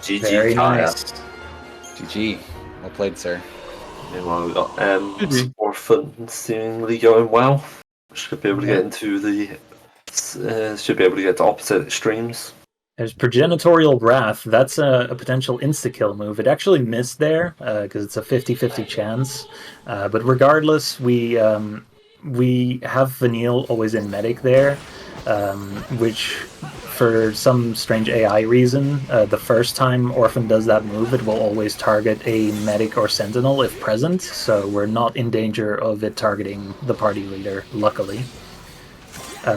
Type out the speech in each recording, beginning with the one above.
Very Kaya. nice. GG. Well played, sir. Meanwhile, we got Orphan seemingly going well. Should be able to get into the. Should be able to get to opposite extremes. There's Progenitorial Wrath. That's a potential insta-kill move. It actually missed there because it's a 50-50 chance. But regardless, we have Vanille always in Medic there, which for some strange AI reason, the first time Orphan does that move, it will always target a Medic or Sentinel if present, so we're not in danger of it targeting the party leader, luckily.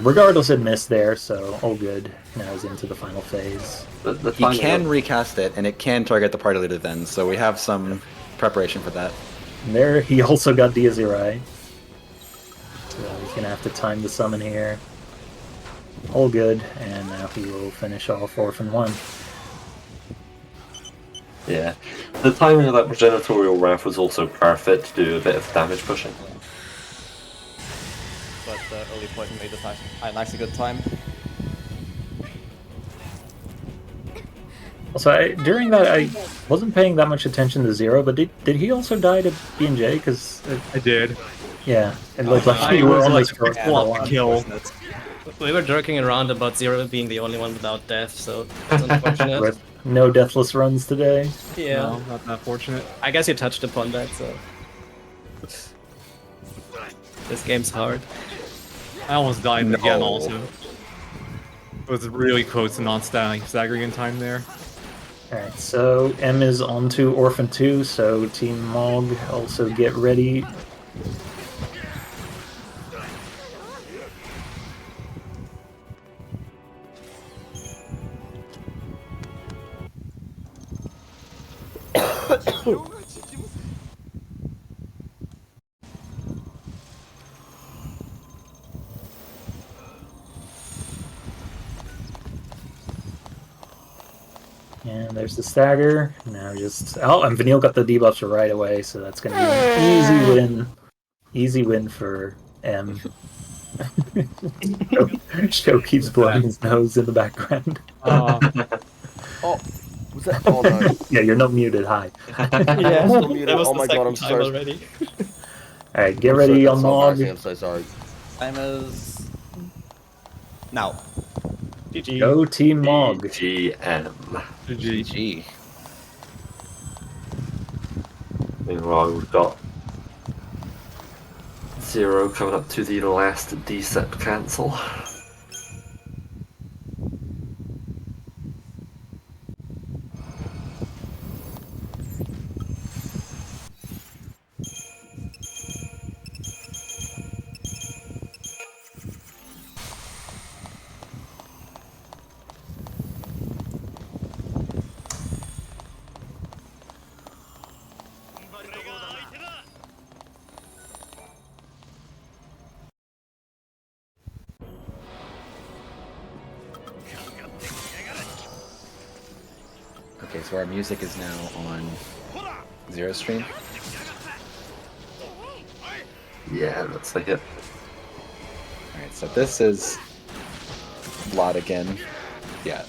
Regardless, it missed there, so all good. Now is into the final phase. He can recast it, and it can target the party leader then, so we have some preparation for that. And there, he also got Diazirai. So he's going to have to time the summon here. All good, and now he will finish off Orphan 1. Yeah. The timing of that Progenitorial Wrath was also perfect to do a bit of damage pushing. But the early poison made this nicely good time. Also, during that, I wasn't paying that much attention to Zero, but did he also die to B&J? Because I did. Yeah, it looked like he was almost first kill. We were joking around about Zero being the only one without death, so it's unfortunate. No deathless runs today. Yeah, No, not that fortunate. I guess you touched upon that, so this game's hard. I almost died again also. It was really close to not staggering in time there. Alright, so M is on to Orphan 2, so Team Mog also get ready. And there's the stagger. Now just... Oh, and Vanille got the debuffs right away, so that's going to be an easy win. Easy win for M. Show keeps blowing his nose in the background. Oh, was that? Oh no. Yeah, you're not muted. Hi. Yeah, still muted. That was Oh the my god, I'm second time sorry. already. Alright, get ready on Mog. I'm so sorry. Time is now. GG. Go Team Mog. GM. GG. Meanwhile, we've got Zero coming up to the last Decept cancel. Okay, so our music is now on Zero stream. Yeah, looks like it. Alright, so this is Blot again. Yeah.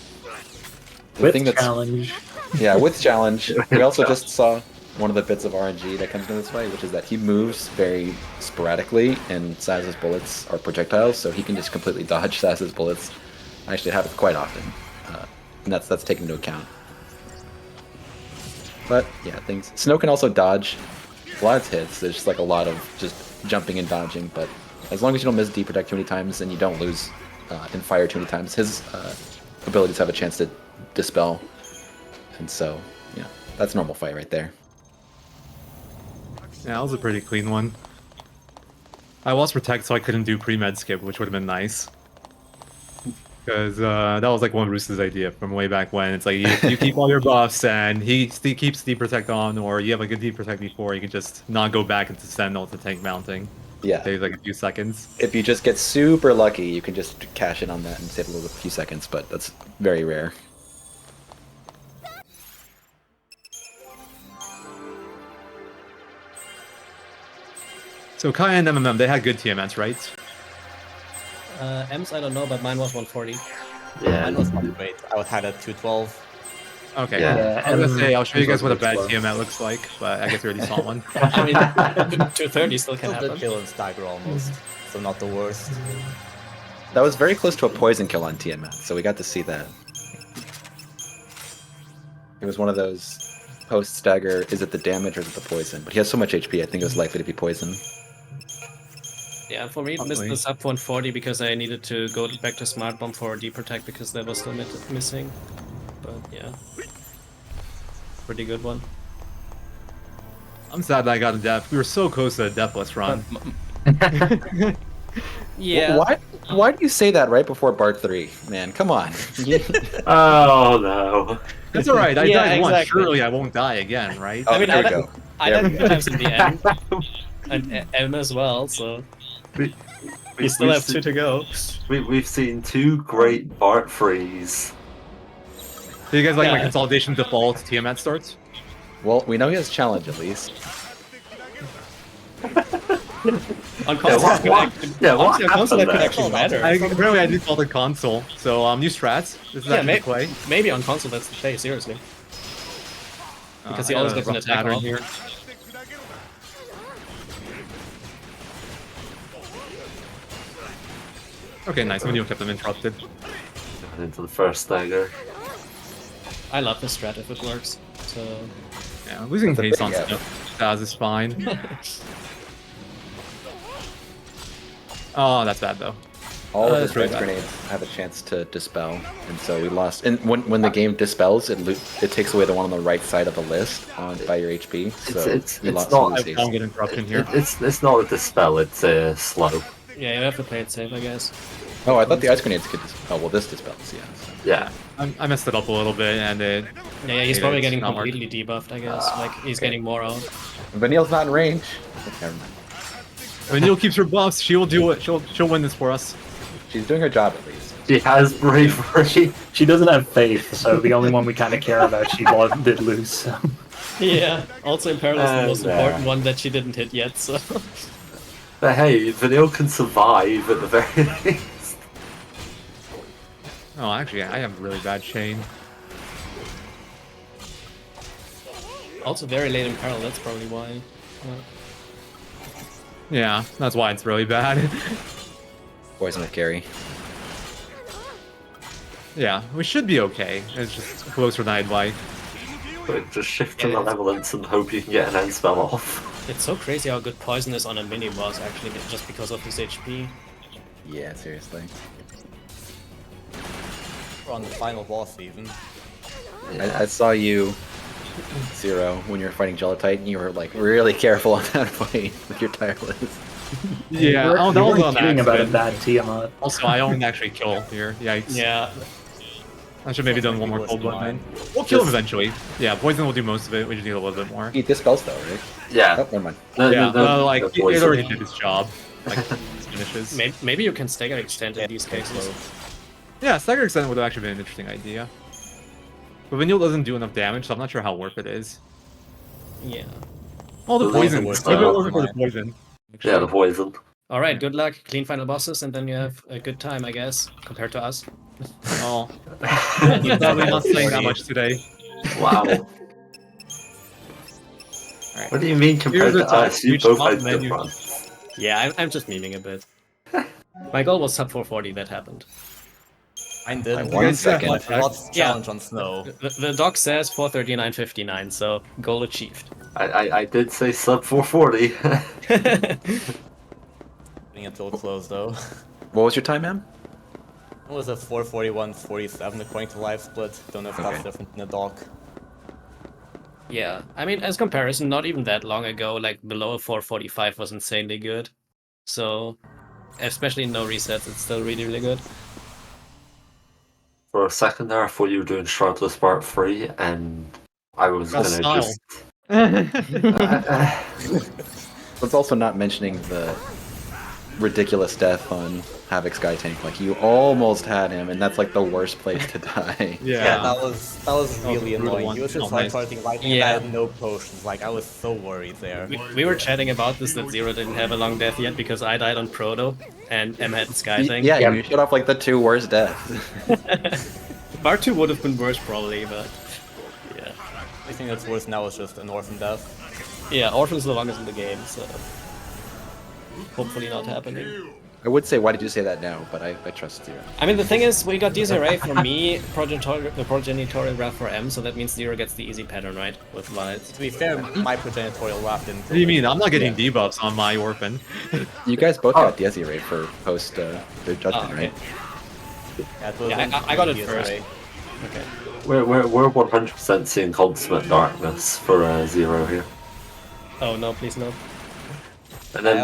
The With thing that's, challenge. yeah, with challenge. We also just saw one of the bits of RNG that comes into this way, which is that he moves very sporadically, and Saz's bullets are projectiles, so he can just completely dodge Saz's bullets. Actually, it happens quite often, and that's taken into account. But yeah, things. Snow can also dodge Vlad's hits. There's just like a lot of just jumping and dodging, but as long as you don't miss deep protect too many times and you don't lose in fire too many times, his abilities have a chance to dispel. And so, yeah, that's a normal fight right there. Yeah, that was a pretty clean one. I was protect, so I couldn't do pre-med skip, which would have been nice. Because that was like one of Roost's idea from way back when. It's like you keep all your buffs and he keeps deep protect on, or you have like a deep protect before, you can just not go back into Sentinel to tank mounting. Yeah. Saves like a few seconds. If you just get super lucky, you can just cash in on that and save a few seconds, but that's very rare. So Kaya and MMM, they had good TMS, right? M's I don't know, but mine was 140. Yeah. Mine was not great. I had a 212. Okay. Yeah. I was gonna say I'll show you guys what a bad Slow. TMAT looks like, but I guess we already saw one. I mean, 230 still can Still did happen. kill and stagger almost, so not the worst. That was very close to a poison kill on Tiamat, so we got to see that. It was one of those post-stagger, is it the damage or is it the poison? But he has so much HP, I think it was likely to be poison. Yeah, for me, it missed the sub 140 because I needed to go back to Smart Bomb for D-Protect because that was still missing. But yeah, pretty good one. I'm sad that I got a death. We were so close to a deathless run. Yeah. Why do you say that right before Bart 3? Man, come on. Oh no. It's alright, I Yeah, died once. exactly. Surely I won't die again, right? Oh, I mean, there we go. I There died we two times in the end. And M as well, so we still have 2 to go. We've seen 2 great Bart frees. Do you guys like my Yeah. consolidation default Tiamat starts? Well, we know he has challenge at least. On console, what honestly, on console that happened could there? actually matter. Apparently I defaulted console, so new strats. This is Yeah, actually the play. maybe on console that's the play, seriously. Because he I always got gets a an rough attack pattern off. here. Okay, nice. When you kept them interrupted. Into the first stagger. I love this strat if it works. So Yeah, losing That's a haste big on F. stuff Daz is fine. Oh, that's bad though. All of that's his really red bad. grenades have a chance to dispel, and so we lost. And when the game dispels, it takes away the one on the right side of the list by your HP. So It's we lost not- lose I haste. don't get interruption here. It's not a dispel, it's a slow. yeah, you have to play it safe, I guess. Oh, I thought the ice grenades could dispel. Oh, well, this dispels, yeah. So. Yeah. I messed it up a little bit, and it. Yeah, he's Yeah, probably it's getting not working. completely debuffed, I guess. Like he's getting more out. Vanille's not in range. Never mind. When Neil keeps her buffs, she'll do it. She'll win this for us. She's doing her job at least. She has bravery. She doesn't have faith, so the only one we kind of care about did lose. So. Yeah. Also, in parallel, the most And, important one that she didn't hit yet. So But hey, Vanille can survive at the very least. Oh, actually, I have really bad chain. also very late in parallel. That's probably why. Yeah, that's why it's really bad. Poison with Gary. Yeah, we should be okay. It's just closer than I'd like. But just shift to Malevolence and hope you can get an end spell off. It's so crazy how good Poison is on a mini boss actually, just because of his HP. Yeah, seriously. Or on the final boss even. I saw you, Zero, when you were fighting Gelotite, and you were like really careful on that fight with your tireless. Yeah, We're oh, that was only on kidding about a accident. bad Tiamat. Also, I don't actually kill here. Yikes. Yeah. I should maybe done one more cold blood then. We'll kill him eventually. Yeah, poison will do most of it. We just need a little bit more. He dispels though, right? Yeah. Oh, never mind. Yeah, like the it poison. already did its job. Like its finishes. Maybe you can stagger extend in these cases. Yeah, stagger extend would have actually been an interesting idea. But Vanille doesn't do enough damage, so I'm not sure how worth it is. Yeah. Oh, the The poison. worst Maybe part. it wasn't for the poison. Yeah, the poison. All right. Good luck. Clean final bosses, and then you have a good time, I guess, compared to us. Oh. I'm probably not saying that much today. Wow. Alright. What do you mean compared Here's to the top us? You switch both up had menu. good runs. Yeah, I'm just memeing a bit. My goal was sub 440. That happened. Mine didn't. By 1 second. Lots Yeah. challenge on snow. The doc says 439.59, so goal achieved. I did say sub 440. Bring it till close though. What was your time, man? It was a 441.47 according to live split. Don't know if that's Okay. different in the doc. Yeah, I mean, as comparison, not even that long ago, like below a 445 was insanely good. So, especially no resets, it's still really, really good. For a second there, I thought you were doing Shroudless Part 3, and I was Got gonna style. just. Let's also not mentioning the ridiculous death on Havoc's Guy Tank. Like, you almost had him, and that's like the worst place to die. Yeah. That was Oh, really the brutal annoying. one. He was just Oh, nice. hard-fighting lightning Yeah. and I had no potions. Like, I was so worried there. We were chatting about this, that Zero didn't have a long death yet because I died on Proto and M had Sky thing. Yeah, you shut off like the 2 worst deaths. Bar 2 would have been worse probably, but I think that's worse now is just an orphan death. Yeah, Orphan's the longest in the game, so hopefully not happening. I would say, why did you say that now? But I trust you. I mean, the thing is, we got disarray for me, the progenitorial wrath for M, so that means Zero gets the easy pattern, right? With Lights. To be fair, my progenitorial wrath didn't. What do you mean? I'm not getting debuffs on my orphan. You guys both got Desiree for post their judgment, okay. right? Yeah, I got it first. Okay. We're 100% seeing consummate darkness for Zero here. Oh no, please no. And then,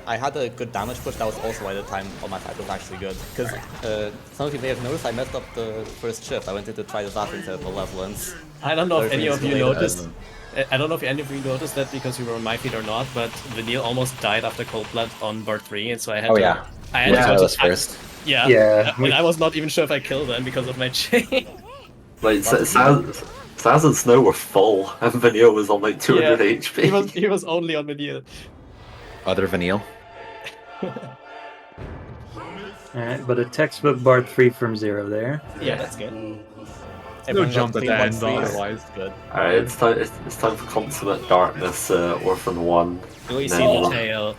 I had a good damage push. That was also why the time on my side was actually good. Because some of you may have noticed I messed up the first shift. I went into try assassin instead of malevolence. I don't know if any of you noticed. I don't know if any of you noticed that because you were on my feet or not, but Vanille almost died after Cold Blood on Bard 3, and so I had to. Yeah. I had to go to first. Yeah. And I was not even sure if I killed them because of my chain. like, Saz and Snow were full, and Vanille was on like 200 HP. He was only on Vanille. Other Vanille. Alright, but a textbook Bard 3 from Zero there. Yeah, that's good. No jump at the end, otherwise. Good. Alright, it's time for consummate darkness, Orphan 1. Do we see No. the tail?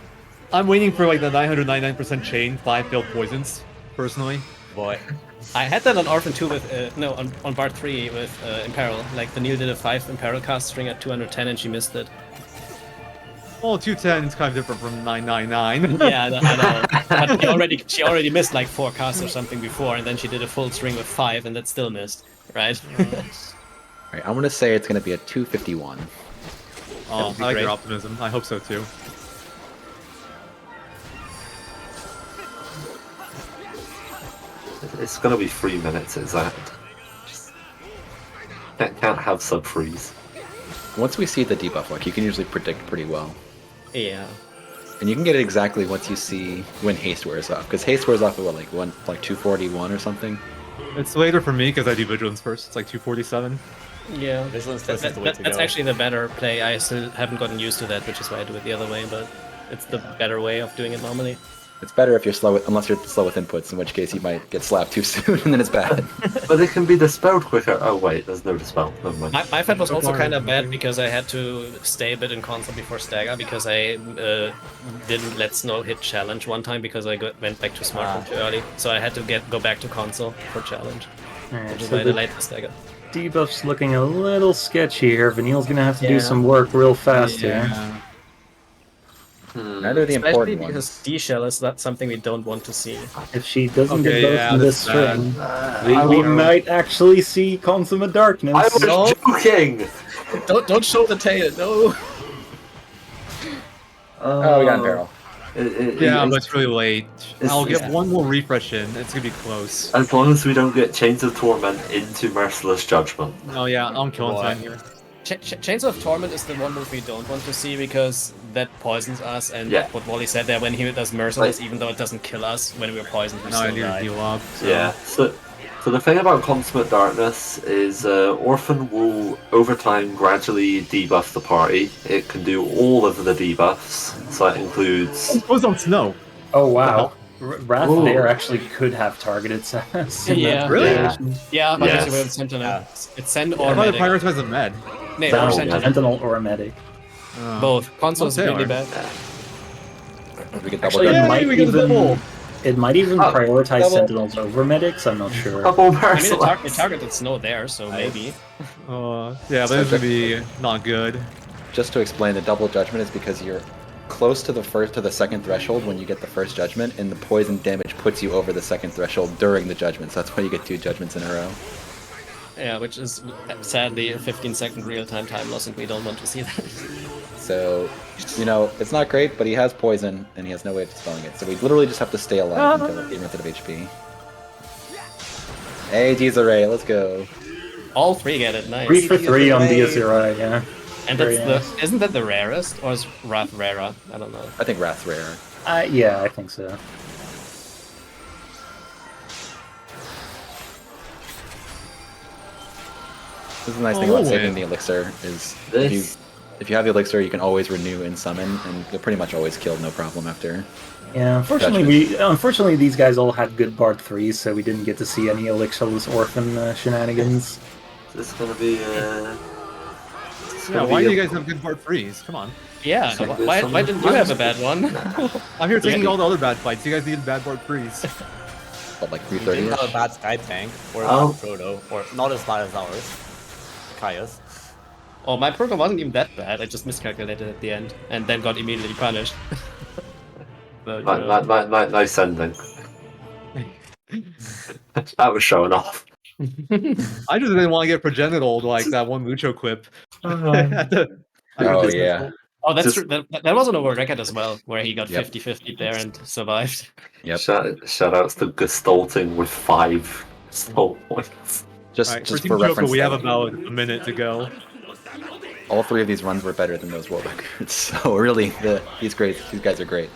I'm waiting for like the 999% chain, 5 failed poisons, personally. Boy. I had that on Orphan 2 with, no, on Bard 3 with Imperil. Like, Vanille did a 5 Imperil cast string at 210 and she missed it. Well, 210 is kind of different from 999. Yeah, I know. But she already missed like 4 casts or something before, and then she did a full string with 5, and that still missed, right? Alright, I'm gonna say it's gonna be a 251. Oh, I like great. your optimism. I hope so too. It's gonna be 3 minutes exact. Just can't have sub-freeze. Once we see the debuff, like you can usually predict pretty well. Yeah. And you can get it exactly once you see when haste wears off, because haste wears off at what, like 241 or something. It's later for me because I do vigilance first. It's like 247. Yeah. Vigilance test is the way to That's go. actually the better play. I still haven't gotten used to that, which is why I do it the other way, but it's the better way of doing it normally. It's better if you're slow, unless you're slow with inputs, in which case you might get slapped too soon, and then it's bad. But it can be dispelled quicker. Oh wait, there's no dispel. Never mind. My fight was also kind of bad because I had to stay a bit in console before stagger because I didn't let Snow hit challenge one time because I went back to smart too early. So I had to go back to console for challenge. Alright, Which is so why I the delayed the stagger. debuff's looking a little sketchy here. Vanille's gonna have to do some work real fast here. Neither the Especially important because ones. D-Shell is not something we don't want to see. If she doesn't Okay, get both yeah, in this that's string, we might actually see consummate darkness. I was joking! Don't show the tail, no! Oh, we got Imperil. Yeah, but it's really late. I'll get yeah. one more refresh in. It's gonna be close. As long as we don't get Chains of Torment into Merciless Judgment. Oh yeah, I'm killing time here. Chains of Torment is the one move we don't want to see because that poisons us, and Yeah. what Wally said there, when he does Merciless, even though it doesn't kill us, when we're poisoned, we Now I still need to die. heal up. So. Yeah. So the thing about Consummate Darkness is Orphan will over time gradually debuff the party. It can do all of the debuffs, so that includes. It goes on Snow. Oh wow. Wrath Ooh. there actually could have targeted Sass. Yeah. Really? Yeah, but Yes. it's Sentinel. Yeah. It's Send I or thought it Medic. prioritized the med. No, Down, or Sentinel. Sentinel or a medic. Both. Console is Oh, they really are. bad. We get double Actually, judgment. Yay, we get a double. it might even Oh, prioritize double. Sentinels over medics. I'm not sure. Double I mean, Merciless. it targeted Snow there, so maybe. Yeah, but it's gonna be not good. Just to explain, the double judgment is because you're close to the second threshold when you get the first judgment, and the poison damage puts you over the second threshold during the judgment. So that's why you get 2 judgments in a row. Yeah, which is sadly a 15-second real-time time loss, and we don't want to see that. So, it's not great, but he has poison, and he has no way of dispelling it. So we literally just have to stay alive until he runs out of HP. Hey, Desiree, let's go. All 3 get it, nice. 3 for 3 on Diazira, yeah. And Very that's nice. isn't that the rarest, or is Wrath rarer? I don't know. I think Wrath's rare. Yeah, I think so. This is the nice thing about Oh, saving man. the elixir is This- if you have the elixir, you can always renew and summon, and you'll pretty much always kill no problem after. Yeah, unfortunately these guys all had good Bard 3s, so we didn't get to see any Elixirless Orphan shenanigans. It's gonna be. Yeah, why do you guys have good board freeze? Come on. Yeah, why didn't you have a bad one? I'm here taking all the other bad fights. You guys need bad board freeze. What, like We didn't 330? have a bad Sky Tank, or a Oh. bad Proto, or not as bad as ours. Kaya's. Oh, my proto wasn't even that bad. I just miscalculated at the end and then got immediately punished. But, Nice ending. That was showing off. I just didn't want to get progenital like that one Lucho quip. At the Oh, business yeah. school. Oh, that's Just- true. That was on a world record as well, where he got Yep. 50-50 there and survived. Yep. Shout outs to Gestalting with 5 Gestalt points. Just, Alright, for just Team for Choco, reference, we have though, about a minute to go. all 3 of these runs were better than those world records. So really, these guys are great.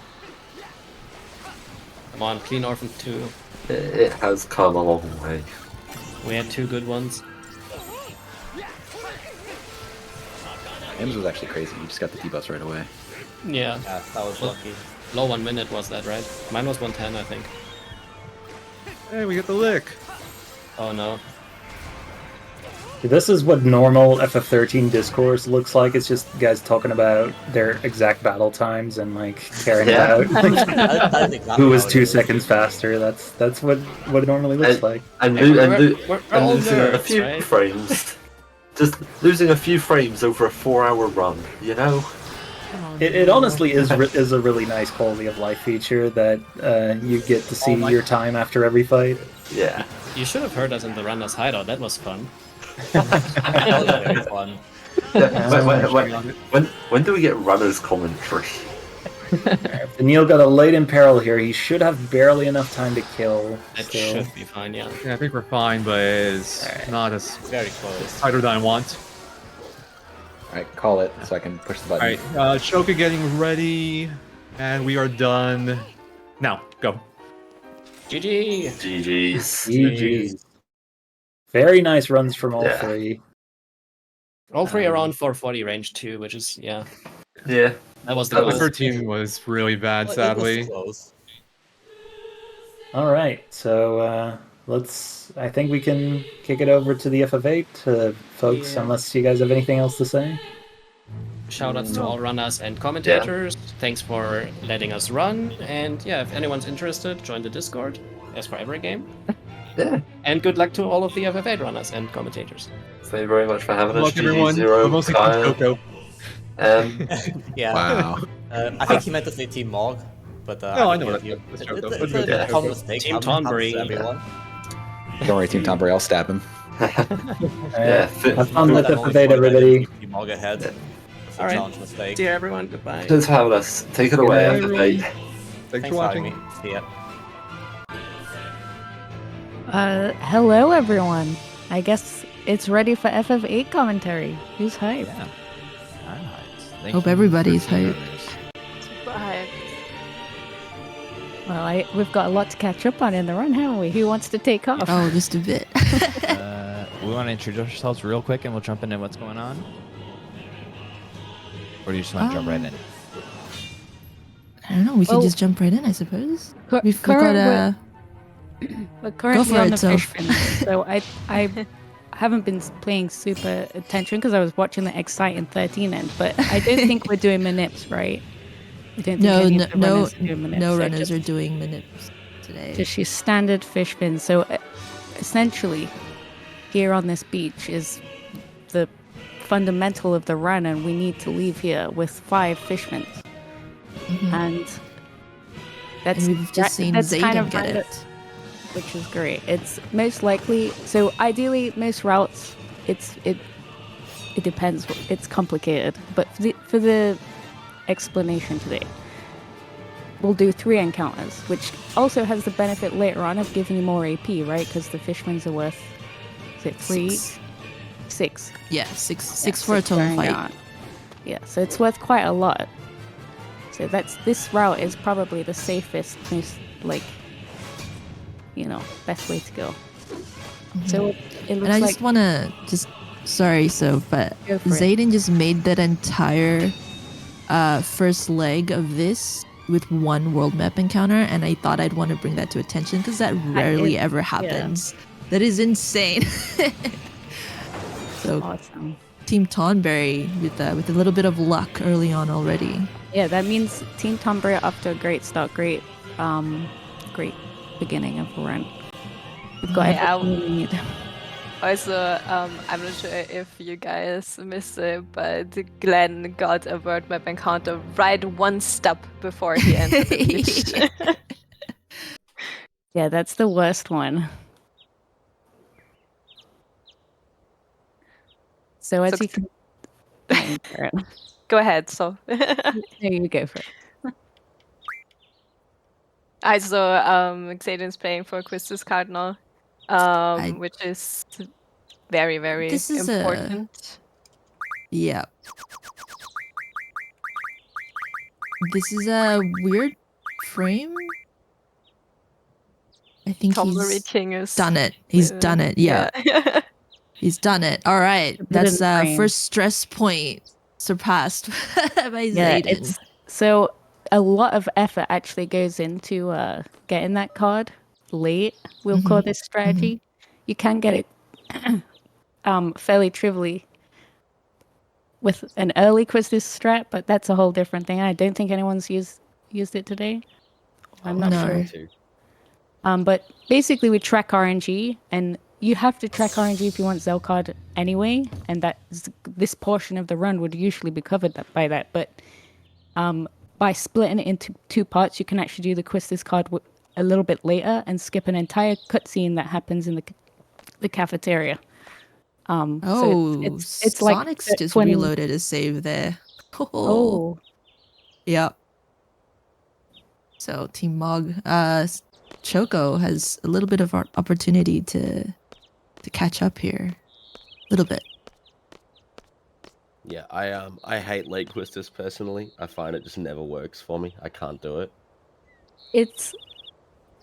Come on, Clean Orphan 2. It has come a long way. We had 2 good ones. Ames was actually crazy. You just got the debuffs right away. Yeah. Yeah, that was lucky. Low 1 minute was that, right? Mine was 110, I think. Hey, we get the lick. Oh no. This is what normal FF13 discourse looks like. It's just guys talking about their exact battle times and like caring Yeah. about like, That's exactly who was how it 2 is. seconds faster. That's what it normally looks like. And, Hey, we're and all losing a nerds, few right? frames. Just losing a few frames over a 4-hour run, you know? It honestly is a really nice quality of life feature that you get to see your time after every fight. Yeah. You should have heard us in the Runner's Hideout. That was fun. That was very fun. When do we get runner's commentary? Neil got a late in peril here. He should have barely enough time to kill. That Still. should be fine, yeah. Yeah, I think we're fine, but it's not as Very close. tighter than I want. Alright, call it so I can push the button. Alright, Choco getting ready, and we are done. Now, go. GG! GG's. GG's. Very nice runs from all Yeah. 3. All 3 around 440 range too, which is, yeah. Yeah. That was the That goal. was 13 was really bad, Well, it sadly. was close. All right, so I think we can kick it over to the FF8, folks, Yeah. unless you guys have anything else to say. Shoutouts to all runners and commentators. Thanks for letting us run. And yeah, if anyone's interested, join the Discord, as for every game. Yeah. And good luck to all of the FF8 runners and commentators. Thank you very much for having Good us, luck, everyone. GG0, But mostly Team Kyle. Choco. Yeah. Wow. I think he meant to say Team Mog, but No, I know think that- you- that's it- Choco. it's Let's a go bit Choco. common mistake. Team Happens Tonberry. to everyone. Don't worry, Team Tonberry, I'll stab him. Yeah. Have fun with That only FF8, everybody. Team Mog ahead. It's a Alright. challenge mistake. See you, everyone. Goodbye. Thanks for having us. Take it away, night, everybody. Thanks Thanks for for having watching. me. See ya. Hello everyone. I guess it's ready for FF8 commentary. Who's hyped? Yeah. Alright. Thank Hope you everybody's for hyped. joining us. Well, we've got a lot to catch up on in the run, haven't we? Who wants to take off? Oh, just a bit. We want to introduce ourselves real quick and we'll jump into what's going on. Or do you just want to jump right in? I don't know. We could Well- just jump right in, I suppose. Cur- We've current- got We're currently for on it, the Soph. fish fin, so I haven't been paying super attention because I was watching the xeidin 13 end, but I don't think we're doing manips, right? I don't think no, any no, of the no, runners are doing manips, no so runners just- are doing minutes today. Just your standard fish fin. So essentially, here on this beach is the fundamental of the run, and we need to leave here with 5 fish fins. Mhm. And that's And we've just seen that's kind Xeidin of get random, it. which is great. It's most likely. So ideally, most routes, it depends. It's complicated, but for the explanation today, we'll do 3 encounters, which also has the benefit later on of giving you more AP, right? Because the fishmans are worth, is it 3? 6. Yeah, six Yeah, for a 6 total per fight. encounter. Yeah, so it's worth quite a lot. So this route is probably the safest, most best way to go. So it looks And I like just want to sorry, but Go for it. Xeidin just made that entire first leg of this with 1 world map encounter, and I thought I'd want to bring that to attention because that rarely ever happens. That is insane. So Awesome. Team Tonberry with a little bit of luck early on already. Yeah, that means Team Tonberry off to a great start. Great beginning of the run. We've got Yeah. everything we need. Also, I'm not sure if you guys missed it, but Glenn got a word map encounter right one step before he entered the beach. Yeah, that's the worst one. So as you can... Go ahead, so. There you go for it. I saw xeidin's playing for Quistis Cardinal, which is very, very important. Yeah. This is a weird frame. I think Tonberry he's King is done it. He's done it. Yeah. He's done it. All right. That's first stress point surpassed by Xeidin. So a lot of effort actually goes into getting that card late. We'll call this strategy. You can get it fairly trivially with an early Quistis strat, but that's a whole different thing. I don't think anyone's used it today. I'm not sure. But basically we track RNG, and you have to track RNG if you want Zelcard anyway, and this portion of the run would usually be covered by that. But by splitting it into two parts, you can actually do the Quistis card a little bit later and skip an entire cutscene that happens in the cafeteria. So it's like Sonic's just reloaded a save there. Oh. Yep. So Team Mog, Choco has a little bit of opportunity to catch up here, a little bit. Yeah, I hate late Quistis personally. I find it just never works for me. I can't do it.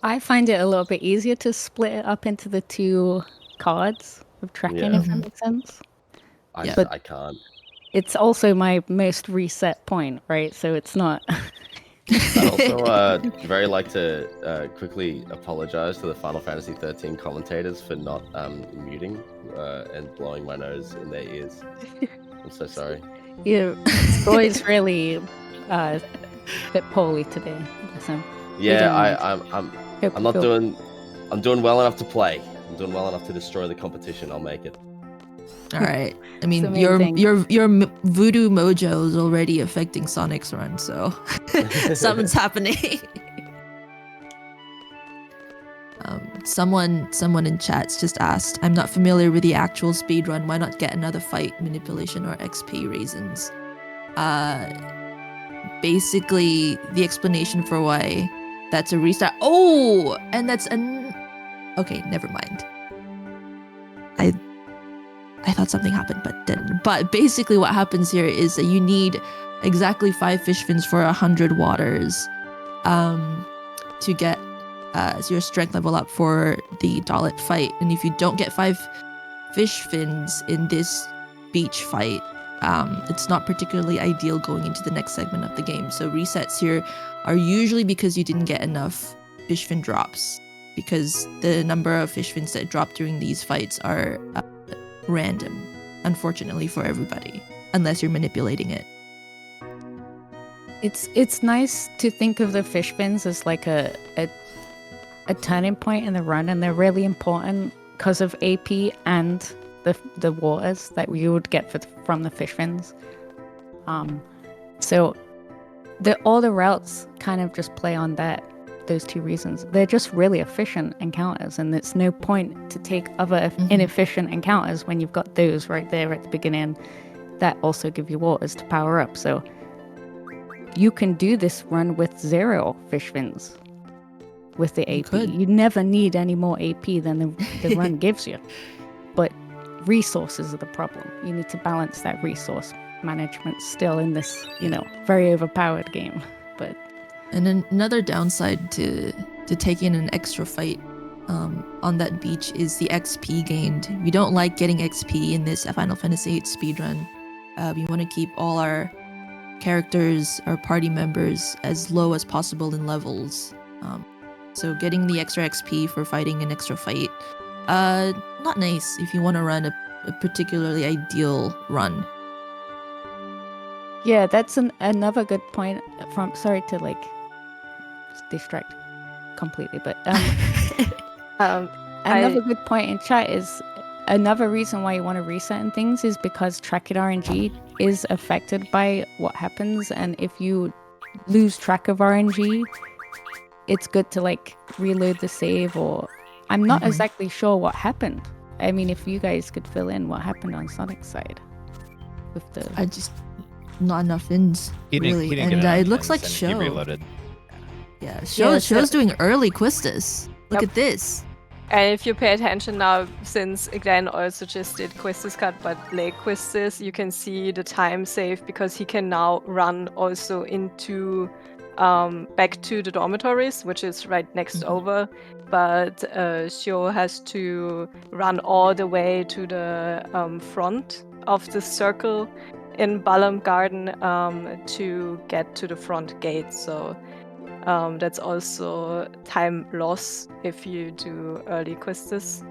I find it a little bit easier to split it up into the two cards of tracking, if that makes sense. I can't. It's also my most reset point, right? So it's not. I'd also very like to quickly apologize to the Final Fantasy XIII commentators for not muting and blowing my nose in their ears. I'm so sorry. Yeah, Roy's really a bit poorly today. So I'm doing well enough to play. I'm doing well enough to destroy the competition. I'll make it. All right. I mean, your voodoo mojo is already affecting Sonic's run, so something's happening. Someone in chats just asked, I'm not familiar with the actual speed run. Why not get another fight, manipulation, or XP reasons? Basically, the explanation for why that's a restart. Oh, and that's okay, never mind. I thought something happened, but didn't. But basically what happens here is that you need exactly 5 fish fins for 100 waters to get your strength level up for the Dollet fight. And if you don't get 5 fish fins in this beach fight, it's not particularly ideal going into the next segment of the game. So resets here are usually because you didn't get enough fish fin drops, because the number of fish fins that drop during these fights are random, unfortunately for everybody, unless you're manipulating it. It's nice to think of the fish fins as like a turning point in the run, and they're really important because of AP and the waters that you would get from the fish fins. So all the routes kind of just play on those two reasons. They're just really efficient encounters, and there's no point to take other inefficient encounters when you've got those right there at the beginning that also give you waters to power up. So you can do this run with 0 fish fins with the AP. You never need any more AP than the run gives you. But resources are the problem. You need to balance that resource management still in this, very overpowered game. But and then another downside to taking an extra fight on that beach is the XP gained. We don't like getting XP in this Final Fantasy VIII speedrun. We want to keep all our characters, our party members, as low as possible in levels. So getting the extra XP for fighting an extra fight, not nice if you want to run a particularly ideal run. Yeah, that's another good point. Sorry to like distract completely, but another good point in chat is another reason why you want to reset and things is because tracked RNG is affected by what happens, and if you lose track of RNG, it's good to like reload the save. Or I'm not exactly sure what happened. I mean, if you guys could fill in what happened on Sonic's side with the not enough ins, He really. didn't get And enough it looks ins, like and Show. He reloaded. Yeah, Show's doing early Quistis. Look at this. And if you pay attention now, since Glenn also just did Quistis cut, but late Quistis, you can see the time save because he can now run also into back to the dormitories, which is right next over. But Shio has to run all the way to the front of the circle in Galbadia Garden to get to the front gate. So that's also time loss if you do early Quistis.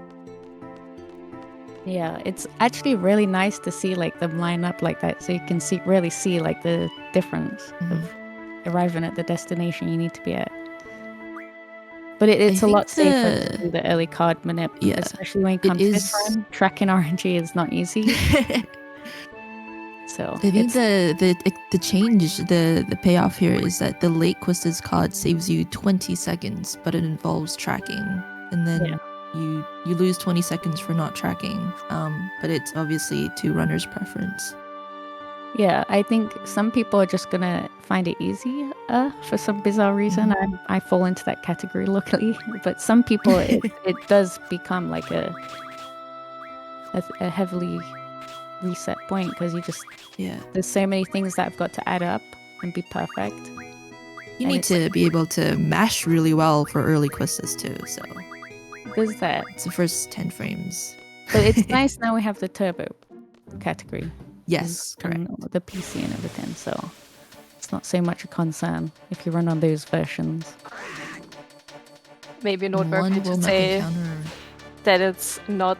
Yeah, it's actually really nice to see like them line up like that, so you can really see like the difference of arriving at the destination you need to be at. But it's a lot safer to do the early card manip, especially when it comes to this run. Tracking RNG is not easy. So I think the change, the payoff here is that the late Quistis card saves you 20 seconds, but it involves tracking, and then you lose 20 seconds for not tracking. But it's obviously to runner's preference. Yeah, I think some people are just gonna find it easy for some bizarre reason. I fall into that category, luckily. But some people, it does become like a heavily reset point because you just there's so many things that have got to add up and be perfect. You need to be able to mash really well for early Quistis too. So there's that. It's the first 10 frames. But it's nice now we have the turbo category. Yes, correct. The PC and everything, so it's not so much a concern if you run on those versions. Maybe noteworthy to say that it's not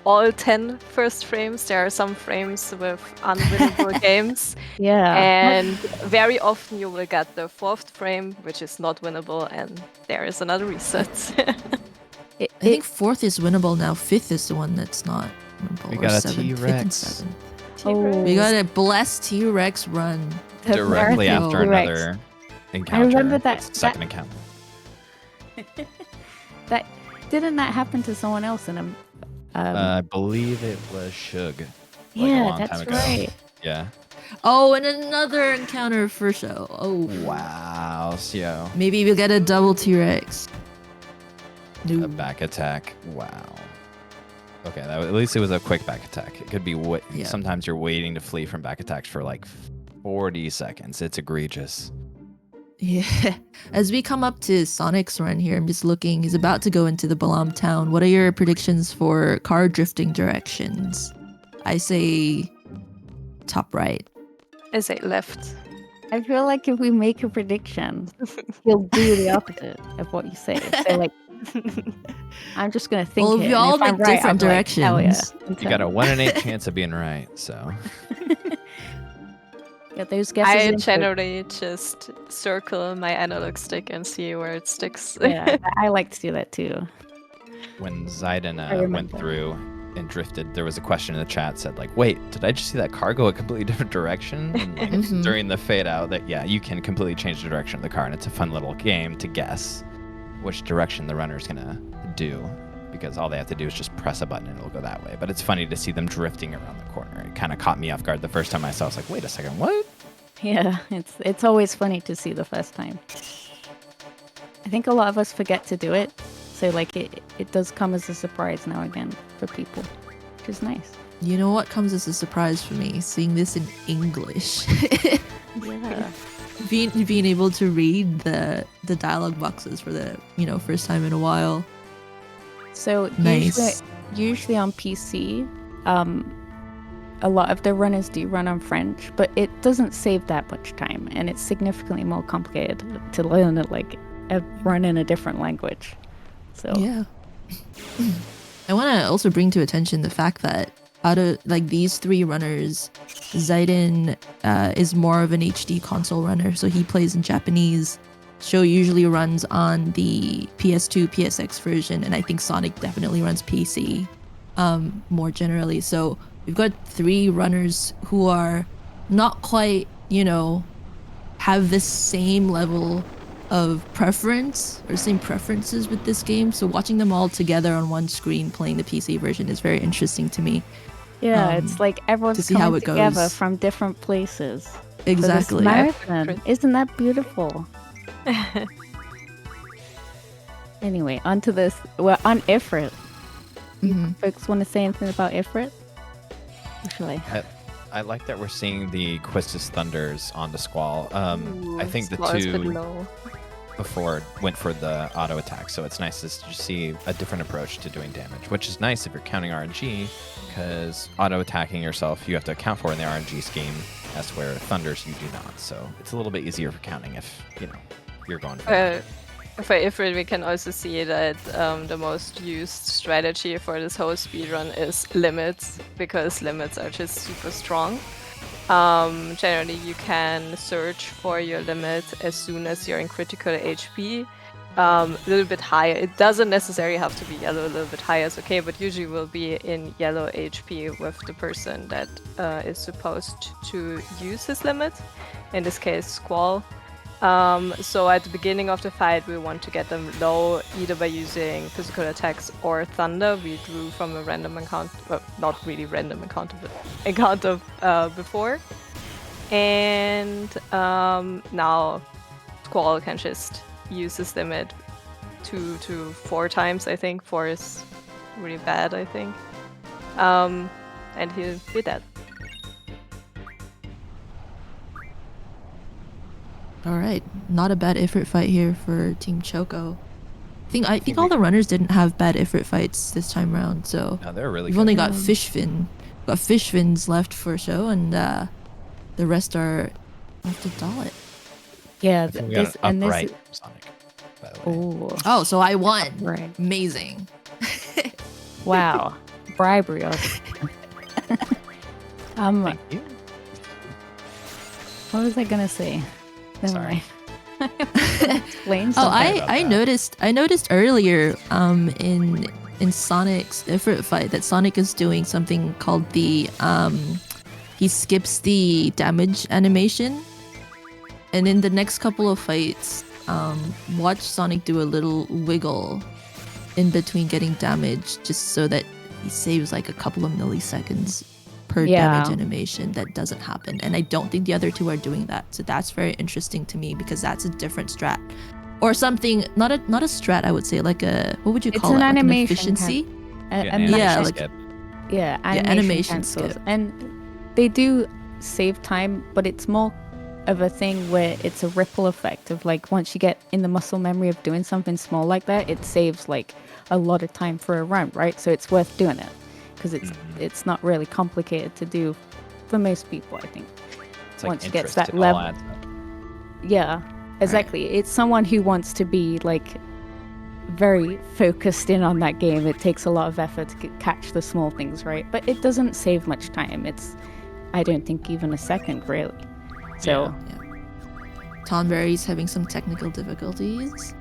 all 10 first frames. There are some frames with unwinnable games. Yeah. And very often you will get the 4th frame, which is not winnable, and there is another reset. I think 4th is winnable now. 5th is the one that's not winnable. We got a T-Rex. We got a blessed T-Rex run. Directly after another encounter. I remember that. Second encounter. Didn't that happen to someone else in a... I believe it was Shug. Yeah, that's right. Yeah. Oh, and another encounter for Show. Oh. Wow, so maybe we'll get a double T-Rex. A back attack. Wow. Okay, at least it was a quick back attack. It could be sometimes you're waiting to flee from back attacks for like 40 seconds. It's egregious. Yeah. As we come up to Sonic's run here, I'm just looking. He's about to go into the Balam town. What are your predictions for car drifting directions? I say top right. I say left. I feel like if we make a prediction, he'll do the opposite of what you say. So like, I'm just gonna think. Well, we all make different directions. Like, you got a 1 in 8 chance of being right. So. Yeah, those guesses. I generally just circle my analog stick and see where it sticks. Yeah, I like to do that too. When xeidin went through and drifted, there was a question in the chat said like, "Wait, did I just see that car go a completely different direction?" And, like, during the fade out, that you can completely change the direction of the car, and it's a fun little game to guess which direction the runner's gonna do, because all they have to do is just press a button and it'll go that way. But it's funny to see them drifting around the corner. It kind of caught me off guard the first time I saw it. I was like, wait a second, what? Yeah, it's always funny to see the first time. I think a lot of us forget to do it, so like it does come as a surprise now again for people, which is nice. You know what comes as a surprise for me? Seeing this in English. Yeah. Being able to read the dialogue boxes for the first time in a while. So nice. usually on PC, a lot of the runners do run on French, but it doesn't save that much time, and it's significantly more complicated to learn it, like run in a different language. So yeah. I want to also bring to attention the fact that out of like these 3 runners, xeidin is more of an HD console runner, so he plays in Japanese. Show usually runs on the PS2, PSX version, and I think Sonic definitely runs PC more generally. So we've got 3 runners who are not quite, have this same level of preference or same preferences with this game. So watching them all together on one screen playing the PC version is very interesting to me. Yeah, it's like everyone's see how coming it together goes. from different places. Exactly. For this marathon. Isn't that beautiful? Anyway, onto this. Well, on Ifrit. Folks want to say anything about Ifrit? Or shall I? I like that we're seeing the Quistis Thunders on the Squall. I think the Squall is a bit 2 low. before went for the auto attack, so it's nice to just see a different approach to doing damage, which is nice if you're counting RNG, because auto attacking yourself you have to account for in the RNG scheme, as where Thunders you do not. So it's a little bit easier for counting if you're going for For Ifrit, we can also see that the most used strategy for this whole speedrun is limits, because limits are just super strong. Generally, you can search for your limit as soon as you're in critical HP. A little bit higher. It doesn't necessarily have to be yellow. A little bit higher is okay, but usually will be in yellow HP with the person that is supposed to use his limit. In this case, Squall. So at the beginning of the fight, we want to get them low, either by using physical attacks or thunder. We drew from a random encounter, well, not really random encounter, but encounter before. And now Squall can just use his limit 2 to 4 times, I think. 4 is really bad, I think. And he'll be dead. All right, not a bad Ifrit fight here for Team Choco. I think all the runners didn't have bad Ifrit fights this time around, so No, they're really we've good. only got fish fins left for show, and the rest are left to Dollet. Yeah, I think we got an upright Sonic, by the way. Oh, so I won. Right. Amazing. Wow. Bribery. Thank you. What was I gonna say? Never Sorry. mind. Explain Oh, something. I noticed earlier in Sonic's Ifrit fight that Sonic is doing something called the he skips the damage animation, and in the next couple of fights, watch Sonic do a little wiggle in between getting damage, just so that he saves like a couple of milliseconds per damage animation. That doesn't happen, and I don't think the other 2 are doing that. So that's very interesting to me, because that's a different strat, or something. Not a strat, I would say, like a, what would you call it? An Like animation efficiency. animation animation cancels. skip. And they do save time, but it's more of a thing where it's a ripple effect of like, once you get in the muscle memory of doing something small like that, it saves like a lot of time for a round, right? So it's worth doing it, because it's not really complicated to do for most people, I think. It's like once you get to interest, that it all level. adds up. Yeah, exactly. It's someone who wants to be like very focused in on that game. It takes a lot of effort to catch the small things, right? But it doesn't save much time. It's, I don't think, even a second, really. So Tonberry's having some technical difficulties.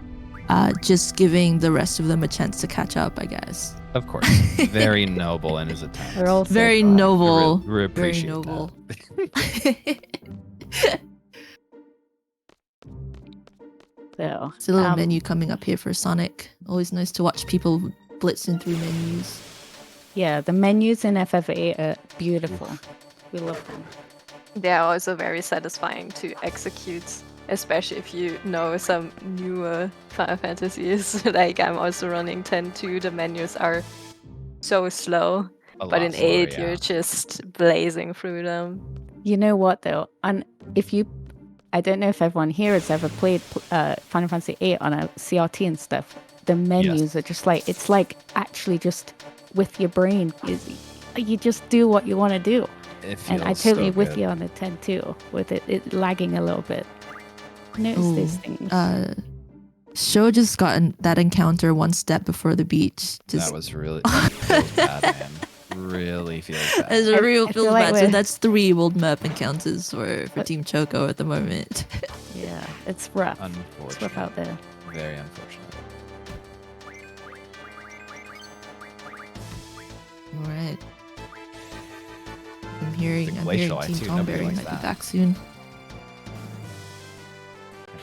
Just giving the rest of them a chance to catch up, I guess. Of course. Very noble in his attempt. We're all Very so far. noble. We appreciate Very noble. So It's a little menu coming up here for Sonic. Always nice to watch people blitzing through menus. yeah, the menus in FF8 are beautiful. We love them. They are also very satisfying to execute, especially if you know some newer Final Fantasies. Like, I'm also running 10.2, the menus are so slow, but in 8 you're just blazing through them. You know what though? And if you, I don't know if everyone here has ever played Final Fantasy VIII on a CRT and stuff. The menus are just like, it's like actually just with your brain. You just do what you want to do. And I totally with you on the 10 too, with it lagging a little bit. Notice these things. Show just got that encounter one step before the beach. Just That was really feels bad, man. Really feels bad. It's a real I feels feel like bad. So we're- that's 3 world map encounters for Team Choco at the moment. Yeah, it's rough. It's Unfortunate. rough out there. Very unfortunate. All right. I'm hearing Team glacial eye too, nobody Tonberry likes might that. be back soon.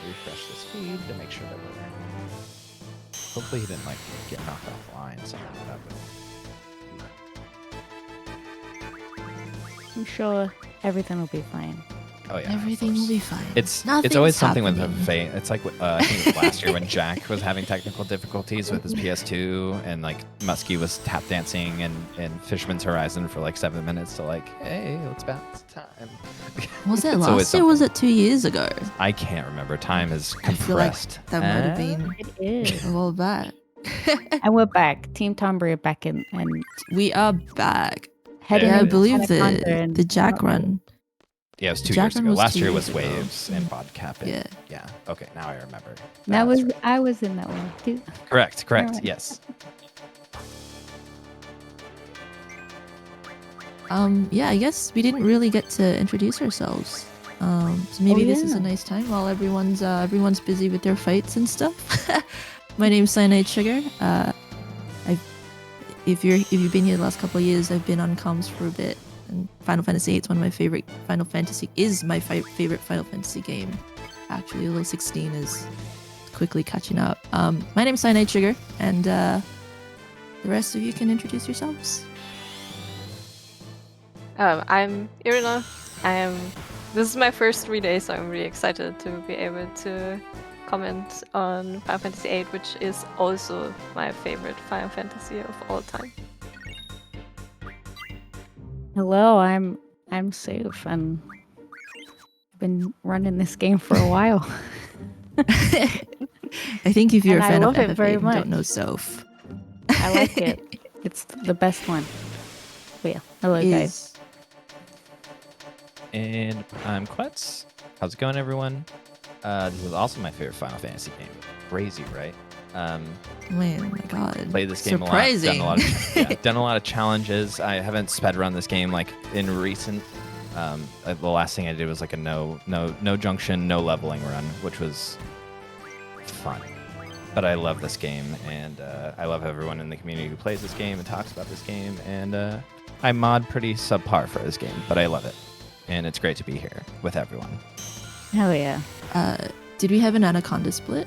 Refresh this feed to make sure that we're. Hopefully he didn't like get knocked offline. Something like that. I'm sure everything will be fine. Oh yeah. of Everything will course. be fine. It's Nothing's always something with happening. Fate. It's like I think it was last year when Jack was having technical difficulties with his PS2, and like Muskie was tap dancing in Fisherman's Horizon for like 7 minutes. So like, hey, let's bounce time. Was it It's always last year or was something. it 2 years ago? I can't remember. Time is I feel like compressed. that might have been It is. a while back. And we're back. Team Tonberry are back in and We are back. heading Yeah, I into believe Anaconda and the Jack run. Yeah, it was 2 Jack years Run ago. was Last 2 year years was ago. Waves and Podcap. Yeah. Yeah. Okay, now I remember. That That's was right. I was in that one too. Correct. Alright. Yes. Yeah, I guess we didn't really get to introduce ourselves. So maybe this is a yeah. nice time while everyone's busy with their fights and stuff. My name's cyanidesugar. If you've been here the last couple of years, I've been on comms for a bit. And Final Fantasy VIII is one of my favorite. Final Fantasy is my favorite Final Fantasy game. Actually, although 16 is quickly catching up. My name's cyanidesugar, and the rest of you can introduce yourselves. I'm earinor. This is my first 3 days, so I'm really excited to be able to comment on Final Fantasy VIII, which is also my favorite Final Fantasy of all time. Hello, I'm Soph and I've been running this game for a while. I think if you're And a I fan love of it FF8 very and much. don't know Soph, I like it. It's the best one. But yeah, hello guys. And I'm Quetz. How's it going, everyone? This is also my favorite Final Fantasy game. Crazy, right? Man, my God. Played this game Surprising. a lot. Done a lot of challenges. I haven't sped run this game like in recent. The last thing I did was like a no junction, no leveling run, which was fun. But I love this game, and I love everyone in the community who plays this game and talks about this game. And I mod pretty subpar for this game, but I love it, and it's great to be here with everyone. Hell yeah. Did we have an Anaconda split?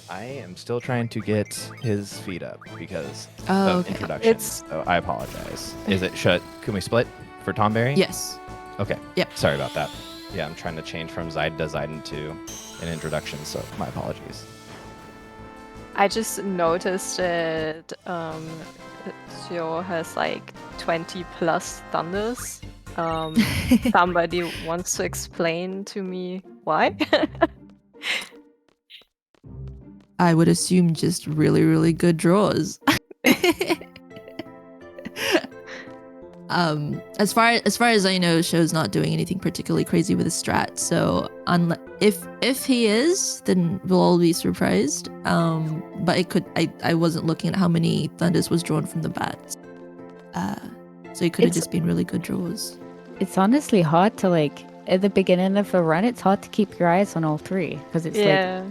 I am still trying to get his feet up because Oh, of okay. introductions. So I apologize. Can we split for Tonberry? Yes. Okay. Yep. Sorry about that. Yeah, I'm trying to change from xeidin to xeidin to an introduction, so my apologies. I just noticed that Sio has like 20 plus thunders. Somebody wants to explain to me why? I would assume just really, really good draws. As far as I know, Show's not doing anything particularly crazy with his strat. So if he is, then we'll all be surprised. But it could. I wasn't looking at how many thunders was drawn from the bats. So it could have It's- just been really good draws. It's honestly hard to like at the beginning of a run. It's hard to keep your eyes on all three because it's Yeah.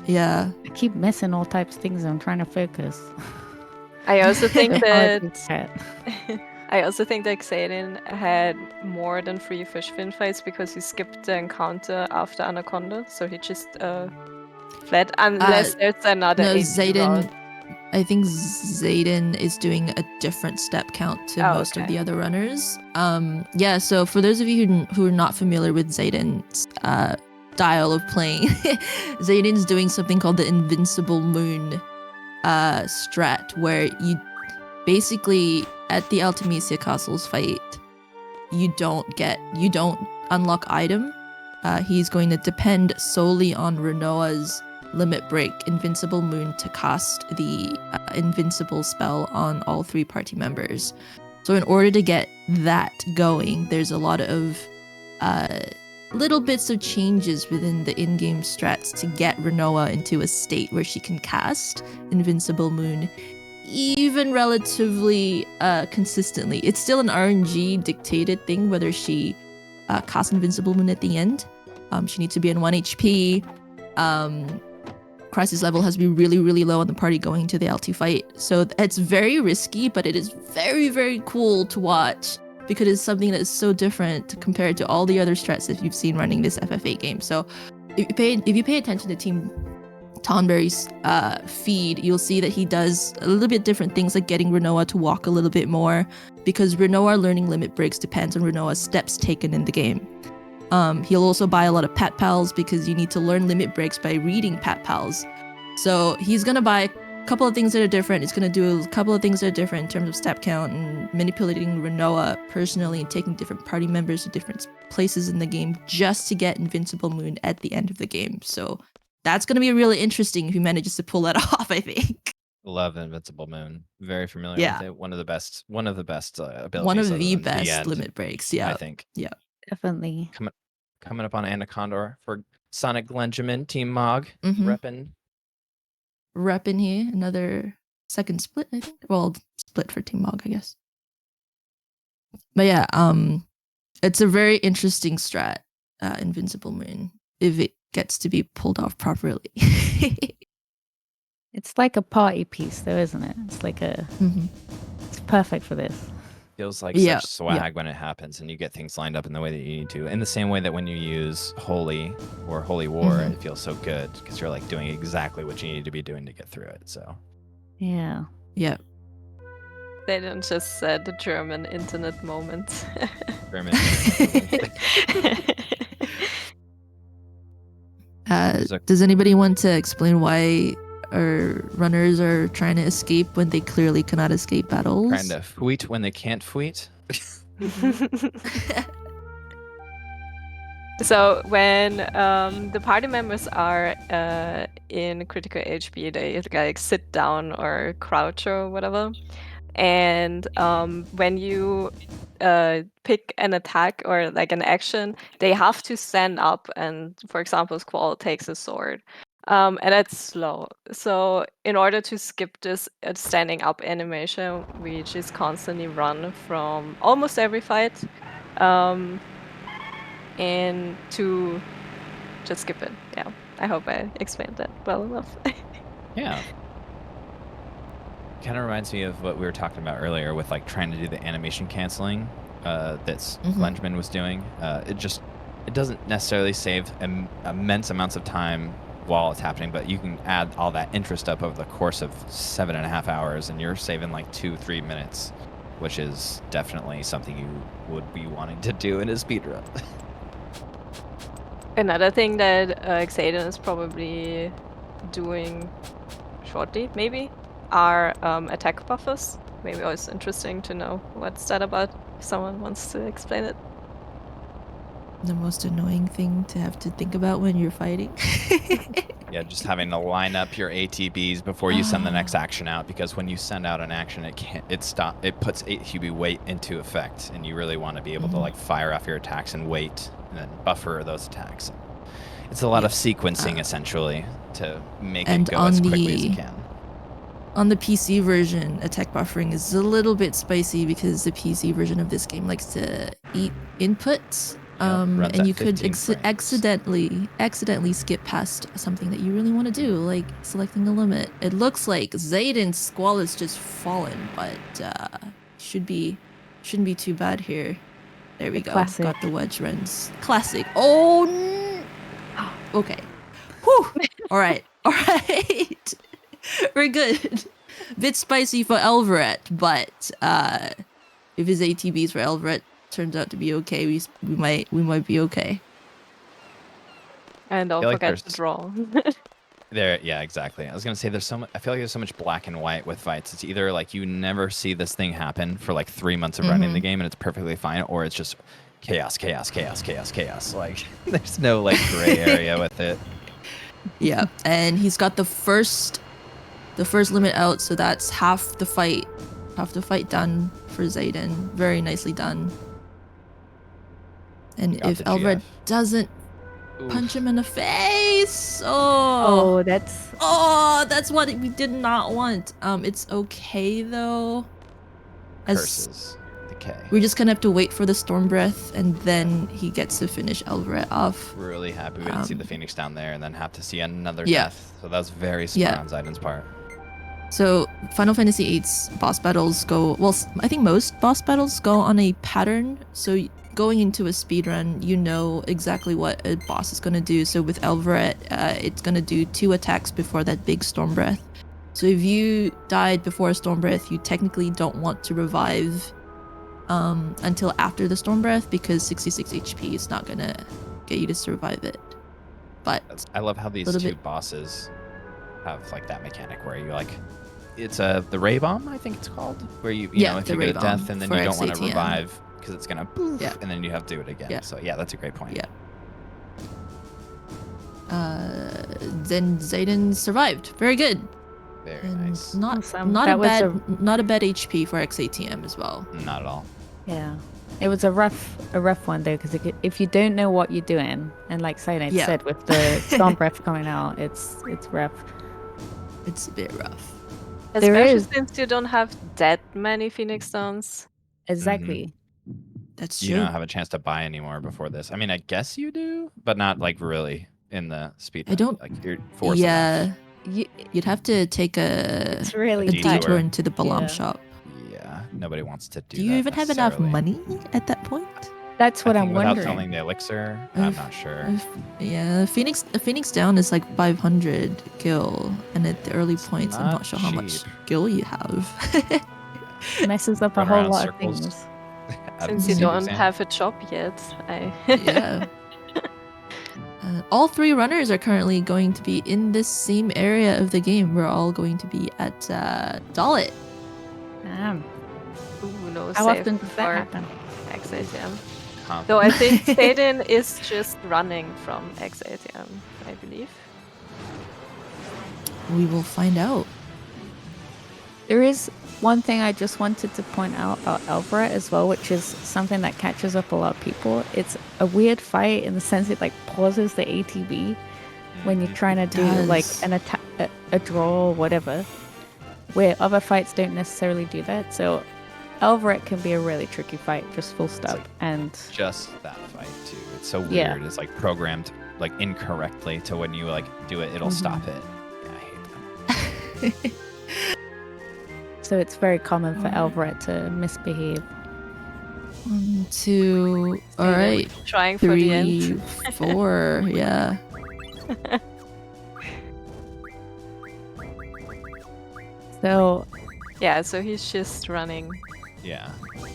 Yeah. like I keep missing all types of things. And I'm trying to focus. I also think Hard that to chat. I also think that xeidin had more than 3 fish fin fights because he skipped the encounter after Anaconda, so he just fled unless there's another No, AD xeidin. route. I think xeidin is doing a different step count to most of okay. the other runners. Yeah. So for those of you who are not familiar with xeidin's style of playing, xeidin's doing something called the Invincible Moon strat, where you basically at the Ultimecia castles fight, you don't unlock item. He's going to depend solely on Renoa's limit break Invincible Moon to cast the invincible spell on all 3 party members. So in order to get that going, there's a lot of little bits of changes within the in-game strats to get Rinoa into a state where she can cast Invincible Moon even relatively consistently. It's still an RNG dictated thing whether she casts Invincible Moon at the end. She needs to be on 1 HP. Crisis level has to be really, really low on the party going into the L2 fight. So it's very risky, but it is very, very cool to watch because it's something that is so different compared to all the other strats that you've seen running this FFA game. So if you pay attention to Team Tonberry's feed, you'll see that he does a little bit different things like getting Rinoa to walk a little bit more because Rinoa learning limit breaks depends on Rinoa's steps taken in the game. He'll also buy a lot of Pat Pals because you need to learn limit breaks by reading Pat Pals. So he's going to buy a couple of things that are different. He's going to do a couple of things that are different in terms of step count and manipulating Rinoa personally and taking different party members to different places in the game just to get Invincible Moon at the end of the game. So that's going to be really interesting if he manages to pull that off, I think. Love Invincible Moon. Very familiar Yeah. with it. One of the best abilities. One of other the than best end, limit breaks, yeah. I think. Yeah. Definitely. Coming up on Anaconda for sonicglenjamin, Team Mog, repping. Repping here. Another second split, I think. Well, split for Team Mog, I guess. But yeah, it's a very interesting strat, Invincible Moon, if it gets to be pulled off properly. It's like a party piece, though, isn't it? It's like it's perfect for this. Feels like such swag when it happens and you get things lined up in the way that you need to. In the same way that when you use Holy or Holy War, it feels so good because you're like doing exactly what you need to be doing to get through it. So yeah. Yeah. They didn't just said the German internet moment. German does anybody want to explain why our runners are trying to escape when they clearly cannot escape battles? Trying to fweet when they can't fweet. So when the party members are in critical HP, they like sit down or crouch or whatever. And when you pick an attack or like an action, they have to stand up. And for example, Squall takes a sword. And it's slow. So in order to skip this standing up animation, we just constantly run from almost every fight. And to just skip it. Yeah, I hope I explained that well enough. Yeah. Kind of reminds me of what we were talking about earlier with like trying to do the animation canceling that's Glenjamin was doing. It doesn't necessarily save immense amounts of time while it's happening, but you can add all that interest up over the course of 7.5 hours and you're saving like 2-3 minutes, which is definitely something you would be wanting to do in a speedrun. Another thing that xeidin is probably doing shortly, maybe, are attack buffers. Maybe always interesting to know what's that about, if someone wants to explain it. The most annoying thing to have to think about when you're fighting. Yeah, just having to line up your ATBs before you send the next action out, because when you send out an action, it puts ATB weight into effect, and you really want to be able to like fire off your attacks and wait, and then buffer those attacks. It's a lot of sequencing essentially to make it go as quickly as you can. On the PC version, attack buffering is a little bit spicy because the PC version of this game likes to eat inputs. And you could accidentally skip past something that you really want to do, like selecting a limit. It looks like xeidin's Squall has just fallen, but shouldn't be too bad here. There we go. Classic. Got the wedge runs. Classic. Oh, okay. Whew. All right. We're good. Bit spicy for Elveret, but if his ATBs for Elveret turns out to be okay, we might be okay. And don't forget to draw. Yeah, exactly. I was gonna say I feel like there's so much black and white with fights. It's either like you never see this thing happen for like 3 months of running the game and it's perfectly fine, or it's just chaos. Like there's no like gray area with it. Yeah, and he's got the first limit out, so that's half the fight done for xeidin. Very nicely done. And Got if the Elvret GF. doesn't Oof. punch him in the face, Oh, that's that's what we did not want. It's okay though. Curses. Decay. We're just gonna have to wait for the Storm Breath, and then he gets to finish Elvret off. Really happy we didn't see the Phoenix down there and then have to see another Yeah. death. So that was very smart Yeah. on Zaiden's part. So Final Fantasy VIII's boss battles go, well, I think most boss battles go on a pattern. So going into a speedrun, you know exactly what a boss is going to do. So with Elvret, it's going to do 2 attacks before that big Storm Breath. So if you died before a Storm Breath, you technically don't want to revive until after the Storm Breath, because 66 HP is not going to get you to survive it. But I love how these Little two bit. bosses have like that mechanic where you like, it's the Ray Bomb, I think it's called, where you Yeah, know, if the you Ray get a death Bomb and then for you don't want to XATM. revive because it's gonna poof, Yeah. and then you have to do it again. Yeah. So yeah, that's a great point. Yeah. Then Xeidin survived. Very good. Very And nice. not Awesome. not That a was bad not a bad HP for XATM as well. Not at all. Yeah, it was a rough one though, because if you don't know what you're doing, and like Cyanide Yeah. said, with the Storm Breath coming out, it's rough. It's a bit rough. There Especially is. since you don't have that many Phoenix Stones. Exactly. That's You true. don't have a chance to buy anymore before this. I mean, I guess you do, but not like really in the speed. I don't- like you're forced Yeah, enough. you'd have to take a It's really a detour. detour into the Balam Yeah. shop. Yeah, nobody wants to do Do you that even have enough necessarily. money at that point? That's what I I'm think without wondering. selling the elixir, I'm If- not sure. Yeah, a Phoenix down is like 500 gil, and at the early points, I'm not not sure how much cheap. gil you have. Messes up a Run whole around lot circles. of things. Since you Super don't Sam. have a job yet, I Yeah. All 3 runners are currently going to be in this same area of the game. We're all going to be at Dollet. Damn. Ooh, no How save often does that for happen? XATM. Confident. Though I think Xeidin is just running from XATM, I believe. We will find out. There is one thing I just wanted to point out about Elvret as well, which is something that catches up a lot of people. It's a weird fight in the sense it like pauses the ATB when you're trying to do like does. an attack, a draw or whatever, where other fights don't necessarily do that. So Elvret can be a really tricky fight, just full stop. like- And Just that fight too. It's so weird. Yeah. It's like programmed like incorrectly to when you like do it, it'll stop it. Yeah, I hate that. so it's very common for Elvret to misbehave. 1, 2. All right. Trying for the 3, end. 4. Yeah. So Yeah, so he's just running. Yeah.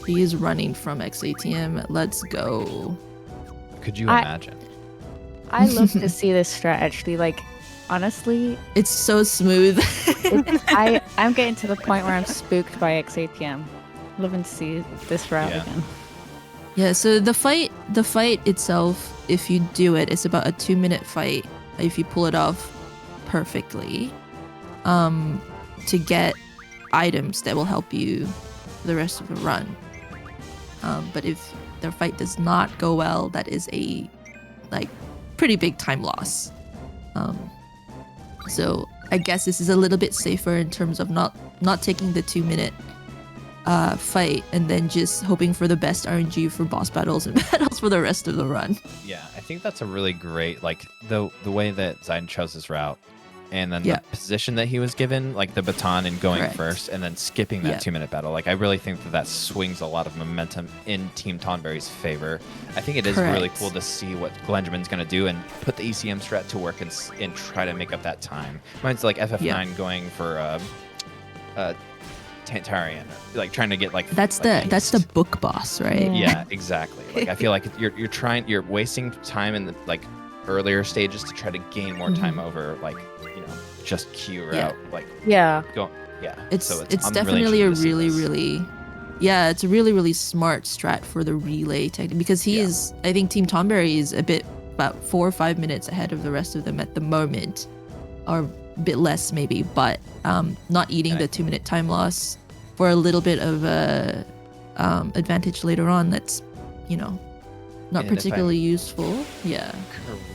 He is running from XATM. Let's go. Could you I- imagine? I love to see this strat actually. Like, honestly, It's so smooth. I'm getting to the point where I'm spooked by XATM. Loving to see this route Yeah. again. Yeah, so the fight itself, if you do it, it's about a 2-minute fight if you pull it off perfectly. To get items that will help you the rest of the run. But if the fight does not go well, that is a like pretty big time loss. So I guess this is a little bit safer in terms of not taking the 2-minute fight and then just hoping for the best RNG for boss battles and battles for the rest of the run. Yeah, I think that's a really great like the way that Zidane chose his route, and then Yeah. the position that he was given, like the baton and going Correct. first, and then skipping that Yeah. 2-minute battle. Like I really think that swings a lot of momentum in Team Tonberry's favor. I think it is really Correct. cool to see what Glenjamin's going to do and put the ECM strat to work and try to make up that time. Mine's like FF9 going for Tantarian, like trying to get like That's like the haste. book boss, right? Yeah, exactly. Like I feel like you're wasting time in the like earlier stages to try to gain more time over like just Q Yeah. route like Yeah. go yeah. It's so it's I'm definitely a interested to see really this. really yeah, it's a really really smart strat for the relay technique because he is I think Team Tonberry is a bit about 4 or 5 minutes ahead of the rest of them at the moment, or a bit less maybe, but not eating the 2-minute time loss for a little bit of advantage later on. That's Not And if particularly useful. Yeah.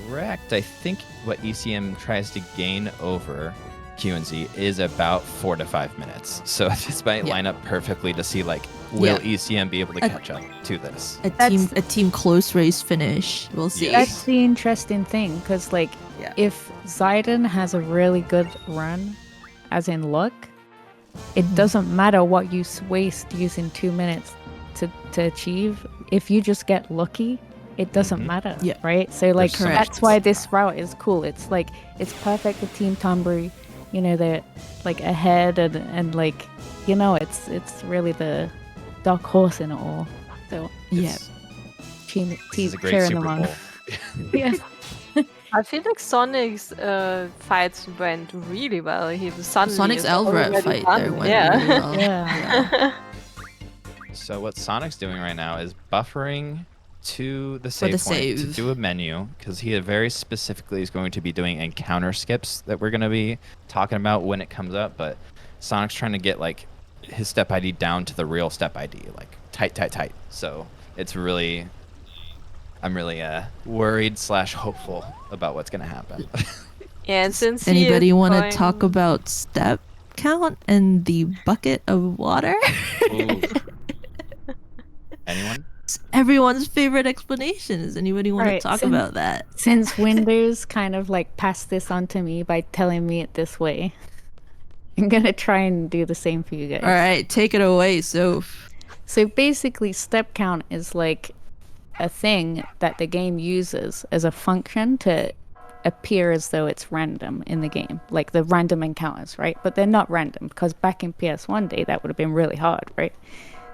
Correct. I think what ECM tries to gain over Q&Z is about 4 to 5 minutes. So this might line up perfectly to see like, will ECM be able to catch up to this? A team close race finish. We'll see. That's the interesting thing, because like if xeidin has a really good run, as in luck, it doesn't matter what you waste using 2 minutes to achieve. If you just get lucky, it doesn't matter, right? So like that's why this route is cool. It's like it's perfect for Team Tonberry. You know, they're like ahead and like, you know, it's really the dark horse in it all. So team cheering them on. Yeah. I feel like Sonic's fights went really well. He was Sonic's Elvret fight there went really well. Yeah. So what Sonic's doing right now is buffering to the save point to do a menu, because he very specifically is going to be doing encounter skips that we're going to be talking about when it comes up. But Sonic's trying to get like his step ID down to the real step ID, like tight. So it's really, I'm really worried / hopeful about what's going to happen. Yeah, and since anybody want to talk about step count and the bucket of water? Anyone? It's everyone's favorite explanation. Does anybody want to talk about that? Since Windows kind of like passed this on to me by telling me it this way, I'm gonna try and do the same for you guys. All right, take it away, Soph. So basically, step count is like a thing that the game uses as a function to appear as though it's random in the game, like the random encounters, right? But they're not random, because back in PS1 day, that would have been really hard, right?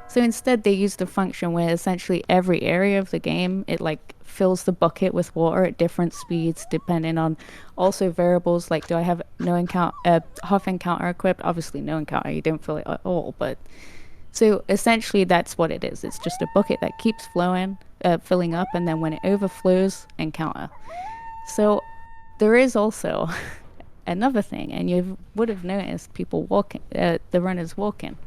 So instead, they used a function where essentially every area of the game, it like fills the bucket with water at different speeds, depending on also variables like, do I have no encounter, half encounter equipped? Obviously, no encounter, you don't fill it at all. But so essentially, that's what it is. It's just a bucket that keeps filling up, and then when it overflows, encounter. So there is also another thing, and you would have noticed people walking, the runners walking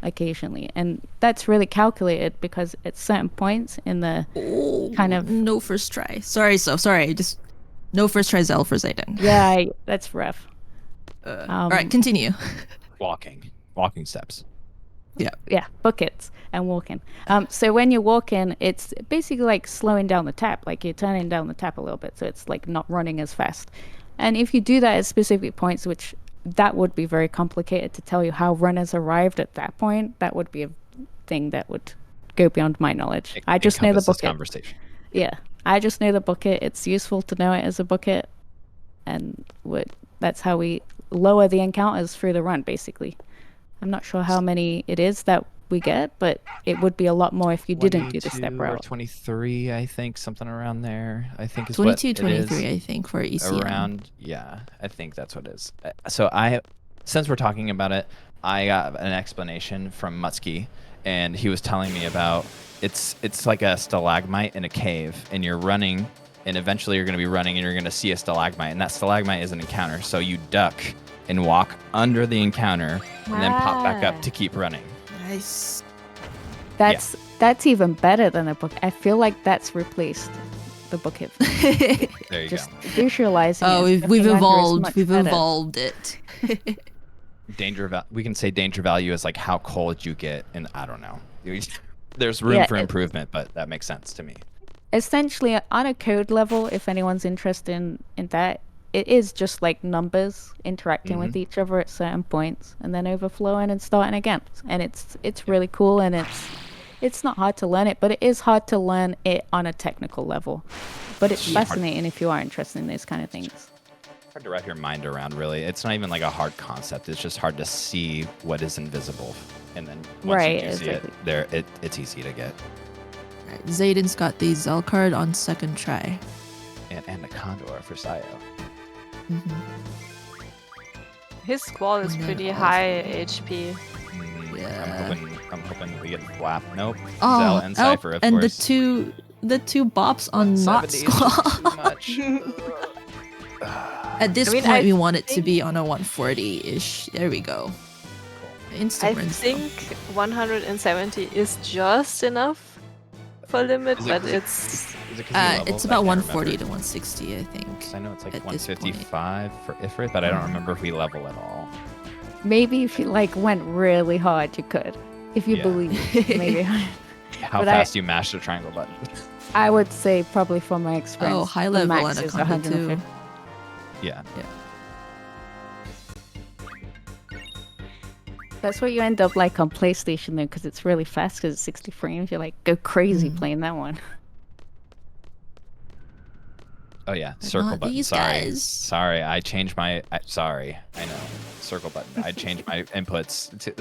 occasionally, and that's really calculated because at certain points in the kind of no first try. Sorry, just no first try Zell for xeidin. Yeah, that's rough. All right, continue. Walking steps. Yeah, buckets and walking. So when you're walking, it's basically like slowing down the tap, like you're turning down the tap a little bit, so it's like not running as fast. And if you do that at specific points, which that would be very complicated to tell you how runners arrived at that point. That would be a thing that would go beyond my knowledge. I just know the bucket. Conversation. Yeah, I just know the bucket. It's useful to know it as a bucket, and that's how we lower the encounters through the run, basically. I'm not sure how many it is that we get, but it would be a lot more if you didn't do the step route. Or 23, I think, something around there. I think is 22, what 23, I think, for ECM. Around, yeah, I think that's what it is. So since we're talking about it, I got an explanation from Mutsky, and he was telling me about it's like a stalagmite in a cave, and you're running, and eventually you're going to be running, and you're going to see a stalagmite, and that stalagmite is an encounter. So you duck and walk under the encounter, and then pop back up to keep running. Nice. That's even better than a book. I feel like that's replaced the bucket. There you Just go. visualizing. Oh, we've evolved. We've evolved it. We can say danger value is like how cold you get, and I don't know. There's room for improvement, but that makes sense to me. Essentially, on a code level, if anyone's interested in that, it is just like numbers interacting with each other at certain points, and then overflowing and starting again. And it's really cool, and it's not hard to learn it, but it is hard to learn it on a technical level. But it's fascinating if you are interested in those kind of things. Hard to wrap your mind around, really. It's not even like a hard concept. It's just hard to see what is invisible, and then once you do see it, it's easy to get. Right, xeidin's got the Zell card on second try. And the Condor for Sayo. His squall is pretty high HP. Yeah. I'm hoping we get Flap. Nope. Oh, Zell and Seifer, of and course. the two bops on not squall. At this point, we want it to be on a 140-ish. There we go. I think 170 is just enough upper limit, Is it- but is it- it's Is it 'cause he levels? It's I about can't 140 remember. to 160, I think. 'Cause I know it's like at this point. 155 for Ifrit, but I don't remember if we level at all. Maybe if you like went really hard, you could. If you Yeah. believe, maybe. How But fast you mash the triangle button. I would say probably from my experience. Oh, high the level max is Anaconda too. 150. Yeah. That's what you end up like on PlayStation though, because it's really fast because it's 60 frames. You like go crazy playing that one. Oh yeah, But circle not button. these Sorry, guys. sorry. I changed my. Sorry, I know. Circle button. I changed my inputs to.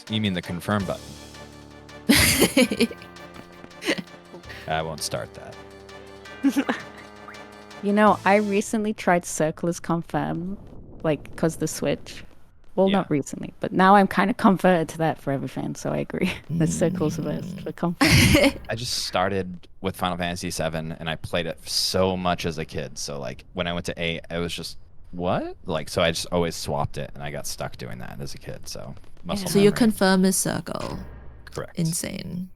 You mean the confirm button? I won't start that. You know, I recently tried Circle as confirm, like because the Switch. Well, Yeah. not recently, but now I'm kind of converted to that for everything. So I agree. The Circle's the best for confirm. I just started with Final Fantasy VII, and I played it so much as a kid. So like when I went to 8, I was just what? Like so I just always swapped it, and I got stuck doing that as a kid. So muscle So your memory. confirm is circle. Correct. Insane.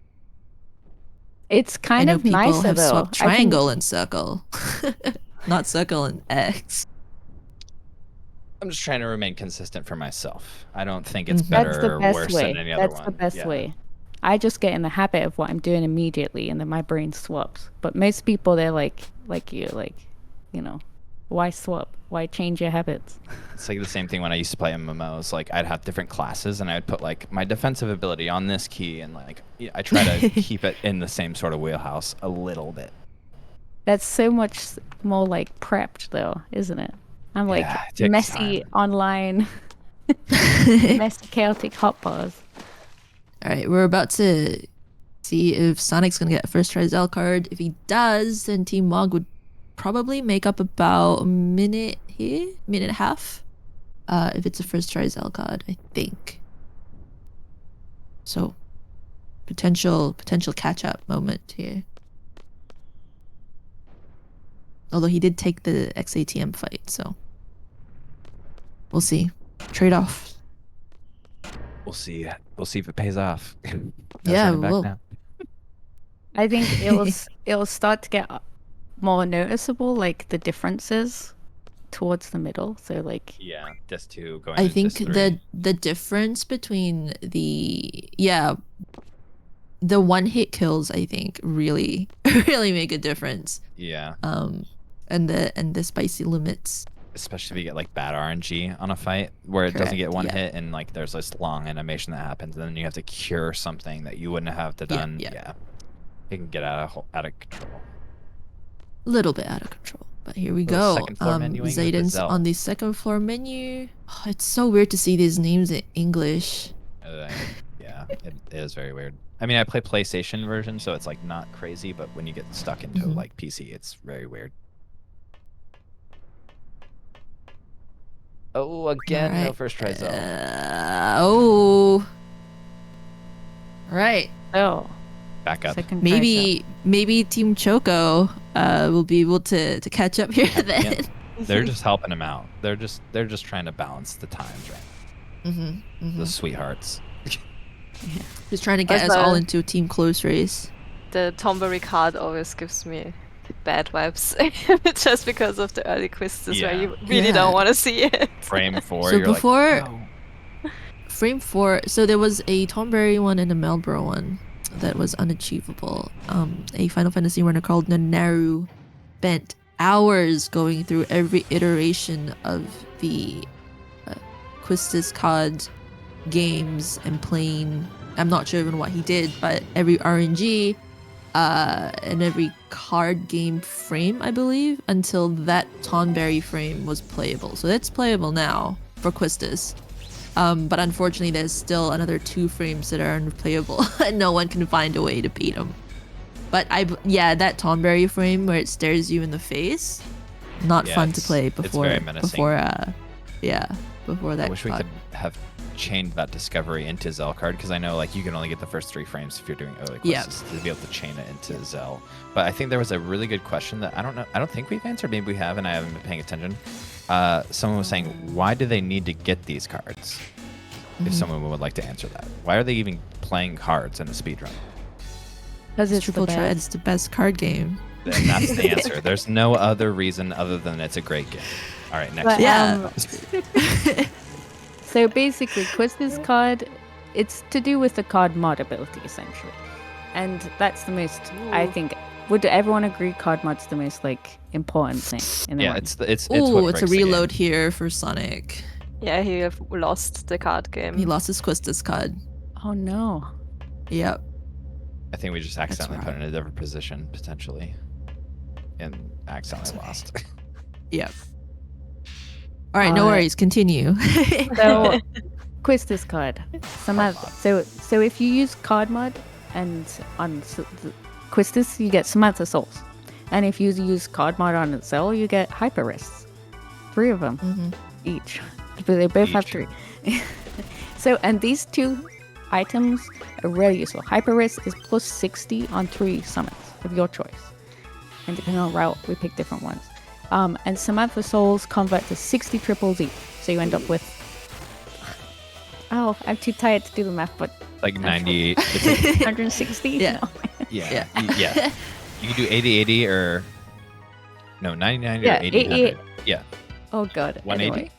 It's I kind know of people nicer have though. swapped I can- triangle and circle, not circle and X. I'm just trying to remain consistent for myself. I don't think it's Mhm. better That's the or best worse way. than any other That's one. the best Yeah. way. I just get in the habit of what I'm doing immediately, and then my brain swaps. But most people, they're like you, like, you know, why swap? Why change your habits? It's like the same thing when I used to play MMOs. Like I'd have different classes, and I would put like my defensive ability on this key, and like I try to keep it in the same sort of wheelhouse a little bit. That's so much more like prepped, though, isn't it? I'm like Yeah, it takes messy time. online, messy chaotic hotbars. All right, we're about to see if Sonic's gonna get a first try Zell card. If he does, then Team Mog would probably make up about a minute here, minute and a half. If it's a first try Zell card, I think. So, potential catch up moment here. Although he did take the XATM fight, so we'll see. Trade off. We'll see. We'll see if it pays off. No Yeah, turning back we'll- now. I think it'll start to get more noticeable, like the differences towards the middle. So like Yeah, Disc 2 going. I to think Disc 3. the difference between the one hit kills I think really really make a difference. Yeah, And the spicy limits. especially if you get like bad RNG on a fight where it doesn't get Correct, one yeah. hit, and like there's this long animation that happens, and then you have to cure something that you wouldn't have to Yeah, done. yeah. It can get out of control. Little bit out of control. But here we Little go. second floor menuing with the Xeidin's Zell. on the second floor menu. Oh, it's so weird to see these names in English. Yeah, it is very weird. I mean, I play PlayStation version, so it's like not crazy, but when you get stuck into Mhm. like PC, it's very weird. Oh, again, no Alright. first try Zell. Oh. Right. oh, Back up. second try Zell. Maybe Team Choco will be able to catch up here then. Yeah. They're just helping him out. They're just trying to balance the times right. Mm-hmm, The sweethearts. Just trying to get us Also- all into a team close race. The Tonberry card always gives me bad vibes, just because of the early quizzes where Yeah. you really Yeah. don't want to see it. Frame 4. So you're before- like, "Oh." Frame 4, so there was a Tonberry one and a Melbro one that was unachievable. A Final Fantasy runner called Nanaru spent hours going through every iteration of the Quistis card games and playing. I'm not sure even what he did, but every RNG and every card game frame, I believe, until that Tonberry frame was playable. So that's playable now for Quistis. But unfortunately, there's still another 2 frames that are unplayable, and no one can find a way to beat them. But that Tonberry frame where it stares you in the face, not Yeah, fun to it's- play it's before. very menacing. Before that. I wish we card. could have chained that discovery into Zell card, because I know like you can only get the first 3 frames if you're doing early Yeah. quests to be able to chain it into Zell. But I think there was a really good question that I don't think we've answered. Maybe we have, and I haven't been paying attention. Someone was saying, why do they need to get these cards? if someone would like to answer that. Why are they even playing cards in a speedrun? Because it's Triple Threat. It's the best card game. Then that's the answer. There's no other reason other than it's a great game. All right, next. But, Yeah. So basically, Quiz's card, it's to do with the card mod ability, essentially. And that's the most, I think, would everyone agree card mod's the most, like, important thing in the Yeah, run? it's what It's a breaks the game. reload here for Sonic. Yeah, he have lost the card game. He lost his Quistis card. Oh, no. Yep. I think we just accidentally right. put it in a different position, potentially. And accidentally lost. Yep. All right, no worries. Continue. So, Quiz's card. So if you use card mod and on Quiz's, you get Samantha Souls. And if you use card mod on Cell, you get Hyper Wrists. 3 of them each. But they both have 3. So, and these 2 items are really useful. Hyper Wrist is plus 60 on 3 summons of your choice. And depending on route, we pick different ones. And Samantha Souls convert to 60 triples each. So you end up with... Oh, I'm too tired to do the math, but... Like 98. 160? Yeah. No. Yeah. You can do 80-80 or... No, 99 Yeah, or 80-100. Yeah. Oh, God. 180? Anyway.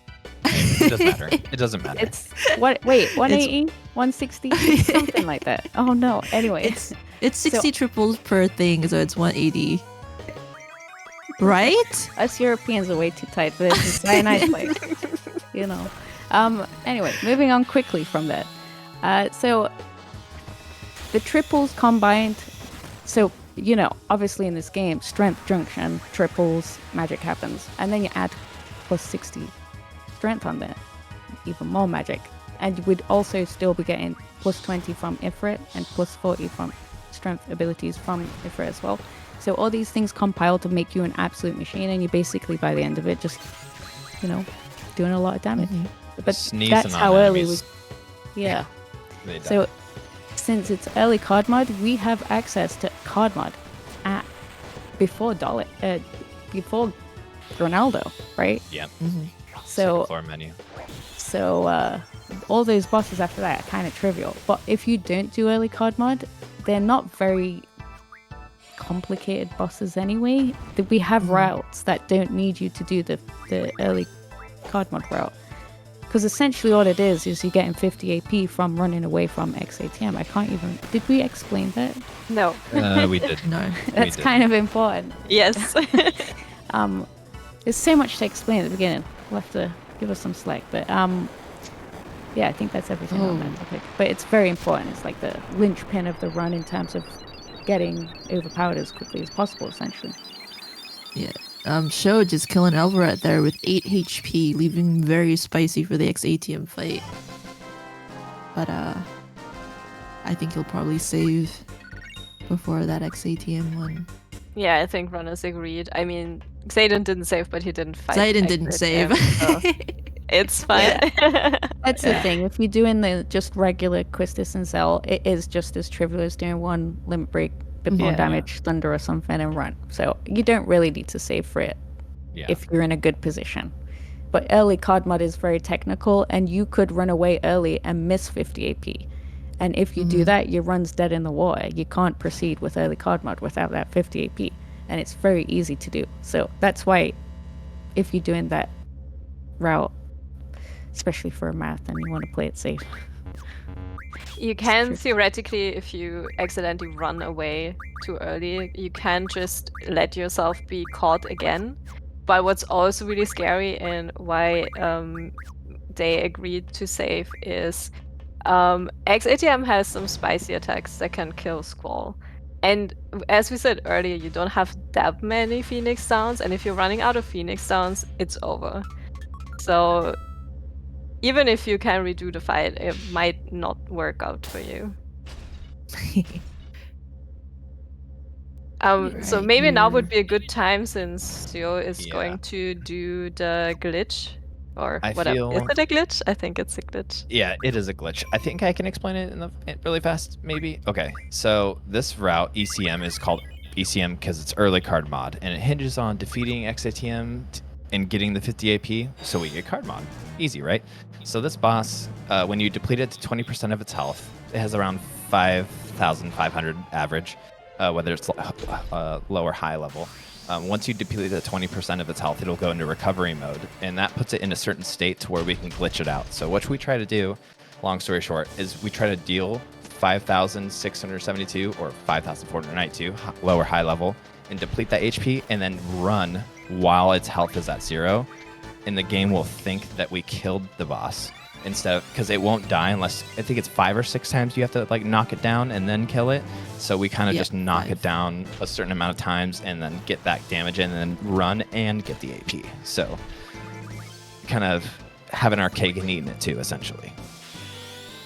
It doesn't matter. It doesn't matter. It's... Wait, 180? 160? Something like that. Oh, no. Anyway. It's 60 triples per thing, so it's 180. Right? Us Europeans are way too tight for this. It's cyanide play. You know. Anyway, moving on quickly from that. So the triples combined. So, you know, obviously in this game, strength junction, triples, magic happens. And then you add plus 60 strength on there. Even more magic. And you would also still be getting plus 20 from Ifrit and plus 40 from strength abilities from Ifrit as well. So all these things compile to make you an absolute machine, and you basically, by the end of it, just, you know, doing a lot of damage. But Sneezing that's on how early enemies. Yeah. They die. So since it's early card mod, we have access to card mod at before Dollet, before Ronaldo, right? Yeah. So Floor menu. So all those bosses after that are kind of trivial. But if you don't do early card mod, they're not very complicated bosses anyway. We have routes that don't need you to do the early card mod route. Because essentially all it is you're getting 50 AP from running away from XATM. I can't even... Did we explain that? No. We did. No. That's kind of important. Yes. There's so much to explain at the beginning. We'll have to give us some slack. But yeah, I think that's everything on that topic. But it's very important. It's like the linchpin of the run in terms of getting overpowered as quickly as possible, essentially. Yeah. Sho just killing Ayymart there with 8 HP, leaving him very spicy for the XATM fight. But I think he'll probably save before that XATM one. Yeah, I think runners agreed. I mean, xeidin didn't save, but he didn't fight. xeidin didn't save. So it's fine. That's the thing. If you're doing the just regular Quistis and Cell, it is just as trivial as doing one limit break, bit more damage, thunder or something, and run. So you don't really need to save for it if you're in a good position. But early card mod is very technical, and you could run away early and miss 50 AP. And if you do that, your run's dead in the water. You can't proceed with early card mod without that 50 AP. And it's very easy to do. So that's why if you're doing that route, especially for a marathon, you want to play it safe. You can theoretically, if you accidentally run away too early, you can just let yourself be caught again. But what's also really scary and why they agreed to save is XATM has some spicy attacks that can kill Squall. And as we said earlier, you don't have that many Phoenix Downs, and if you're running out of Phoenix Downs, it's over. So even if you can redo the fight, it might not work out for you. So maybe now would be a good time since Seo is going to do the glitch. Or whatever. Is it a glitch? I think it's a glitch. Yeah, it is a glitch. I think I can explain it really fast, maybe. Okay, so this route, ECM, is called ECM because it's early card mod, and it hinges on defeating XATM in getting the 50 AP, so we get card mod. Easy, right? So this boss, when you deplete it to 20% of its health, it has around 5,500 average, whether it's low or high level. Once you deplete it to 20% of its health, it'll go into recovery mode, and that puts it in a certain state to where we can glitch it out. So what we try to do, long story short, is we try to deal 5,672 or 5,492 low or high level, and deplete that HP, and then run while its health is at 0, and the game will think that we killed the boss instead of, because it won't die unless, I think it's 5 or 6 times you have to like knock it down and then kill it. So we kind of just knock it down a certain amount of times and then get that damage in and then run and get the AP. So kind of having our cake and eating it too, essentially.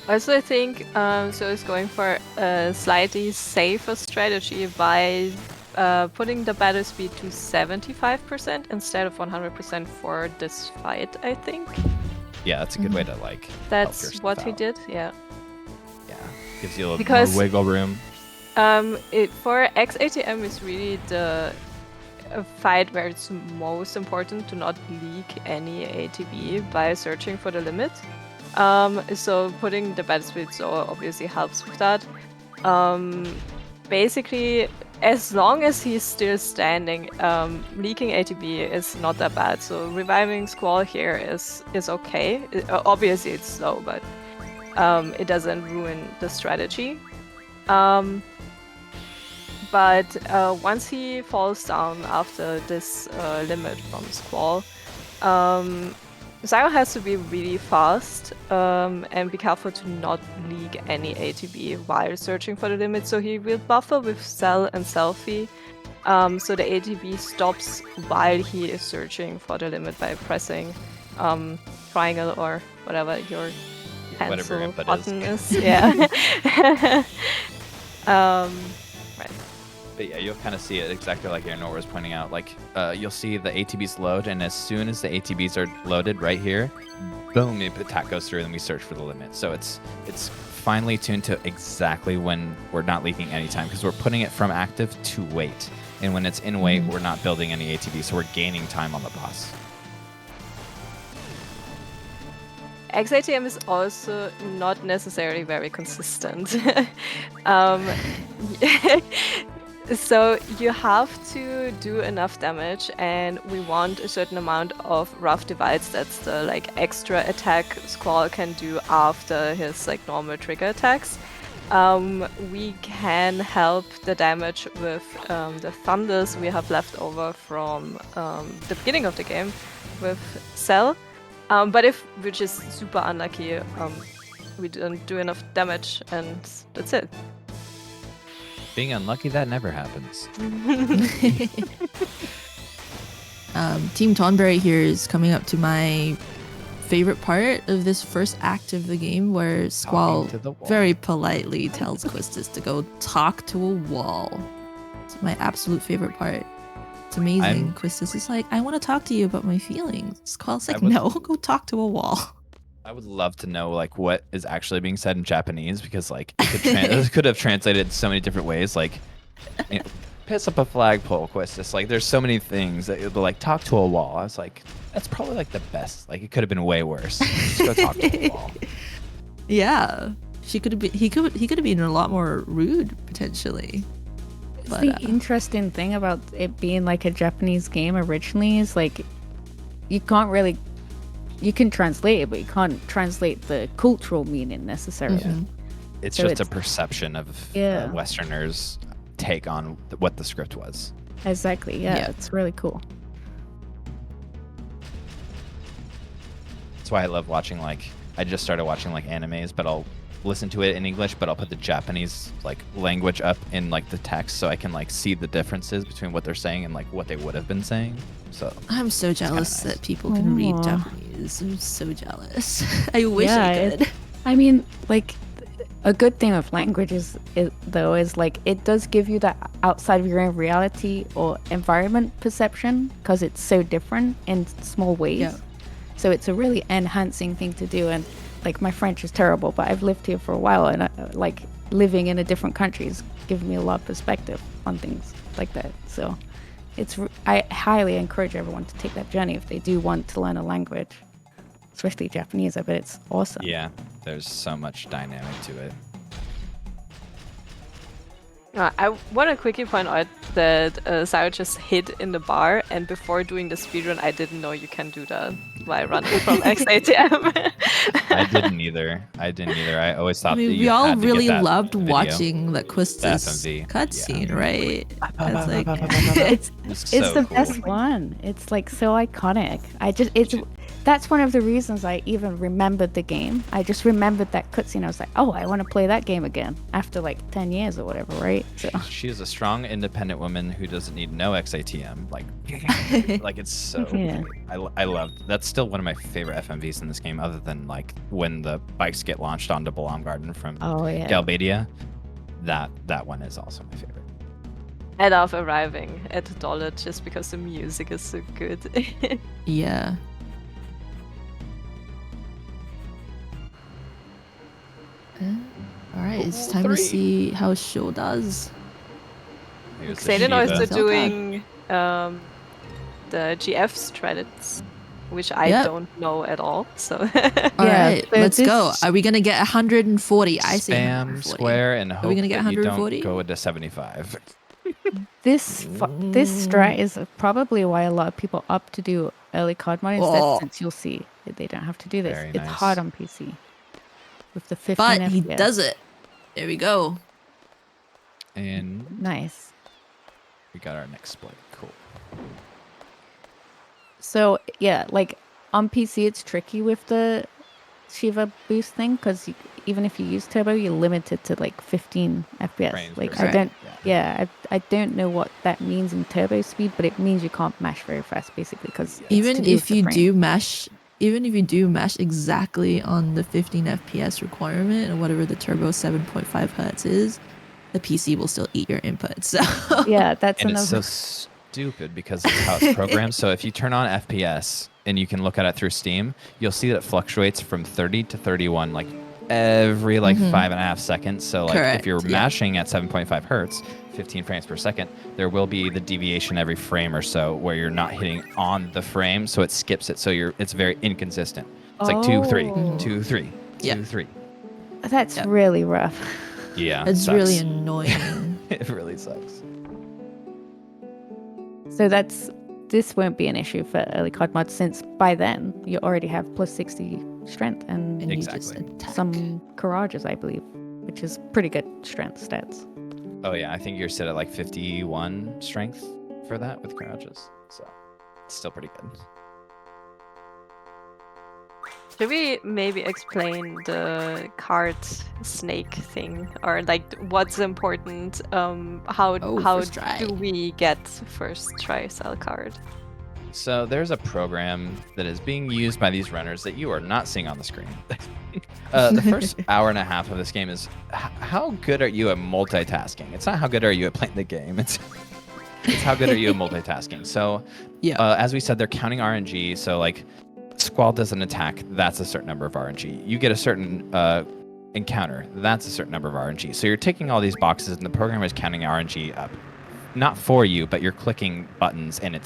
Also, I think so is going for a slightly safer strategy by putting the battle speed to 75% instead of 100% for this fight, I think. Yeah, that's a good way to like. That's what he did. Yeah. Yeah, gives you a little more wiggle room. For xATM is really the fight where it's most important to not leak any ATB by searching for the limit. So putting the battle speed so obviously helps with that. Basically, as long as he's still standing, leaking ATB is not that bad. So reviving Squall here is okay. Obviously it's slow, but it doesn't ruin the strategy. But once he falls down after this limit from Squall, Zyro has to be really fast and be careful to not leak any ATB while searching for the limit. So he will buffer with Cell and Selfie, so the ATB stops while he is searching for the limit by pressing triangle or whatever your pencil button is. Yeah. Right. But yeah, you'll kind of see it exactly like earinor was pointing out. Like, you'll see the ATBs load, and as soon as the ATBs are loaded right here, boom, the attack goes through, and we search for the limit. So it's finely tuned to exactly when we're not leaking any time, because we're putting it from active to wait. And when it's in wait, we're not building any ATB, so we're gaining time on the boss. xATM is also not necessarily very consistent. So you have to do enough damage, and we want a certain amount of rough divides. That's the like extra attack Squall can do after his like normal trigger attacks. We can help the damage with the thunders we have left over from the beginning of the game with Cell. But if we're just super unlucky, we don't do enough damage, and that's it. Being unlucky, that never happens. Team Tonberry here is coming up to my favorite part of this first act of the game, where Squall very politely tells Quistis to go talk to a wall. It's my absolute favorite part. It's amazing. Quistis is like, I want to talk to you about my feelings. Squall's like, no, go talk to a wall. I would love to know like what is actually being said in Japanese, because like it could have translated so many different ways. Like, you know, piss up a flagpole, Quistis. Like, there's so many things that you'll like talk to a wall. I was like, that's probably like the best. Like, it could have been way worse. Just go talk to a wall. Yeah, he could have been a lot more rude potentially. But, the interesting thing about it being like a Japanese game originally is like you can translate it, but you can't translate the cultural meaning necessarily. Yeah. It's so just a perception of Westerners' take on what the script was. Exactly. Yeah, it's really cool. That's why I love watching, like, I just started watching like animes, but I'll listen to it in English, but I'll put the Japanese like language up in like the text, so I can like see the differences between what they're saying and like what they would have been saying. So I'm so jealous that people can read Japanese. I'm so jealous. I wish I could. I mean, like, a good thing with language is like it does give you that outside of your own reality or environment perception, because it's so different in small ways. Yeah. So it's a really enhancing thing to do. And like, my French is terrible, but I've lived here for a while, and like living in a different country has given me a lot of perspective on things like that. So I highly encourage everyone to take that journey if they do want to learn a language, especially Japanese. I bet it's awesome. Yeah, there's so much dynamic to it. I want to quickly point out that Sarah just hid in the bar, and before doing the speedrun, I didn't know you can do that while running from xATM. I didn't either. I always thought I mean, that you we all had to really get that loved video. watching the Quistis FMV, cutscene, right? It's like It's the best one. It's like so iconic. That's one of the reasons I even remembered the game. I just remembered that cutscene. I was like, oh, I want to play that game again after like 10 years or whatever, right? So She is a strong, independent woman who doesn't need no xATM. Like it's so. Yeah. I love. That's still one of my favorite FMVs in this game, other than like when the bikes get launched onto Galbadia Garden from Galbadia. That one is also my favorite. I love arriving at Dollet just because the music is so good. yeah. All right, it's time to see how Sho does. xeidin also doing the GF strategies, which I don't know at all. So all right, let's go. Are we gonna get 140? I say Spam 140. square and hope Are we gonna get that you 140? don't go into 75. this strat is probably why a lot of people opt to do early card mod instead, since you'll see that they don't have to do this. Very it's nice. hard on PC with the 15 But FPS. he does it. There we go. And Nice. we got our next split. Cool. So yeah, like on PC, it's tricky with the Shiva boost thing because even if you use turbo, you're limited to like 15 FPS. Frames Like per I don't, second, I don't know what that means in turbo speed, but it means you can't mash very fast, basically. Because Even if you do mash exactly on the 15 FPS requirement or whatever the turbo 7.5 hertz is, the PC will still eat your input. So yeah, that's And another. it's so stupid because it's how it's programmed. So if you turn on FPS and you can look at it through Steam, you'll see that it fluctuates from 30 to 31 like every 5.5 seconds. So like if you're mashing at 7.5 hertz, 15 frames per second, there will be the deviation every frame or so where you're not hitting on the frame, so it skips it. So it's very inconsistent. It's like 2 3 2 3 2 3. That's really rough. Yeah, it's sucks. really annoying. It really sucks. So this won't be an issue for early card mod since by then you already have plus 60 strength and some courages, I believe, which is pretty good strength stats. Oh yeah, I think you're set at like 51 strength for that with garages, so it's still pretty good. Should we maybe explain the card snake thing, or like what's important? How do we get first try sell card? So there's a program that is being used by these runners that you are not seeing on the screen. The first hour and a half of this game is how good are you at multitasking? It's not how good are you at playing the game. It's how good are you at multitasking. So as we said, they're counting RNG. So like Squall does an attack, that's a certain number of RNG. You get a certain encounter, that's a certain number of RNG. So you're taking all these boxes and the program is counting RNG up. Not for you, but you're clicking buttons and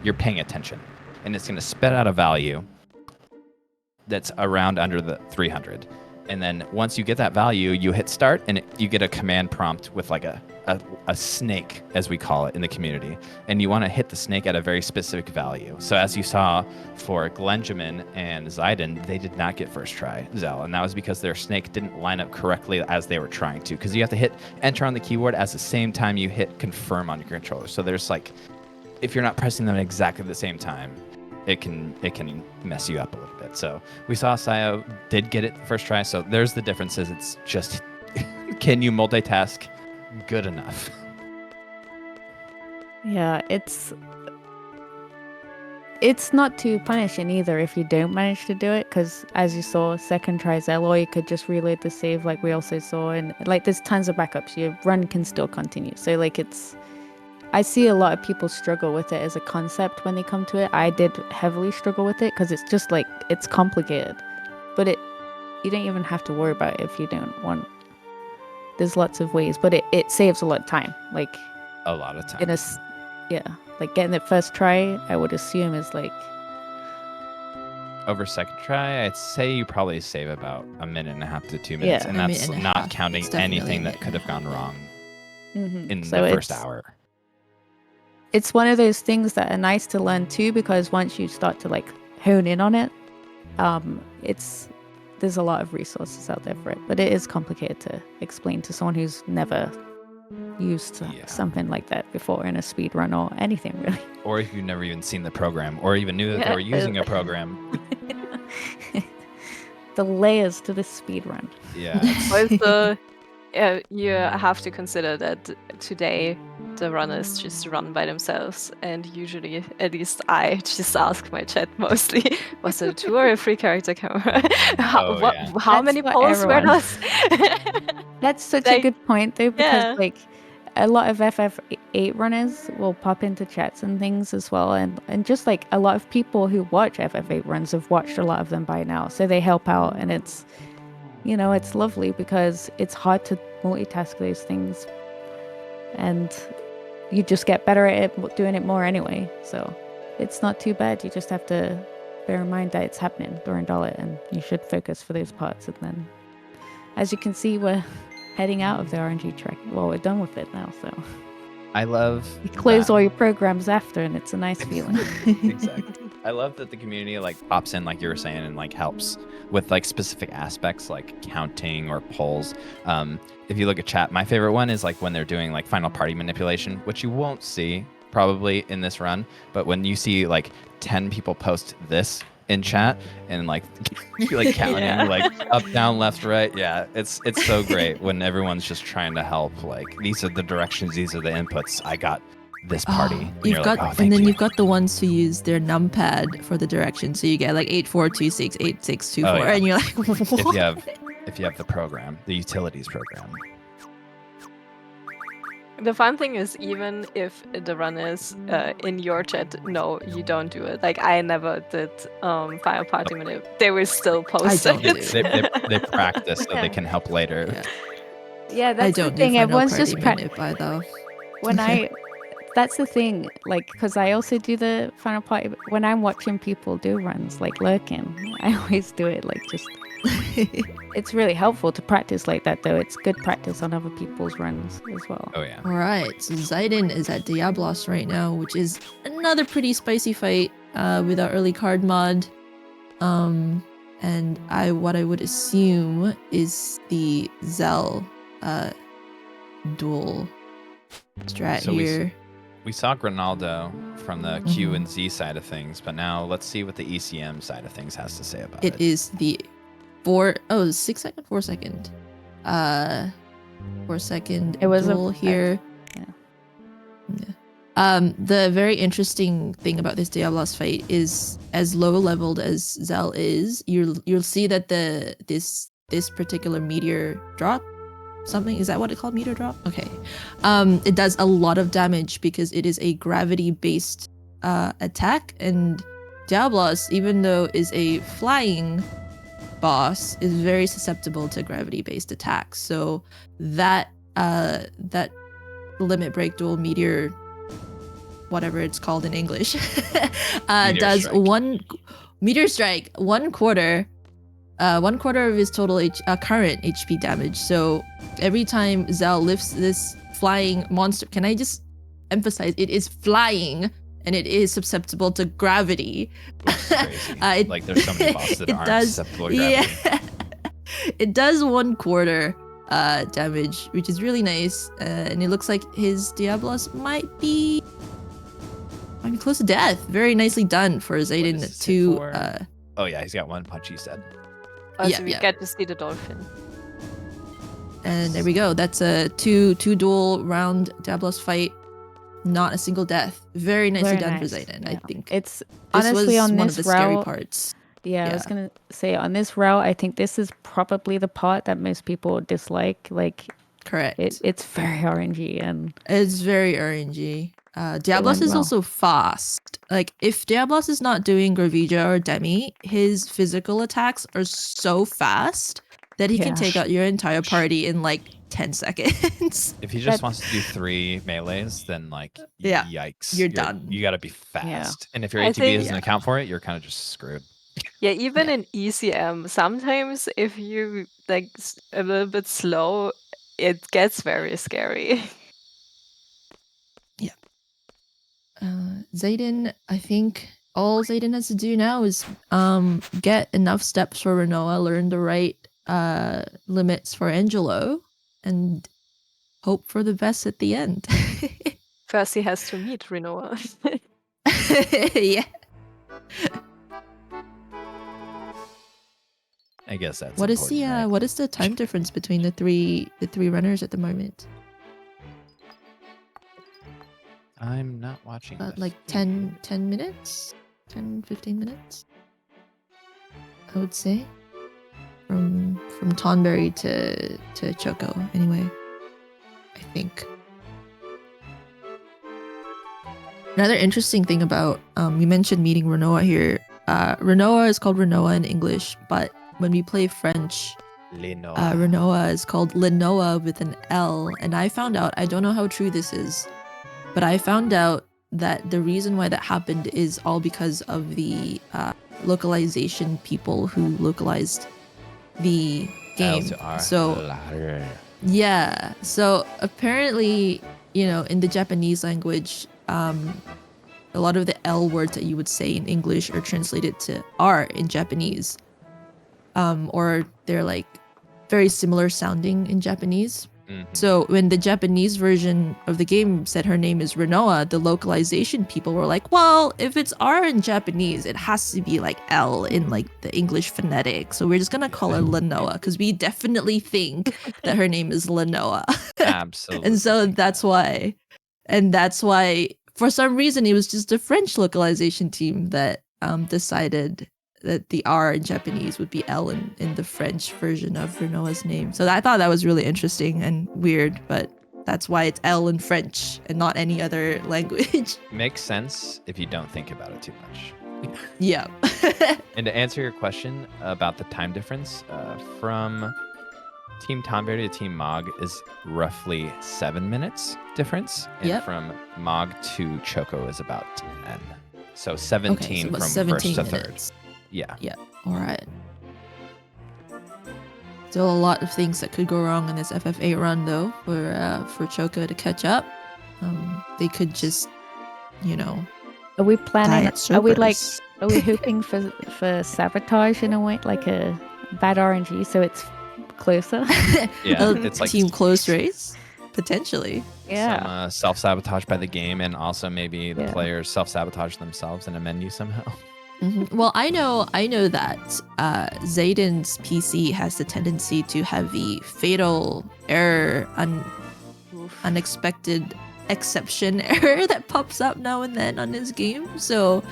you're paying attention. And it's going to spit out a value that's around under the 300. And then once you get that value, you hit start and you get a command prompt with like a snake, as we call it in the community. And you want to hit the snake at a very specific value. So as you saw for Glenjamin and Xeidin, they did not get first try Zell. And that was because their snake didn't line up correctly as they were trying to. Because you have to hit enter on the keyboard at the same time you hit confirm on your controller. So there's like, if you're not pressing them at exactly the same time, it can mess you up a little bit. So we saw Sayo did get it first try. So there's the differences. It's just, can you multitask good enough? Yeah, it's not too punishing either if you don't manage to do it, because as you saw, second try Zell, or you could just reload the save like we also saw, and like there's tons of backups. Your run can still continue. So like I see a lot of people struggle with it as a concept when they come to it. I did heavily struggle with it because it's just like, it's complicated. But you don't even have to worry about it if you don't want. There's lots of ways, but it saves a lot of time. Like a lot of time. like getting it first try, I would assume is like Over second try, I'd say you probably save about 1.5 to 2 minutes, Yeah. and A that's minute and a not half. counting It's definitely anything a that minute could and have a half. gone wrong in So the first it's- hour. It's one of those things that are nice to learn too, because once you start to like hone in on it, there's a lot of resources out there for it, but it is complicated to explain to someone who's never used something like that before in a speed run or anything really. Or if you've never even seen the program, or even knew that they were using a program. The layers to this speed run. Yeah. Also, you have to consider that today the runners just run by themselves, and usually, at least I just ask my chat mostly, was it a 2 or a 3 character camera? How That's many what polls were everyone- those? That's such a good point though, because Yeah. like a lot of FF8 runners will pop into chats and things as well, and just like a lot of people who watch FF8 runs have watched a lot of them by now, so they help out, and it's, you know, it's lovely because it's hard to multitask those things, and you just get better at it, doing it more anyway. So it's not too bad. You just have to bear in mind that it's happening during Dollet, and you should focus for those parts. And then, as you can see, we're heading out of the RNG track. Well, we're done with it now, so I love you close that. all your programs after, and it's a nice feeling. Exactly. I love that the community like pops in, like you were saying, and like helps with like specific aspects like counting or polls. If you look at chat, my favorite one is like when they're doing like final party manipulation, which you won't see probably in this run, but when you see like 10 people post this in chat and like like counting like up, down, left, right, it's so great when everyone's just trying to help. Like these are the directions, these are the inputs. I got this party. And You've you're got, like, oh, and thank then you. you've got the ones who use their numpad for the direction. So you get like 8426, 8624, Oh, yeah. and you're like, what? If you have the program, the utilities program. The fun thing is, even if the runners in your chat know you don't do it, like I never did Final Party Manip, they will still post don't it. do They practice so they can help later. Yeah, I that's don't the do thing. Final Everyone's Party just Manip either. That's the thing, like, because I also do the final party. When I'm watching people do runs, like lurking, I always do it, like, just. It's really helpful to practice like that, though. It's good practice on other people's runs as well. Oh, yeah. All right, so xeidin is at Diablos right now, which is another pretty spicy fight with our early card mod. And what I would assume is the Zell duel strat So here. We saw Grinaldo from the Q and Z side of things, but now let's see what the ECM side of things has to say about it. It is the 6 second, 4 second. 4 second It was duel here. The very interesting thing about this Diablos fight is, as low leveled as Zell is, you'll see that this particular meteor drop, something, is that what it called, meteor drop? Okay. It does a lot of damage because it is a gravity based attack, and Diablos, even though is a flying boss, is very susceptible to gravity based attacks. So that limit break dual meteor, whatever it's called in English, does strike. one meteor strike, one quarter of his total current HP damage. So every time Zell lifts this flying monster, can I just emphasize, it is flying and it is susceptible to gravity. Crazy. Like there's so many bosses that aren't susceptible to gravity. Yeah. It does 1/4 damage, which is really nice. And it looks like his Diablos might be close to death. Very nicely done for xeidin to. Oh yeah, he's got one punch, he said. Also, we get to see the dolphin. And there we go. That's a two duel round Diablos fight. Not a single death. Very nicely Very done nice. for xeidin. Yeah. I think It's this honestly was on one this of the route. scary parts. Yeah, I was gonna say, on this route, I think this is probably the part that most people dislike. Like, correct. It's very RNG, and it's very RNG. Diablos is also fast. Like, if Diablos is not doing Gravija or Demi, his physical attacks are so fast that he can take out your entire party in like 10 seconds. If he just wants to do 3 melees, then like yikes. You're done. You gotta be fast. And if your I ATB think- doesn't account for it, you're kind of just screwed. Yeah, even in ECM, sometimes if you like a little bit slow, it gets very scary. Xeidin, I think all Xeidin has to do now is get enough steps for Rinoa, learn the right limits for Angelo, and hope for the best at the end. First, he has to meet Rinoa. Yeah. I guess that's What is important, right? what is the time difference between the three runners at the moment? I'm not watching this. Like 10 minutes? 10, 15 minutes? I would say. From Tonberry to Choco, anyway. I think. Another interesting thing about, you mentioned meeting Rinoa here. Rinoa is called Rinoa in English, but when we play French, Rinoa is called Linoa with an L. And I found out, I don't know how true this is, but I found out that the reason why that happened is all because of the localization people who localized the game. So yeah, so apparently, you know, in the Japanese language, a lot of the L words that you would say in English are translated to R in Japanese, or they're like very similar sounding in Japanese. So when the Japanese version of the game said her name is Rinoa, the localization people were like, well, if it's R in Japanese, it has to be like L in like the English phonetic. So we're just going to call her Linoa because we definitely think that her name is Linoa. Absolutely. And so that's why. And that's why, for some reason, it was just the French localization team that decided that the R in Japanese would be L in the French version of Rinoa's name. So I thought that was really interesting and weird, but that's why it's L in French and not any other language. Makes sense if you don't think about it too much. Yeah. And to answer your question about the time difference, from Team Tonberry to Team Mog is roughly 7 minutes difference. And from Mog to Choco is about 10. So 17 from 17 first to minutes. third. Yeah. Yeah. All right. Still a lot of things that could go wrong in this FF8 run, though, for Choco to catch up. They could just, you know. Are we planning? Are we hoping for sabotage in a way, like a bad RNG, so it's closer? Yeah, it's like team close race, potentially. Yeah. Some self-sabotage by the game, and also maybe the players self-sabotage themselves in a menu somehow. Well, I know that Xeidin's PC has the tendency to have the fatal error, unexpected exception error that pops up now and then on his game. So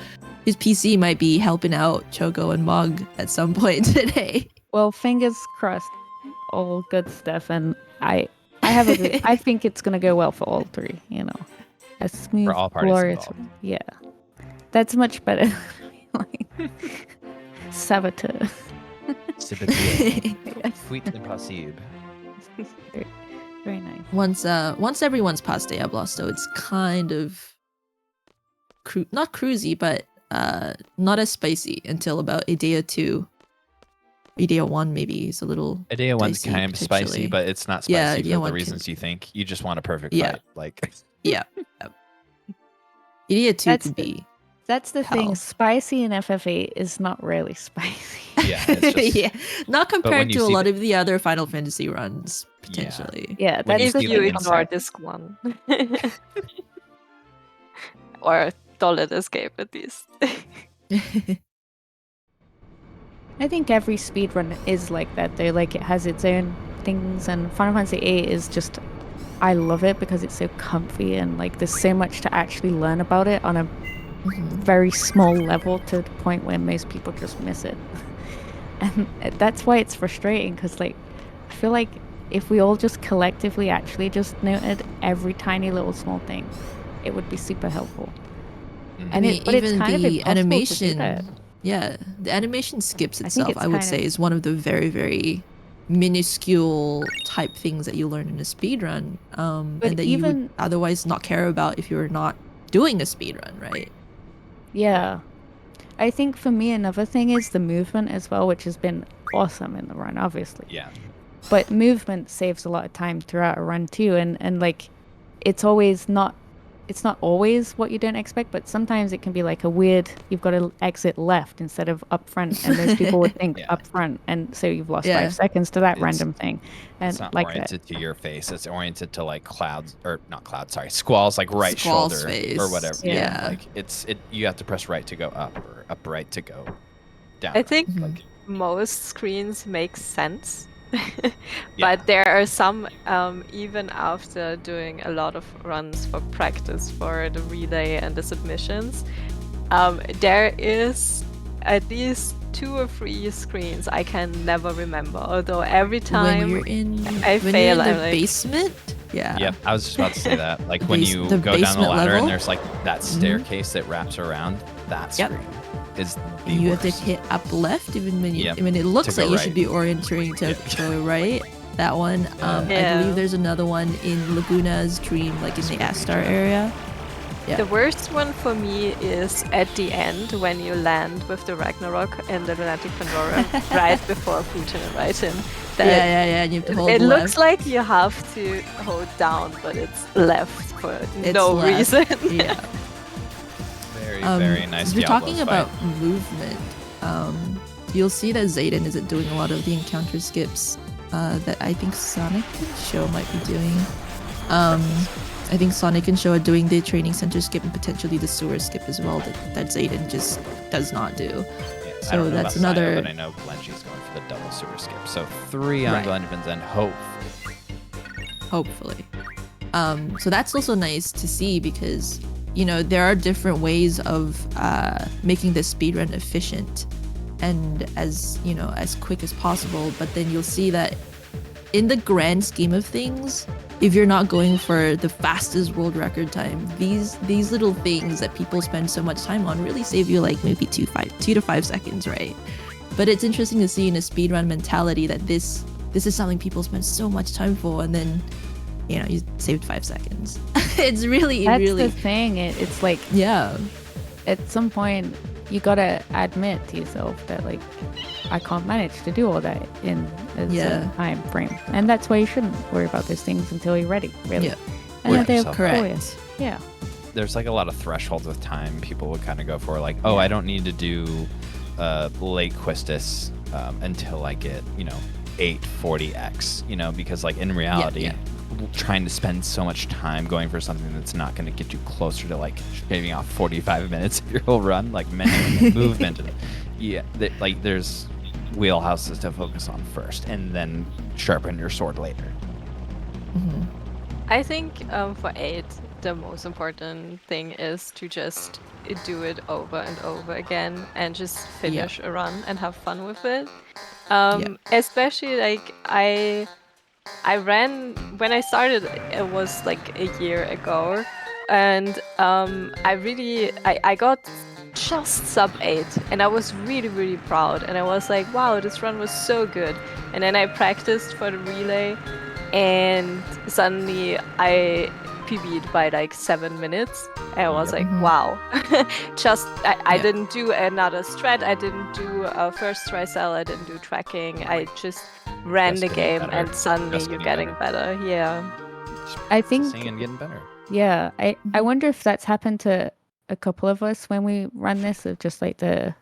his PC might be helping out Choco and Mog at some point today. Well, fingers crossed. All good stuff, and I think it's gonna go well for all three. You know, a smooth, for all parties glorious. involved. Yeah, that's much better. Saboteur. Fuite impossible. Very nice. Once everyone's past Diablos, though, it's kind of not cruisy, but not as spicy until about Edea 2. Edea 1 maybe is a little Edea 1's dicey, kind of spicy, potentially. but it's not spicy Edea for 1 the reasons you think. You just want a perfect Yeah. fight. Like Yeah. Edea 2 could be. That's the hell. thing. Spicy in FF8 is not really spicy. Yeah, it's just, Yeah, not when compared you to a see lot of the other Final Fantasy runs, Yeah. potentially. Yeah, When that's you the see If you the ignore inside. disc one. Or Dollet escape at least. I think every speedrun is like that though. Like it has its own things, and Final Fantasy VIII is just, I love it because it's so comfy and like there's so much to actually learn about it on a very small level to the point where most people just miss it. And that's why it's frustrating because like I feel like if we all just collectively actually just noted every tiny little small thing, it would be super helpful. And I mean, but it's even kind of the impossible to do that. animation, yeah, the animation skips I think itself. it's I would kind say of- is one of the very, very minuscule type things that you learn in a speedrun, and that you would otherwise not care about if you're not doing a speedrun, right? Yeah. I think for me, another thing is the movement as well, which has been awesome in the run, obviously. Yeah. But movement saves a lot of time throughout a run too, and like, it's not always what you don't expect, but sometimes it can be like a weird, you've got to exit left instead of up front, and those people would think up front, and so you've lost 5 seconds to that random thing. And it's not like oriented to your face, it's oriented to like clouds, or not clouds, sorry, squalls, like right Squall's shoulder face. or whatever. Yeah. Like you have to press right to go up, or up right to go down. I think most screens make sense. But there are some, even after doing a lot of runs for practice for the relay and the submissions, there is at least 2 or 3 screens I can never remember. Although every time when I fail, you're in I'm the like, basement. Yeah. Yep, I was just about to say that. Like when you the go down the ladder level? and there's like that staircase that wraps around, that screen is the You worst. have to hit up left even when you when it looks To like go you right. should be orienting to go right. That one. I believe there's another one in Laguna's dream, like in the Astar area. Yeah. The worst one for me is at the end when you land with the Ragnarok and the Lunatic Pandora right before Putin and right in. Yeah, and you have to hold It left. looks like you have to hold down, but it's left for It's no left. reason. Yeah. Very nice. If you're talking Diablos about movement, you'll see that Xeidin isn't doing a lot of the encounter skips that I think Sonic and Show might be doing. I think Sonic and Show are doing the training center skip and potentially the sewer skip as well that Xeidin just does not do. I So don't know that's about Sino, another. but I know Glenji's going for the double sewer skip. So 3 on Glenjiven's end, Hopefully. So that's also nice to see because, there are different ways of making this speedrun efficient and as quick as possible. But then you'll see that in the grand scheme of things, if you're not going for the fastest world record time, these little things that people spend so much time on really save you like maybe 2 to 5 seconds, right? But it's interesting to see in a speedrun mentality that this is something people spend so much time for, and then you saved 5 seconds. It's really That's the thing. It's like, at some point you gotta admit to yourself that like, I can't manage to do all that in a certain time frame, and that's why you shouldn't worry about those things until you're ready. Really, and they're correct. Yeah. There's like a lot of thresholds with time people would kind of go for, like, I don't need to do late Quistis until I get 840x, because like in reality, trying to spend so much time going for something that's not going to get you closer to like shaving off 45 minutes of your whole run, like many movement, like there's wheelhouses to focus on first, and then sharpen your sword later. I think for 8, the most important thing is to just do it over and over again and just finish a run and have fun with it. Especially like I ran when I started. It was like a year ago, and I got just sub 8, and I was really proud, and I was like, wow, this run was so good. And then I practiced for the relay, and suddenly I PB'd by like 7 minutes, and I was like, wow. I didn't do another strat, I didn't do a first try sell, I didn't do tracking, I just ran the game, and suddenly you're getting better. I think Singing and getting better. Yeah, I wonder if that's happened to a couple of us when we run this, of just like the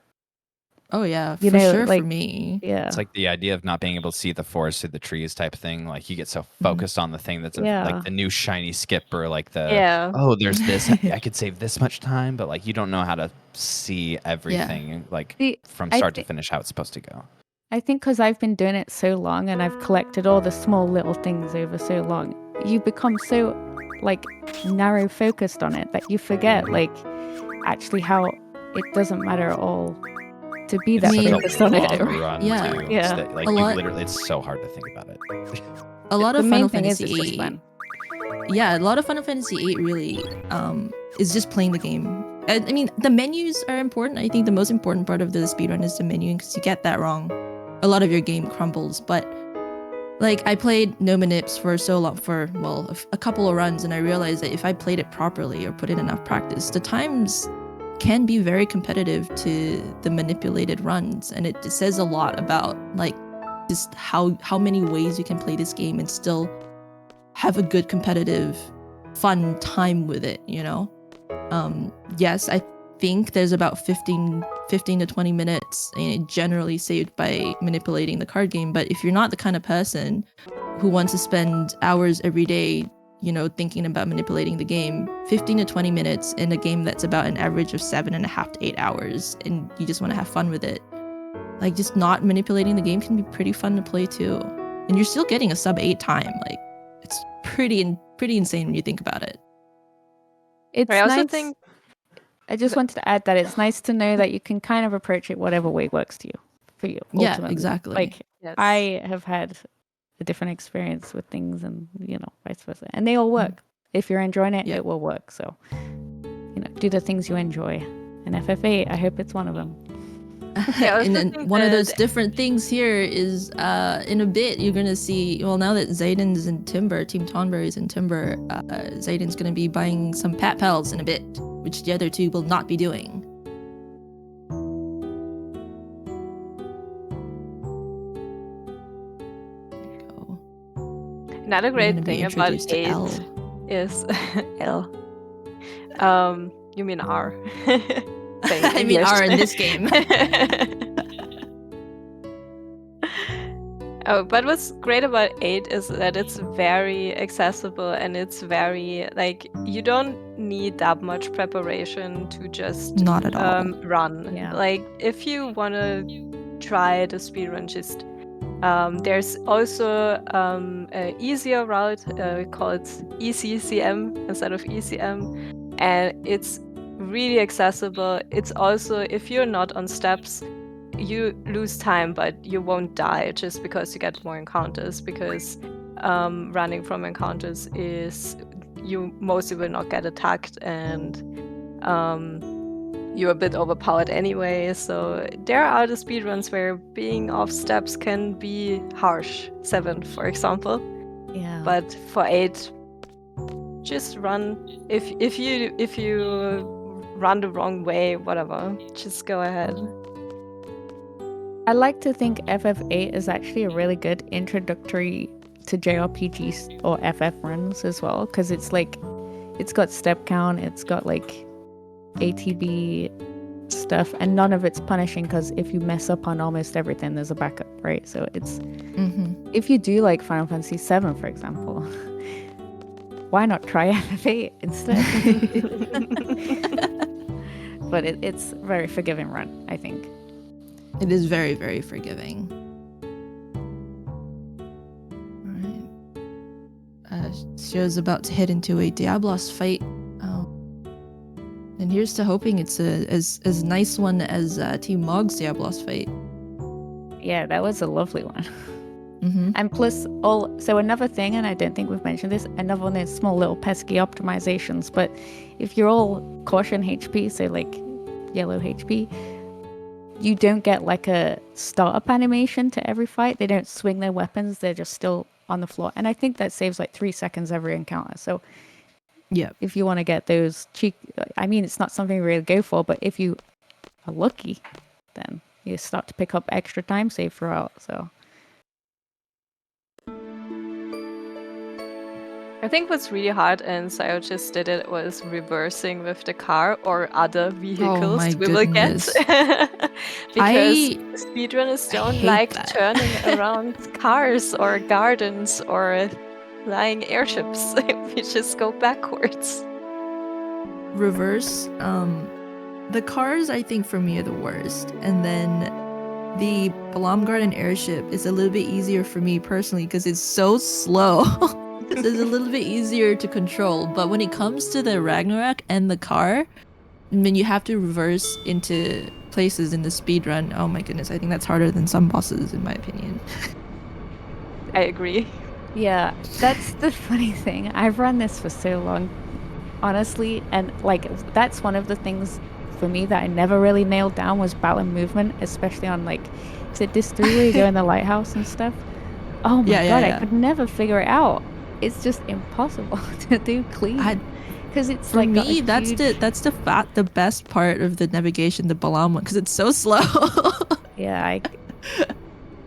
for me. Yeah, it's like the idea of not being able to see the forest through the trees type of thing. Like you get so focused on the thing that's like the new shiny skip, or like there's this, I could save this much time, but like you don't know how to see everything like from start to finish how it's supposed to go. I think because I've been doing it so long and I've collected all the small little things over so long, you become so like narrow focused on it that you forget like actually how it doesn't matter at all to be that focused on it. Like literally, it's so hard to think about it. A lot of the Final main thing Fantasy is it's just fun. Yeah, a lot of Final Fantasy VIII really is just playing the game. I mean, the menus are important. I think the most important part of the speedrun is the menu, because you get that wrong, a lot of your game crumbles. But like I played No Manips for so long, for a couple of runs, and I realized that if I played it properly or put in enough practice, the times can be very competitive to the manipulated runs, and it says a lot about like just how many ways you can play this game and still have a good competitive fun time with it, you know. Yes, I think there's about 15 to 20 minutes generally saved by manipulating the card game, but if you're not the kind of person who wants to spend hours every day, you know, thinking about manipulating the game, 15 to 20 minutes in a game that's about an average of 7.5 to 8 hours, and you just want to have fun with it, like just not manipulating the game can be pretty fun to play too, and you're still getting a sub 8 time. Like it's pretty insane when you think about it. It's I also nice. think I just wanted to add that it's nice to know that you can kind of approach it whatever way works for you. Yeah, ultimately. exactly. Like Yes. I have had a different experience with things, and you know, vice versa, and they all work. If you're enjoying it, it will work. So, you know, do the things you enjoy. And FF8, I hope it's one of them. And then one of those different things here is in a bit you're gonna see, well, now that xeidin's in Timber, Team Tonberry's in Timber, xeidin's gonna be buying some Pat Pals in a bit, which the other two will not be doing. Another great thing about 8 is L. You mean R. I mean R in this game. Oh, but what's great about 8 is that it's very accessible, and it's very, like, you don't need that much preparation to just not at all run. Yeah. Like, if you want to try the speedrun, just there's also an easier route called ECCM instead of ECM, and it's really accessible. It's also, if you're not on steps, you lose time, but you won't die just because you get more encounters, because running from encounters is, you mostly will not get attacked, and you're a bit overpowered anyway. So there are the speedruns where being off steps can be harsh. 7, for example. Yeah. But for 8, just run. If you run the wrong way, whatever, just go ahead. I like to think FF8 is actually a really good introductory to JRPGs or FF runs as well, because it's like, it's got step count, it's got like ATB stuff, and none of it's punishing, because if you mess up on almost everything, there's a backup, right? So it's, if you do like Final Fantasy VII, for example, why not try FF8 instead? But it's a very forgiving run, I think. It is very, very forgiving. Alright. Show's about to head into a Diablos fight. And here's to hoping it's as nice one as Team Mog's Diablos fight. Yeah, that was a lovely one. And plus, so another thing, and I don't think we've mentioned this, another one is small little pesky optimizations, but if you're all caution HP, so like yellow HP, you don't get like a startup animation to every fight. They don't swing their weapons, they're just still on the floor. And I think that saves like 3 seconds every encounter. So yeah, if you want to get those cheek, I mean, it's not something you really go for, but if you are lucky, then you start to pick up extra time save throughout. So I think what's really hard, and Sayo just did it, was reversing with the car or other vehicles we will get. Because speedrunners don't like turning around cars or gardens or flying airships. We just go backwards. Reverse. The cars, I think, for me, are the worst. And then the Balam Garden airship is a little bit easier for me personally because it's so slow. So it's a little bit easier to control. But when it comes to the Ragnarok and the car, I mean, you have to reverse into places in the speedrun. Oh my goodness, I think that's harder than some bosses, in my opinion. I agree. Yeah, that's the funny thing. I've run this for so long, honestly, and like that's one of the things for me that I never really nailed down was battle movement, especially on like, is it this 3 where you go in the lighthouse and stuff? Oh my Yeah, god, yeah. I could never figure it out. It's just impossible to do clean. Because it's For like me, got a that's the best part of the navigation, the Balam one, because it's so slow. Yeah, I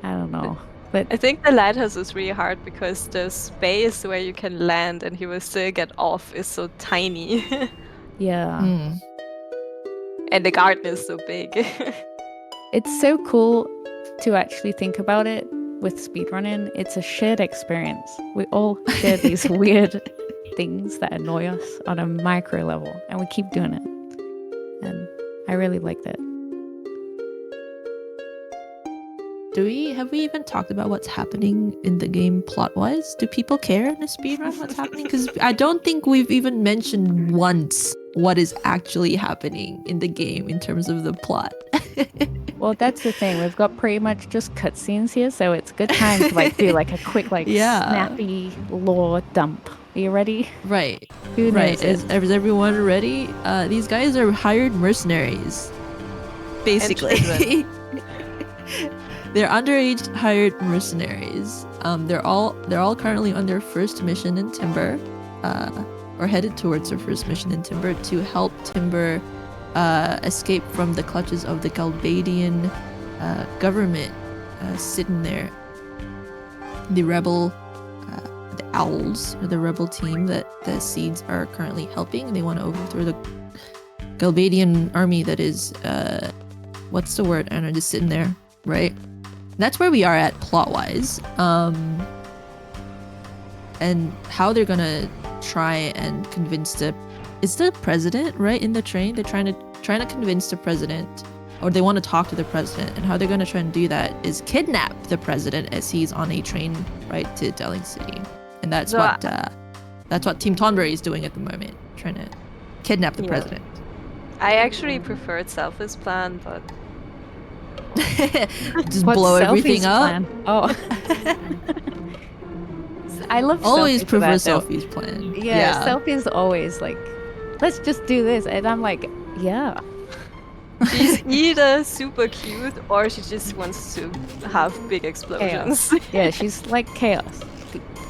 don't know. But I think the lighthouse is really hard because the space where you can land and he will still get off is so tiny. yeah. And the garden is so big. It's so cool to actually think about it with speedrunning. It's a shared experience. We all share these weird things that annoy us on a micro level, and we keep doing it. And I really like that. Have we even talked about what's happening in the game plot-wise? Do people care in a speedrun what's happening? Because I don't think we've even mentioned once what is actually happening in the game in terms of the plot. Well, that's the thing. We've got pretty much just cutscenes here, so it's a good time to like do like a quick snappy lore dump. Are you ready? Right. Who knows Is everyone ready? These guys are hired mercenaries. Basically. They're underage hired mercenaries. They're all currently on their first mission in Timber, or headed towards their first mission in Timber to help Timber escape from the clutches of the Galbadian government sitting there. The rebel, the owls, or the rebel team that the seeds are currently helping. They want to overthrow the Galbadian army that is, what's the word? I don't know, just sitting there, right? That's where we are at plot-wise. And how they're gonna try and convince the president, right, in the train. They're trying to convince the president, or they want to talk to the president, and how they're gonna try and do that is kidnap the president as he's on a train right to Delling City. And that's what Team Tonberry is doing at the moment, trying to kidnap the president. I actually preferred Selphie's plan, but just blow everything up. Plan? Oh. I love always Selphie for prefer that, though. Selphie's plan. Yeah, Selphie's always like, let's just do this, and I'm like, yeah. she's either super cute or she just wants to have big explosions. Yeah, she's like chaos.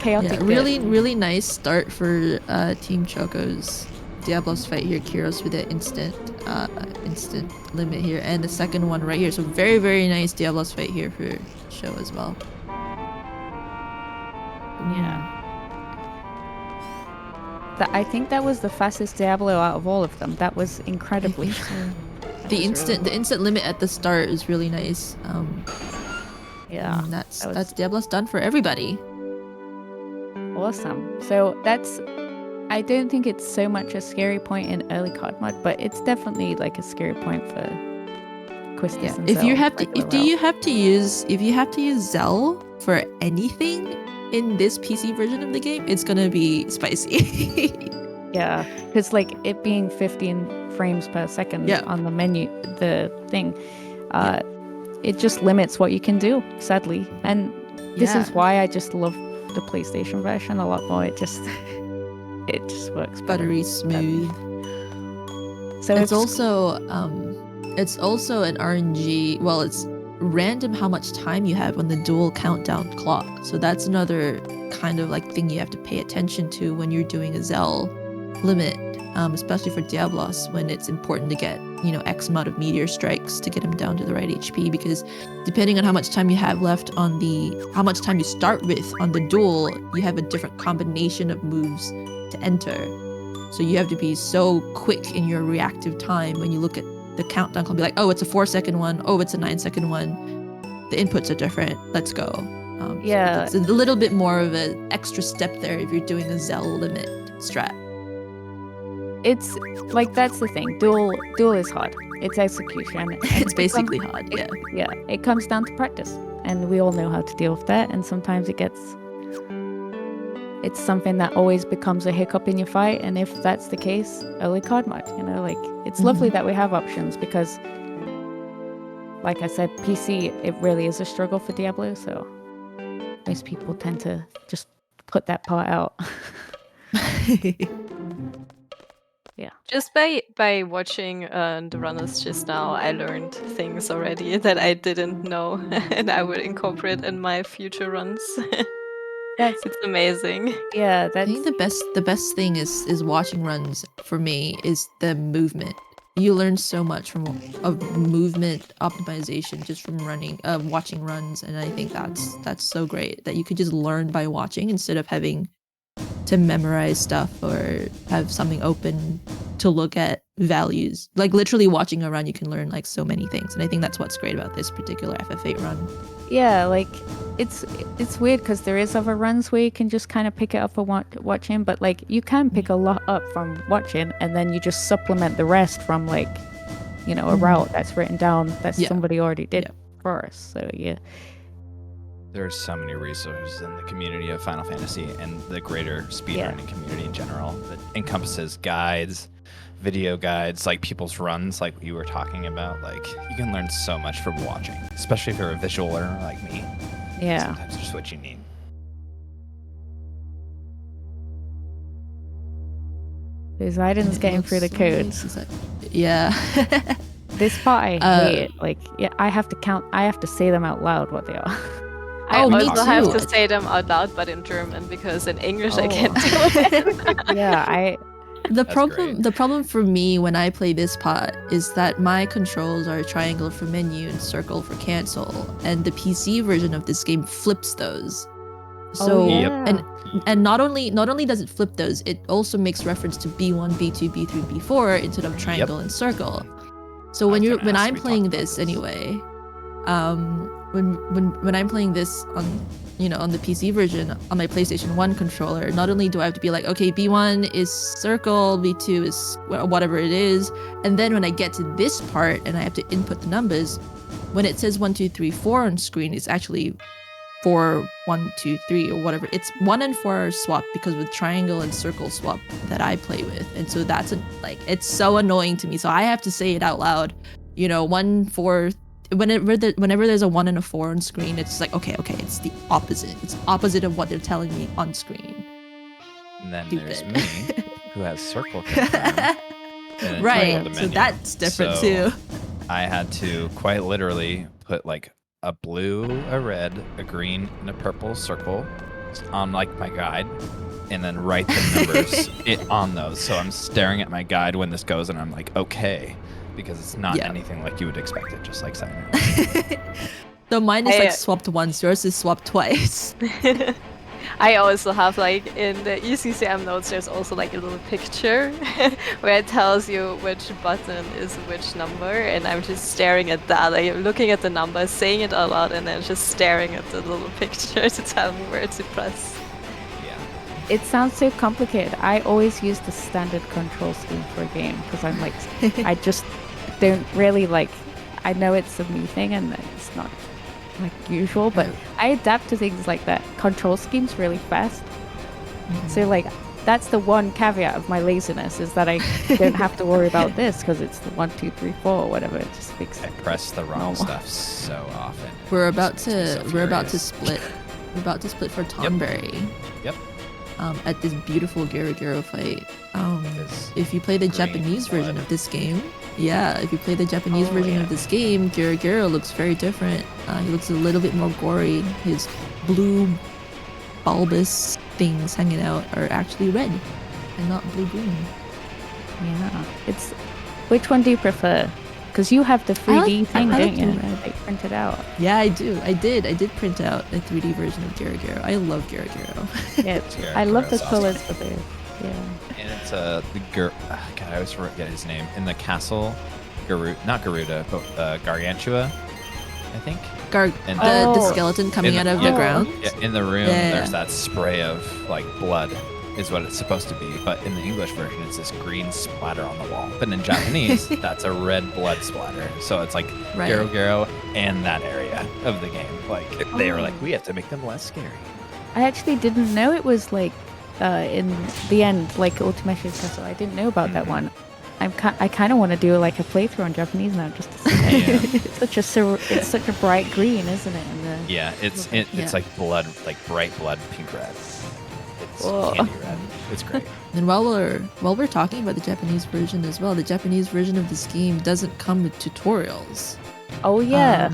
Chaotic. Yeah, really nice start for Team Choco's Diablos fight here. Kyros with the instant limit here, and the second one right here. So very nice Diablos fight here for show as well. Yeah. I think that was the fastest Diablo out of all of them. That was incredibly. The instant limit at the start is really nice. Yeah. That's Diablos done for everybody. Awesome. So I don't think it's so much a scary point in early card mod, but it's definitely like a scary point for Quistis and If you have to use Zell for anything in this PC version of the game, it's gonna be spicy. Yeah, because like it being 15 frames per second on the menu, the thing, it just limits what you can do, sadly. And this is why I just love the PlayStation version a lot more. It just works buttery smooth. So it's also an RNG. Well, it's random how much time you have on the dual countdown clock. So that's another kind of like thing you have to pay attention to when you're doing a Zell limit, especially for Diablos, when it's important to get X amount of meteor strikes to get him down to the right HP, because depending on how much time you have left on how much time you start with on the duel, you have a different combination of moves to enter. So you have to be so quick in your reactive time when you look at the countdown clock, be like, oh, it's a 4-second one, oh, it's a 9-second one, the inputs are different, let's go. So it's a little bit more of an extra step there if you're doing a Zell limit strat. It's like, that's the thing, duel is hard. It's execution. It's basically hard, yeah. Yeah, it comes down to practice, and we all know how to deal with that, and sometimes it's something that always becomes a hiccup in your fight, and if that's the case, early card mod, it's lovely that we have options, because like I said, PC, it really is a struggle for Diablo, so most people tend to just put that part out. Yeah. Just by watching the runners just now, I learned things already that I didn't know, and I would incorporate in my future runs. It's amazing. Yeah, I think the best thing is watching runs for me is the movement. You learn so much of movement optimization just from watching runs, and I think that's so great that you could just learn by watching instead of having to memorize stuff or have something open to look at values. Like literally watching a run, you can learn like so many things, and I think that's what's great about this particular FF8 run. Yeah, like it's weird because there is other runs where you can just kind of pick it up and watching, but like you can pick a lot up from watching, and then you just supplement the rest from like, you know, a route that's written down that somebody already did for us. So yeah. There's so many resources in the community of Final Fantasy and the greater speedrunning community in general that encompasses guides, video guides, like people's runs, like you were talking about. Like you can learn so much from watching, especially if you're a visual learner like me. Yeah. Sometimes just what you need. Xeidin's getting through the codes. Yeah. This part I hate. Like, yeah, I have to say them out loud what they are. I also have to say them out loud, but in German, because in English I can't do it. Yeah, The problem for me when I play this part is that my controls are triangle for menu and circle for cancel, and the PC version of this game flips those. So and not only does it flip those, it also makes reference to B1, B2, B3, B4 instead of triangle and circle. So when I'm playing this anyway, when I'm playing this on on the PC version on my PlayStation 1 controller, not only do I have to be like, okay, B1 is circle, B2 is whatever it is, and then when I get to this part and I have to input the numbers, when it says 1, 2, 3, 4 on screen, it's actually 4, 1, 2, 3 or whatever. It's 1 and 4 are swapped because with triangle and circle swap that I play with, and so that's it's so annoying to me. So I have to say it out loud. 1, 4. Whenever there's a 1 and a 4 on screen, it's like okay, it's the opposite. It's opposite of what they're telling me on screen. And then there's me, who has circle confirmed. Right, so that's different too. I had to quite literally put like a blue, a red, a green, and a purple circle on like my guide, and then write the numbers on those. So I'm staring at my guide when this goes, and I'm like, okay. Because it's not anything like you would expect it, just like Simon. So mine is like swapped once, yours is swapped twice. I also have like in the ECCM notes, there's also like a little picture where it tells you which button is which number, and I'm just staring at that, like looking at the number, saying it out loud, and then just staring at the little picture to tell me where to press. It sounds so complicated. I always use the standard control scheme for a game because I'm like, I just don't really like. I know it's a me thing and it's not like usual, but I adapt to things like that. Control schemes really fast. So like, that's the one caveat of my laziness is that I don't have to worry about this because it's the 1, 2, 3, 4 or whatever. It just makes I press the wrong stuff so often. We're about to split. We're about to split for Tonberry. Yep. At this beautiful Gero fight. If you play the Japanese version of this game, if you play the Japanese version of this game, Gero looks very different. He looks a little bit more gory. His blue bulbous things hanging out are actually red and not blue-green. Yeah. Which one do you prefer? Because you have the 3D thing, don't you? They printed out. Yeah, I do. I did print out a 3D version of Gero. I love Gero. Yeah, I love the colors for this. Yeah. And it's God, I always forget his name. In the castle, not Garuda, but Gargantua, I think. The skeleton coming out of the ground. Yeah, in the room, there's that spray of like blood. Is what it's supposed to be, but in the English version, it's this green splatter on the wall. But in Japanese, that's a red blood splatter. So it's like Gero and that area of the game. Like they were like, we have to make them less scary. I actually didn't know it was like in the end, like Ultimecia's Castle. I didn't know about that one. I kind of want to do like a playthrough in Japanese now, just to see. It's such a bright green, isn't it? It's like blood, like bright blood, pink red. It's candy red. It's great. And while we're talking about the Japanese version as well, the Japanese version of this game doesn't come with tutorials. Oh yeah.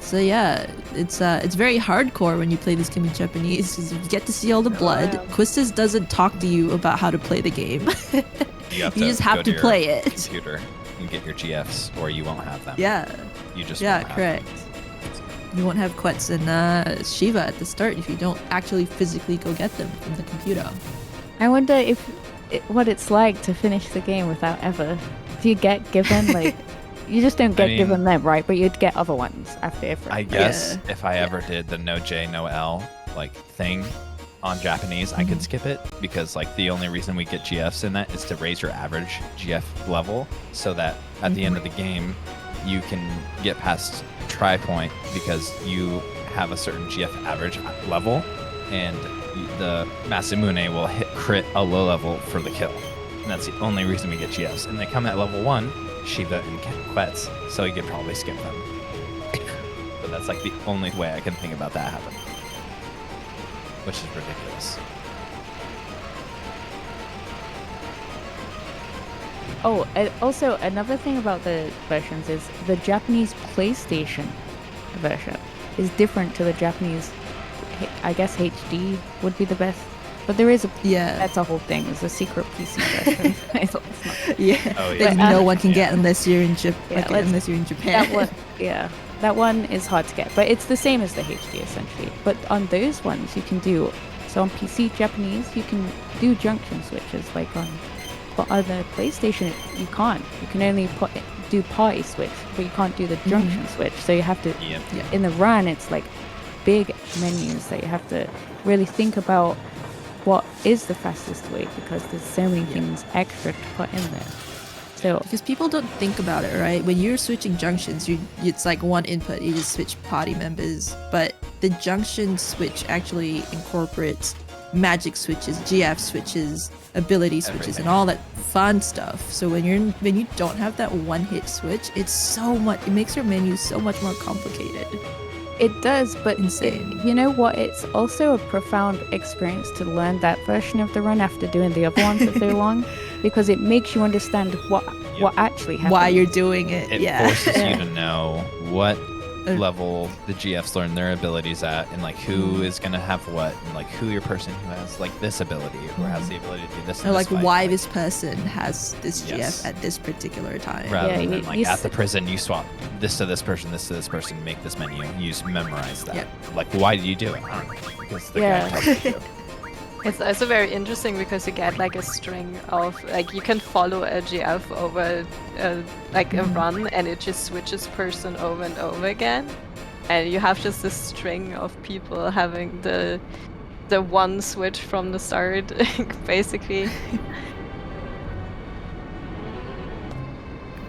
So yeah, it's very hardcore when you play this game in Japanese because you get to see all the blood. Quistis doesn't talk to you about how to play the game. You just have to play it. Computer and get your GFs, or you won't have them. Yeah. You just yeah, won't have correct. them. You won't have Quetz and Shiva at the start if you don't actually physically go get them from the computer. I wonder what it's like to finish the game without ever. Do you get given like? You just don't get given them, right? But you'd get other ones after Ifrit. I guess if I ever did the no J, no L like thing on Japanese, I could skip it because like the only reason we get GFs in that is to raise your average GF level so that at the end of the game you can get past try point because you have a certain GF average level and the Masamune will hit crit a low level for the kill. And that's the only reason we get GFs. And they come at level 1, Shiva and Quetz, so you could probably skip them. But that's like the only way I can think about that happening. Which is ridiculous. Oh, also another thing about the versions is the Japanese PlayStation version is different to the Japanese. I guess HD would be the best, but there is that's a whole thing. It's a secret PC version. It's not. That no one can get unless you're in Japan. That one is hard to get, but it's the same as the HD essentially. But on those ones you can do on PC Japanese you can do junction switches like on. But on the PlayStation, you can't. You can only do party switch, but you can't do the junction switch. So you have to, in the run, it's like big menus that you have to really think about what is the fastest way because there's so many things extra to put in there. So because people don't think about it, right? When you're switching junctions, it's like one input. You just switch party members, but the junction switch actually incorporates magic switches, GF switches, ability switches, and all that fun stuff. So when you don't have that one hit switch, it makes your menu so much more complicated. It does, but insane. You know what? It's also a profound experience to learn that version of the run after doing the other ones for so long, because it makes you understand what actually happened. Why you're doing it. It forces you to know what level the GFs learn their abilities at and like who is going to have what and like who your person who has like this ability or has the ability to do this or like why this person has this GF at this particular time rather than like at the prison you swap this to this person make this menu you just memorize that like why do you do it because the guy tells you to. It's also very interesting because you get like a string of like you can follow a GF over like a run and it just switches person over and over again, and you have just this string of people having the one switch from the start, basically.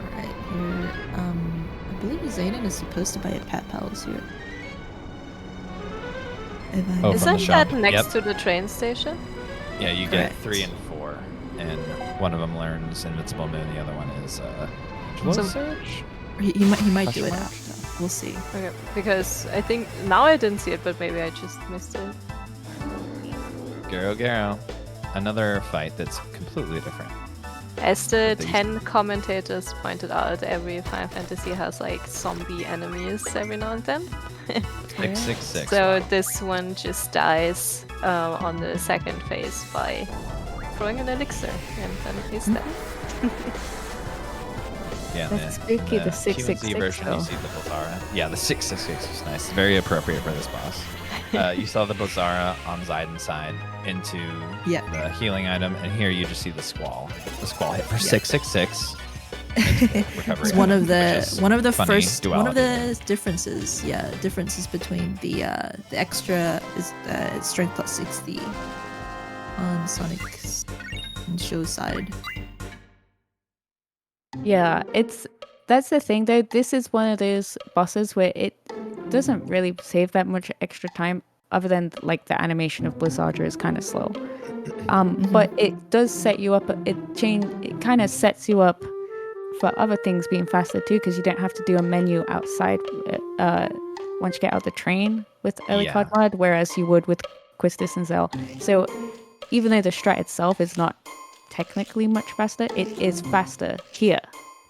Alright, here I believe xeidin is supposed to buy a pet palace here. Isn't that next to the train station? Yeah, you get 3 and 4, and one of them learns Invincible Moon, the other one is Surge. He might do it after. We'll see. Okay, because I think now I didn't see it, but maybe I just missed it. Garo. Another fight that's completely different. As the 10 commentators pointed out, every Final Fantasy has like zombie enemies every now and then. 666. So this one just dies on the second phase by throwing an elixir, and then he's dead. Yeah, that's spooky. The 666 version, you see the Blazara. Yeah, the 666 is nice. Very appropriate for this boss. You saw the Blazara on Xeidin's side into the healing item, and here you just see the Squall. The Squall hit for 666. It's one of the differences between the extra is strength plus 60 on Sonic's and Show's side. Yeah, that's the thing though. This is one of those bosses where it doesn't really save that much extra time, other than like the animation of Blizzardra is kind of slow. But it does set you up. It kind of sets you up for other things being faster too, because you don't have to do a menu outside once you get out the train with early card mod, whereas you would with Quistis and Zell. So even though the strat itself is not technically much faster, it is faster here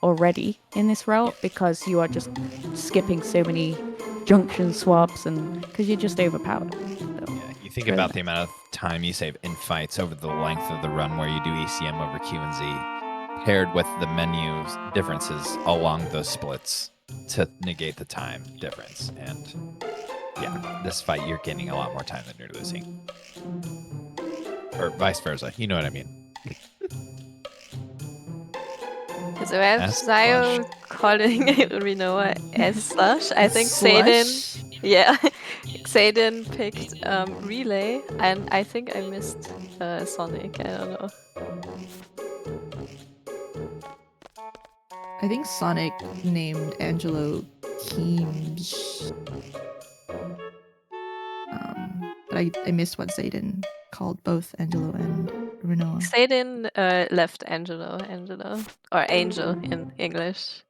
already in this route because you are just skipping so many junction swaps and because you're just overpowered. So, yeah, you think about the amount of time you save in fights over the length of the run where you do ECM over Q and Z, paired with the menu differences along those splits to negate the time difference. And yeah, this fight you're gaining a lot more time than you're losing. Or vice versa, you know what I mean. So I have Zio calling Rinoa S/. I think Xeidin. Yeah, Xeidin picked Relay, and I think I missed Sonic. I don't know. I think Sonic named Angelo Keems. But I missed what Xeidin called both Angelo and Rinoa. Xeidin left Angelo, or Angel in English.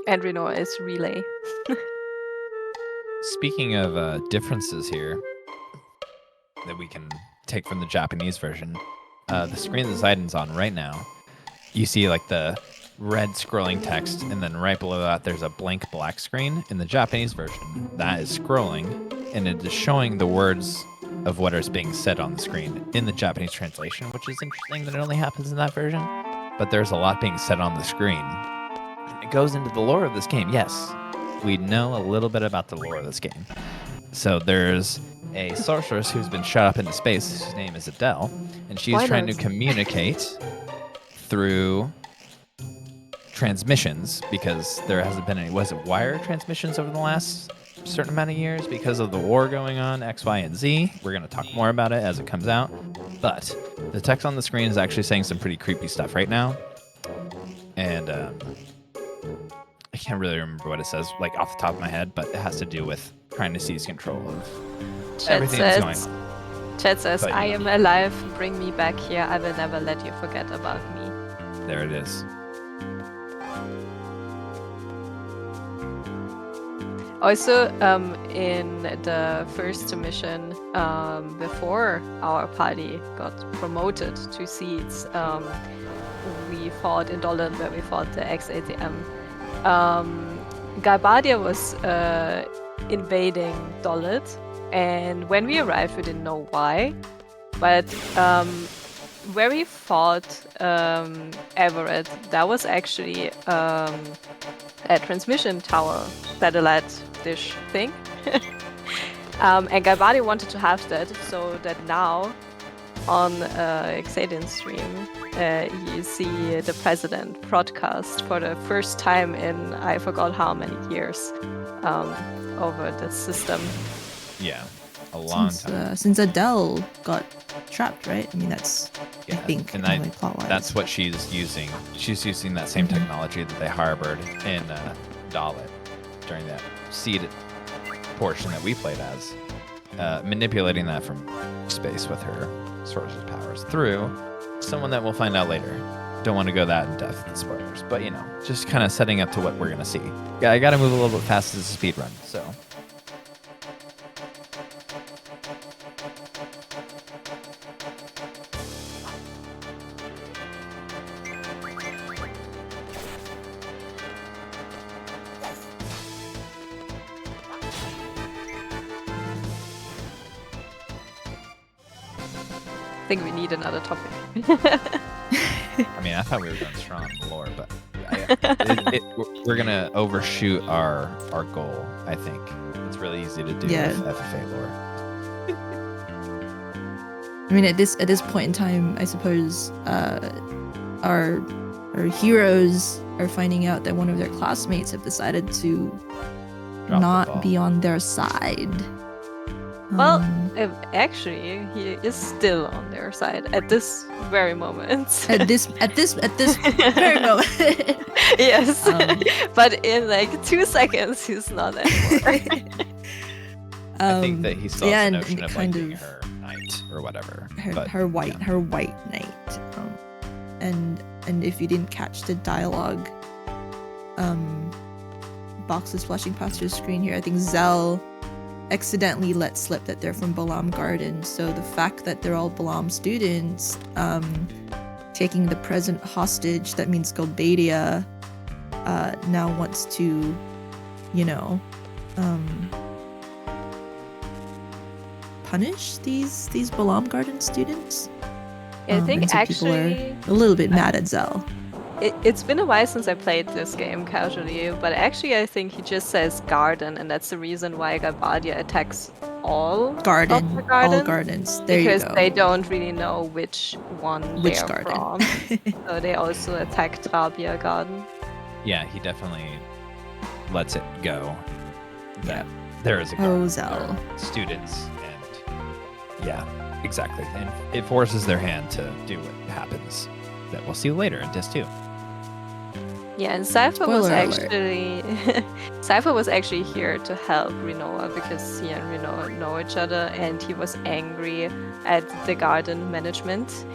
And Rinoa is Relay. Speaking of differences here that we can take from the Japanese version, the screen that Xeidin's on right now, you see like the red scrolling text, and then right below that there's a blank black screen. In the Japanese version, that is scrolling, and it is showing the words of what is being said on the screen in the Japanese translation, which is interesting that it only happens in that version. But there's a lot being said on the screen. It goes into the lore of this game. Yes, we know a little bit about the lore of this game. So there's a sorceress who's been shot up into space. His name is Adele, and she's trying to communicate through transmissions, because there hasn't been any, was it wire transmissions over the last certain amount of years because of the war going on, X, Y, and Z. We're going to talk more about it as it comes out. But the text on the screen is actually saying some pretty creepy stuff right now. And I can't really remember what it says, like off the top of my head, but it has to do with trying to seize control of everything that's going on. Chat says, I am alive, bring me back here, I will never let you forget about me. There it is. Also, in the first mission, before our party got promoted to seeds, we fought in Dollet, where we fought the xeidin. Galbadia was invading Dollet, and when we arrived, we didn't know why, but where we fought Everett, that was actually a transmission tower satellite dish thing. And Galbadia wanted to have that, so that now on xeidin stream you see the president broadcast for the first time in I forgot how many years over the system. Yeah, a long time. Since Adele got trapped, right? I mean, that's, yeah, I think, and only plot-wise. that's what she's using. She's using that same technology that they harbored in Dollet during that seed portion that we played as, manipulating that from space with her sorcerer's powers through someone that we'll find out later. Don't want to go that in depth with spoilers, but you know, just kind of setting up to what we're gonna see. Yeah, I gotta move a little bit fast as a speed run, so. I think we need another topic. I mean, I thought we were going strong on the lore, but we're gonna overshoot our goal. I think it's really easy to do with FFA lore. I mean, at this point in time, I suppose our heroes are finding out that one of their classmates have decided to not be on their side. Well, actually, he is still on their side at this very moment. At this very moment. Yes, but in like 2 seconds, he's not anymore. I think that he saw the notion of like being her knight or whatever. Her white knight. And if you didn't catch the dialogue, boxes flashing past your screen here. I think Zell accidentally let slip that they're from Balam Garden. So the fact that they're all Balam students, taking the present hostage, that means Galbadia now wants to, punish these Balam Garden students. I think and so actually people are a little bit mad at Zell. It's been a while since I played this game casually, but actually I think he just says garden, and that's the reason why Galbadia attacks all Garden, of the gardens, all gardens. There you because go. they don't really know which one Which they're garden. from. So they also attack Galbadia Garden. Yeah, he definitely lets it go that Yeah. there is a garden Oh, for Zell. students, and yeah, exactly. And it forces their hand to do what happens that we'll see later in Disc 2. Yeah, and Seifer was Spoiler alert. actually Seifer was actually here to help Rinoa because he and Rinoa know each other, and he was angry at the garden management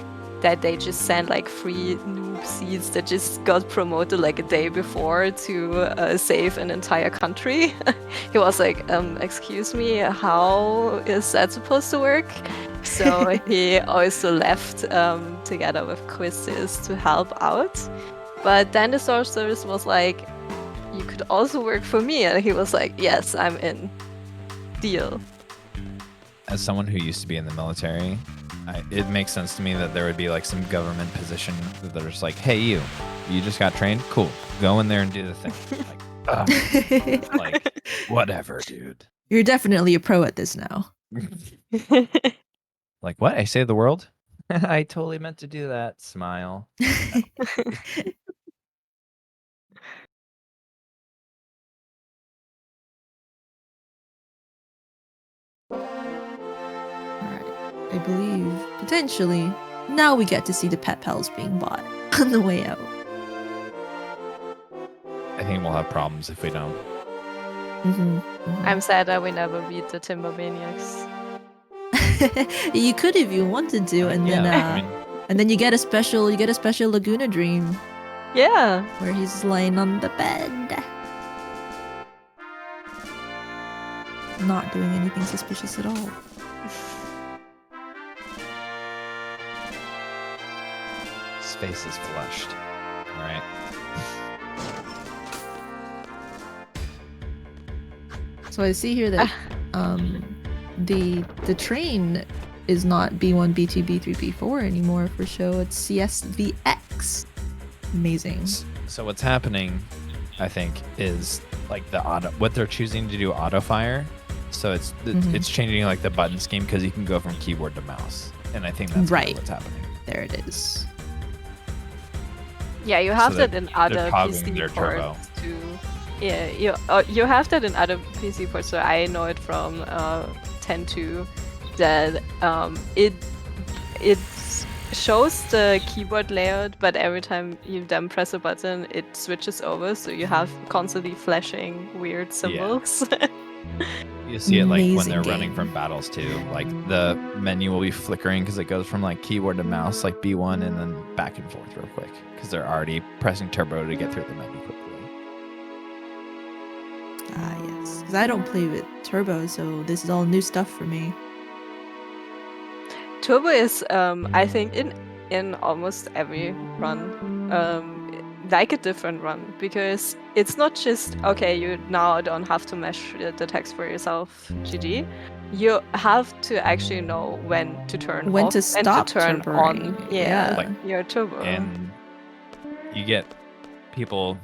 that they just sent like 3 noob seeds that just got promoted like a day before to save an entire country. He was like, excuse me, how is that supposed to work? So he also left together with Quizzes to help out. But then the sorceress was like, you could also work for me. And he was like, yes, I'm in. Deal. As someone who used to be in the military, it makes sense to me that there would be like some government position that they're just like, hey, you just got trained? Cool. Go in there and do the thing. Like, whatever, dude. You're definitely a pro at this now. Like, what? I saved the world? I totally meant to do that. Smile. Alright. I believe, potentially, now we get to see the pet pals being bought on the way out. I think we'll have problems if we don't. I'm sad that we never beat the Timber Maniacs. You could if you wanted to, and then and then you get a special Laguna dream Yeah. where he's lying on the bed, not doing anything suspicious at all. Space is flushed. All right. So I see here that the train is not B1, B2, B3, B4 anymore for show. It's CSVX. Amazing. So what's happening, I think, is like the auto. What they're choosing to do auto fire. So it's changing like the button scheme because you can go from keyboard to mouse, and I think that's Right. what's happening. There it is. Yeah, you have So that in other they're toggling their PC turbo. ports too. Yeah, you have that in other PC ports. So I know it from 10.2 that it shows the keyboard layout, but every time you then press a button, it switches over. So you have constantly flashing weird symbols. You see it like when Amazing they're running game. from battles too. Like the menu will be flickering because it goes from like keyboard to mouse, like B1, and then back and forth real quick because they're already pressing turbo to get through the menu quickly. Ah, yes. Because I don't play with Turbo, so this is all new stuff for me. Turbo is, I think, in almost every run, like a different run, because it's not just, okay, you now don't have to mesh the text for yourself, GG. You have to actually know when to turn When off to stop and to turn turbering. on Yeah. Like- your turbo. And you get people,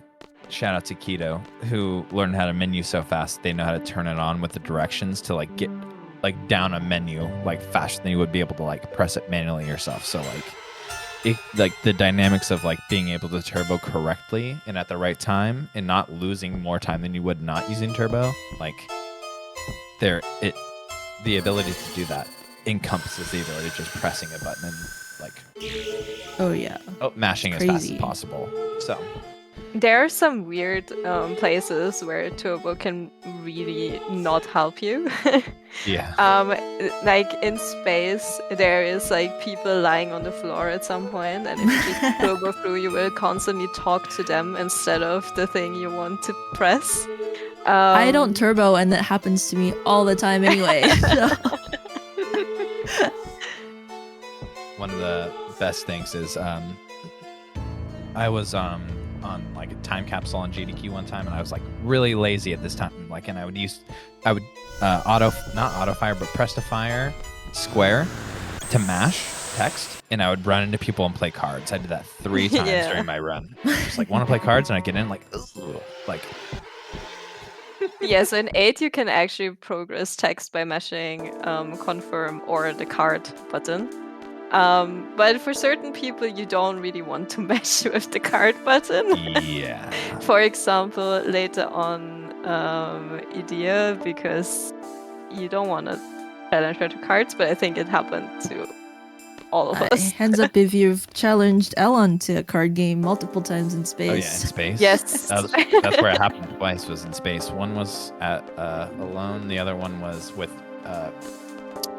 shout out to Keto, who learn how to menu so fast they know how to turn it on with the directions to like get like down a menu like faster than you would be able to like press it manually yourself. So like the dynamics of like being able to turbo correctly and at the right time and not losing more time than you would not using turbo, like the ability to do that encompasses the ability of just pressing a button and like Oh, yeah. mashing as fast as Crazy. possible. So There are some weird places where turbo can really not help you. yeah. Like in space, there is like people lying on the floor at some point, and if you just turbo through, you will constantly talk to them instead of the thing you want to press. I don't turbo, and that happens to me all the time anyway. So. One of the best things is I was on like a time capsule on GDQ one time, and I was like really lazy at this time. Like, and I would not auto fire, but press to fire square to mash text, and I would run into people and play cards. I did that 3 times during my run. Just like want to play cards, and I get in like, ugh, like. Yeah, so in 8 you can actually progress text by mashing confirm or the card button. But for certain people, you don't really want to mesh with the card button. Yeah. For example, later on Edea, because you don't want to challenge her to cards, but I think it happened to all of us. Hands up if you've challenged Elon to a card game multiple times in space. Oh yeah, in space. Yes. That's where it happened twice, was in space. One was at Alone, the other one was with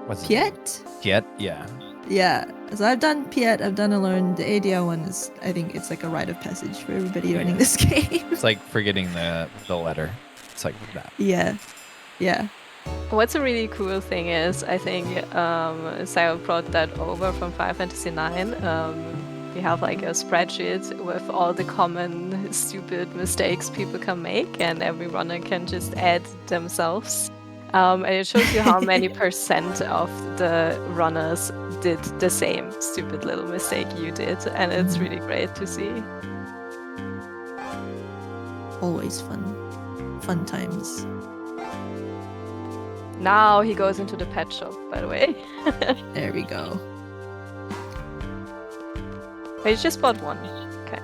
what's it? Piet? Yeah. Yeah. So I've done Piet, I've done Alone. The Edea one is, I think it's like a rite of passage for everybody running this game. It's like forgetting the letter. It's like that. Yeah. Yeah. What's a really cool thing is, I think Seifer brought that over from Fantasy IX. We have like a spreadsheet with all the common stupid mistakes people can make, and every runner can just add themselves. And it shows you how many percent of the runners did the same stupid little mistake you did, and it's really great to see. Always fun. Fun times. Now he goes into the pet shop, by the way. There we go. He just bought one. Okay.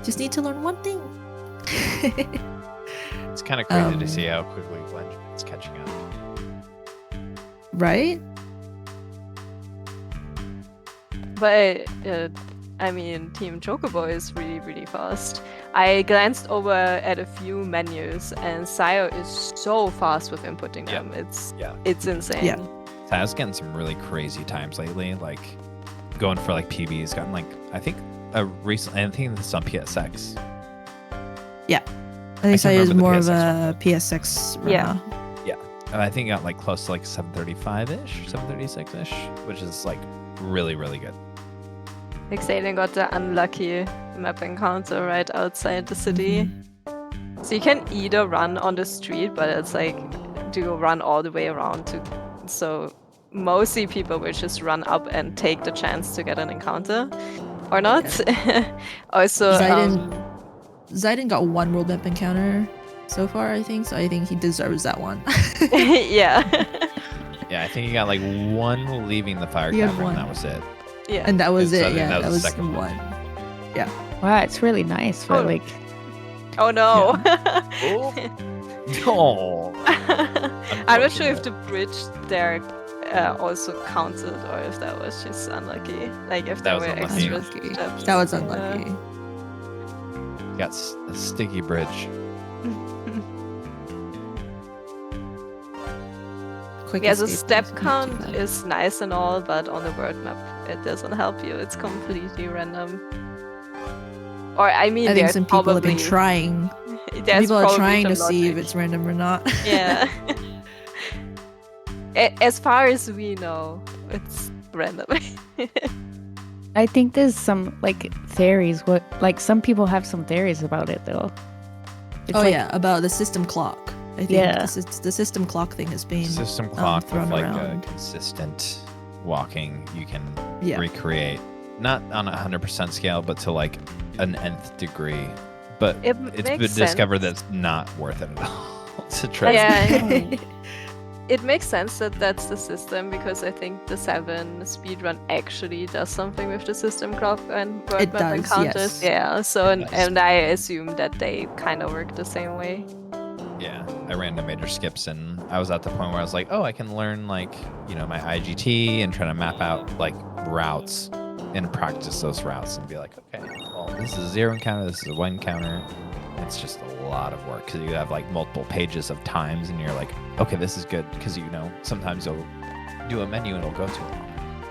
Just need to learn one thing. It's kind of crazy to see how quickly Glenjamin's catching up. Right? But I mean, Team Chocobo is really, really fast. I glanced over at a few menus, and Seifer is so fast with inputting them. It's insane. Yeah. Seifer's getting some really crazy times lately, like going for like PB's gotten like I think this is on PSX. Yeah. I think Seifer is more of a PSX runner. Yeah. Yeah. I think he got like close to like 735-ish, 736-ish, which is like really, really good. xeidin got the unlucky map encounter right outside the city. So you can either run on the street, but it's like, do you run all the way around to... So mostly people will just run up and take the chance to get an encounter, or not. Yeah. Also, xeidin got 1 world map encounter so far, I think, so I think he deserves that one. Yeah. Yeah, I think he got like 1 leaving the fire cavern, and that was it. Yeah. And that was it, yeah, that was the second one. Yeah. Wow, it's really nice for like... Oh no! No! I'm not sure if the bridge there also counted, or if that was just unlucky. Like if there were extra steps. That was unlucky. Got a sticky bridge. Yeah, the step count is nice and all, but on the world map it doesn't help you. It's completely random. Or I mean, I think some people have been trying. People are trying to see if it's random or not. Yeah. As far as we know, it's random. I think there's some like theories. Like some people have some theories about it though. It's about the system clock. I think the system clock thing has been system clock thrown with like around. a consistent walking you can recreate, not on a 100% scale, but to like an nth degree. But it's been discovered that's not worth it at all to try. Yeah. It makes sense that that's the system, because I think the 7 speedrun actually does something with the system clock and world map encounters. Yes. Yeah, so and I assume that they kind of work the same way. Yeah, I ran the major skips, and I was at the point where I was like, oh, I can learn like, you know, my IGT and try to map out like routes and practice those routes and be like, okay, well, this is a 0 encounter, this is a 1 encounter. It's just a lot of work because you have like multiple pages of times, and you're like, okay, this is good, because you know sometimes you'll do a menu and it'll go too long.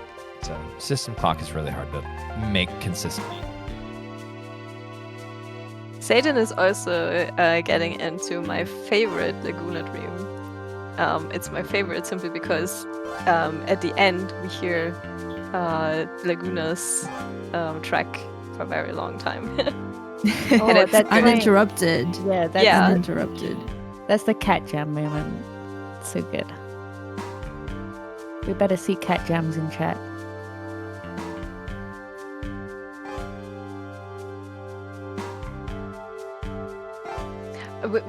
So system clock is really hard to make consistent. Xeidin is also getting into my favorite Laguna dream. It's my favorite simply because at the end we hear Laguna's track for a very long time. Oh, and it's that's good. uninterrupted. Yeah, that's Uninterrupted. That's the cat jam moment. It's so good. We better see cat jams in chat.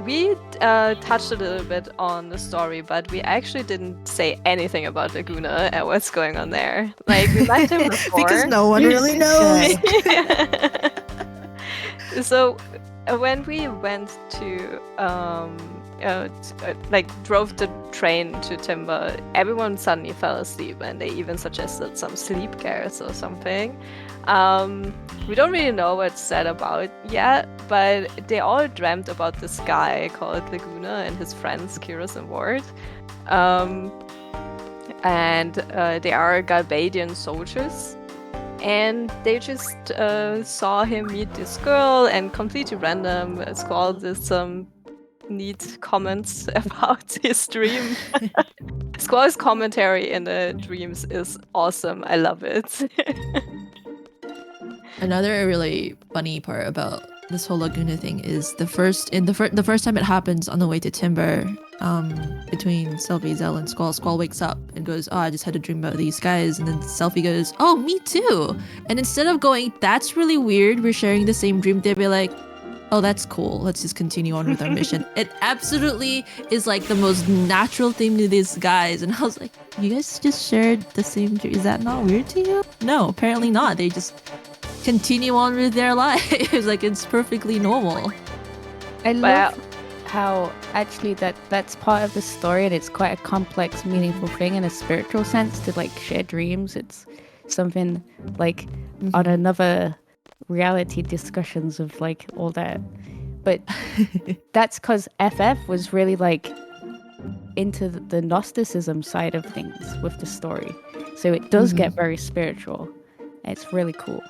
We touched a little bit on the story, but we actually didn't say anything about Laguna and what's going on there. Like, we met him before. Because no one really knows. So, when we went to, drove the train to Timber, everyone suddenly fell asleep, and they even suggested some sleep cares or something. We don't really know what's said about yet, but they all dreamt about this guy called Laguna and his friends Kyrus and Ward. And they are Galbadian soldiers. And they just saw him meet this girl and completely random scrawled some neat comments about his dream. Squall's commentary in the dreams is awesome. I love it. Another really funny part about this whole Laguna thing is the first time it happens on the way to Timber, between Selphie, Zell, and Squall. Squall wakes up and goes, "Oh, I just had a dream about these guys," and then Selphie goes, "Oh, me too." And instead of going, "That's really weird, we're sharing the same dream," they'd be like, "Oh, that's cool. Let's just continue on with our mission." It absolutely is like the most natural thing to these guys. And I was like, "You guys just shared the same dream. Is that not weird to you?" No, apparently not. They just continue on with their lives. Like, it's perfectly normal. I love how actually that's part of the story, and it's quite a complex, meaningful thing in a spiritual sense to like share dreams. It's something like on another reality discussions of like all that, but that's because FF was really like into the Gnosticism side of things with the story, so it does get very spiritual. It's really cool.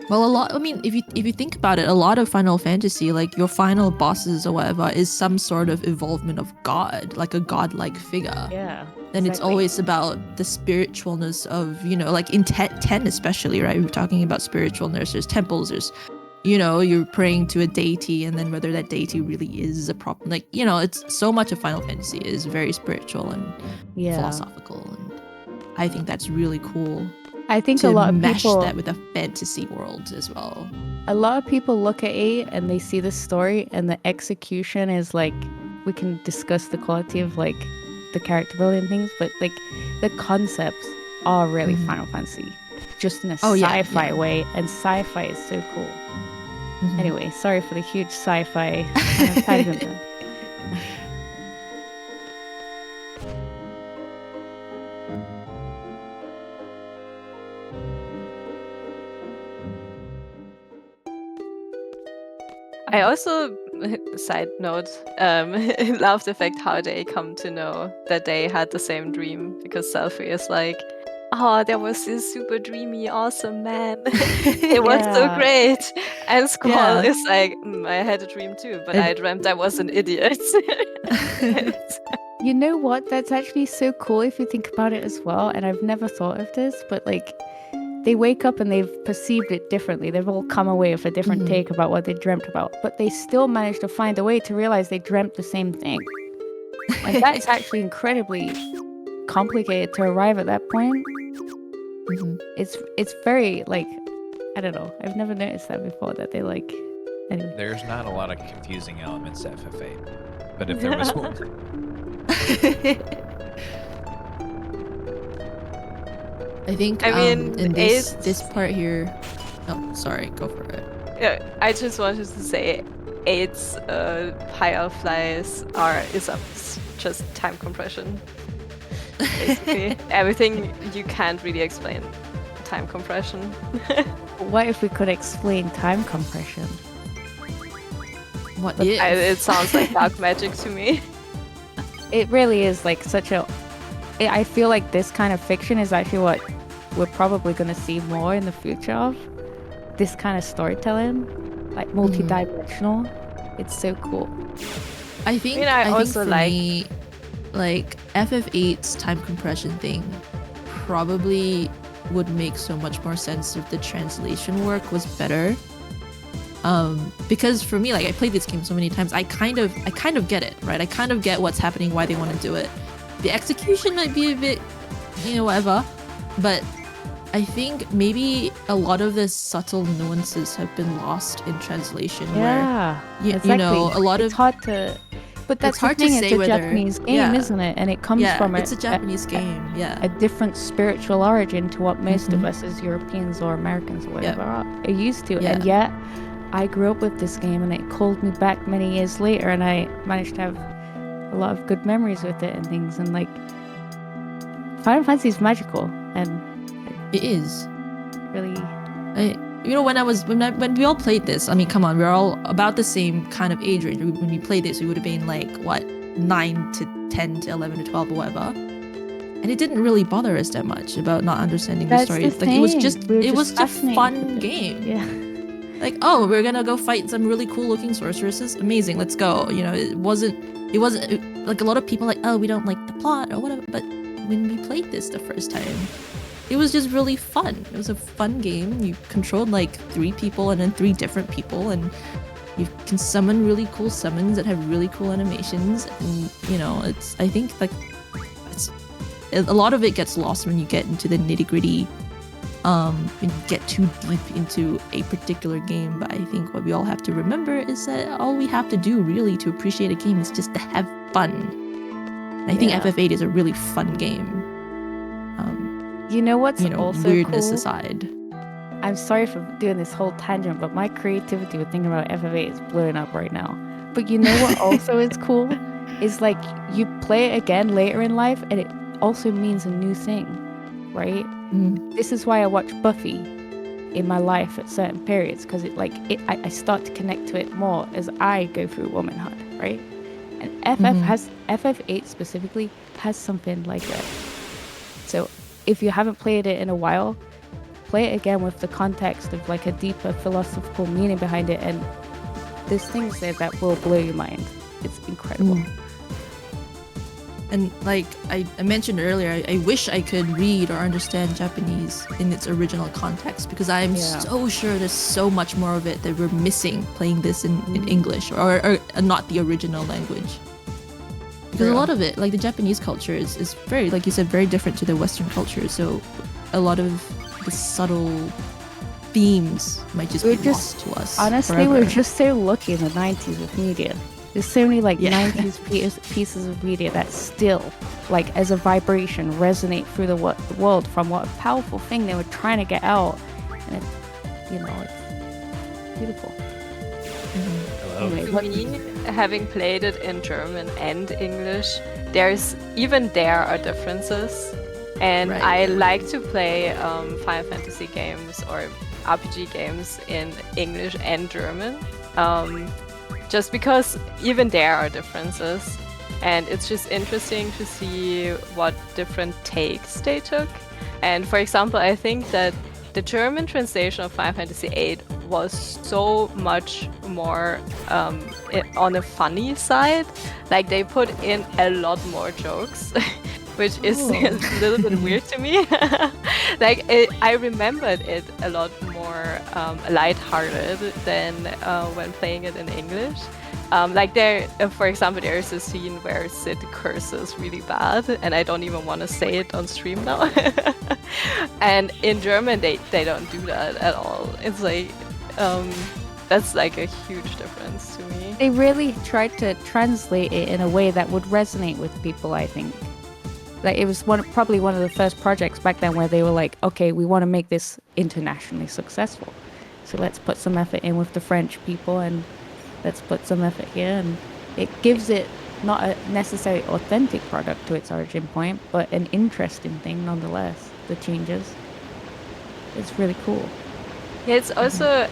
Well, if you think about it, a lot of Final Fantasy, like your final bosses or whatever, is some sort of evolvement of God, like a godlike figure. Yeah. And it's always about the spiritualness of, like in 10 especially, right? We're talking about spiritualness. There's temples, there's, you're praying to a deity, and then whether that deity really is a problem. Like, it's so much of Final Fantasy is very spiritual and philosophical. And I think that's really cool. I think to a lot of mesh people that with a fantasy world as well. A lot of people look at 8 and they see the story, and the execution is like, we can discuss the quality of like the character building things, but like the concepts are really Final Fantasy, just in a sci-fi way, and sci-fi is so cool. Anyway, sorry for the huge sci-fi tangent there. I also, side note, love the fact how they come to know that they had the same dream, because Selphie is like, "Oh, there was this super dreamy, awesome man. It was so great." And Squall is like, "I had a dream too, but I dreamt I was an idiot." You know what? That's actually so cool if you think about it as well. And I've never thought of this, but like, they wake up and they've perceived it differently. They've all come away with a different take about what they dreamt about, but they still managed to find a way to realize they dreamt the same thing. And that's actually incredibly complicated to arrive at that point. It's very like, I don't know. I've never noticed that before, that they like. Anyway. There's not a lot of confusing elements to FF8, but if there was one. I think in this part here. Oh, sorry, go for it. Yeah, I just wanted to say 8's fireflies is just time compression. Basically, everything you can't really explain time compression. What if we could explain time compression? What if? It sounds like dark magic to me. It really is like such a. I feel like this kind of fiction is actually what we're probably going to see more in the future of. This kind of storytelling. like multi-dimensional. It's so cool. I think I think also for me, like FF8's time compression thing probably would make so much more sense if the translation work was better. Because for me, like I played this game so many times, I kind of get it, right? I kind of get what's happening, why they want to do it. The execution might be a bit, whatever, but I think maybe a lot of the subtle nuances have been lost in translation. Yeah, where, exactly. A lot it's of hard to. But that's it's hard the thing, to say it's a whether, Japanese game, isn't it? And it comes from it's a Japanese game, a different spiritual origin to what most of us as Europeans or Americans or whatever are used to. And yet, I grew up with this game, and it called me back many years later, and I managed to have a lot of good memories with it and things. And like, Final Fantasy is magical, and it is really. When we all played this, I mean, come on, we're all about the same kind of age range. When we played this, we would have been like, what, 9 to 10 to 11 to 12 or whatever. And it didn't really bother us that much about not understanding the story. Like, it was just a fun game. Yeah. Like, oh, we're gonna go fight some really cool looking sorceresses. Amazing, let's go. It wasn't like a lot of people like, oh, we don't like the plot or whatever. But when we played this the first time, it was just really fun. It was a fun game. You controlled like 3 people and then 3 different people, and you can summon really cool summons that have really cool animations. And I think like a lot of it gets lost when you get into the nitty gritty, when you get too deep into a particular game. But I think what we all have to remember is that all we have to do really to appreciate a game is just to have fun. And I think FF8 is a really fun game. What's also weirdness cool? aside. I'm sorry for doing this whole tangent, but my creativity with thinking about FF8 is blowing up right now. But you know what also is cool? Is like you play it again later in life, and it also means a new thing, right? This is why I watch Buffy in my life at certain periods, because I start to connect to it more as I go through womanhood, right? And FF8 specifically has something like that. So if you haven't played it in a while, play it again with the context of like a deeper philosophical meaning behind it, and there's things there that will blow your mind. It's incredible. And like I mentioned earlier, I wish I could read or understand Japanese in its original context, because I'm so sure there's so much more of it that we're missing playing this in English or not the original language. Because a lot of it, like the Japanese culture is very, like you said, very different to the Western culture. So a lot of the subtle themes might just be lost to us. Honestly, forever. we're just so lucky in the 90s with media. There's so many 90s pieces of media that still, like as a vibration, resonate through the world from what a powerful thing they were trying to get out. And it's beautiful. Anyway, for me, having played it in German and English, there are differences. And I like to play Final Fantasy games or RPG games in English and German. Just because even there are differences, and it's just interesting to see what different takes they took. And for example, I think that the German translation of Final Fantasy VIII was so much more on a funny side. Like they put in a lot more jokes, which is a little bit weird to me. I remembered it a lot more lighthearted than when playing it in English. For example, there's a scene where Sid curses really bad, and I don't even want to say it on stream now. And in German, they don't do that at all. It's like that's like a huge difference to me. They really tried to translate it in a way that would resonate with people, I think. Like it was probably one of the first projects back then where they were like, okay, we want to make this internationally successful, so let's put some effort in with the French people, and let's put some effort here, and it gives it not a necessarily authentic product to its origin point, but an interesting thing nonetheless. The changes, it's really cool. Yeah, it's also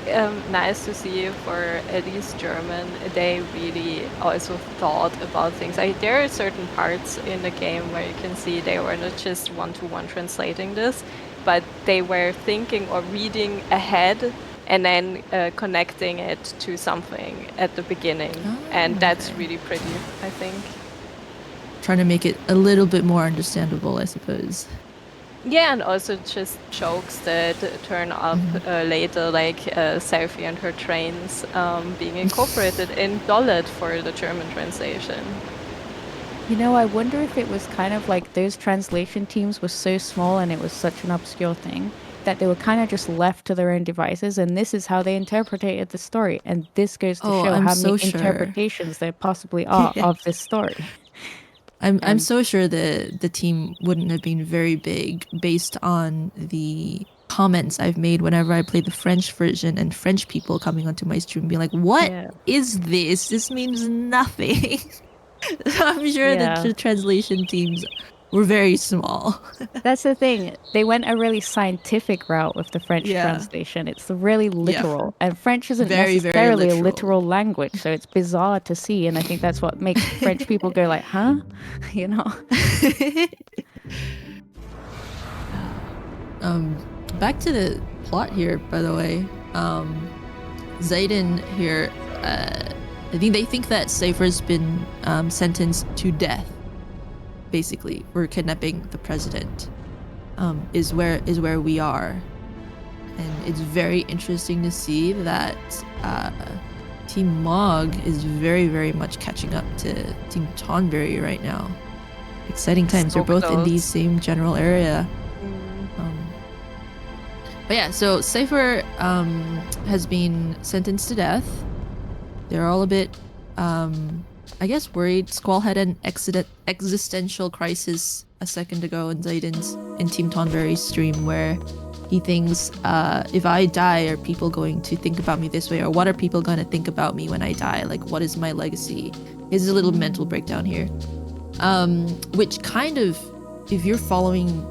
nice to see for at least German, they really also thought about things. There are certain parts in the game where you can see they were not just one-to-one translating this, but they were thinking or reading ahead and then connecting it to something at the beginning. And that's really pretty, I think. Trying to make it a little bit more understandable, I suppose. Yeah, and also just jokes that turn up later, like Seifer and her trains being incorporated in Dollet for the German translation. You know, I wonder if it was kind of like those translation teams were so small and it was such an obscure thing that they were kind of just left to their own devices, and this is how they interpreted the story. And this goes to show how many interpretations there possibly are of this story. I'm so sure the team wouldn't have been very big based on the comments I've made whenever I play the French version and French people coming onto my stream being like, what is this? This means nothing. So I'm sure that the translation teams were very small. That's the thing. They went a really scientific route with the French translation. It's really literal. And French isn't necessarily a literal language, so it's bizarre to see. And I think that's what makes French people go like, huh? You know? Back to the plot here, by the way. Xeidin here, I think they think that Seifer's been sentenced to death, basically, for kidnapping the president, is where we are. And it's very interesting to see that Team Mog is very, very much catching up to Team Tonberry right now. Exciting times. They're both in the same general area. But yeah, so Seifer has been sentenced to death. They're all a bit, I guess, worried. Squall had an existential crisis a second ago in Team Tonberry's stream, where he thinks, if I die, are people going to think about me this way? Or what are people going to think about me when I die? Like, what is my legacy? There's a little mental breakdown here. Which kind of, if you're following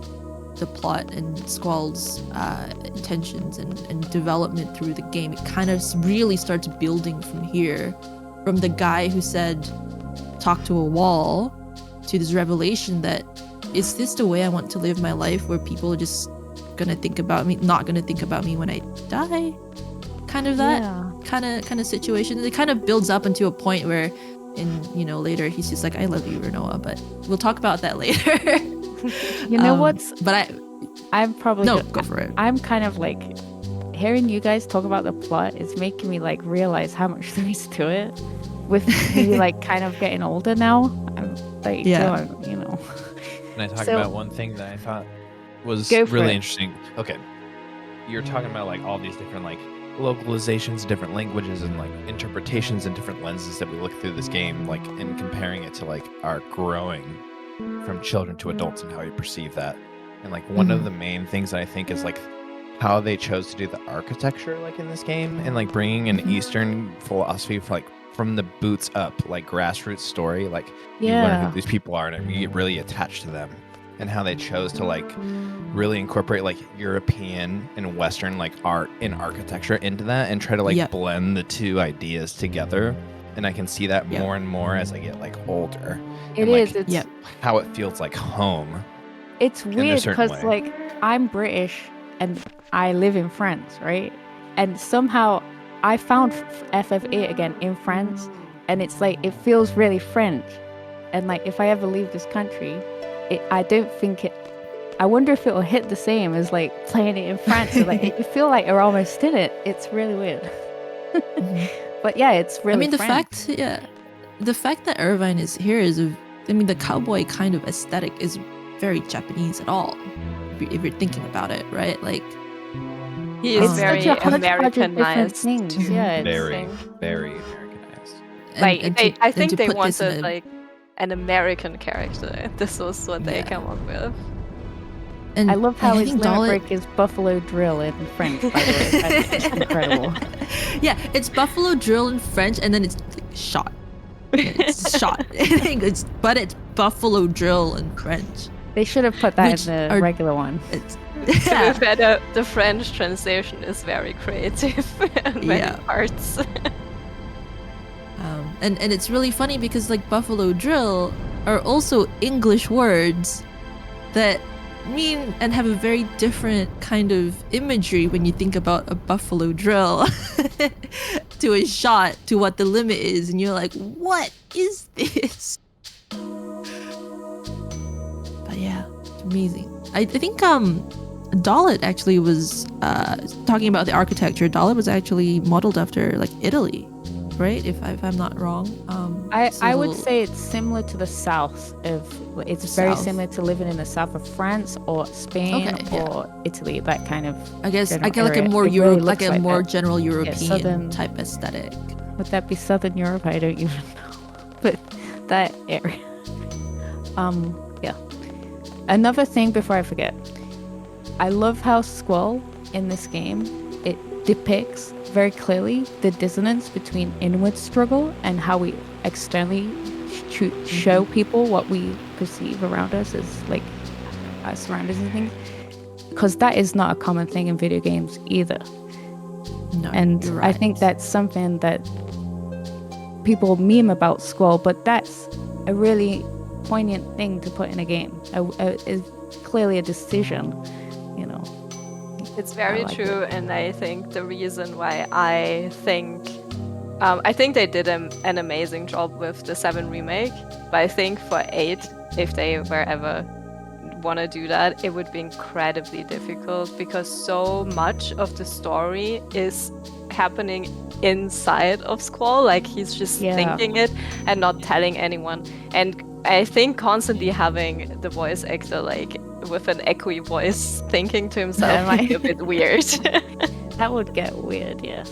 the plot and Squall's intentions and development through the game, it kind of really starts building from here. From the guy who said, talk to a wall, to this revelation that, is this the way I want to live my life, where people are just gonna think about me, not gonna think about me when I die? Kind of that kind of situation. It kind of builds up into a point where, later he's just like, I love you, Renoa, but we'll talk about that later. You know what's... But I'm probably... No, go for it. I'm kind of like... Hearing you guys talk about the plot is making me like realize how much there is to it. With me like kind of getting older now. I'm like, you know. Can I talk about one thing that I thought was really interesting? Okay. You're talking about like all these different like localizations, different languages, and like interpretations and different lenses that we look through this game, like, and comparing it to like our growing from children to adults and how we perceive that. And like one of the main things that I think is like how they chose to do the architecture like in this game, and like bringing an Eastern philosophy for like from the boots up, like grassroots story, like you learn who these people are and you get really attached to them, and how they chose to like really incorporate like European and Western like art and architecture into that and try to like blend the two ideas together. And I can see that more and more as I get like older. It's how it feels like home. It's weird because like I'm British and I live in France, right? And somehow I found FF8 again in France, and it's like it feels really French. And like if I ever leave this country, I don't think it. I wonder if it will hit the same as like playing it in France. So, like you feel like you're almost in it. It's really weird. But yeah, it's really. I mean, French. the fact that Irvine is here is the cowboy kind of aesthetic is very Japanese at all. If you're thinking about it, right? Like he is very Americanized. Yeah, very Americanized. Like I think they wanted like an American character. This was what they came up with. And I love how his limit break is Buffalo Drill in French, by the way. That's incredible. Yeah, it's Buffalo Drill in French, and then it's like, shot. It's shot in English, but it's Buffalo Drill in French. They should have put that in the regular one. To be better, the French translation is very creative in many parts. And it's really funny because like Buffalo Drill are also English words that mean and have a very different kind of imagery when you think about a buffalo drill to a shot to what the limit is, and you're like, what is this? But yeah, it's amazing. I think Dollet actually was talking about the architecture. Dollet was actually modeled after like Italy, right? If I'm not wrong. I would say it's similar to the south of. It's very similar to living in the south of France or Spain or Italy. That kind of. I guess like area. a more really like a more that. general European southern, type aesthetic. Would that be Southern Europe? I don't even know, but that area. Yeah. Another thing before I forget. I love how Squall in this game, it depicts very clearly the dissonance between inward struggle and how we externally show people what we perceive around us as like our surroundings and things. Because that is not a common thing in video games either. No, and you're right. I think that's something that people meme about Squall, but that's a really poignant thing to put in a game. It's clearly a decision. You know, it's very true, and I think the reason why I think they did an amazing job with the 7 remake, but I think for 8, if they were ever want to do that, it would be incredibly difficult because so much of the story is happening inside of Squall, like he's just thinking it and not telling anyone. And I think constantly having the voice actor like with an echoey voice thinking to himself might be a bit weird. That would get weird, yeah.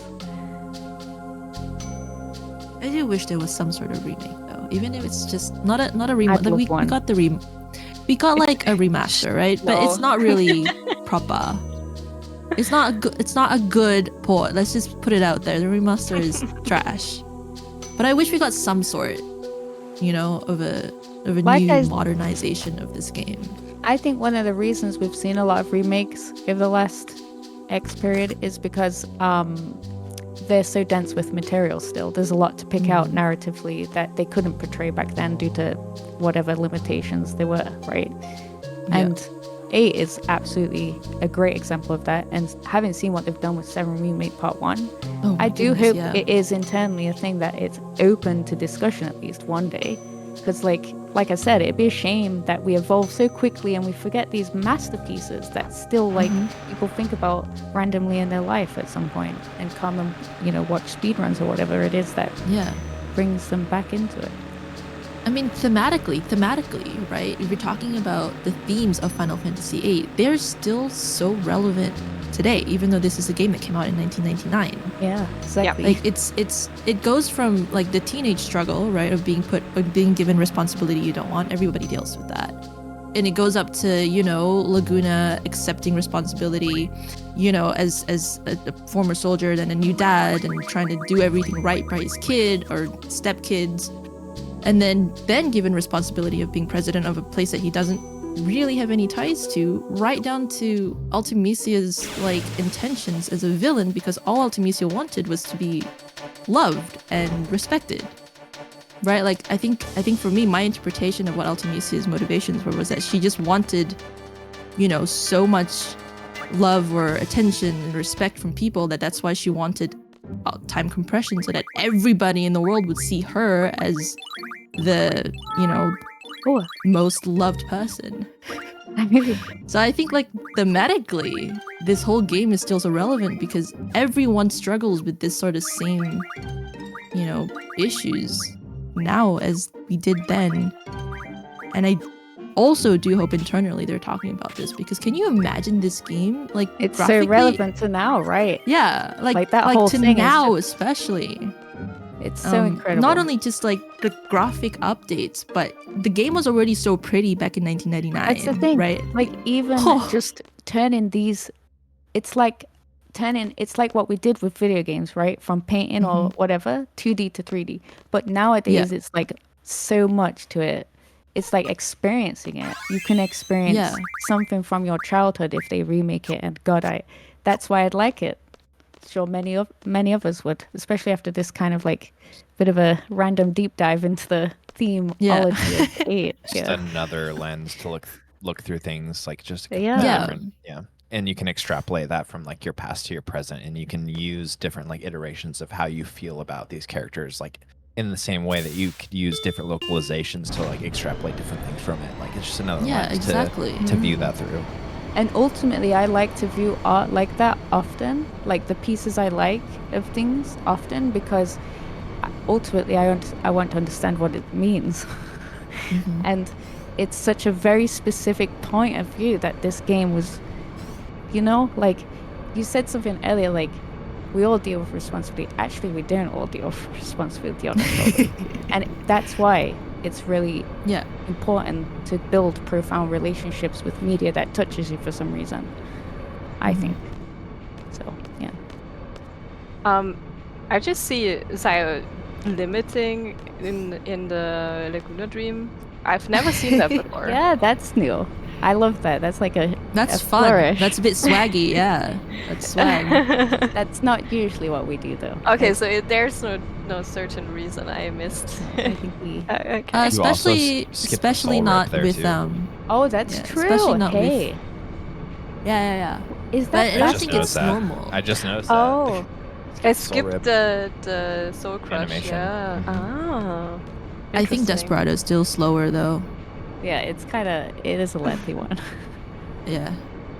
I do wish there was some sort of remake though, even if it's just not a remake. Like, we got like a remaster, right? But it's not really proper. It's not a good port. Let's just put it out there. The remaster is trash. But I wish we got some sort, you know, of a new modernization of this game. I think one of the reasons we've seen a lot of remakes over the last X period is because they're so dense with material still. There's a lot to pick out narratively that they couldn't portray back then due to whatever limitations there were, right? And 8 is absolutely a great example of that. And having seen what they've done with 7 Remake Part 1, I do hope it is internally a thing that it's open to discussion at least one day. Because like I said, it'd be a shame that we evolve so quickly and we forget these masterpieces that still people think about randomly in their life at some point and come and, you know, watch speedruns or whatever it is that brings them back into it. I mean, thematically, right? If you're talking about the themes of Final Fantasy VIII, they're still so relevant today, even though this is a game that came out in 1999. Yeah, exactly. Like it goes from like the teenage struggle, right, of being given responsibility you don't want. Everybody deals with that. And it goes up to, you know, Laguna accepting responsibility, you know, as a former soldier, then a new dad, and trying to do everything right by his kid or stepkids. And then given responsibility of being president of a place that he doesn't really have any ties to, right down to Ultimecia's like intentions as a villain, because all Ultimecia wanted was to be loved and respected, right? Like I think for me, my interpretation of what Ultimecia's motivations were was that she just wanted, you know, so much love or attention and respect from people that's why she wanted time compression, so that everybody in the world would see her as the, you know, most loved person. So I think like thematically this whole game is still so relevant because everyone struggles with this sort of same, you know, issues now as we did then. And I also do hope internally they're talking about this, because can you imagine this game like it's so relevant to now, right? Yeah, like that like whole to thing now especially. It's so incredible. Not only just like the graphic updates, but the game was already so pretty back in 1999. That's the thing, right? Like even just turning these, it's like what we did with video games, right? From painting or whatever, 2D to 3D. But nowadays it's like so much to it. It's like experiencing it. You can experience something from your childhood if they remake it, and God, that's why I'd like it. Sure, many of us would, especially after this kind of like bit of a random deep dive into the themeology of 8. Just another lens to look look through things like just Yeah. different, and you can extrapolate that from like your past to your present, and you can use different like iterations of how you feel about these characters, like in the same way that you could use different localizations to like extrapolate different things from it. Like it's just another lens exactly. to view that through. And ultimately, I like to view art like that often, like the pieces I like of things often, because ultimately I want to understand what it means. And it's such a very specific point of view that this game was, like you said something earlier, like we all deal with responsibility. Actually, we don't all deal with responsibility on our shoulders. And that's why it's really important to build profound relationships with media that touches you for some reason, I think. So, yeah. I just see Zio limiting in the Laguna Dream. I've never seen that before. Yeah, that's new. I love that. That's like That's a fun. flourish. That's a bit swaggy, yeah. That's swag. That's not usually what we do, though. Okay, so there's no certain reason I missed. I think we... okay. Especially not with Oh, that's true. Especially not hey. with. Yeah. Is that? But I think it's normal. I just noticed that. Oh, I Soul skipped Rip. the Soul Crush. Animation. Yeah. Ah. I think Interesting. Desperado's still slower though. Yeah, it is a lengthy one. Yeah.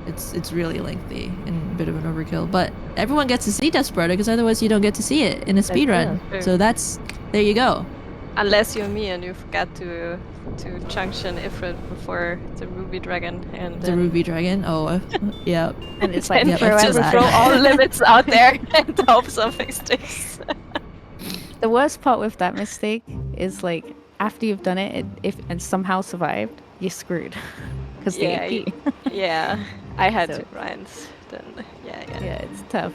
It's really lengthy and a bit of an overkill. But everyone gets to see Desperado because otherwise you don't get to see it in a speedrun. true. So there you go. Unless you're me and you forgot to junction Ifrit before the Ruby Dragon and The Ruby Dragon. Oh, yeah. And it's like, and throw all limits out there and hope something sticks. The worst part with that mistake is like after you've done it, and somehow survived, you're screwed because the AP. Yeah, I had So- to grind. Then Yeah, it's tough.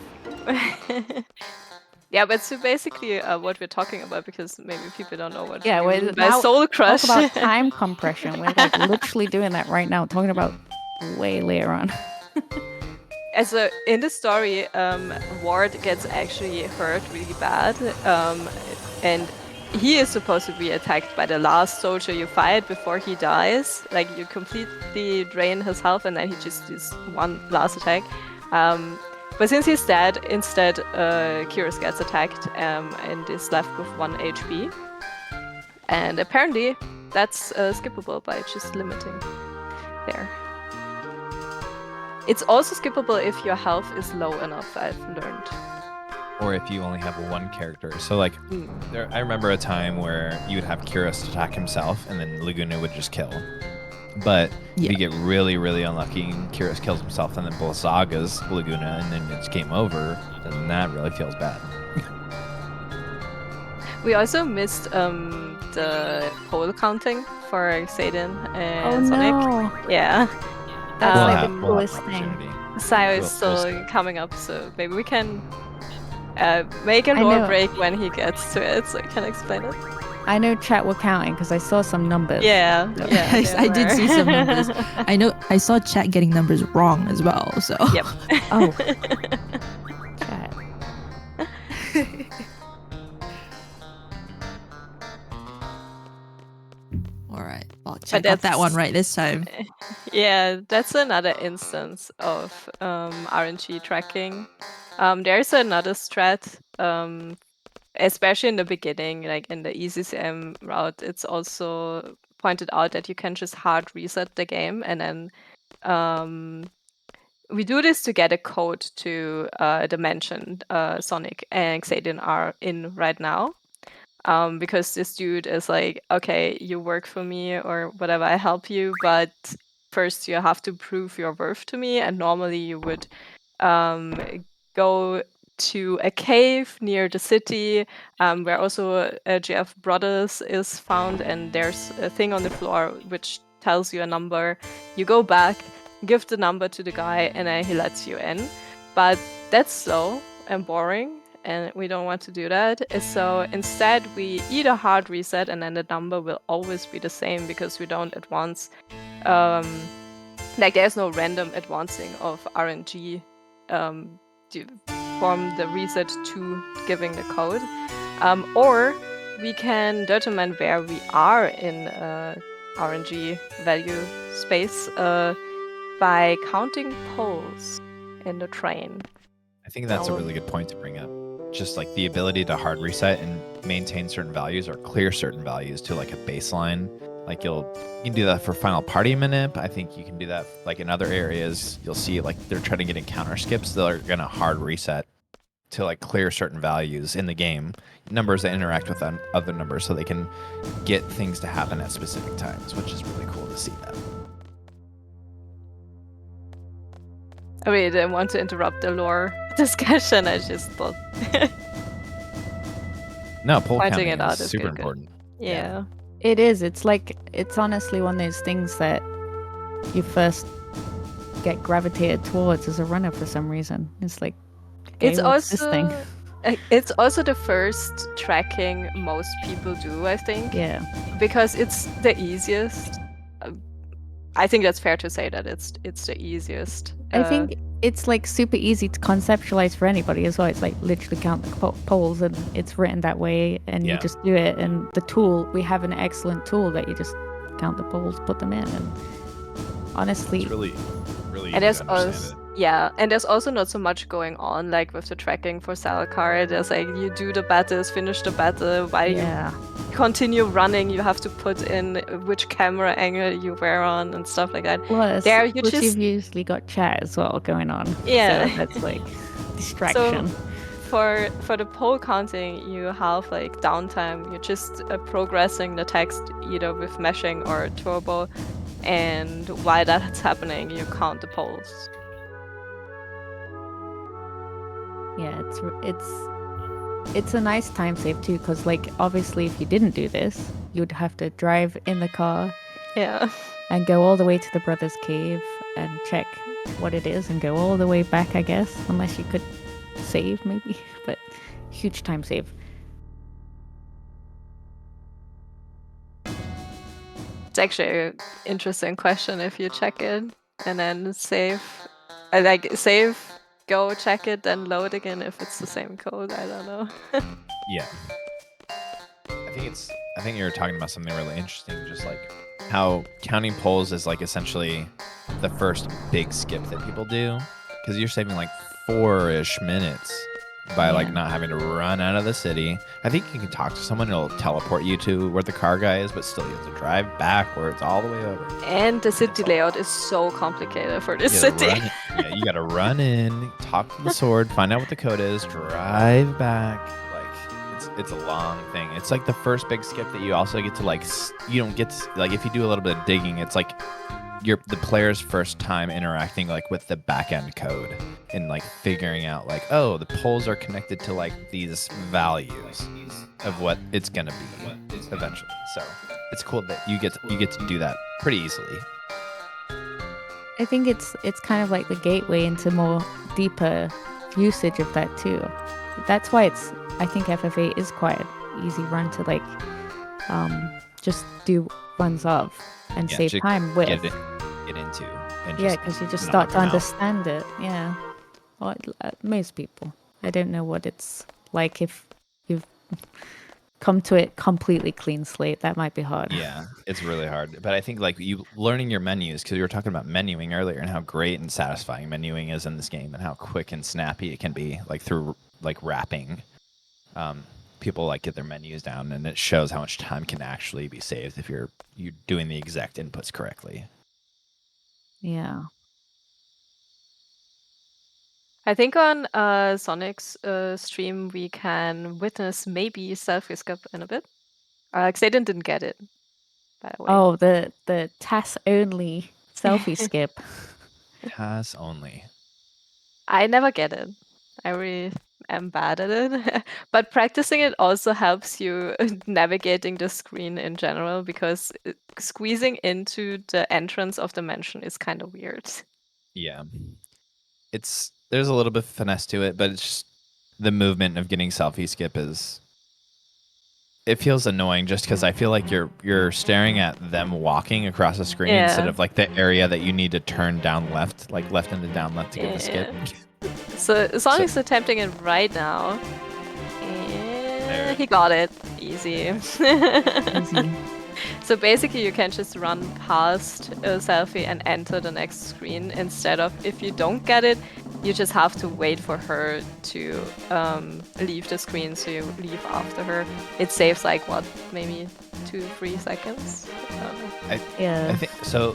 Yeah, but so basically, what we're talking about, because maybe people don't know what Yeah, we we're mean by now Soul Crush. talk about time compression. We're like literally doing that right now, talking about way later on. As in the story, Ward gets actually hurt really bad, and he is supposed to be attacked by the last soldier you fight before he dies. Like you completely drain his health, and then he just does one last attack. But since he's dead, instead, Kyrus gets attacked and is left with 1 HP. And apparently, that's skippable by just limiting there. It's also skippable if your health is low enough, I've learned. Or if you only have one character. So like, I remember a time where you would have Kyrus attack himself, and then Laguna would just kill. But if you get really, really unlucky and Kyrus kills himself, and then Bolsaga's Laguna, and then it's game over, then that really feels bad. We also missed the pole counting for xeidin and Sonic. No. Yeah. That's like the we'll have coolest an thing. opportunity. Sayo is We'll still see. coming up, so maybe we can make a I lore know. break when he gets to it, so I can explain it. I know chat were counting because I saw some numbers. Yeah, yeah. I did see some numbers. I saw chat getting numbers wrong as well. So. Yep. Oh. Chat. All right. Well, check But out that one right this time. Yeah, that's another instance of RNG tracking. There's another strat, especially in the beginning, like in the ECCM route, it's also pointed out that you can just hard reset the game, and then we do this to get a code to the dimension Sonic and xeidin are in right now. Because this dude is like, okay, you work for me or whatever, I help you, but first you have to prove your worth to me. And normally you would go to a cave near the city where also GF Brothers is found, and there's a thing on the floor which tells you a number. You go back, give the number to the guy, and then he lets you in. But that's slow and boring, and we don't want to do that. So instead, we either hard reset, and then the number will always be the same because we don't advance. Like there's no random advancing of RNG from the reset to giving the code. Or we can determine where we are in RNG value space by counting poles in the train. I think that's a really good point to bring up. Just like the ability to hard reset and maintain certain values or clear certain values to like a baseline. Like you can do that for final party manip. I think you can do that like in other areas. You'll see like they're trying to get in counter skips. They're gonna hard reset to like clear certain values in the game, numbers that interact with other numbers, so they can get things to happen at specific times, which is really cool to see that. I mean, I didn't want to interrupt the lore discussion. I just thought No, pole pointing counting it out is is super good. important. Yeah. It is. It's honestly one of those things that you first get gravitated towards as a runner for some reason. It's like, okay, It's what's this also thing? it's also the first tracking most people do, I think. Yeah. Because it's the easiest. I think that's fair to say that it's the easiest. I think it's like super easy to conceptualize for anybody as well. It's like literally count the poles and it's written that way and you just do it. And the tool, we have an excellent tool that you just count the poles, put them in, and honestly, It's really and easy there's to understand also and there's also not so much going on like with the tracking for Salakar. There's like you do the battles, finish the battle, while you continue running, you have to put in which camera angle you were on and stuff like that. Plus, there you plus just you've usually got chat as well going on. Yeah. So that's like distraction. So for the pole counting, you have like downtime. You're just progressing the text either with meshing or turbo, and while that's happening, you count the poles. Yeah, it's a nice time save too, because like obviously if you didn't do this, you'd have to drive in the car, and go all the way to the brother's cave and check what it is, and go all the way back, I guess, unless you could save maybe, but huge time save. It's actually an interesting question if you check it and then save, save, go check it, then load again if it's the same code. I don't know. Yeah. I think you're talking about something really interesting, just like how counting poles is like essentially the first big skip that people do, because you're saving like 4-ish minutes by like not having to run out of the city. I think you can talk to someone, it'll teleport you to where the car guy is, but still you have to drive backwards all the way over. And the city layout is so complicated for this city. You gotta run in, talk to the sword, find out what the code is, drive back. It's a long thing. It's like the first big skip that you also get to like, you don't get to, like if you do a little bit of digging, it's like the player's first time interacting like with the back end code and like figuring out like, oh, the poles are connected to like these values of what it's gonna be eventually. So it's cool that you get to do that pretty easily. I think it's kind of like the gateway into more deeper usage of that too. That's why I think FF8 is quite an easy run to like just do runs of and save time with. Get into. And because you just start to understand it. Yeah. Well, most people. I don't know what it's like if you've come to it completely clean slate. That might be hard. Yeah, it's really hard. But I think like you learning your menus, because you were talking about menuing earlier and how great and satisfying menuing is in this game and how quick and snappy it can be, like through like wrapping. People like get their menus down, and it shows how much time can actually be saved if you're doing the exact inputs correctly. Yeah. I think on Sonic's stream we can witness maybe selfie skip in a bit. Xeidin didn't get it, by the way. Oh, the TAS only selfie skip. TAS only. I never get it. I really am bad at it. But practicing it also helps you navigating the screen in general, because squeezing into the entrance of the mansion is kind of weird. Yeah. There's a little bit of finesse to it, but it's just the movement of getting selfie skip it feels annoying just because I feel like you're staring at them walking across the screen instead of like the area that you need to turn down left, like left into down left to get the skip. So Sonic's attempting it right now. And he got it. Easy. Easy. So basically, you can just run past a selfie and enter the next screen instead of, if you don't get it, you just have to wait for her to leave the screen, so you leave after her. It saves like what, maybe 2-3 seconds. I think so.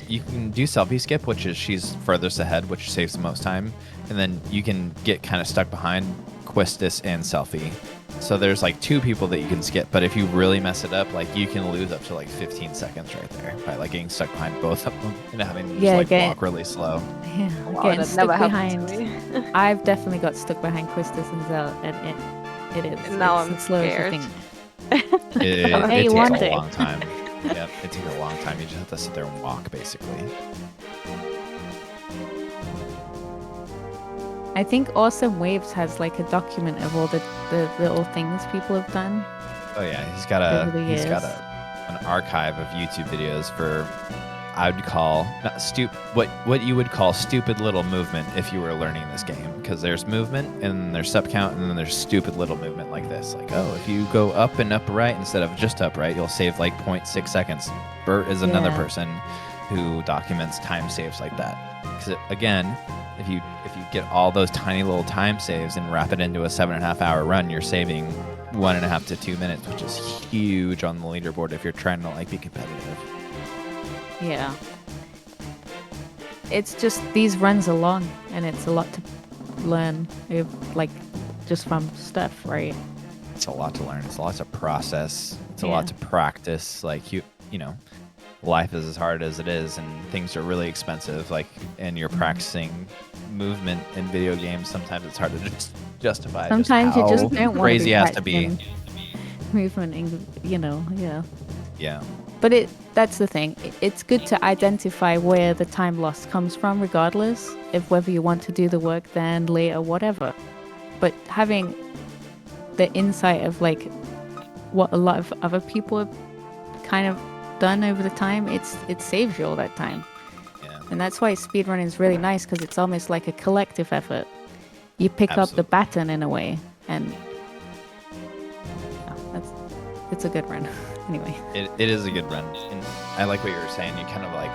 You can do selfie skip, which is she's furthest ahead, which saves the most time, and then you can get kind of stuck behind Quistis and selfie. So there's like 2 people that you can skip, but if you really mess it up, like you can lose up to like 15 seconds right there by like getting stuck behind both of them and having to just like walk really slow. Yeah, getting stuck behind. I've definitely got stuck behind Quistis and Zell, and it is. Now it's I'm the slowest scared. thing. It Hey, takes one a day. long time. Yep, it takes a long time. You just have to sit there and walk, basically. I think Awesome Waves has like a document of all the little things people have done. Oh yeah, he's got an archive of YouTube videos for, I would call not what you would call stupid little movement if you were learning this game, because there's movement and there's step count and then there's stupid little movement like this, like, oh, if you go up and upright instead of just upright, you'll save like 0.6 seconds. Bert is another person who documents time saves like that, because again, if you get all those tiny little time saves and wrap it into a 7.5 hour run, you're saving 1.5 to 2 minutes, which is huge on the leaderboard if you're trying to like be competitive. Yeah. It's just these runs are long, and it's a lot to learn, like just from stuff, right? It's a lot to learn. It's a lot to process. It's a lot to practice. Like you know, life is as hard as it is, and things are really expensive. Like, and you're practicing movement in video games. Sometimes it's hard to just justify. Sometimes you just don't want crazy to has to be. Movement, yeah. Yeah. But that's the thing. It's good to identify where the time lost comes from, regardless of whether you want to do the work then, later, whatever. But having the insight of like what a lot of other people have kind of done over the time, it saves you all that time. Yeah. And that's why speedrunning is really nice, because it's almost like a collective effort. You pick up the baton in a way, and it's a good run. Anyway, it is a good run, and I like what you were saying. You kind of like,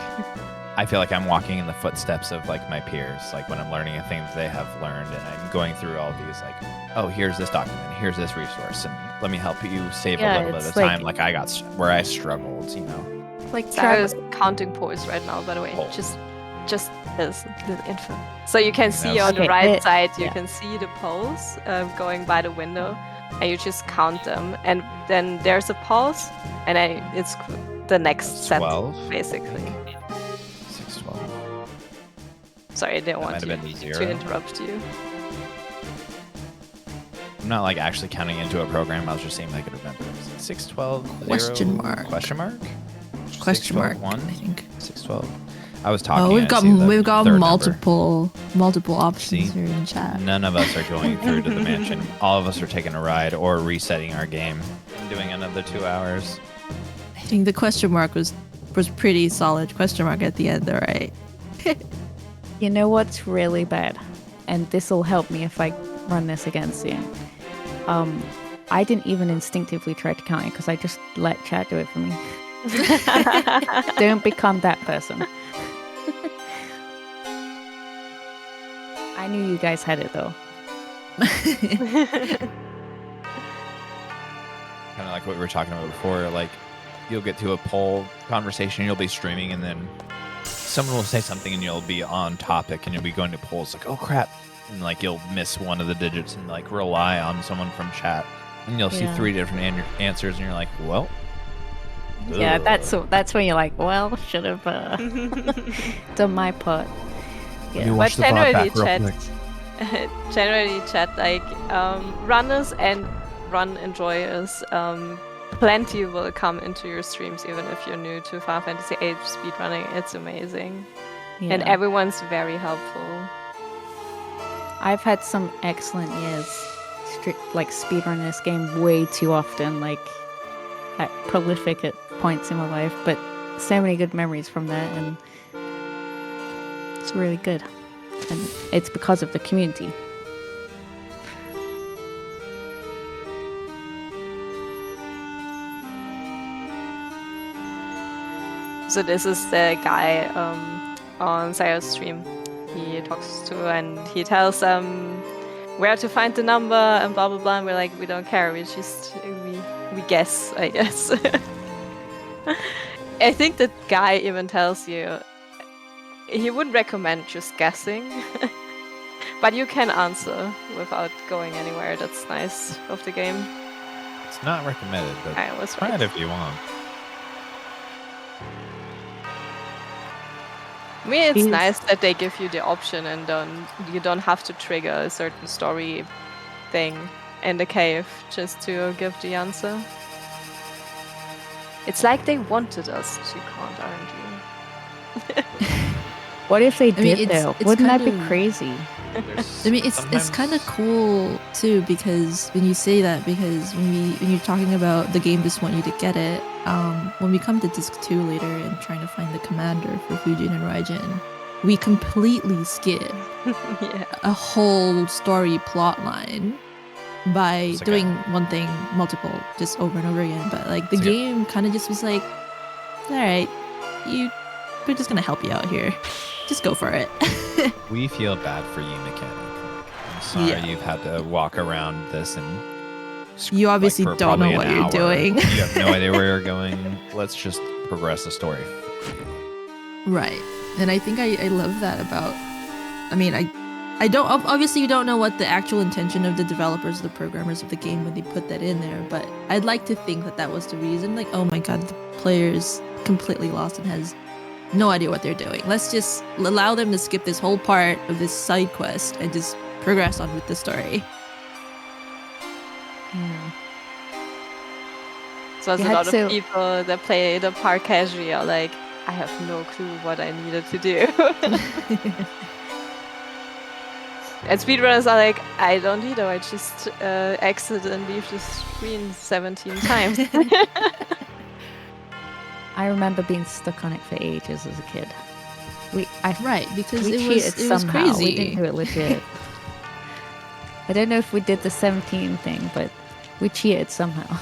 I feel like I'm walking in the footsteps of like my peers, like when I'm learning a thing that they have learned, and I'm going through all these like, oh, here's this document, here's this resource, and let me help you save a little bit of time. Like I got where I struggled, you know. Like Sarah's counting poles right now, by the way. Just as the info. So you can see on the right side, you can see the poles going by the window. And you just count them, and then there's a pause, and it's the next set, basically. 6, 12. Sorry, I didn't want to interrupt you. I'm not like actually counting into a program. I was just saying I could remember. 6, 12, Question mark. Question mark? Question 6, 12, mark. 1? I think. 6, 12. I was talking. Oh, we've got multiple options here in chat. None of us are going through to the mansion. All of us are taking a ride or resetting our game and doing another 2 hours. I think the question mark was pretty solid. Question mark at the end, all right. You know what's really bad, and this will help me if I run this again soon. I didn't even instinctively try to count it because I just let chat do it for me. Don't become that person. I knew you guys had it though. Kind of like what we were talking about before. Like, you'll get to a poll conversation, you'll be streaming, and then someone will say something, and you'll be on topic, and you'll be going to polls like, oh crap, and like you'll miss one of the digits and like rely on someone from chat, and you'll see 3 different answers, and you're like, well. Yeah, that's when you're like, well, should have done my part. Yeah. But generally chat like runners and run enjoyers. Plenty will come into your streams even if you're new to Final Fantasy VIII speedrunning. It's amazing, and everyone's very helpful. I've had some excellent years, like speedrunning this game way too often, like at prolific at points in my life, but so many good memories from that, and it's really good, and it's because of the community. So this is the guy on Sayer's stream. He talks to and he tells them where to find the number and blah blah blah. And we're like, we don't care. We just we guess, I guess. I think the guy even tells you he would recommend just guessing, but you can answer without going anywhere. That's nice of the game. It's not recommended, but I was try right. it if you want. I mean, it's nice that they give you the option and you don't have to trigger a certain story thing in the cave just to give the answer. It's like they wanted us to count RNG. What if they did it's- though? it's Wouldn't that kind be of- crazy? I mean, it's kind of cool too, because when you say that, because when you're talking about the game just want you to get it, when we come to disc 2 later and trying to find the commander for Fujin and Raijin, we completely skip Yeah. a whole story plot line by It's okay. doing one thing multiple just over and over again. But like the It's okay. game kind of just was like, all right, we're just gonna help you out here, just go for it. We feel bad for you, mechanic. I'm sorry Yeah. you've had to walk around this and You obviously for don't know probably what an you're hour. doing. You have no idea where you're going. Let's just progress the story. Right. And I think I love that about, I mean, I don't, obviously you don't know what the actual intention of the developers, the programmers of the game when they put that in there, but I'd like to think that that was the reason. Like, oh my god, the player's completely lost and has no idea what they're doing. Let's just allow them to skip this whole part of this side quest and just progress on with the story. So there's You a had lot to- of people that play the park casually are like, I have no clue what I needed to do. And speedrunners are like, I don't either, I just exit and leave the screen 17 times. I remember being stuck on it for ages as a kid. Right, because we it cheated was somehow. crazy. We didn't do it legit. I don't know if we did the 17 thing, but we cheated somehow.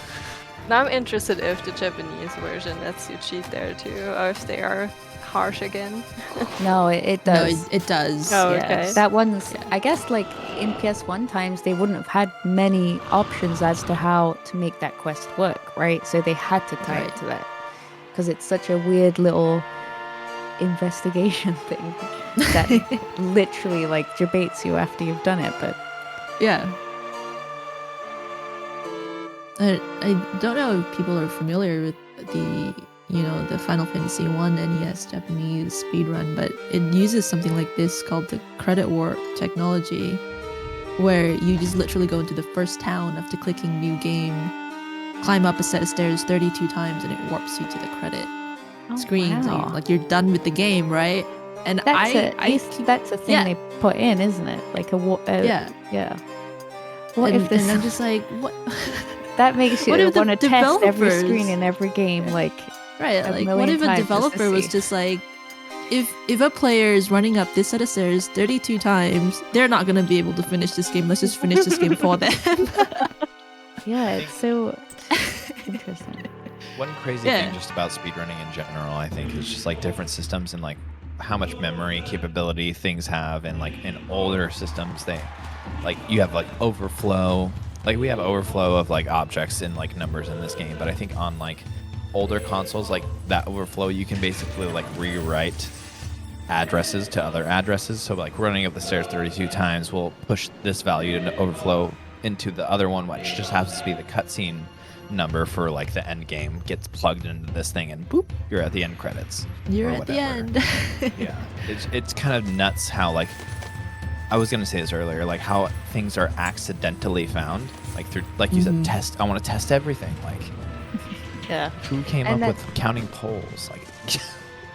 Now I'm interested if the Japanese version lets you cheat there too, or if they are harsh again. No, it No, does. it does. Oh, Yeah, okay. that one's. I guess like in PS1 times they wouldn't have had many options as to how to make that quest work, right? So they had to tie it to that because it's such a weird little investigation thing that literally like debates you after you've done it. But Yeah. I don't know if people are familiar with the Final Fantasy I NES Japanese speedrun, but it uses something like this called the credit warp technology, where you just literally go into the first town after clicking new game, climb up a set of stairs 32 times, and it warps you to the credit screen. So wow. you're done with the game, right? And that's that's a thing they put in, isn't it? Like yeah. What if this? And I'm just like, what? That makes you What if the want to test every developers- screen in every game, like Right, a like million what if a times developer was see. just like, if a player is running up this set of stairs 32 times, they're not gonna be able to finish this game. Let's just finish this game for them. Yeah, it's so interesting. One crazy Yeah. thing just about speedrunning in general, I think, is just like different systems and like how much memory capability things have, and like in older systems they like you have like overflow. Like we have overflow of like objects and like numbers in this game, but I think on like older consoles, like that overflow, you can basically like rewrite addresses to other addresses. So like running up the stairs 32 times will push this value to overflow into the other one, which just happens to be the cutscene number for like the end game, gets plugged into this thing, and boop, you're at the end credits. You're or at the whatever. end. Yeah, it's kind of nuts how like I was gonna say this earlier, like how things are accidentally found, like through, like you said, test. I want to test everything. Like, Yeah, who came And up with counting poles? Like,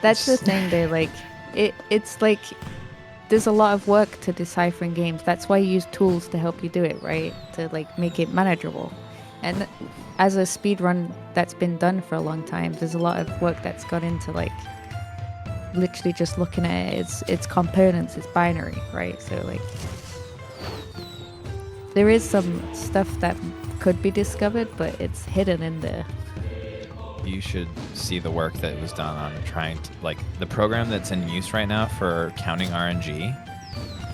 that's the thing. Though, like it's like there's a lot of work to deciphering games. That's why you use tools to help you do it, right? To like make it manageable. And as a speedrun that's been done for a long time, there's a lot of work that's gone into like literally just looking at it. It's components, it's binary, right? So like there is some stuff that could be discovered, but it's hidden in there. you should see the work that was done on trying to, like, the program that's in use right now for counting RNG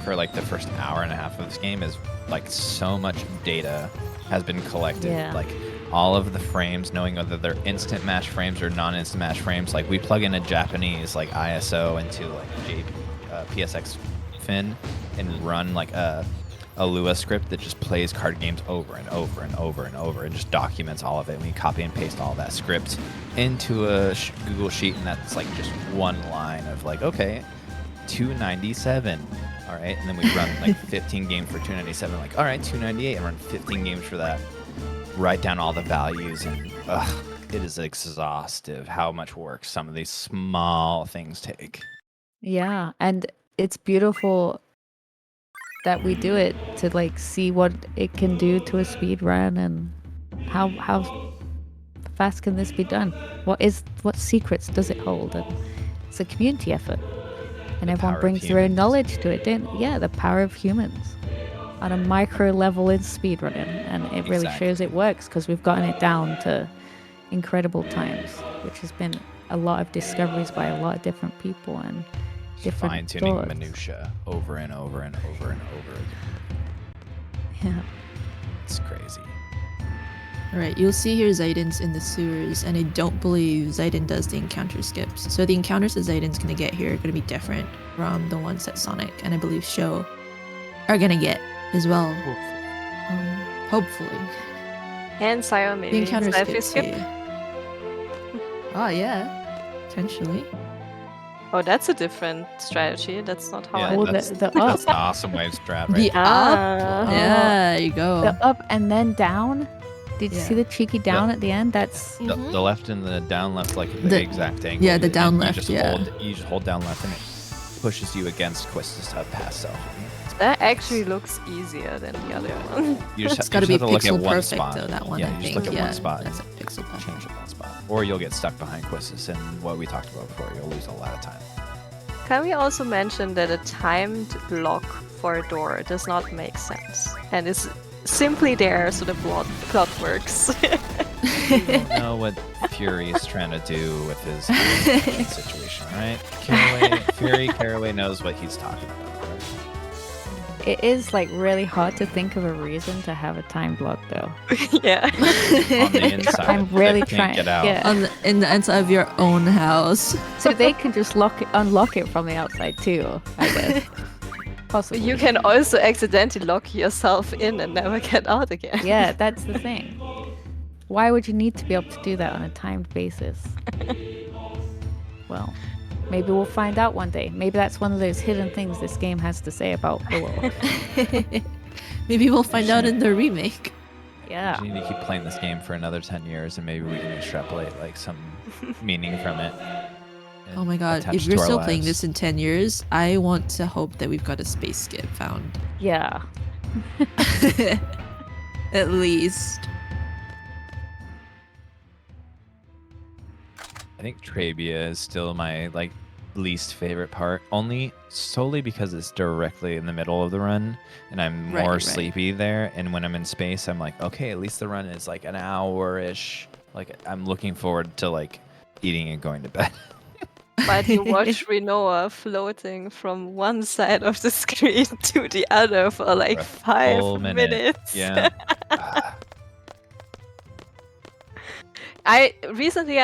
for like the first hour and a half of this game is like so much data has been collected. Yeah. Like all of the frames, knowing whether they're instant match frames or non-instant match frames. Like we plug in a Japanese like ISO into like PSX Fin and run like a Lua script that just plays card games over and over and over and over and just documents all of it. And we copy and paste all that script into a Google Sheet, and that's like just one line of like, okay, 297. All right, and then we run like 15 games for 297. Like, all right, 298, and run 15 games for that. Write down all the values, and it is exhaustive how much work some of these small things take. Yeah, and it's beautiful that we do it to like see what it can do to a speed run and how fast can this be done? What secrets does it hold? And it's a community effort, and everyone brings their own knowledge to it. The power of humans on a micro level in speedrunning, and it really shows it works because we've gotten it down to incredible times, which has been a lot of discoveries by a lot of different people and different fine-tuning thoughts. minutia over and over and over and over again. Yeah. It's crazy. Alright, you'll see here xeidins in the sewers, and I don't believe xeidin does the encounter skips. So the encounters that xeidin's going to get here are going to be different from the ones that Sonic and I believe Show are going to get as well. Hopefully. And Sire, maybe. The encounter Seifer skips, skip? yeah. Oh, yeah. Potentially. Oh, that's a different strategy. That's not how Yeah, I... Oh, that's, the that's up. the awesome wave strat right The there. up? Yeah, there you go. The up and then down. Did you see the cheeky down at the end? That's The left and the down left, like the exact angle. Yeah, the down And left, you just hold down left, and it pushes you against Quist's pass self. That actually looks easier than the other one. You just, It's got to be have to look at pixel one perfect spot. though, that one, Yeah, I you think. just look at one Yeah, spot that's and a pixel perfect. change at that spot. Or you'll get stuck behind Quistis, and what we talked about before, you'll lose a lot of time. Can we also mention that a timed block for a door does not make sense and is simply there so the plot works? You don't know what Fury is trying to do with his situation, right? Caraway knows what he's talking about. Right? it is like really hard to think of a reason to have a time block though. Yeah. On the inside, I'm really they can't trying. get out. Yeah. In the inside of your own house. So they can just unlock it from the outside too, I guess. Possibly. You can also accidentally lock yourself in and never get out again. Yeah, that's the thing. Why would you need to be able to do that on a timed basis? Well, maybe we'll find out one day. Maybe that's one of those hidden things this game has to say about Willow. Maybe we'll find out in the remake. Yeah. You need to keep playing this game for another 10 years, and maybe we can extrapolate like some meaning from it. Oh my god, attach if to you're our still playing lives. this in 10 years, I want to hope that we've got a space skip found. Yeah. At least. I think Trabia is still my like least favorite part, only solely because it's directly in the middle of the run, and I'm more sleepy there. And when I'm in space, I'm like, okay, at least the run is like an hour-ish. Like I'm looking forward to like eating and going to bed. But you watch Rinoa floating from one side of the screen to the other for like For a 5 full minute. minutes. Yeah. I recently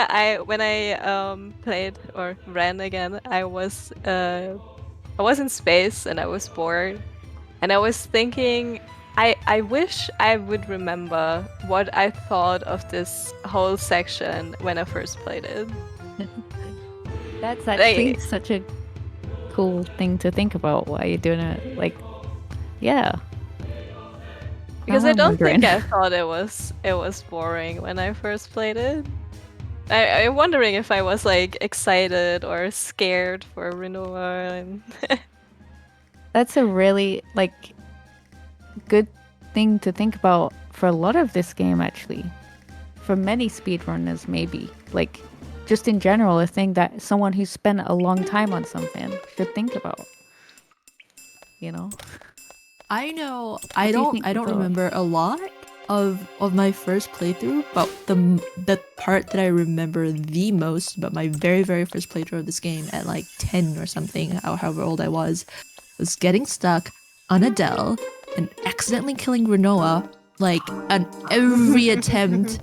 when I played or ran again, I was in space and I was bored, and I was thinking I wish I would remember what I thought of this whole section when I first played it. That's actually such a cool thing to think about while you're doing it. Like, yeah. Because Now I I'm don't wondering. think I thought it was boring when I first played it. I'm wondering if I was like excited or scared for Rinoa. And That's a really like good thing to think about for a lot of this game actually. For many speedrunners maybe. Like just in general, a thing that someone who spent a long time on something should think about. You know? I know What do you think I don't about- remember a lot, of my first playthrough, but the part that I remember the most about my very, very first playthrough of this game at like 10 or something, however old I was getting stuck on a dell and accidentally killing Rinoa like on every attempt,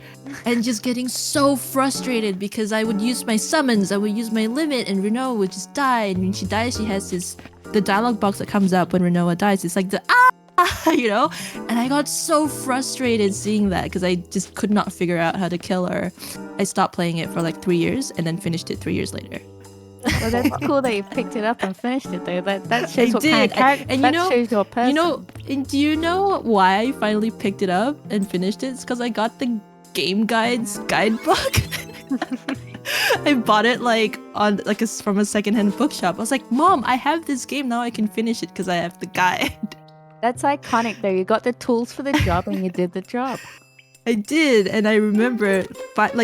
and just getting so frustrated because I would use my summons, I would use my limit, and Rinoa would just die. And when she dies, she has the dialogue box that comes up when Rinoa dies. It's like the you know? And I got so frustrated seeing that because I just could not figure out how to kill her. I stopped playing it for like 3 years and then finished it 3 years later. Well, that's cool that you picked it up and finished it though. That shows what kind of character. And that shows your person. And do you know why I finally picked it up and finished it? It's because I got the game guides guidebook. I bought it from a secondhand bookshop. I was like, Mom, I have this game now. I can finish it because I have the guide. That's iconic though. You got the tools for the job and you did the job. I did, and I remember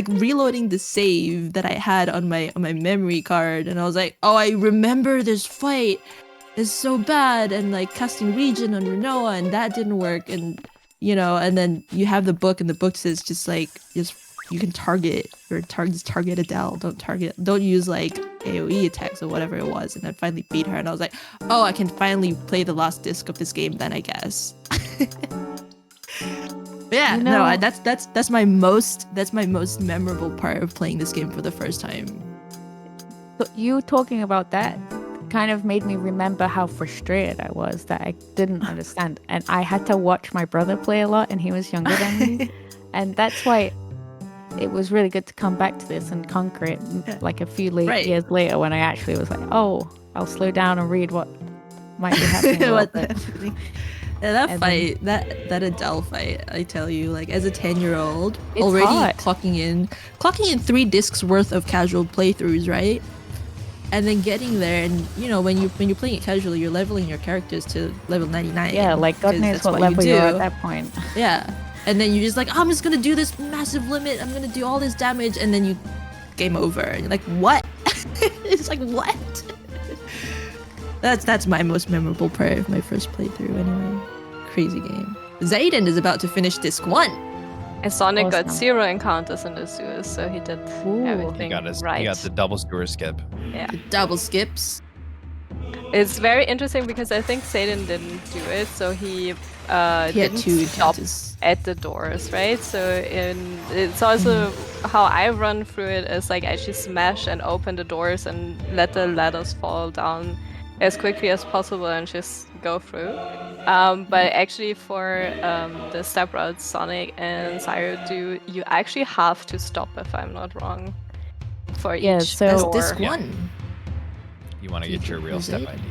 reloading the save that I had on my memory card, and I was like, oh, I remember this fight. It's so bad, and like casting Regen on Rinoa, and that didn't work, and and then you have the book, and the book says just you can target Adele. Don't use like AoE attacks or whatever it was, and I finally beat her, and I was like, oh, I can finally play the last disc of this game then, I guess. Yeah, that's my most memorable part of playing this game for the first time. So you talking about that kind of made me remember how frustrated I was that I didn't understand, and I had to watch my brother play a lot, and he was younger than me, and that's why it was really good to come back to this and conquer it like a few years later when I actually was like, oh, I'll slow down and read what might be happening a little bit. Yeah, that Adele fight, I tell you, like as a 10-year-old, already hard. clocking in 3 discs worth of casual playthroughs, right? And then getting there, and when you're playing it casually, you're leveling your characters to level 99. Yeah, like God knows what level you're at that point. Yeah, and then you're just like, oh, I'm just gonna do this massive limit. I'm gonna do all this damage, and then you game over. And you're like, what? It's like what? That's my most memorable part of my first playthrough anyway. Crazy game. Xeidin is about to finish disc 1. And Sonic got 0 encounters in the sewers, so he did everything right. He got the double skewer skip. Yeah. The double skips. It's very interesting because I think Xeidin didn't do it, so he didn't stop at the doors, right? So it's also how I run through it is like I just smash and open the doors and let the ladders fall down as quickly as possible and just go through. But actually for the step routes Sonic and Seifer do, you actually have to stop if I'm not wrong. For each door. Disc 1. You want to get your real step ID.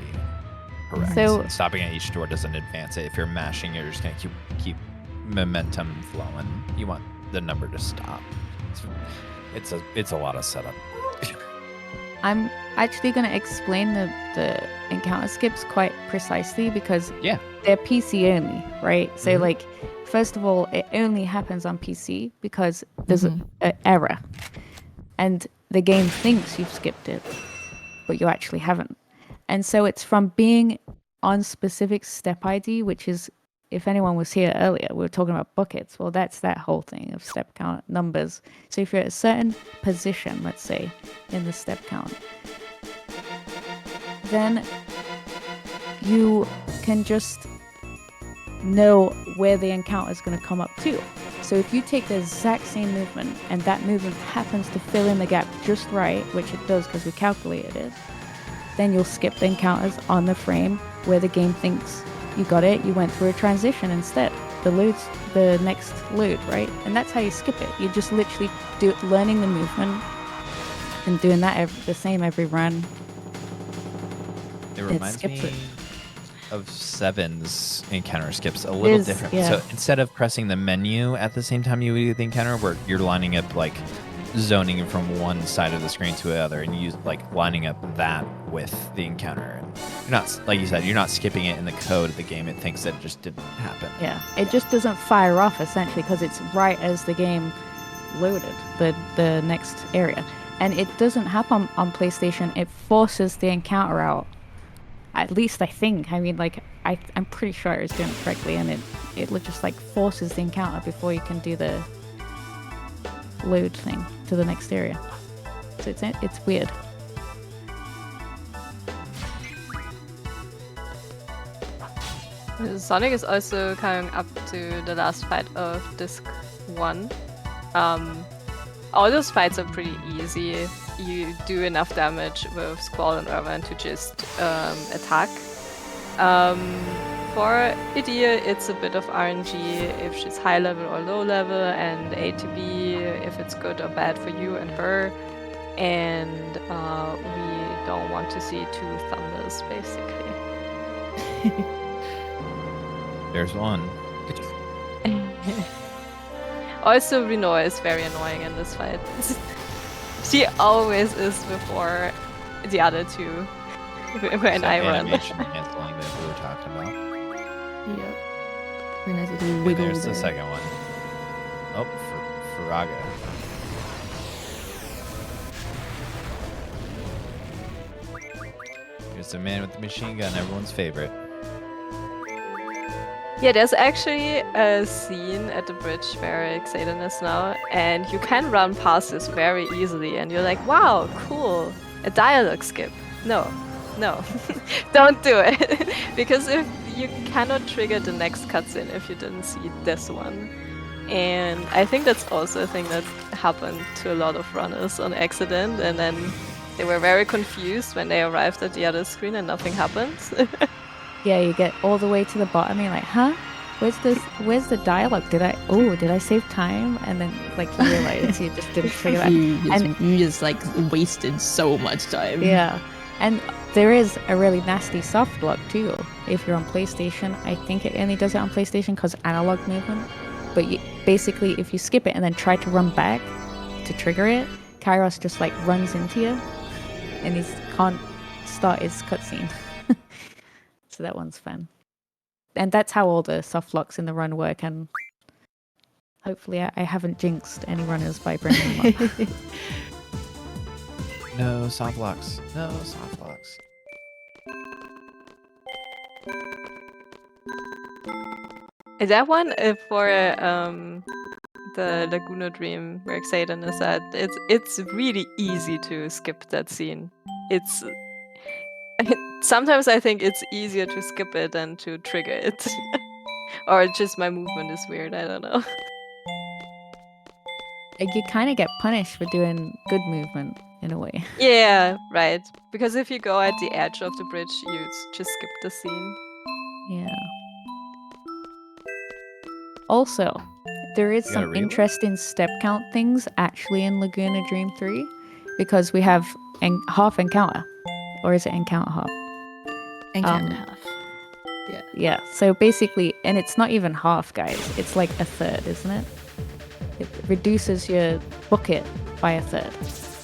Correct. So stopping at each door doesn't advance it. If you're mashing, you're just gonna keep momentum flowing. You want the number to stop. It's a lot of setup. I'm actually going to explain the encounter skips quite precisely because they're PC only, right? So like, first of all, it only happens on PC because there's an error. And the game thinks you've skipped it, but you actually haven't. And so it's from being on specific step ID, which is, if anyone was here earlier, we were talking about buckets. Well, that's that whole thing of step count numbers. So if you're at a certain position, let's say, in the step count, then you can just know where the encounter is going to come up to. So if you take the exact same movement and that movement happens to fill in the gap just right, which it does because we calculated it, then you'll skip the encounters on the frame where the game thinks you got it, you went through a transition instead. The next load, right? And that's how you skip it. You just literally learning the movement and doing that the same every run. It reminds me of 7's encounter skips a little different. Yeah. So instead of pressing the menu at the same time you do the encounter, where you're lining up like zoning from one side of the screen to the other, and you like lining up that with the encounter. And you're not, like you said, you're not skipping it in the code of the game. It thinks that it just didn't happen. Yeah, it just doesn't fire off essentially because it's right as the game loaded the next area, and it doesn't happen on PlayStation. It forces the encounter out At least I think. I mean, like, I'm pretty sure I was doing it correctly, and it just like forces the encounter before you can do the load thing to the next area. So it's weird. Sonic is also coming up to the last fight of Disc 1. All those fights are pretty easy. You do enough damage with Squall and Irvine to just attack. For Edea, it's a bit of RNG if she's high level or low level, and A to B if it's good or bad for you and her. And we don't want to see two thunders, basically. There's one. Also, Renoir is very annoying in this fight. She always is before the other two when I run. Animation canceling that we were talking about. Yep. Very nice little Okay, wiggle there's the there. second one. Oh, Faraga. Here's the man with the machine gun, everyone's favorite. Yeah, there's actually a scene at the bridge where xeidin is now, and you can run past this very easily, and you're like, wow, cool, a dialogue skip. No, don't do it, because if you cannot trigger the next cutscene if you didn't see this one. And I think that's also a thing that happened to a lot of runners on accident, and then they were very confused when they arrived at the other screen and nothing happened. Yeah, you get all the way to the bottom and you're like, huh? Where's the dialogue? Did I save time? And then like you realize you just didn't trigger that. You just like wasted so much time. Yeah. And there is a really nasty soft block too. If you're on PlayStation, I think it only does it on PlayStation because analog movement. But basically, if you skip it and then try to run back to trigger it, Kairos just like runs into you and he can't start his cutscene. So that one's fun. And that's how all the soft locks in the run work, and hopefully I haven't jinxed any runners by bringing them up. No soft locks. No soft locks. Is that one for the Laguna dream where xeidin is at? It's really easy to skip that scene. It's sometimes I think it's easier to skip it than to trigger it. Or just my movement is weird, I don't know. You kind of get punished for doing good movement in a way. Yeah, right. Because if you go at the edge of the bridge, you just skip the scene. Yeah. Also, there is some interesting step count things actually in Laguna Dream 3 because we have half encounter. Or is it encounter half? Encounter half. Yeah. Yeah. So basically, and it's not even half, guys. It's like a third, isn't it? It reduces your bucket by a third,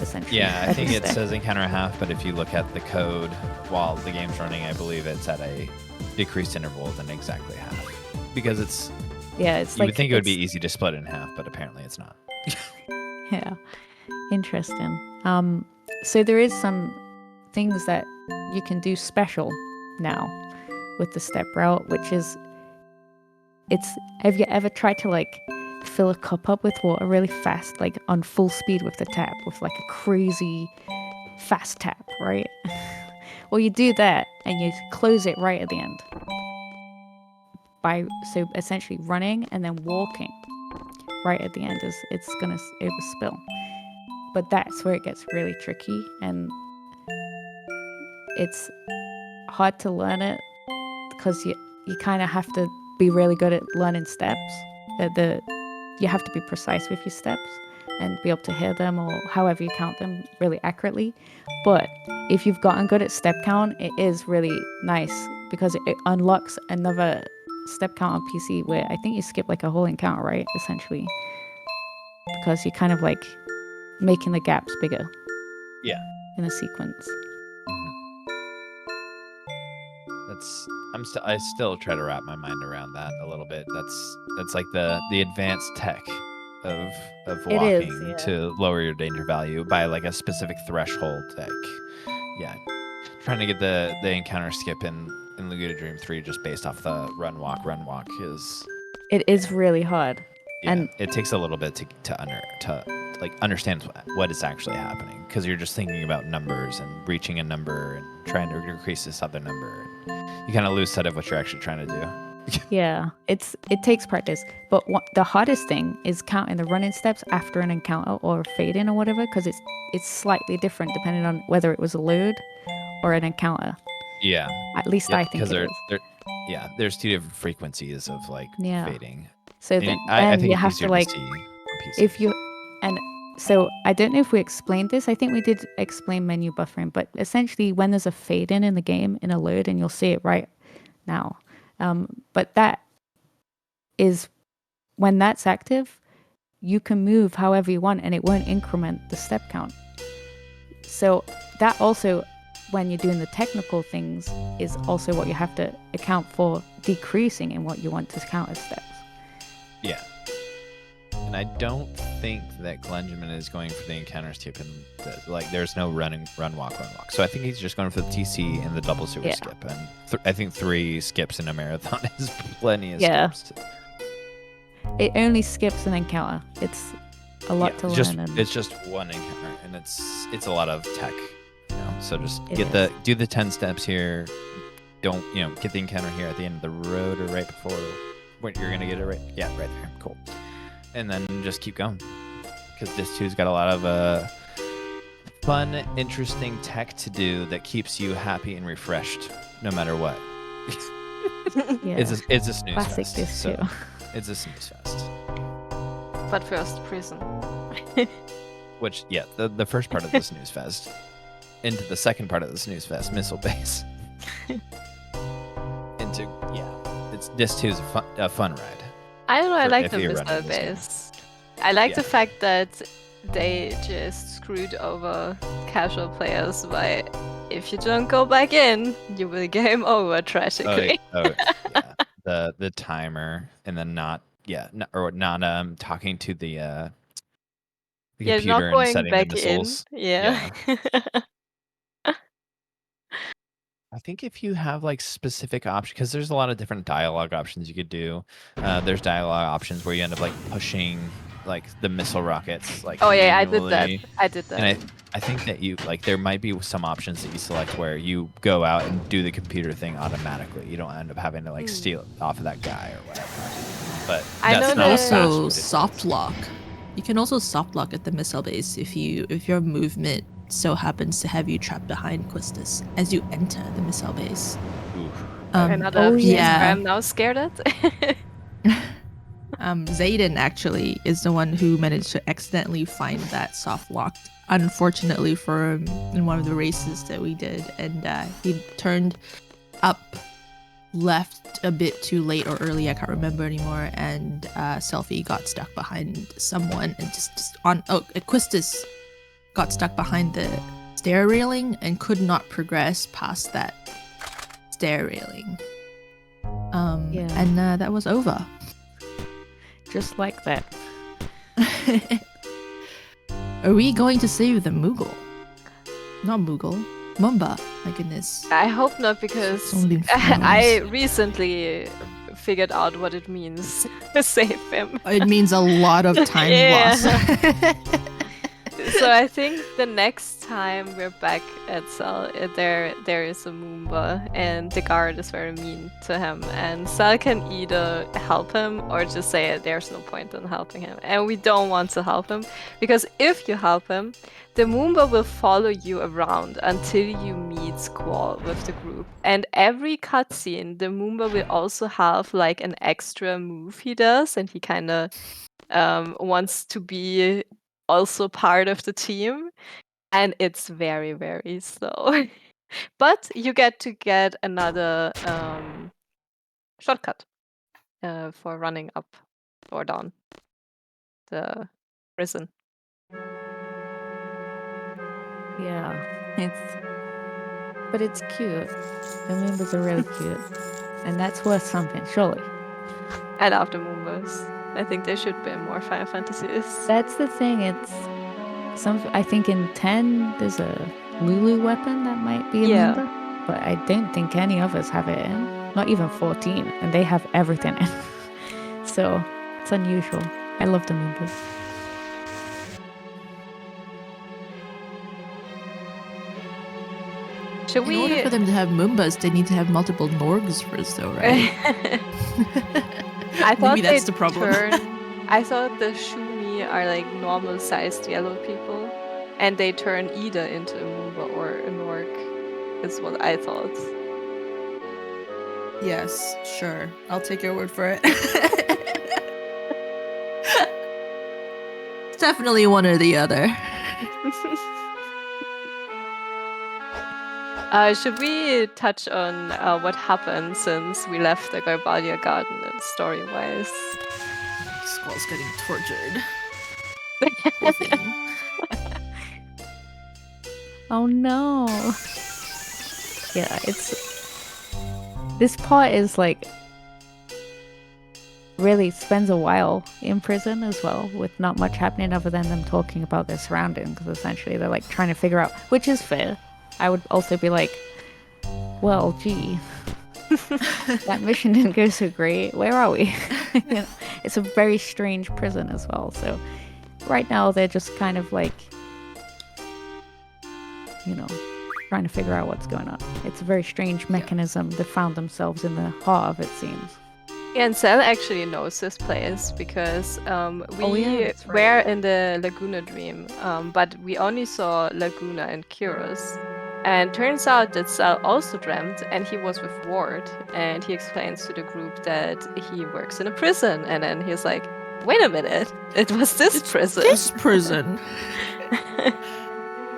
essentially. Yeah, I think it says encounter half, but if you look at the code while the game's running, I believe it's at a decreased interval than exactly half. Because it's... Yeah, it's you would think it would be easy to split it in half, but apparently it's not. Yeah. Interesting. So there is some things that you can do special now with the step route, which is have you ever tried to like fill a cup up with water really fast, like on full speed with the tap, with like a crazy fast tap, right? Well, you do that and you close it right at the end so essentially running and then walking right at the end is it's gonna overspill. But that's where it gets really tricky, and it's hard to learn it because you kind of have to be really good at learning steps. You have to be precise with your steps and be able to hear them or however you count them really accurately. But if you've gotten good at step count, it is really nice because it unlocks another step count on PC where I think you skip like a whole encounter, right? Essentially. Because you're kind of like making the gaps bigger. Yeah. In a sequence. I still try to wrap my mind around that a little bit. That's like the advanced tech of walking to lower your danger value by like a specific threshold. Like, yeah, trying to get the encounter skip in Laguna Dream 3 just based off the run walk is It is really hard. yeah. And it takes a little bit to like understand what is actually happening because you're just thinking about numbers and reaching a number and trying to increase this other number. You kind of lose sight of what you're actually trying to do. yeah, it takes practice. But the hardest thing is counting the running steps after an encounter or fade in or whatever, because it's slightly different depending on whether it was a load or an encounter. Yeah. At least I think it is. There's two different frequencies of like fading. So And then, I think you it's have easier to like see on PC. if you and so I don't know if we explained this. I think we did explain menu buffering, but essentially when there's a fade in the game in a load, and you'll see it right now. But that is when that's active, you can move however you want, and it won't increment the step count. So that also, when you're doing the technical things, is also what you have to account for decreasing in what you want to count as steps. Yeah. And I don't think that Glenjamin is going for the encounters tip and there's no run walk. So I think he's just going for the TC and the double sewer skip. And I think 3 skips in a marathon is plenty of skips. It only skips an encounter. It's a lot to learn. It's just one encounter, and it's a lot of tech. So just do the 10 steps here. Don't get the encounter here at the end of the road or right before when you're gonna get it right. Yeah, right there. Cool. And then just keep going because this 2's got a lot of fun, interesting tech to do that keeps you happy and refreshed no matter what. It's a snooze Classic fest. this So too. it's a snooze fest. But first, prison. Which the first part of the snooze fest into the second part of the snooze fest, missile base. This 2 is a fun ride. I don't know, I like the missile base. I like the fact that they just screwed over casual players by if you don't go back in, you will game over tragically. The timer and then not talking to the computer not and going setting back the missiles. in. Yeah. I think if you have like specific options, because there's a lot of different dialogue options you could do. There's dialogue options where you end up like pushing like the missile rockets. Like manually. I did that. And I think that you like there might be some options that you select where you go out and do the computer thing automatically. You don't end up having to like steal it off of that guy or whatever. But that's not also soft lock. You can also soft lock at the missile base if your movement so happens to have you trapped behind Quistis as you enter the missile base. Another I'm now scared at. Xeidin actually is the one who managed to accidentally find that soft lock, unfortunately for him, in one of the races that we did, and he turned up left a bit too late or early, I can't remember anymore, and Selfie got stuck behind someone and Quistis got stuck behind the stair railing and could not progress past that stair railing. And that was over. Just like that. Are we going to save the Moogle? Not Moogle. Mumba. My goodness. I hope not, because I recently figured out what it means to save him. It means a lot of time lost. So I think the next time we're back at Sal, there is a Moomba, and the guard is very mean to him, and Sal can either help him or just say there's no point in helping him, and we don't want to help him, because if you help him, the Moomba will follow you around until you meet Squall with the group, and every cutscene the Moomba will also have like an extra move he does, and he kind of wants to be also part of the team, and it's very, very slow. But you get another shortcut for running up or down the prison. Yeah, but it's cute. The Moombas are really cute, and that's worth something, surely. I love the Moombas. I think they should be in more Final Fantasies. That's the thing. I think in 10 there's a Mulu weapon that might be a Yeah. Moomba, but I don't think any others have it in. Not even 14, and they have everything in. So it's unusual. I love the Moombas. Should In order we? for them to have Moombas, they need to have multiple Norgs first, though, right? I thought Maybe that's they'd the problem. I thought the Shumi are like normal-sized yellow people, and they turn either into a Moomba or an orc. Is what I thought. Yes, sure. I'll take your word for it. It's definitely one or the other. Should we touch on what happened since we left the Galbadia Garden and story-wise? Squall's getting tortured. Poor thing. Oh no. Yeah, this part is like really spends a while in prison as well, with not much happening other than them talking about their surroundings, because essentially they're like trying to figure out, which is fair. I would also be like, well, gee, that mission didn't go so great. Where are we? You know, it's a very strange prison as well. So right now they're just kind of like, you know, trying to figure out what's going on. It's a very strange mechanism they found themselves in the heart of, it seems. Yeah, and Cell actually knows this place because we that's right. were in the Laguna dream, but we only saw Laguna and Kyros. And turns out that Cell also dreamt, and he was with Ward, and he explains to the group that he works in a prison, and then he's like, wait a minute, it was this prison. This prison.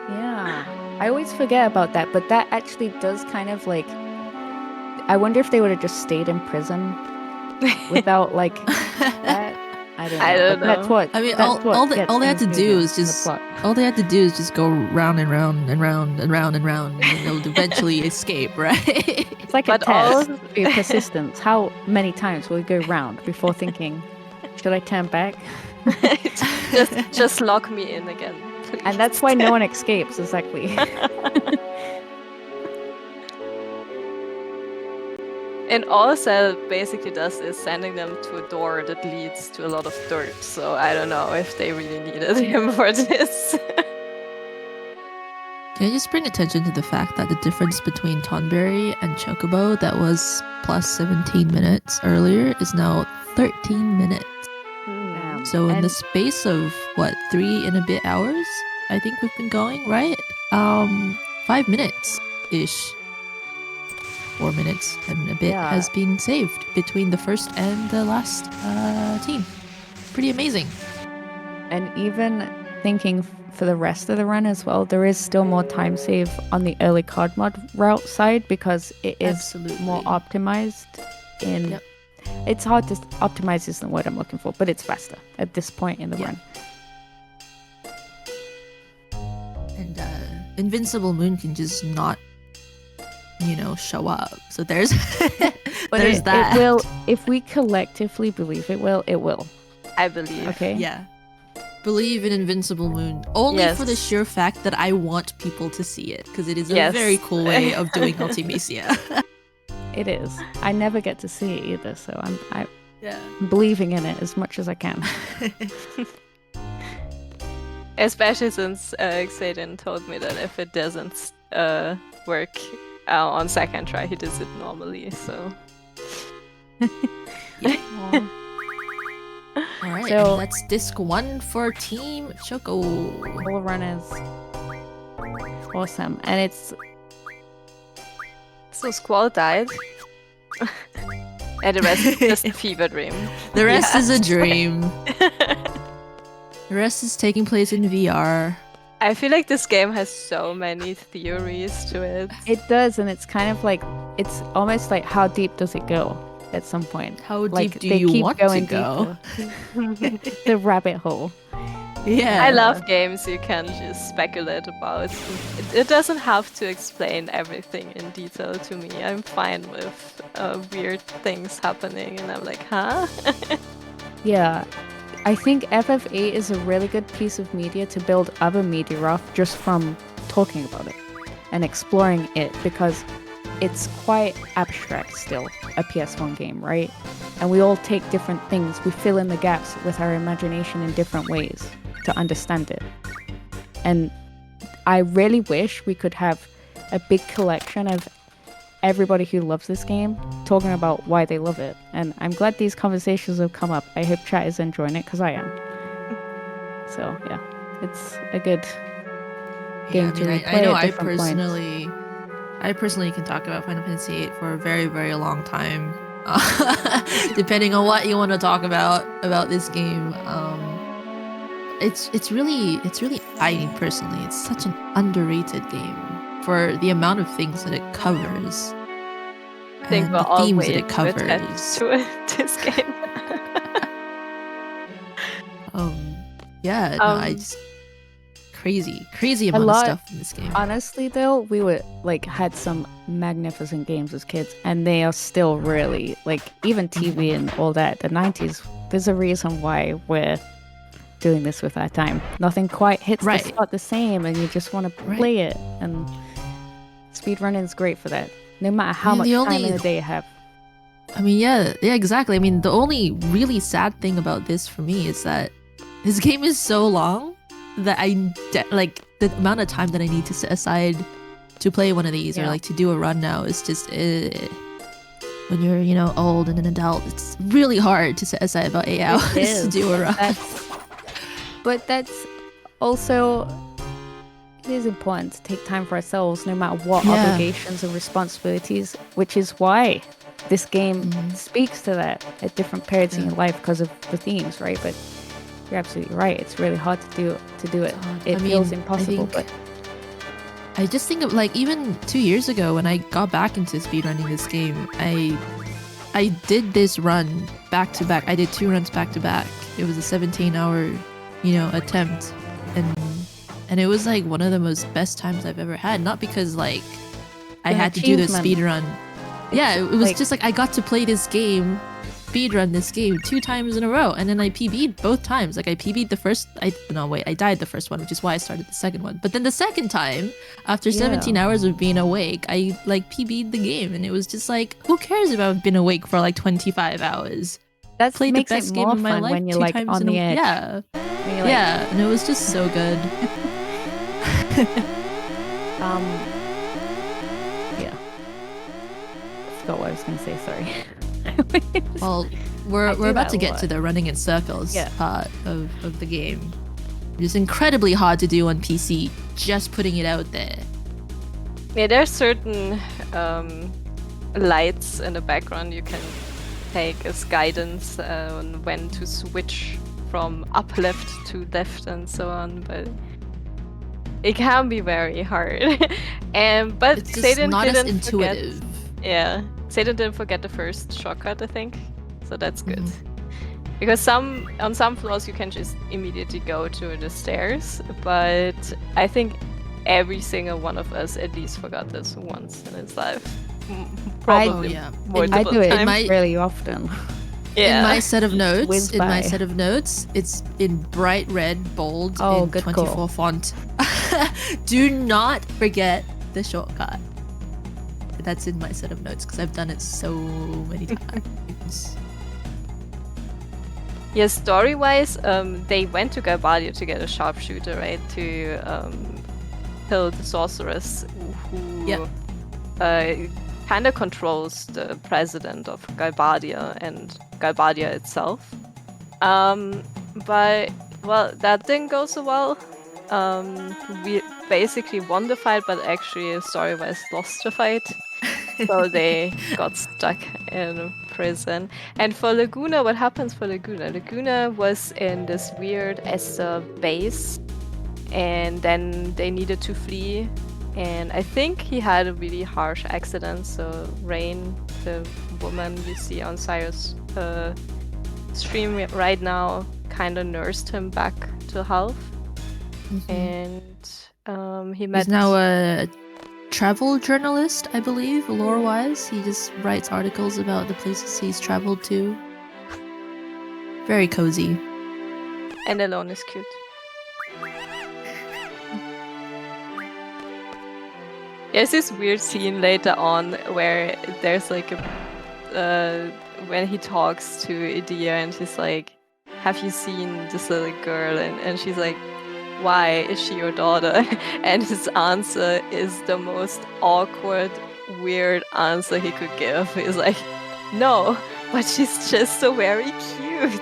Yeah, I always forget about that, but that actually does kind of like, I wonder if they would have just stayed in prison without like that. I don't know. I don't But that's know. what I mean, that's what all gets they had to things do moving is in the just plot. all they had to do is just go round and round and round and round and round, and they'll eventually escape, right? It's like But a test all- for your persistence. How many times will you go round before thinking, should I turn back? just lock me in again, please. And that's why no one escapes, exactly. And all Cell basically does is sending them to a door that leads to a lot of dirt. So I don't know if they really needed him for this. Can I just bring attention to the fact that the difference between Tonberry and Chocobo that was plus 17 minutes earlier is now 13 minutes. So in the space of, 3 and a bit hours, I think we've been going, right? 5 minutes-ish. 4 minutes and a bit has been saved between the first and the last team. Pretty amazing. And even thinking for the rest of the run as well, there is still more time save on the early card mod route side because it is more optimized in... Yep. It's hard to... Optimize isn't the word I'm looking for, but it's faster at this point in the run. And Invincible Moon can just not, show up. So there's But there's that. It will, if we collectively believe it will, it will. I believe. Okay? Yeah. Believe in Invincible Moon. Only for the sheer fact that I want people to see it, because it is a very cool way of doing Ultimecia. It is. I never get to see it either, so I'm believing in it as much as I can. Especially since xeidin told me that if it doesn't work on second try, he does it normally, so... Alright, So- and that's disc 1 for Team Choco. Whole run is awesome, and it's... So Squall died. And the rest is just a fever dream. The rest is a Yeah. dream. The rest is taking place in VR. I feel like this game has so many theories to it. It does, and it's kind of like... It's almost like, how deep does it go at some point? How Like, deep do they you keep want to going go? deeper. The rabbit hole. Yeah. I love games you can just speculate about. It doesn't have to explain everything in detail to me. I'm fine with weird things happening, and I'm like, huh? Yeah. I think FF8 is a really good piece of media to build other media off just from talking about it. and exploring it, because it's quite abstract still, a PS1 game, right? And we all take different things, we fill in the gaps with our imagination in different ways to understand it. And I really wish we could have a big collection of everybody who loves this game talking about why they love it. And I'm glad these conversations have come up. I hope chat is enjoying it, because I am. So yeah, it's a good game to replay. I know at different I personally can talk about Final Fantasy VIII for a very, very long time, depending on what you want to talk about this game. It's really, I mean, personally, it's such an underrated game for the amount of things that it covers. I think and we're the all themes that way it too covers. attached to this game. Yeah, no, I just crazy amount of stuff in this game. Honestly, though, we had some magnificent games as kids, and they are still really, even TV and all that, the 90s, there's a reason why we're doing this with our time. Nothing quite hits the spot the same, and you just want to play it, and speedrunning is great for that, no matter how much time in the day you have. I mean, yeah, exactly. I mean, the only really sad thing about this for me is that this game is so long that the amount of time that I need to set aside to play one of these or to do a run now is just when you're old and an adult, it's really hard to set aside about 8 hours to do a run. But that's also, it is important to take time for ourselves no matter what obligations and responsibilities, which is why this game speaks to that at different periods in your life because of the themes, right? But you're absolutely right. It's really hard to do it. It feels impossible, but I just think of even 2 years ago when I got back into speedrunning this game, I did this run back to back. I did 2 runs back to back. It was a 17-hour, attempt, and it was one of the best times I've ever had. Not because I had to do the speedrun. Yeah, it was just I got to play this game. Speedrun this game 2 times in a row, and then I PB'd both times. I PB'd the first. I died the first one, which is why I started the second one. But then the second time, after 17 hours of being awake, I PB'd the game, and it was just who cares if I've been awake for 25 hours? That played makes the best it game more of my fun life when you're 2 times on in the a edge. Yeah, and it was just so good. Yeah. I forgot what I was gonna say. Sorry. Well, we're about to get to the running in circles part of the game. It's incredibly hard to do on PC, just putting it out there. Yeah, there's certain lights in the background you can take as guidance on when to switch from up left to left and so on, but it can be very hard. But it's just Xeidin not as didn't intuitive. Xeidin didn't forget the first shortcut, I think, so that's good. Because on some floors you can just immediately go to the stairs, but I think every single one of us at least forgot this once in his life. Probably I do it really often. Yeah. In my set of notes, it's in bright red, bold, in 24 font. Do not forget the shortcut. That's in my set of notes because I've done it so many times. Yeah, story-wise, they went to Galbadia to get a sharpshooter, right? To kill the sorceress who kind of controls the president of Galbadia and Galbadia itself. But, well, that didn't go so well. We basically won the fight, but actually, story-wise, lost the fight. So they got stuck in prison. And for Laguna, what happens for Laguna? Laguna was in this weird Esther base, and then they needed to flee. And I think he had a really harsh accident, so Rain, the woman you see on Cyrus' stream right now, kind of nursed him back to health. And he met... He's now a travel journalist, I believe, lore-wise. He just writes articles about the places he's traveled to. Very cozy. And Alone is cute. There's this weird scene later on where there's like when he talks to Edea and he's like, have you seen this little girl? And she's like, why is she your daughter? And his answer is the most awkward, weird answer he could give. He's like, no, but she's just so very cute.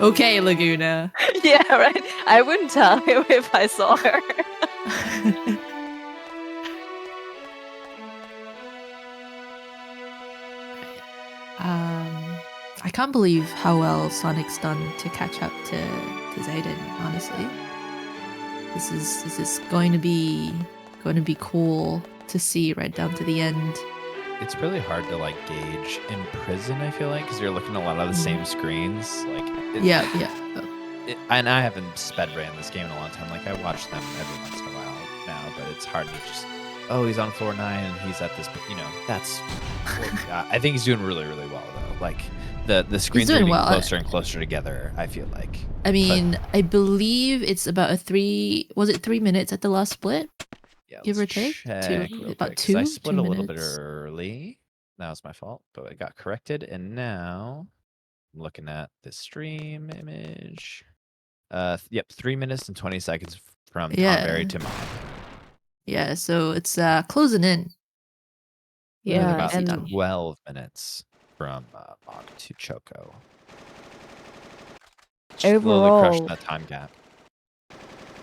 Okay, Laguna. Yeah, right. I wouldn't tell him if I saw her. I can't believe how well Sonic's done to catch up to Xeidin, honestly. This is going to be cool to see right down to the end. It's really hard to like gauge in prison, I feel like, because you're looking at a lot of the same screens. Like Yeah. And I haven't sped ran this game in a long time. Like I watch them every once in a while now, but it's hard to just, oh, he's on floor 9 and he's at this, that's. I think he's doing really, really well though. Like the screens are getting closer and closer together, I feel like. I mean, I believe it's about 3 minutes at the last split? Yeah, give or take? About 2 I split a little bit minutes. early. That was my fault, but it got corrected. And now I'm looking at the stream image. Yep, 3 minutes and 20 seconds from Tonberry to mine. Yeah, so it's closing in. Yeah, about and 12 minutes from Mog to Choco. Slowly crushing that time gap.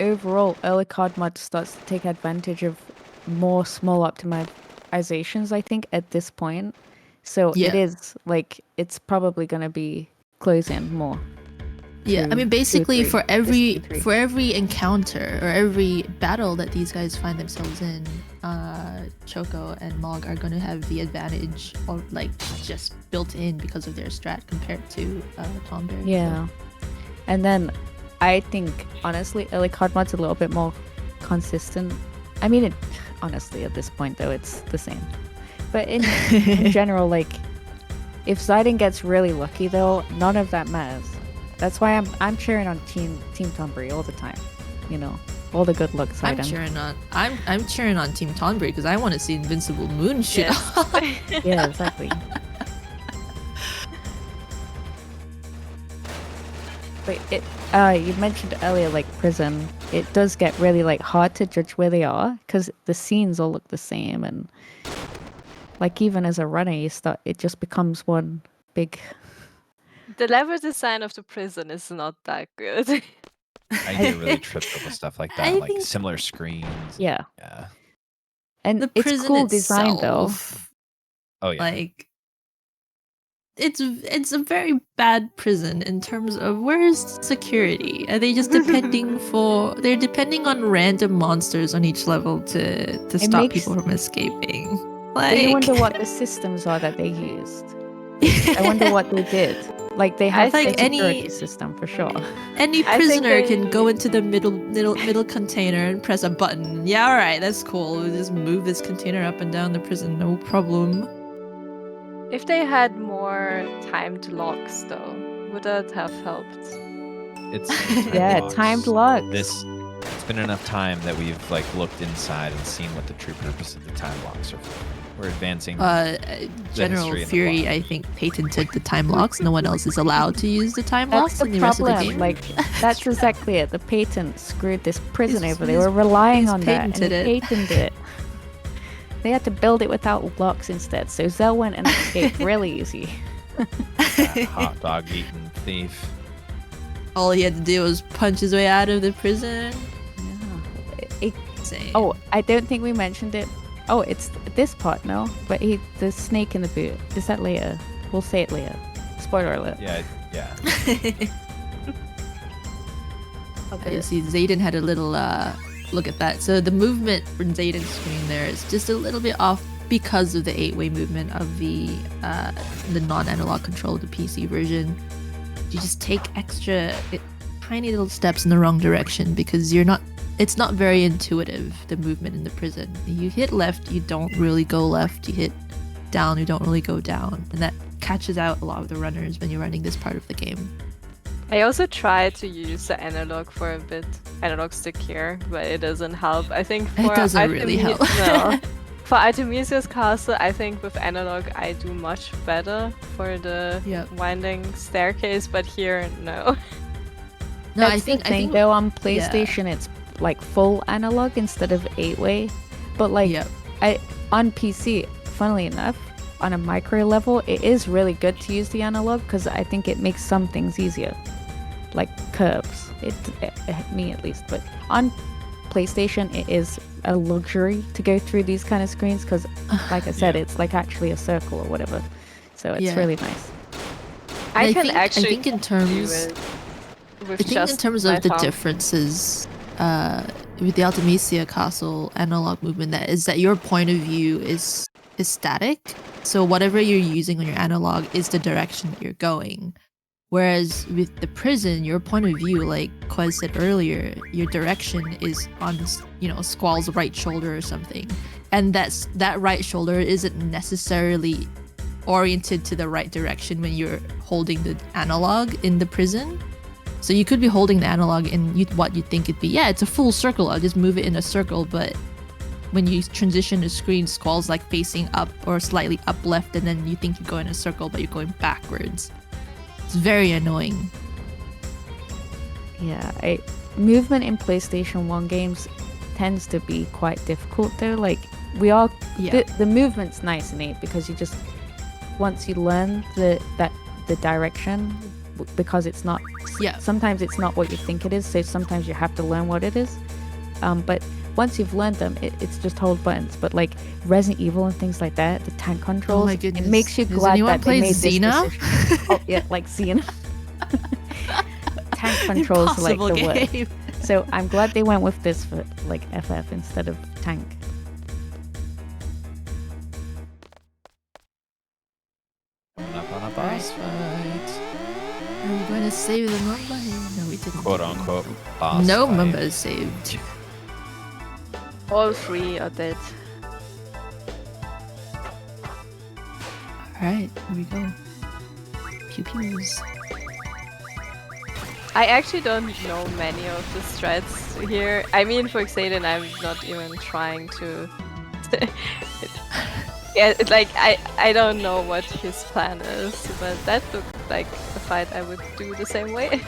Overall, early card mod starts to take advantage of more small optimizations, I think, at this point. So it is like it's probably gonna be closing more. Yeah, I mean, basically for every encounter or every battle that these guys find themselves in, Choco and Mog are going to have the advantage of like just built in because of their strat compared to Tonberry. Yeah, and then I think honestly, early card mod's a little bit more consistent. I mean, honestly at this point though, it's the same. But in general, like if xeidin gets really lucky though, none of that matters. That's why I'm cheering on Team Tonberry all the time. You know, all the good luck xeidin. I'm cheering on Team Tonberry because I want to see Invincible Moon shit. Yes. Yeah, exactly. But you mentioned earlier like prison. It does get really like hard to judge where they are because the scenes all look the same, and like even as a runner, it just becomes one big. The level design of the prison is not that good. I get really tripped up with stuff like that, like similar screens. Yeah. Yeah. And the it's prison cool design though. Oh yeah. Like it's a very bad prison in terms of where's security? Are they just depending they're depending on random monsters on each level to stop people from escaping. Like I wonder what the systems are that they used. I wonder what they did. Like they have like a security system for sure. Any prisoner can go into the middle container and press a button. Yeah, all right, that's cool. We'll just move this container up and down the prison, no problem. If they had more timed locks, though, would that have helped? It's timed locks. It's been enough time that we've like looked inside and seen what the true purpose of the time locks are for. We're advancing. General Fury, I think, patented the time locks. No one else is allowed to use the time locks in the rest of the game. Like that's exactly it. The patent screwed this prison over. They were relying on that, and they patented it. They had to build it without locks instead. So Zell went and escaped really easy. Hot dog eating thief. All he had to do was punch his way out of the prison. Yeah. Oh, I don't think we mentioned it. Oh, it's this part, no? But the snake in the boot. Is that later? We'll say it later. Spoiler alert. Yeah. Okay. You see, Xeidin had a little look at that. So the movement from Xeidin's screen there is just a little bit off because of the 8-way movement of the non-analog control of the PC version. You just take extra tiny little steps in the wrong direction because it's not very intuitive, the movement in the prison. You hit left, you don't really go left. You hit down, you don't really go down. And that catches out a lot of the runners when you're running this part of the game. I also tried to use the analog for a bit, analog stick here, but it doesn't help. I think for It doesn't really help. No. For Artemisia's castle, I think with analog I do much better for the winding staircase, but here, no. No, I think though on PlayStation it's like full analog instead of 8-way, but like on PC, funnily enough, on a micro level, it is really good to use the analog because I think it makes some things easier, like curves. Me at least, but on PlayStation it is a luxury to go through these kind of screens because, like I said, it's like actually a circle or whatever, so it's really nice. I think in terms of the differences with the Ultimecia castle analog movement, that your point of view is static. So whatever you're using on your analog is the direction that you're going. Whereas with the prison, your point of view, like Quez said earlier, your direction is on, Squall's right shoulder or something. And that right shoulder isn't necessarily oriented to the right direction when you're holding the analog in the prison. So you could be holding the analog in what you think it'd be. Yeah, it's a full circle. I'll just move it in a circle, but when you transition the screen, Squall's like facing up or slightly up left, and then you think you go in a circle, but you're going backwards. It's very annoying. Yeah, movement in PlayStation 1 games tends to be quite difficult though. Like the movement's nice in it because you just, once you learn the direction, because it's not sometimes it's not what you think it is, so sometimes you have to learn what it is, but once you've learned them, it's just hold buttons. But like Resident Evil and things like that, the tank controls, oh my goodness, it makes you glad that they made Xena? This decision. Oh yeah, like Xena. Tank controls are like the worst. So I'm glad they went with this for like FF instead of tank. Up on a boss fight. Are we going to save the Mamba? No, we didn't. Quote unquote boss No fight. Mamba is saved. All three are dead. Alright, here we go. Pew pews. I actually don't know many of the strats here. I mean, for xeidin, I'm not even trying to... it's like, I don't know what his plan is, but that looked like a fight I would do the same way.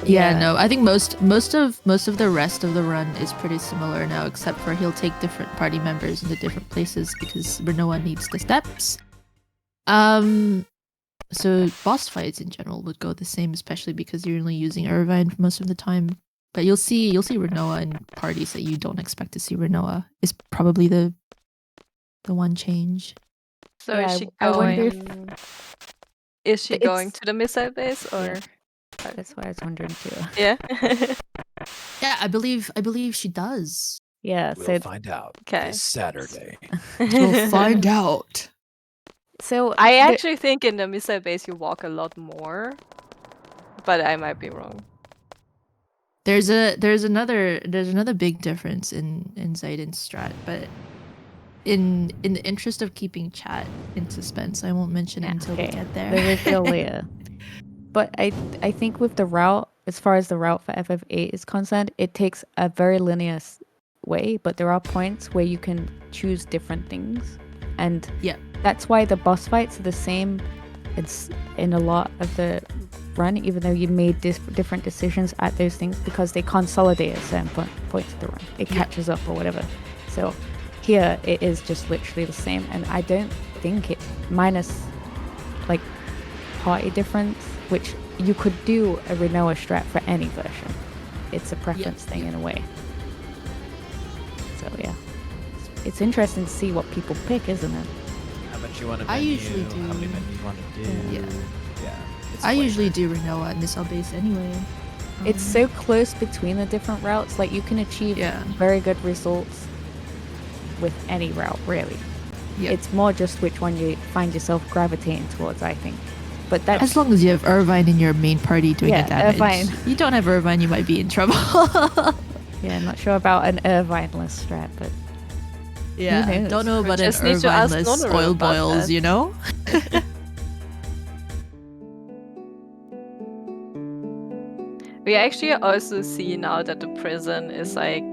Yeah, no, I think most of the rest of the run is pretty similar now, except for he'll take different party members into different places because Rinoa needs the steps. So boss fights in general would go the same, especially because you're only using Irvine for most of the time. But you'll see Rinoa in parties that you don't expect to see Rinoa. Is probably the one change. So is she going? Is she going to the missile base or? Yeah. That's what I was wondering too. Yeah. Yeah, I believe she does. Yeah, We'll find out this Saturday. We'll find out. So I actually think in the missile base you walk a lot more, but I might be wrong. There's another big difference in xeidin's strat, but in the interest of keeping chat in suspense, I won't mention it until we get there. The reveal later. But I think with the route, as far as the route for FF8 is concerned, it takes a very linear way, but there are points where you can choose different things. And that's why the boss fights are the same. It's in a lot of the run, even though you made different decisions at those things, because they consolidate at certain points of the run. It catches up or whatever. So here it is just literally the same, and I don't think it, minus like party difference, which you could do a Rinoa strat for any version. It's a preference thing in a way. So yeah, it's interesting to see what people pick, isn't it? How much you want to I menu, usually do. how many menus you want to do. Yeah. I usually do Rinoa at missile base anyway. It's so close between the different routes, like you can achieve very good results with any route, really. It's more just which one you find yourself gravitating towards, I think. But that's as long as you have Irvine in your main party doing the damage. Irvine. You don't have Irvine, you might be in trouble. Yeah, I'm not sure about an Irvine-less strat, but yeah, don't know about an Irvine-less oil boils, you know? We actually also see now that the prison is like,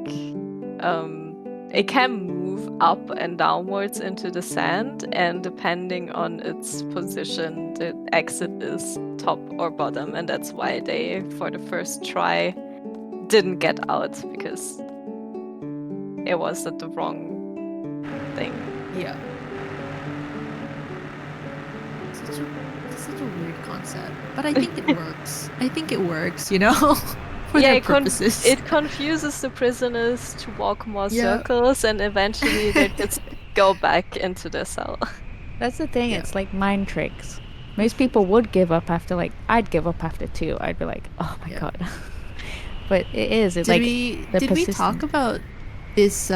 it can move up and downwards into the sand, and depending on its position, the exit is top or bottom, and that's why they, for the first try, didn't get out, because it was at the wrong thing. Yeah. Such a weird concept, but I think it works. I think it works, you know, for their purposes. It confuses the prisoners to walk more circles, and eventually they just go back into their cell. That's the thing. It's like mind tricks. Most people would give up after I'd give up after 2. I'd be like, oh my god. But it is. It's did we talk about this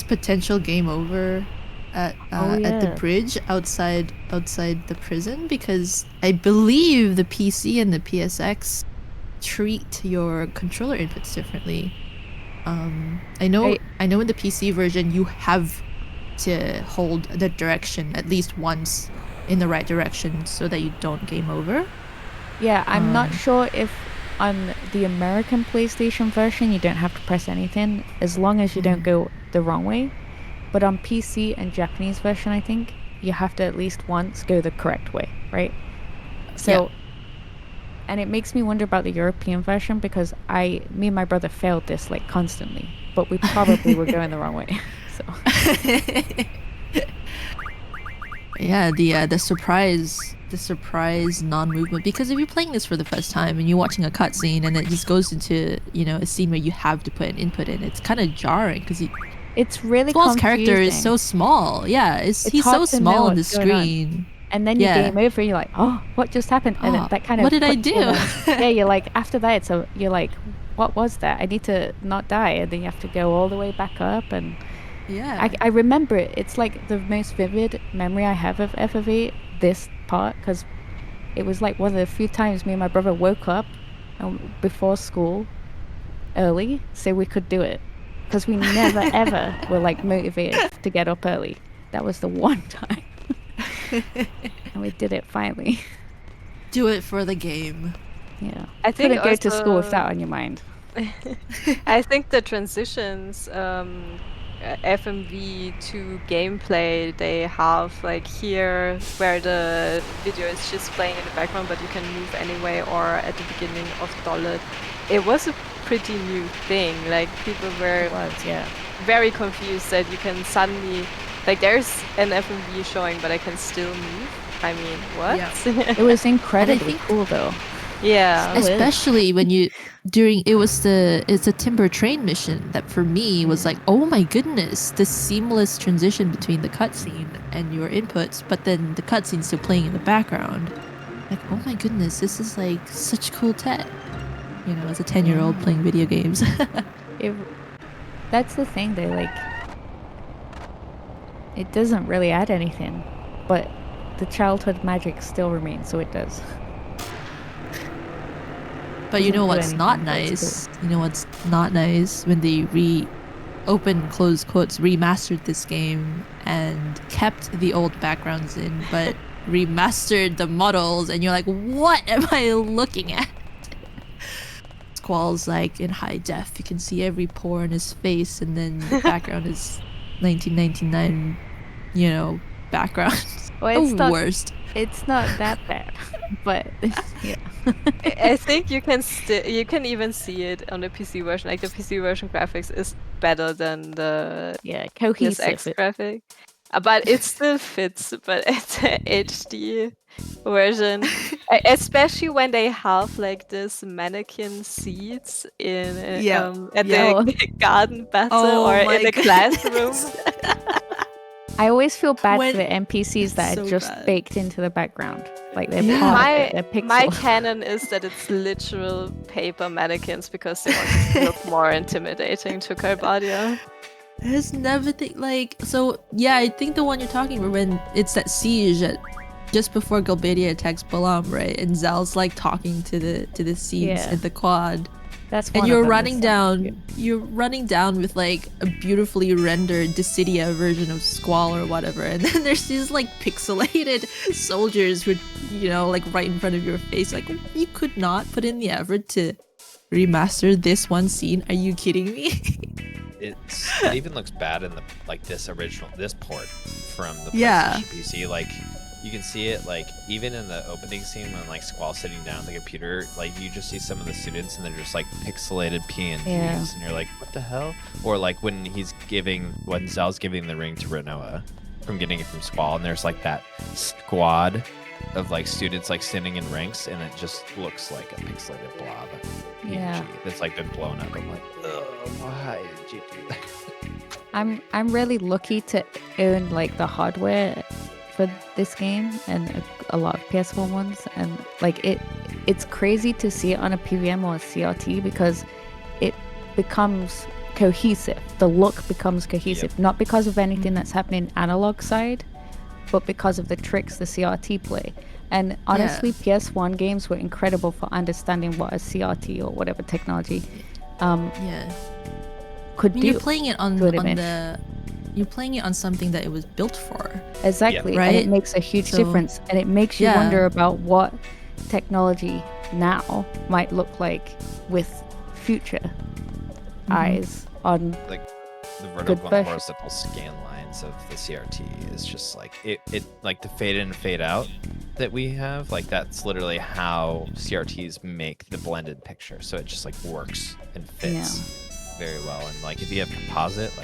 potential game over at the bridge outside the prison? Because I believe the PC and the PSX treat your controller inputs differently. I know in the PC version you have to hold the direction at least once in the right direction so that you don't game over. Yeah, I'm not sure if on the American PlayStation version you don't have to press anything as long as you don't go the wrong way. But on PC and Japanese version, I think you have to at least once go the correct way, right? So, and it makes me wonder about the European version, because me and my brother failed this like constantly, but we probably were going the wrong way. So. Yeah, the surprise non-movement, because if you're playing this for the first time and you're watching a cutscene and it just goes into, you know, a scene where you have to put an input in, it's kind of jarring because it's really Squall's character is so small. Yeah, he's so small on the screen. And then you game over, you're like, oh, what just happened? And that kind of what did I do? Yeah, you're like, after that, you're like, what was that? I need to not die, and then you have to go all the way back up. And I remember it. It's like the most vivid memory I have of FF8, this part, because it was like one of the few times me and my brother woke up before school early so we could do it, because we never ever were like motivated to get up early. That was the one time. And we did it finally. Do it for the game. Yeah, I think couldn't go to school with that on your mind. I think the transitions FMV to gameplay they have, like here where the video is just playing in the background but you can move anyway, or at the beginning of Dollet, it was a pretty new thing. Like people were very confused that you can suddenly, like there's an FMV showing but I can still move. I mean, what? Yeah. It was incredibly cool though. Yeah, especially when it's a timber train mission that for me was like, oh my goodness, this seamless transition between the cutscene and your inputs, but then the cutscene's still playing in the background. Like, oh my goodness, this is like such cool tech. You know, as a 10-year-old playing video games. That's the thing, they like, it doesn't really add anything, but the childhood magic still remains, so it does. But you know what's not nice? You know what's not nice? When they open close quotes remastered this game and kept the old backgrounds in, but remastered the models, and you're like, what am I looking at? Squall's like in high def, you can see every pore in his face, and then the background is 1999, you know, background. Well, it's the worst. It's not that bad, but yeah. I think you can even see it on the PC version. Like the PC version graphics is better than the cohesive PSX graphic, but it still fits. But it's an HD version, especially when they have like this mannequin seats in at the garden battle or in the classroom. I always feel bad for the NPCs that are just baked into the background. Like they're pixels. My canon is that it's literal paper mannequins because they want to look more intimidating to Galbadia. There's never I think the one you're talking about when it's that siege just before Galbadia attacks Balam, right? And Zal's like talking to the scenes in the quad. That's and you're running down. You're running down with like a beautifully rendered Dissidia version of Squall or whatever, and then there's these like pixelated soldiers who, you know, like right in front of your face. Like you could not put in the effort to remastered this one scene. Are you kidding me? It even looks bad in the this port from the Yeah. PlayStation PC. Like you can see it even in the opening scene when Squall's sitting down at the computer, you just see some of the students and they're just pixelated PNGs and you're like, what the hell? Or when Zell's giving the ring to Rinoa from getting it from Squall, and there's that squad of students standing in ranks, and it just looks like a pixelated blob PNG that's been blown up. I'm like, oh, why did you do that? I'm really lucky to own the hardware for this game and a lot of PS4 ones, and it's crazy to see it on a PVM or a CRT because it becomes cohesive. The look becomes cohesive, not because of anything that's happening analog side, but because of the tricks the CRT play. And honestly, PS1 games were incredible for understanding what a CRT or whatever technology could do. You're playing it on you're playing it on something that it was built for. Exactly, right? And it makes a huge difference, and it makes you wonder about what technology now might look like with future eyes on the vertical and horizontal scan lines of the CRT is just it the fade in and fade out that we have, that's literally how CRTs make the blended picture, so it just works and fits very well. And if you have composite,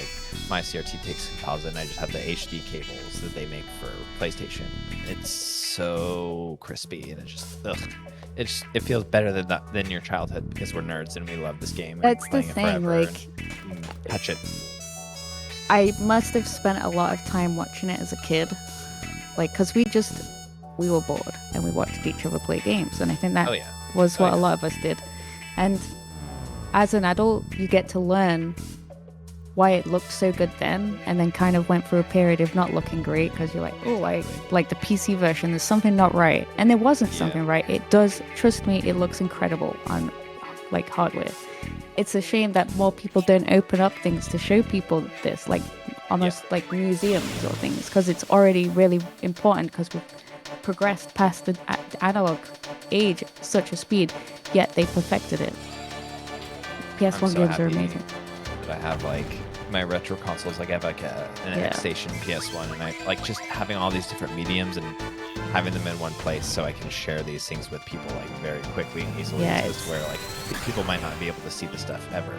my CRT takes composite, and I just have the HD cables that they make for PlayStation. It's so crispy, and it feels better than your childhood because we're nerds and we love this game. That's the thing, touch it. I must have spent a lot of time watching it as a kid, because we were bored and we watched each other play games, and I think that was what a lot of us did. And as an adult, you get to learn why it looked so good then, and then kind of went through a period of not looking great because you're like, oh, I like the PC version, there's something not right. And there wasn't something right. It does, trust me, it looks incredible on hardware. It's a shame that more people don't open up things to show people this, almost like museums or things, because it's already really important because we've progressed past the analog age at such a speed, yet they perfected it. PS1 games are amazing. That I have my retro consoles, I have an X-Station PS1, and I just having all these different mediums and having them in one place so I can share these things with people very quickly and easily. It's where people might not be able to see the stuff ever.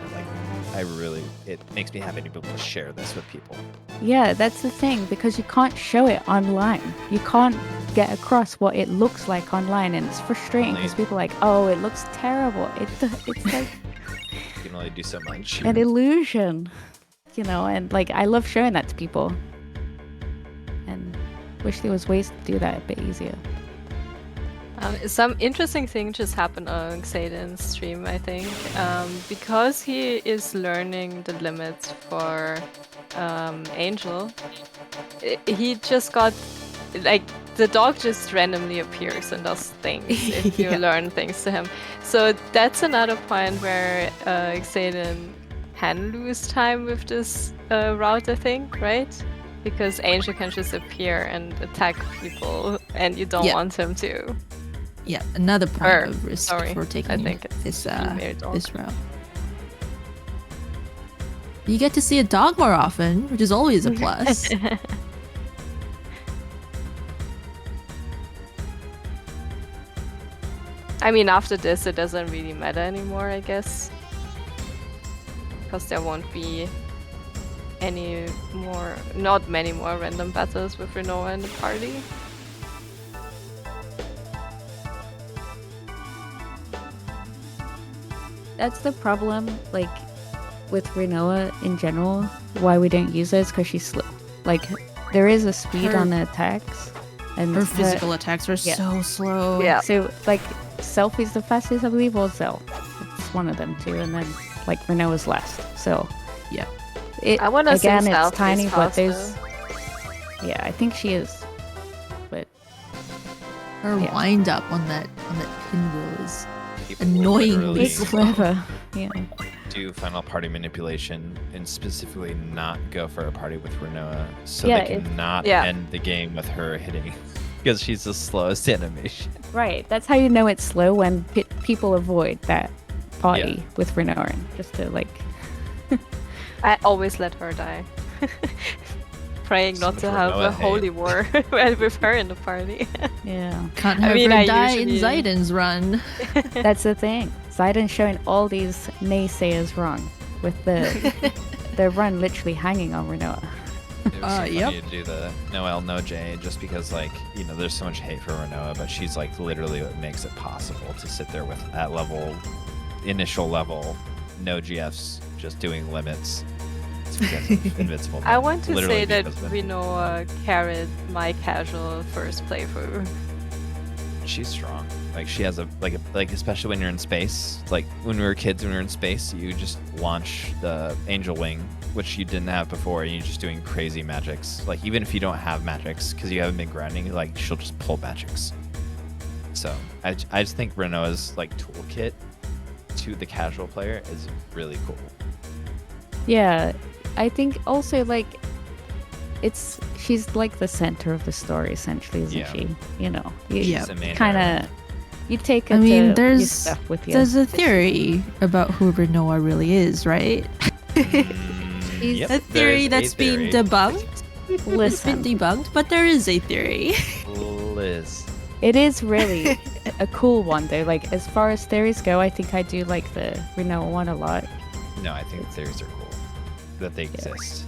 It makes me happy to be able to share this with people. Yeah, that's the thing, because you can't show it online. You can't get across what it looks like online, and it's frustrating because people are like, oh, it looks terrible. It's like you can only do so much. An illusion, and I love showing that to people, and wish there was ways to do that a bit easier. Some interesting thing just happened on xeidin's stream, I think, because he is learning the limits for Angel. He just got the dog just randomly appears and does things if you learn things to him. So that's another point where xeidin can lose time with this route, I think, right? Because Angel can just appear and attack people, and you don't want him to. Yeah, another point of risk for taking this route. You get to see a dog more often, which is always a plus. I mean, after this, it doesn't really matter anymore, I guess. Because there won't be not many more random battles with Rinoa in the party. That's the problem, with Rinoa in general, why we don't use her is because she's there is a speed on the attacks, and her physical attacks are so slow. Yeah. So Self is the fastest, I believe, or Zell. It's one of them two, and then Rinoa's last. So yeah. I want to again, it's tiny, but there's. Yeah, I think she is, but her wind up on that pinwheel is annoyingly clever. Yeah. Do final party manipulation and specifically not go for a party with Rinoa, so they can not end the game with her hitting, because she's the slowest animation. Right. That's how you know it's slow, when people avoid that party with Renorin, just to like. I always let her die. Praying not to have a holy war with her in the party. Yeah. Can't have her die in Xeidin's run. That's the thing. Xeidin's showing all these naysayers wrong with the run literally hanging on Renoa. It was so funny to do the no L, no J, just because, like, you know, there's so much hate for Renoa, but she's, like, literally what makes it possible to sit there with that level, initial level, no GFs, just doing limits. It's because of Invincible. I want to Literally say that because of it. Renoa carried my casual first playthrough. She's strong. Like, she has like especially when you're in space. Like, when we were kids, when we were in space, you just launch the Angel Wing, which you didn't have before, and you're just doing crazy magics. Like, even if you don't have magics, because you haven't been grinding, like, she'll just pull magics. So, I just think Renoa's, like, toolkit to the casual player is really cool. Yeah, I think also, like, she's like the center of the story, essentially, isn't she? You know, you kind of, you take her there's stuff with you. There's a theory about who Renoa really is, right? Yep, a theory that's been debunked. It's been debunked, but there is a theory. Liz. It is really a cool one, though. Like, as far as theories go, I think I do like the Renoa one a lot. No, I think theories are cool. That they exist.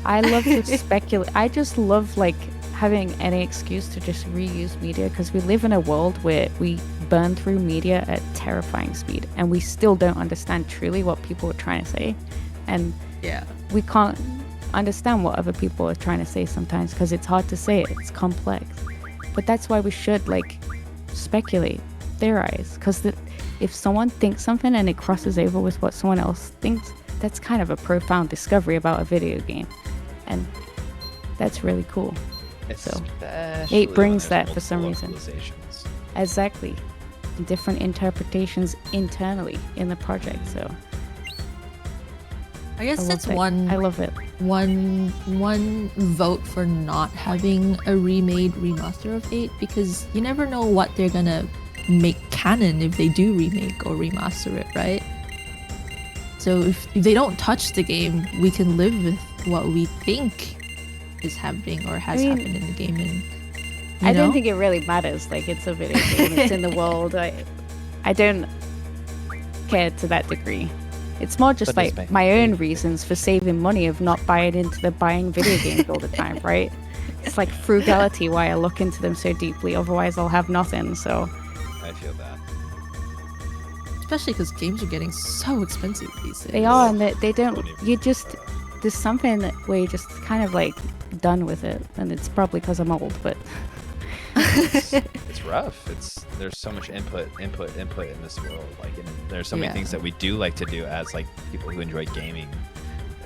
I love to speculate. I just love, like, having any excuse to just reuse media, because we live in a world where we burn through media at terrifying speed, and we still don't understand truly what people are trying to say. And we can't understand what other people are trying to say sometimes, because it's hard to say it. It's complex. But that's why we should, like, speculate, theorize, because if someone thinks something and it crosses over with what someone else thinks, that's kind of a profound discovery about a video game. And that's really cool. So it brings that for some reason. Exactly. Different interpretations internally in the project, so I guess that's one. I love it. One vote for not having a remade remaster of 8, because you never know what they're gonna make canon if they do remake or remaster it, right? So if they don't touch the game, we can live with what we think is happening or has happened in the game. And I don't think it really matters. Like, it's a video game. It's in the world. I don't care to that degree. It's more just like my own reasons for saving money of not buying into the buying video games all the time, right? It's like frugality why I look into them so deeply. Otherwise, I'll have nothing. So I feel that. Especially because games are getting so expensive these days. They are, and they don't. You just there's something where you're just kind of like done with it, and it's probably because I'm old, but. It's rough. There's so much input in this world. Like, and there's so many things that we do like to do as, like, people who enjoy gaming,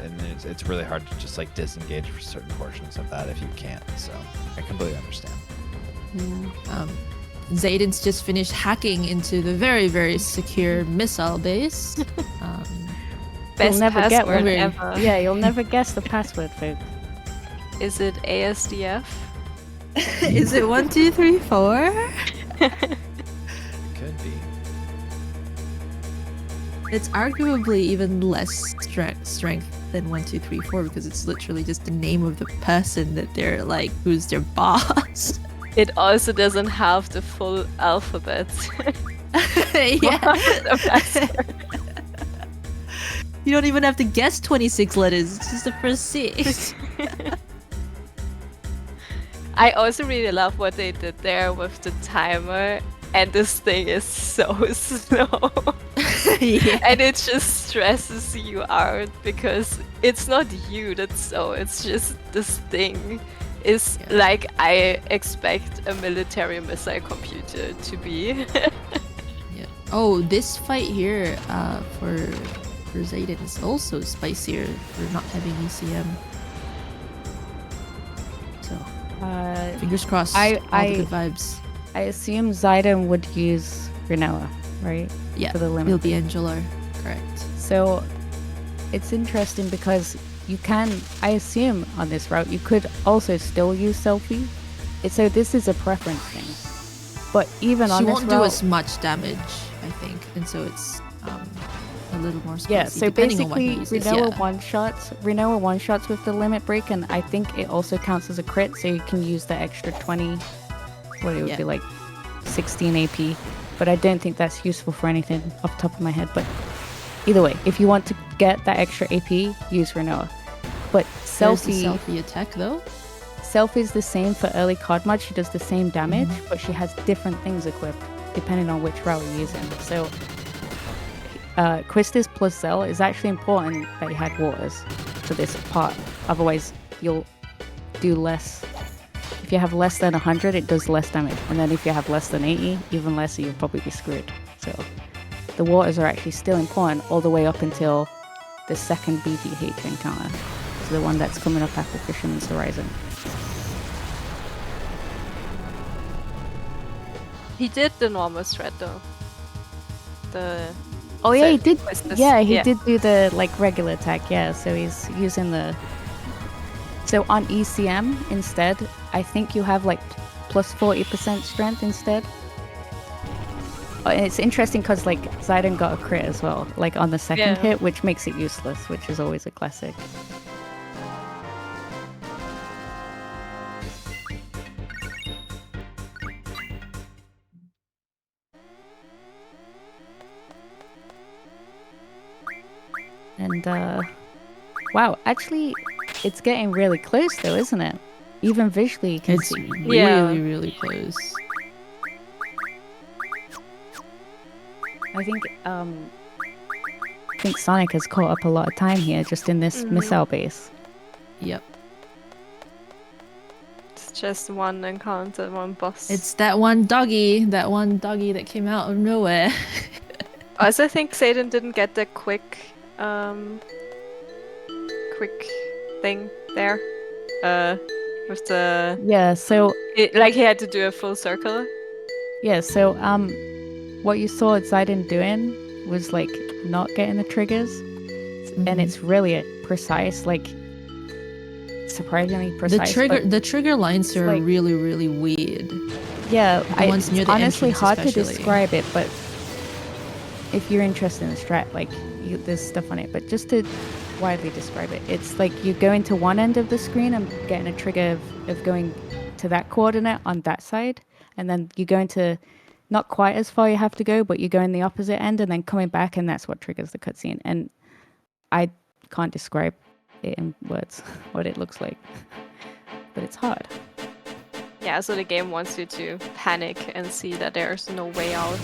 and it's really hard to just, like, disengage for certain portions of that if you can't. So I completely understand. Yeah. Xeidin's just finished hacking into the very, very secure missile base. Best you'll never get one ever. Yeah, you'll never guess the password, folks. Is it ASDF? Is it 1, 2, 3, 4? Could be. It's arguably even less strength than 1, 2, 3, 4, because it's literally just the name of the person that they're like, who's their boss. It also doesn't have the full alphabet. Yeah. You don't even have to guess 26 letters. It's just the first 6. I also really love what they did there with the timer, and this thing is so slow. And it just stresses you out because it's not you that's slow, it's just this thing is like I expect a military missile computer to be. Oh, this fight here for Xeidin is also spicier for not having ECM. So fingers crossed. All the good vibes. I assume Xeidin would use Renoa, right? Yeah, for the limit. He'll be Angular, correct. So it's interesting because you can, I assume on this route, you could also still use Selfie. So this is a preference thing. But even on this route... She won't do as much damage, I think. And so it's... little more spicy. Yeah, so depending on what basically he uses, Renoa one-shots with the limit break, and I think it also counts as a crit, so you can use the extra 20, what it would be like 16 AP, but I don't think that's useful for anything off the top of my head. But either way, if you want to get that extra AP, use Renoa. But Selfie attack though? Self is the same for early card mod. She does the same damage, but she has different things equipped depending on which route you're using. So Quistis plus Zell is actually important that you had waters for this part. Otherwise, you'll do less. If you have less than 100, it does less damage. And then if you have less than 80, even less, you'll probably be screwed. So the waters are actually still important all the way up until the second BDH encounter. So the one that's coming up after Fisherman's Horizon. He did the normal threat though. Oh yeah, he did. Yeah, he yeah. did do the like regular attack. Yeah, so he's using the. So on ECM instead, I think you have like plus 40% strength instead. It's interesting because like xeidin got a crit as well, like on the second hit, which makes it useless, which is always a classic. And wow, actually, it's getting really close though, isn't it? Even visually, you can see. Really close. I think Sonic has caught up a lot of time here, just in this missile base. Yep. It's just one encounter, one boss. It's that one doggy that came out of nowhere. I also think xeidin didn't get the quick thing there. With the he had to do a full circle. Yeah, so what you saw xeidin doing was like not getting the triggers, and it's really precise, like surprisingly precise. The trigger lines are like, really weird. Yeah, it's honestly hard especially. to describe it, but if you're interested in the strat, like there's stuff on it. But just to widely describe it, it's like you go into one end of the screen and getting a trigger of going to that coordinate on that side, and then you go into not quite as far you have to go, but you go in the opposite end and then coming back, and that's what triggers the cutscene. And I can't describe it in words what it looks like, but it's hard. Yeah, so the game wants you to panic and see that there's no way out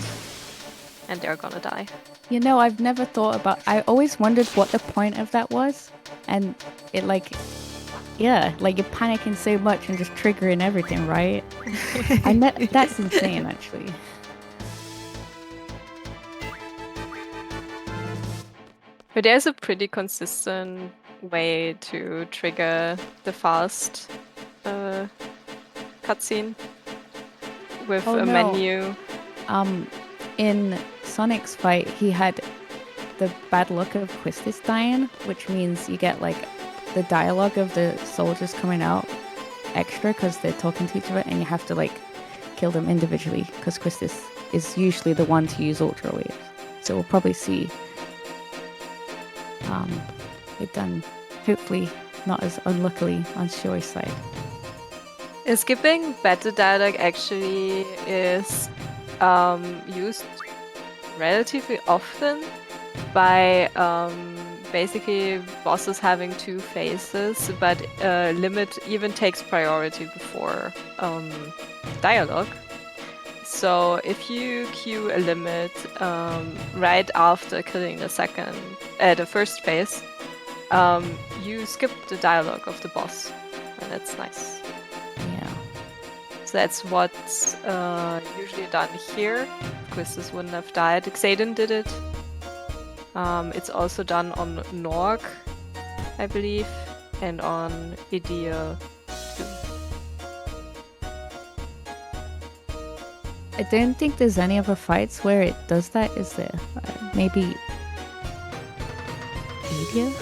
and they're gonna die. You know, I've never thought about... I always wondered what the point of that was, and it like... Yeah, like you're panicking so much and just triggering everything, right? That's insane, actually. But there's a pretty consistent way to trigger the fast cutscene with a menu. In Sonic's fight, he had the bad luck of Quistis dying, which means you get like the dialogue of the soldiers coming out extra because they're talking to each other, and you have to like kill them individually because Quistis is usually the one to use Ultra Waves. So we'll probably see it done, hopefully not as unluckily on Shoei's side. Skipping battle dialogue actually is used relatively often by basically bosses having two phases, but limit even takes priority before dialogue. So if you queue a limit right after killing the first phase, you skip the dialogue of the boss, and that's nice. Yeah. So that's what's usually done here. Quistis wouldn't have died. xeidin did it. It's also done on Norg, I believe, and on Edea too. I don't think there's any other fights where it does that, is there? Maybe Edea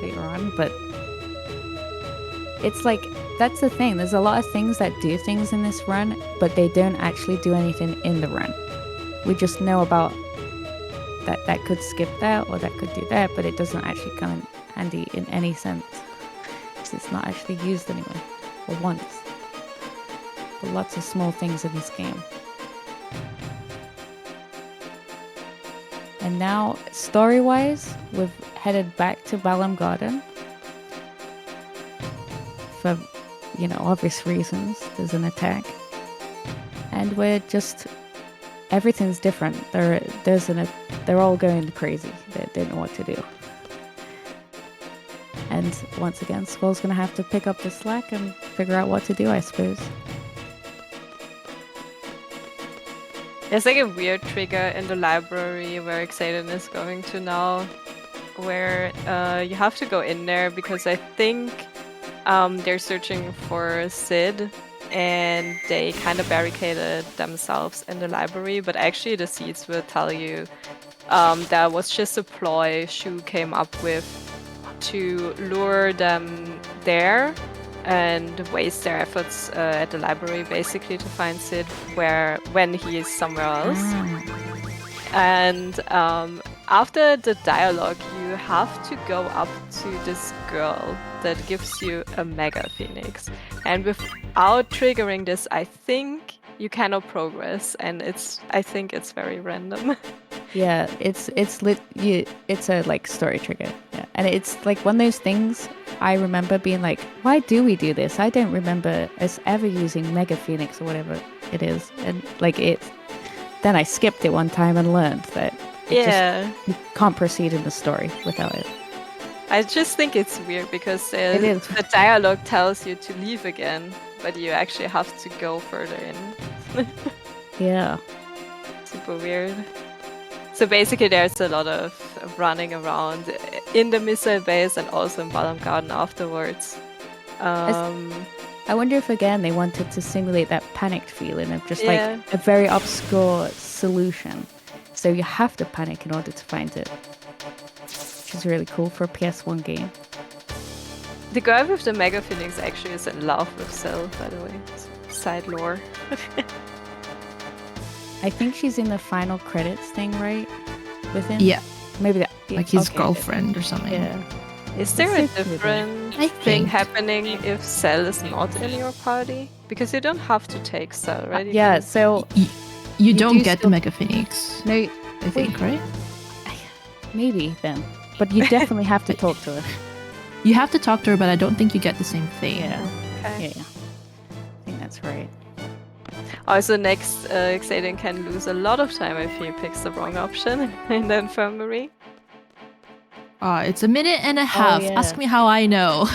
later on, but it's like, that's the thing. There's a lot of things that do things in this run, but they don't actually do anything in the run. We just know about that could skip that or that could do that, but it doesn't actually come in handy in any sense. Because it's not actually used anywhere, or once. But lots of small things in this game. And now, story-wise, we've headed back to Balam Garden. For, obvious reasons. There's an attack. And we're just... Everything's different. They're all going crazy. They don't know what to do. And once again, Skull's going to have to pick up the slack and figure out what to do, I suppose. There's like a weird trigger in the library where xeidin is going to now, where you have to go in there because I think they're searching for Sid and they kind of barricaded themselves in the library, but actually the seeds will tell you that was just a ploy Shu came up with to lure them there and waste their efforts at the library basically to find Sid when he is somewhere else. And after the dialogue you have to go up to this girl that gives you a Mega Phoenix, and without triggering this I think you cannot progress, and I think it's very random. Yeah, it's a like story trigger. Yeah. And it's like one of those things I remember being like, why do we do this? I don't remember us ever using Mega Phoenix or whatever it is. And like then I skipped it one time and learned that you can't proceed in the story without it. I just think it's weird because the dialogue tells you to leave again, but you actually have to go further in. Yeah. Super weird. So basically there's a lot of running around in the missile base and also in Balam Garden afterwards. I wonder if again they wanted to simulate that panicked feeling of just like a very obscure solution. So you have to panic in order to find it. Which is really cool for a PS1 game. The girl with the Mega Phoenix actually is in love with Cell, by the way. Side lore. I think she's in the final credits thing, right? With him? Yeah. Maybe that. Like his girlfriend or something. Yeah. Is there a different thing happening if Cell is not in your party? Because you don't have to take Cell, right? Yeah, so... You don't get the Mega Phoenix. No, I think, right? Maybe then. But you definitely have to talk to her. You have to talk to her, but I don't think you get the same thing. Yeah. Okay. Yeah. I think that's right. Also, next, xeidin can lose a lot of time if he picks the wrong option in the infirmary. It's a minute and a half. yeah. Ask me how I know.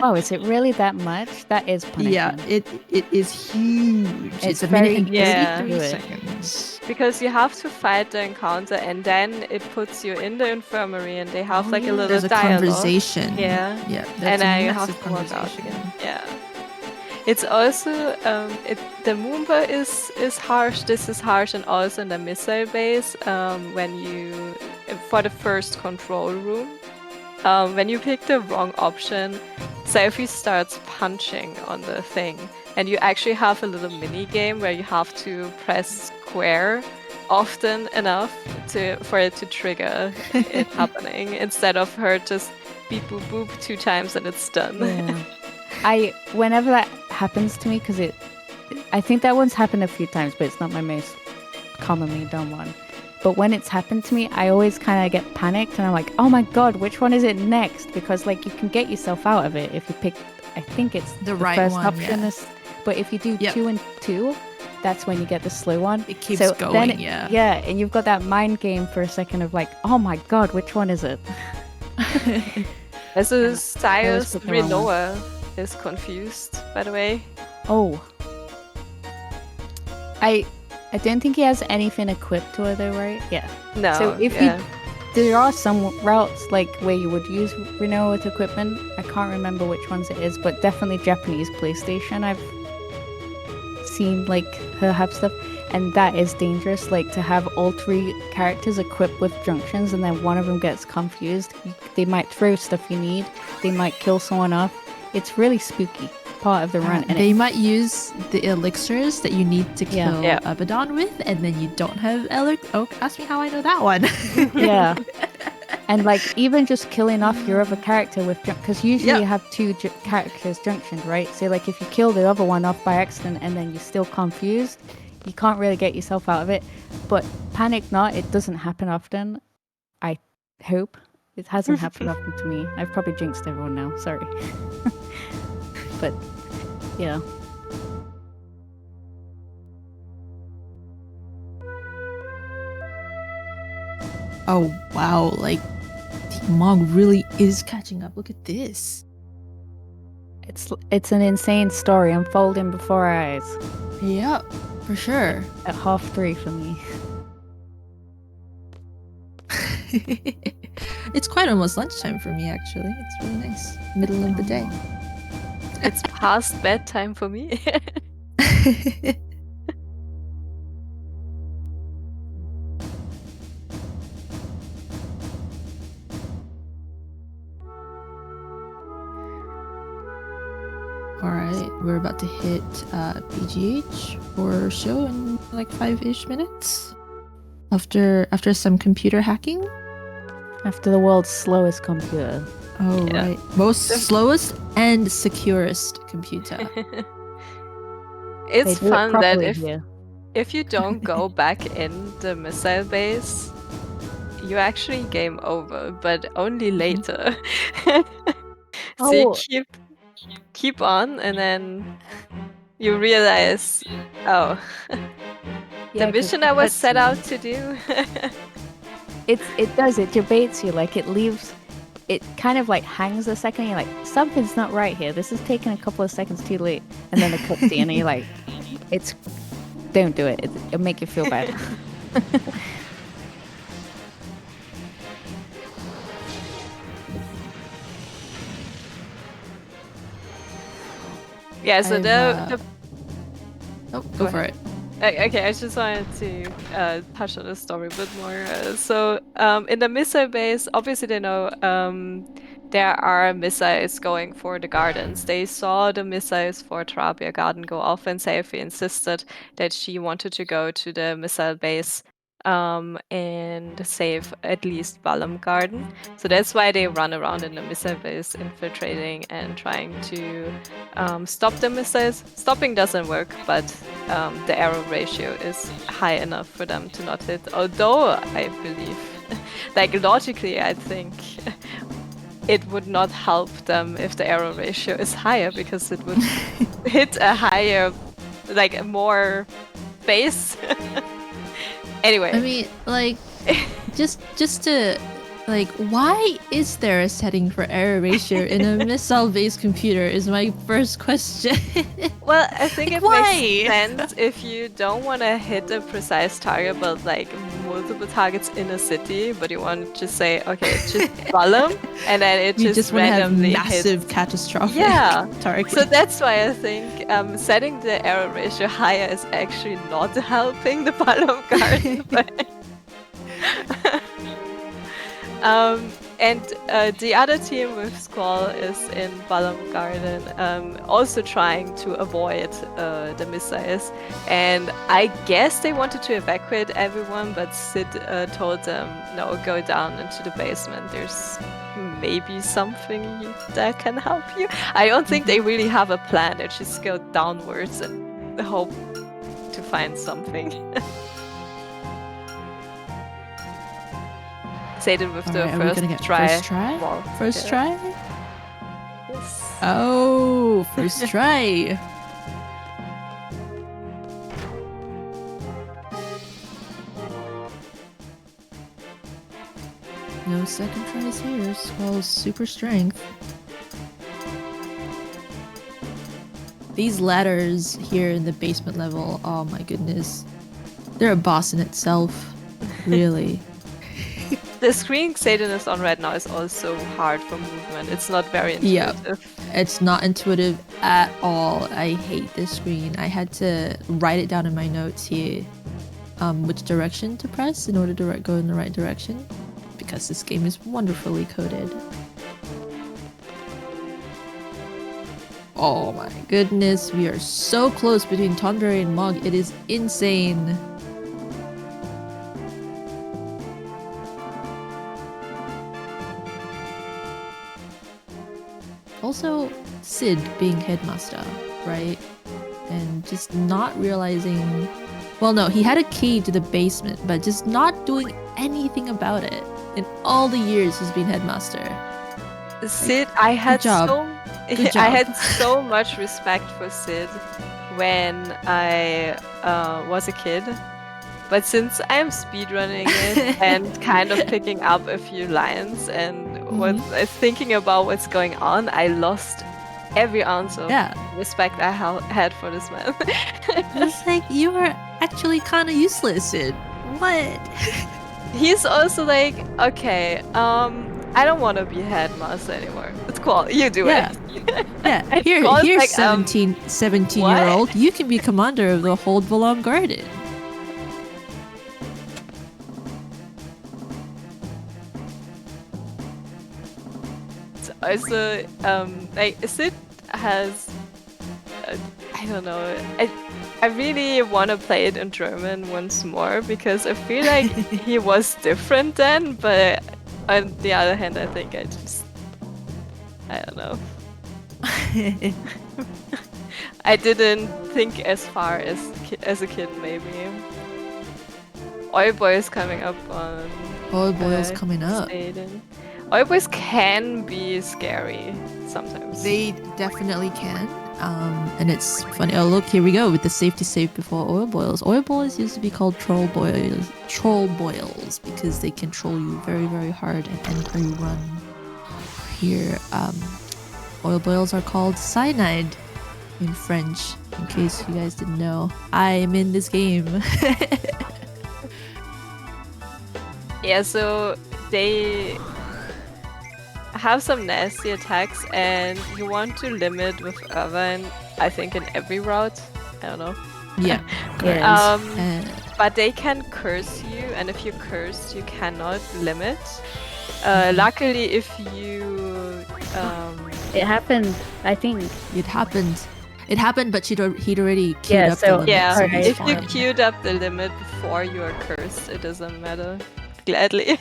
Oh, is it really that much? That is punishment. Yeah, it is huge. It's a very minute and easy 33 to do it. seconds. Because you have to fight the encounter and then it puts you in the infirmary and they have like a little There's a dialogue. conversation. Yeah. Yeah. And a now you massive have to walk out conversation. again. Yeah. It's also the Moomba is harsh. This is harsh, and also in the missile base when you for the first control room when you pick the wrong option, Seifer starts punching on the thing, and you actually have a little mini game where you have to press square often enough for it to trigger it happening instead of her just beep boop boop 2 times and it's done. Yeah. Whenever that happens to me, because I think that one's happened a few times, but it's not my most commonly done one. But when it's happened to me, I always kind of get panicked and I'm like, oh my god, which one is it next? Because like you can get yourself out of it if you pick, I think it's the right first one, option. yeah. But if you do 2 and 2, that's when you get the slow one. It keeps going, yeah. Yeah, and you've got that mind game for a second of like, oh my god, which one is it? This is Sias Renoa is confused, by the way. Oh. I don't think he has anything equipped to her though, right? Yeah. No. So if there are some routes like where you would use Renoa with equipment. I can't remember which ones it is, but definitely Japanese PlayStation. I've seen like her have stuff, and that is dangerous. Like to have all 3 characters equipped with junctions, and then one of them gets confused. They might throw stuff you need. They might kill someone off. It's really spooky. part of the run. And they might use the elixirs that you need to kill Yeah. Abaddon with, and then you don't have Oh, ask me how I know that one. Yeah. And like even just killing off your other character with because usually you have two characters junctioned, right? So like if you kill the other one off by accident and then you're still confused, you can't really get yourself out of it. But panic not, it doesn't happen often. I hope. It hasn't happened often to me. I've probably jinxed everyone now. Sorry. But yeah. Oh wow, like Mog really is catching up. Look at this. It's an insane story unfolding before our eyes. Yep, for sure. At 3:30 for me. It's quite almost lunchtime for me, actually. It's really nice. Middle of the day. It's past bedtime for me. Alright, we're about to hit BGH for show in like 5-ish minutes. After some computer hacking. After the world's slowest computer. Oh, right. Most slowest and securest computer. It's fun that here. if you don't go back in the missile base, you actually game over, but only later. So you keep on, and then you realize, the mission I was set out to do. It debates you, like it leaves, it kind of like hangs a second, and you're like, something's not right here, this is taking a couple of seconds too late, and then it cuts in and you're like, don't do it, it'll make you feel bad. Yeah, so go for it. Okay, I just wanted to touch on the story a bit more. So in the missile base, obviously they know there are missiles going for the gardens. They saw the missiles for Galbadia Garden go off, and Seifer insisted that she wanted to go to the missile base and save at least Balam Garden. So that's why they run around in the missile base, infiltrating and trying to stop the missiles. Stopping doesn't work, but the arrow ratio is high enough for them to not hit. Although I believe, like logically, I think it would not help them if the arrow ratio is higher, because it would hit a higher, like more base. Anyway, I mean, like, just to, like, why is there a setting for error ratio in a missile-based computer is my first question. Well, I think like, it why? makes sense if you don't want to hit a precise target, but like multiple targets in a city, but you want to just say, okay, just Balam, and then it just want to have randomly massive hits. catastrophic targets. So that's why I think setting the error ratio higher is actually not helping the Balam Garden. And the other team with Squall is in Balam Garden, also trying to avoid the missiles. And I guess they wanted to evacuate everyone, but Sid told them, no, go down into the basement. There's maybe something that can help you. I don't think they really have a plan. They just go downwards and hope to find something. Xeidin with the first try. First try? Well, first yeah. try? Yes. Oh, first try. No second tries here. Squall's super strength. These ladders here in the basement level, oh my goodness. They're a boss in itself. Really. The screen Xeidin is on right now is also hard for movement. It's not very intuitive. Yeah, it's not intuitive at all. I hate this screen. I had to write it down in my notes here, which direction to press in order to go in the right direction, because this game is wonderfully coded. Oh my goodness, we are so close between Tonberry and Mog. It is insane. Also, Sid being headmaster, right? And just not realizing... Well, no, he had a key to the basement, but just not doing anything about it in all the years he's been headmaster. Sid, I had Good job. I had so much respect for Sid when I was a kid. But since I'm speedrunning it and kind of picking up a few lines and was thinking about what's going on, I lost every ounce of respect I had for this man. It's like, you are actually kind of useless, Sid. What? He's also like, okay, I don't want to be headmaster anymore. It's cool. You do it. Yeah, here's like, 17-year-old. You can be commander of the whole Galbadia Garden. Also, like Sid has, I don't know. I really want to play it in German once more because I feel like he was different then. But on the other hand, I think I don't know. I didn't think as far as a kid, maybe. Oil Boy is coming up on. Oil Boy is coming up. Oil Boys can be scary sometimes. They definitely can. And it's funny. Oh, look, here we go with the safety save before oil boils. Oil boils used to be called troll boils because they control you very, very hard and enter you run. Here, oil boils are called cyanide in French, in case you guys didn't know. I'm in this game. Yeah, so they have some nasty attacks and you want to limit with Irvine, I think in every route. I don't know. Yeah. But they can curse you, and if you're cursed you cannot limit. Luckily if you it happened, I think. It happened, but he'd already queued up the limit. Yeah, so if you queued up the limit before you are cursed, it doesn't matter. Gladly.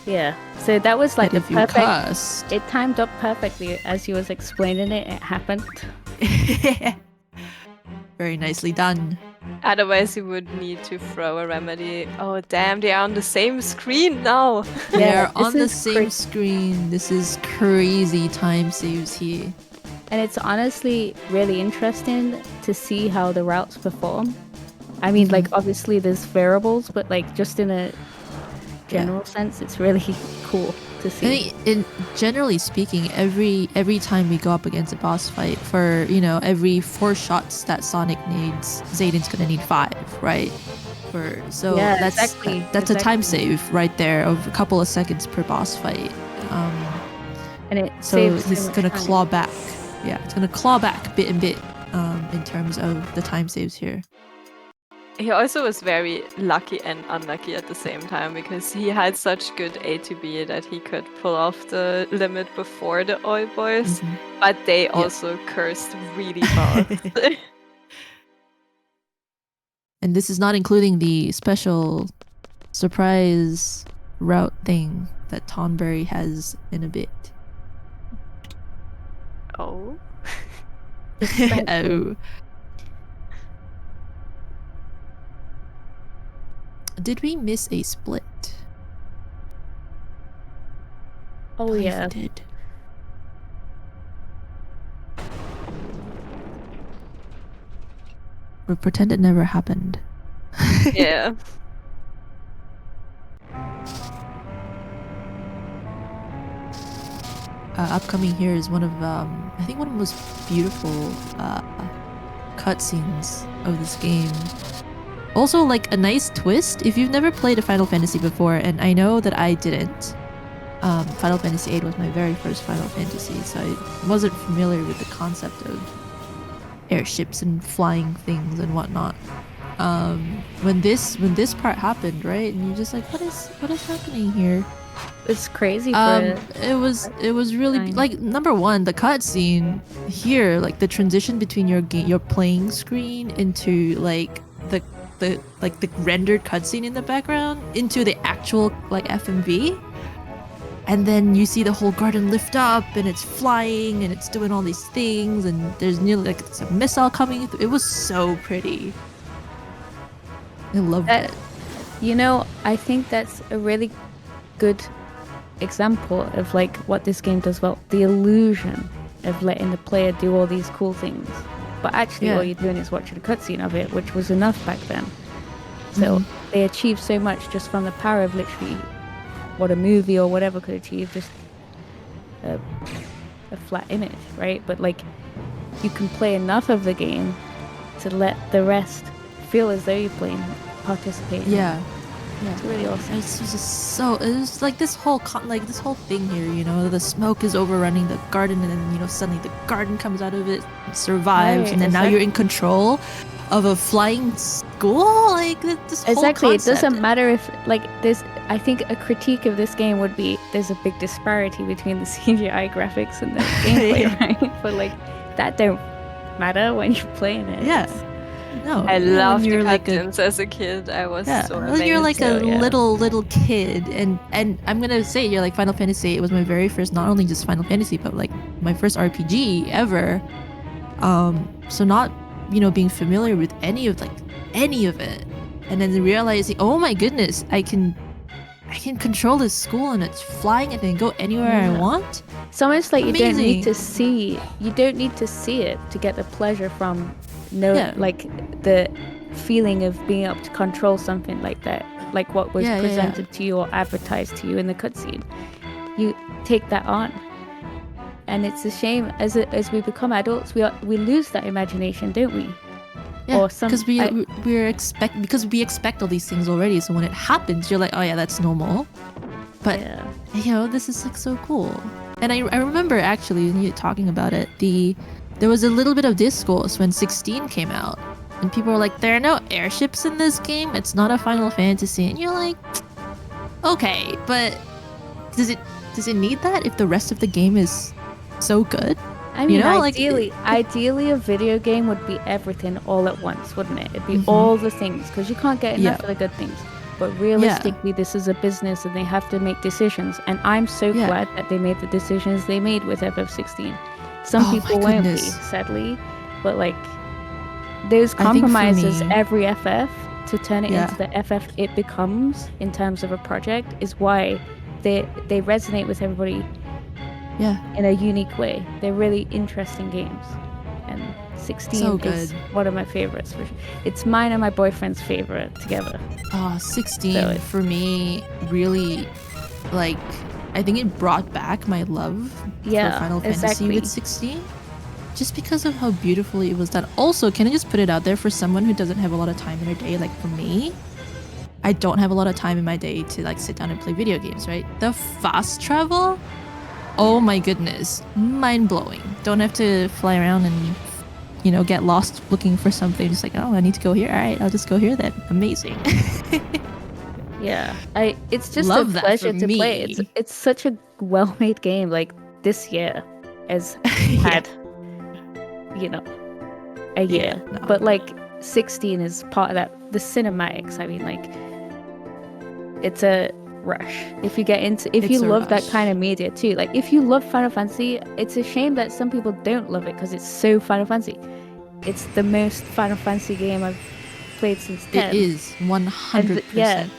Yeah, so that was like And the if you perfect. cursed. It timed up perfectly as you was explaining it. It happened. Very nicely done. Otherwise you would need to throw a remedy. Oh damn, they are on the same screen now. They're on the same screen. This is crazy time saves here. And it's honestly really interesting to see how the routes perform. I mean, like, obviously there's variables, but like just in a general sense, it's really cool to see. Generally speaking, every time we go up against a boss fight, for every 4 shots that Sonic needs, xeidin's gonna need 5, right? That's a time save right there of a couple of seconds per boss fight. And it so saves he's so much gonna time. claw back. Yeah, it's gonna claw back bit and bit in terms of the time saves here. He also was very lucky and unlucky at the same time because he had such good A to B that he could pull off the limit before the oil boys, but they also cursed really fast. And this is not including the special surprise route thing that Tonberry has in a bit. Oh. Oh. Did we miss a split? Oh yeah. We did. We'll pretend it never happened. Yeah. Upcoming here is one of I think one of the most beautiful cutscenes of this game. Also, like, a nice twist. If you've never played a Final Fantasy before, and I know that I didn't, Final Fantasy VIII was my very first Final Fantasy, so I wasn't familiar with the concept of airships and flying things and whatnot. When this part happened, right, and you're just like, what is happening here? It's crazy. It was really like number one, the cutscene here, like the transition between your playing screen into like the rendered cutscene in the background into the actual like FMV. And then you see the whole garden lift up and it's flying and it's doing all these things and there's nearly like a missile coming through. It was so pretty. I loved it. You know, I think that's a really good example of like what this game does well. The illusion of letting the player do all these cool things. But actually all you're doing is watching a cutscene of it, which was enough back then. So they achieved so much just from the power of literally what a movie or whatever could achieve, just a flat image, right? But like you can play enough of the game to let the rest feel as though you're playing, participating. Yeah, it's really awesome. It's just so it's like this whole thing here, you know, the smoke is overrunning the garden and then, you know, suddenly the garden comes out of it, survives, and then now you're in control of a flying school. Like this whole exactly concept. It doesn't matter if like there's, I think a critique of this game would be there's a big disparity between the CGI graphics and the gameplay, right? But like that don't matter when you're playing it. No, I loved the like cutscenes as a kid. I was so amazed. You're like a little kid, and I'm gonna say you're like Final Fantasy VIII. It was my very first, not only just Final Fantasy, but like my first RPG ever. So not, you know, being familiar with any of it, and then realizing, oh my goodness, I can control this school and it's flying and I can go anywhere I want. It's almost like Amazing. you don't need to see it to get the pleasure from like the feeling of being able to control something like that, like what was presented to you or advertised to you in the cutscene. You take that on, and it's a shame as we become adults, we lose that imagination, don't we? Yeah, because we expect all these things already. So when it happens, you're like, oh yeah, that's normal. But you know, this is like so cool. And I remember actually when you talking about it, there was a little bit of discourse when 16 came out, and people were like, there are no airships in this game. It's not a Final Fantasy, and you're like, okay, but does it need that if the rest of the game is so good? I mean, you know, ideally, a video game would be everything all at once, wouldn't it? It'd be all the things, because you can't get enough of the good things. But realistically, this is a business, and they have to make decisions. And I'm so glad that they made the decisions they made with FF16. Some people won't be, sadly, but like those compromises every FF to turn it into the FF it becomes in terms of a project is why they resonate with everybody. In a unique way. They're really interesting games, and 16 is one of my favorites. It's mine and my boyfriend's favorite together. 16 for me really, like, I think it brought back my love for Final Fantasy with 16, just because of how beautifully it was done. Also, can I just put it out there for someone who doesn't have a lot of time in their day, like for me, I don't have a lot of time in my day to like sit down and play video games, right? The fast travel, oh my goodness, mind-blowing. Don't have to fly around and, you know, get lost looking for something. Just like, oh, I need to go here. All right, I'll just go here then. Amazing. It's just a pleasure to play. It's such a well-made game. Like this year has had, you know, a year. But like 16 is part of that. The cinematics, I mean, like, it's a rush. If you love that kind of media too, like if you love Final Fantasy, it's a shame that some people don't love it because it's so Final Fantasy. It's the most Final Fantasy game I've played since 10. It is 100%.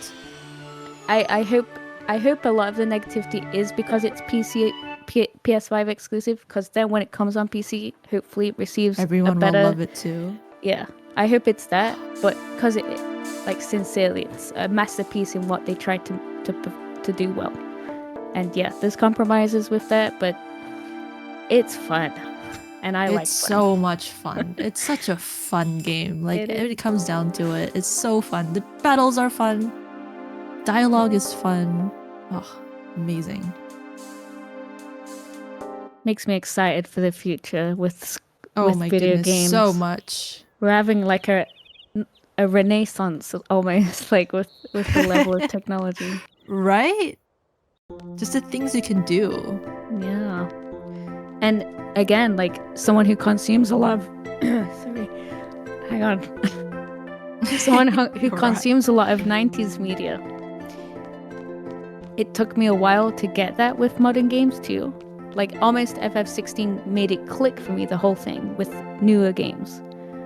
I hope a lot of the negativity is because it's PS5 exclusive, because then when it comes on PC, hopefully it receives everyone a better, will love it too. Yeah, I hope it's that, but because it, like, sincerely, it's a masterpiece in what they tried to do well. And yeah, there's compromises with that, but it's fun, and it's so much fun. It's such a fun game. Like it comes down to it, it's so fun. The battles are fun. Dialogue is fun. Oh, amazing. Makes me excited for the future with my video goodness, games. so much. We're having like a renaissance almost, like with the level of technology. Right? just the things you can do. Yeah. And again, like someone who consumes a lot of sorry, hang on. Someone who consumes a lot of 90s media. It took me a while to get that with modern games too. Like almost FF16 made it click for me, the whole thing with newer games.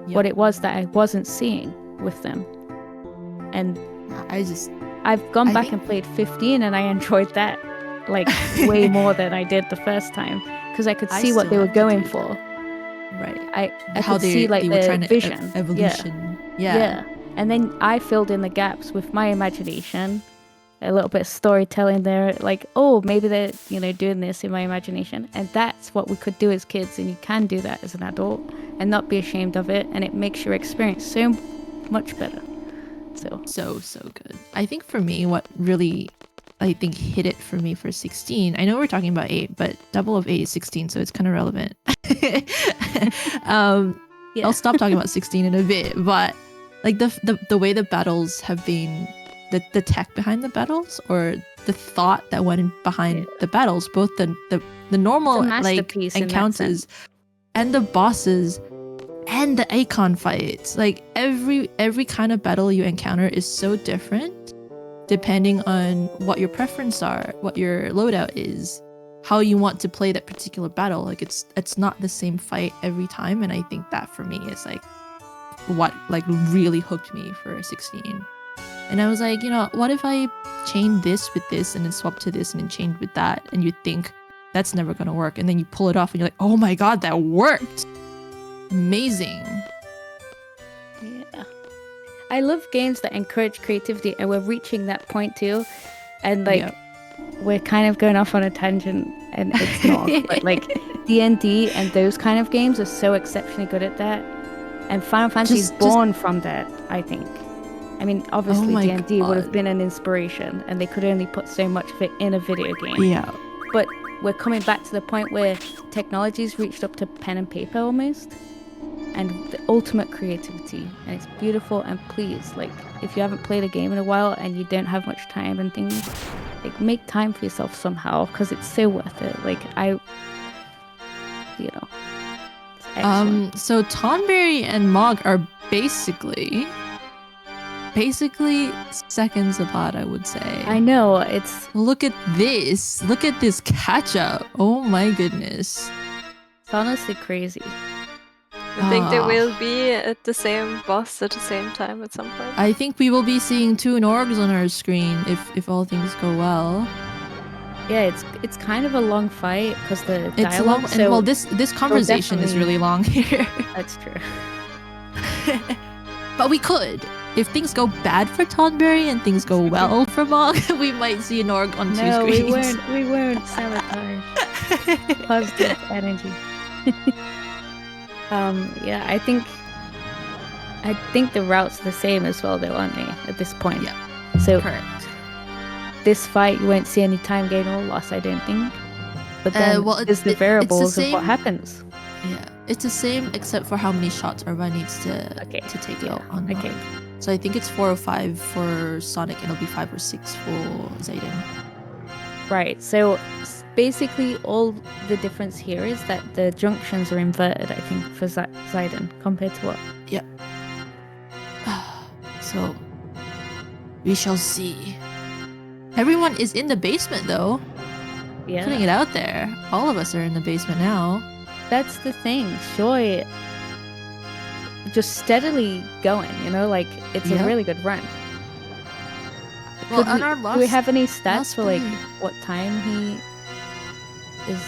Yep. What it was that I wasn't seeing with them. And I've gone back and played 15 and I enjoyed that like way more than I did the first time because I could see what they were going for. Right. I could see like they were trying the to vision. evolution. Yeah. And then I filled in the gaps with my imagination. A little bit of storytelling there, like, oh, maybe they're, doing this in my imagination. And that's what we could do as kids, and you can do that as an adult and not be ashamed of it, and it makes your experience so much better. So good. I think for me, what really, hit it for me for 16, I know we're talking about 8, but double of 8 is 16, so it's kind of relevant. I'll stop talking about 16 in a bit, but like the way the battles have been, the tech behind the battles, or the thought that went behind the battles, both the normal like encounters and the bosses and the icon fights. Like every kind of battle you encounter is so different depending on what your preference are, what your loadout is, how you want to play that particular battle. Like it's not the same fight every time, and I think that for me is like what like really hooked me for 16. And I was like, what if I chain this with this and then swap to this and then chain with that? And you think that's never going to work. And then you pull it off and you're like, oh my God, that worked. Amazing. Yeah. I love games that encourage creativity, and we're reaching that point too. And like, we're kind of going off on a tangent, and it's not. But like D&D and those kind of games are so exceptionally good at that. And Final Fantasy is born from that, I think. I mean, obviously D&D would have been an inspiration, and they could only put so much of it in a video game. Yeah. But we're coming back to the point where technology's reached up to pen and paper almost, and the ultimate creativity, and it's beautiful. And please, like, if you haven't played a game in a while and you don't have much time and things, like, make time for yourself somehow, because it's so worth it. Like, it's excellent. So Tonberry and Mog are basically seconds apart, I would say. I know, look at this catch up. Oh my goodness, it's honestly crazy. I think they will be at the same boss at the same time at some point. I think we will be seeing 2 Norgs on our screen if all things go well. Yeah, it's kind of a long fight because the dialogue. Well, this conversation is really long here. That's true. But we could. If things go bad for Tonberry and things go well for Mog, we might see an Norg on 2 screens. No, we won't sabotage. Positive energy. Yeah, I think the routes are the same as well, though, aren't they? At this point. Yeah. So correct. This fight, you won't see any time gain or loss, I don't think. But then there's the variables of what happens. Yeah, it's the same except for how many shots Arva needs to take out on Mog. Okay. So I think it's 4 or 5 for Sonic, and it'll be 5 or 6 for Xeidin. Right. So basically, all the difference here is that the junctions are inverted, I think, for Xeidin compared to what? Yeah. So we shall see. Everyone is in the basement, though. Yeah. Putting it out there. All of us are in the basement now. That's the thing. Sure. Just steadily going, like it's a really good run. Well, do we have any stats for like what time he is?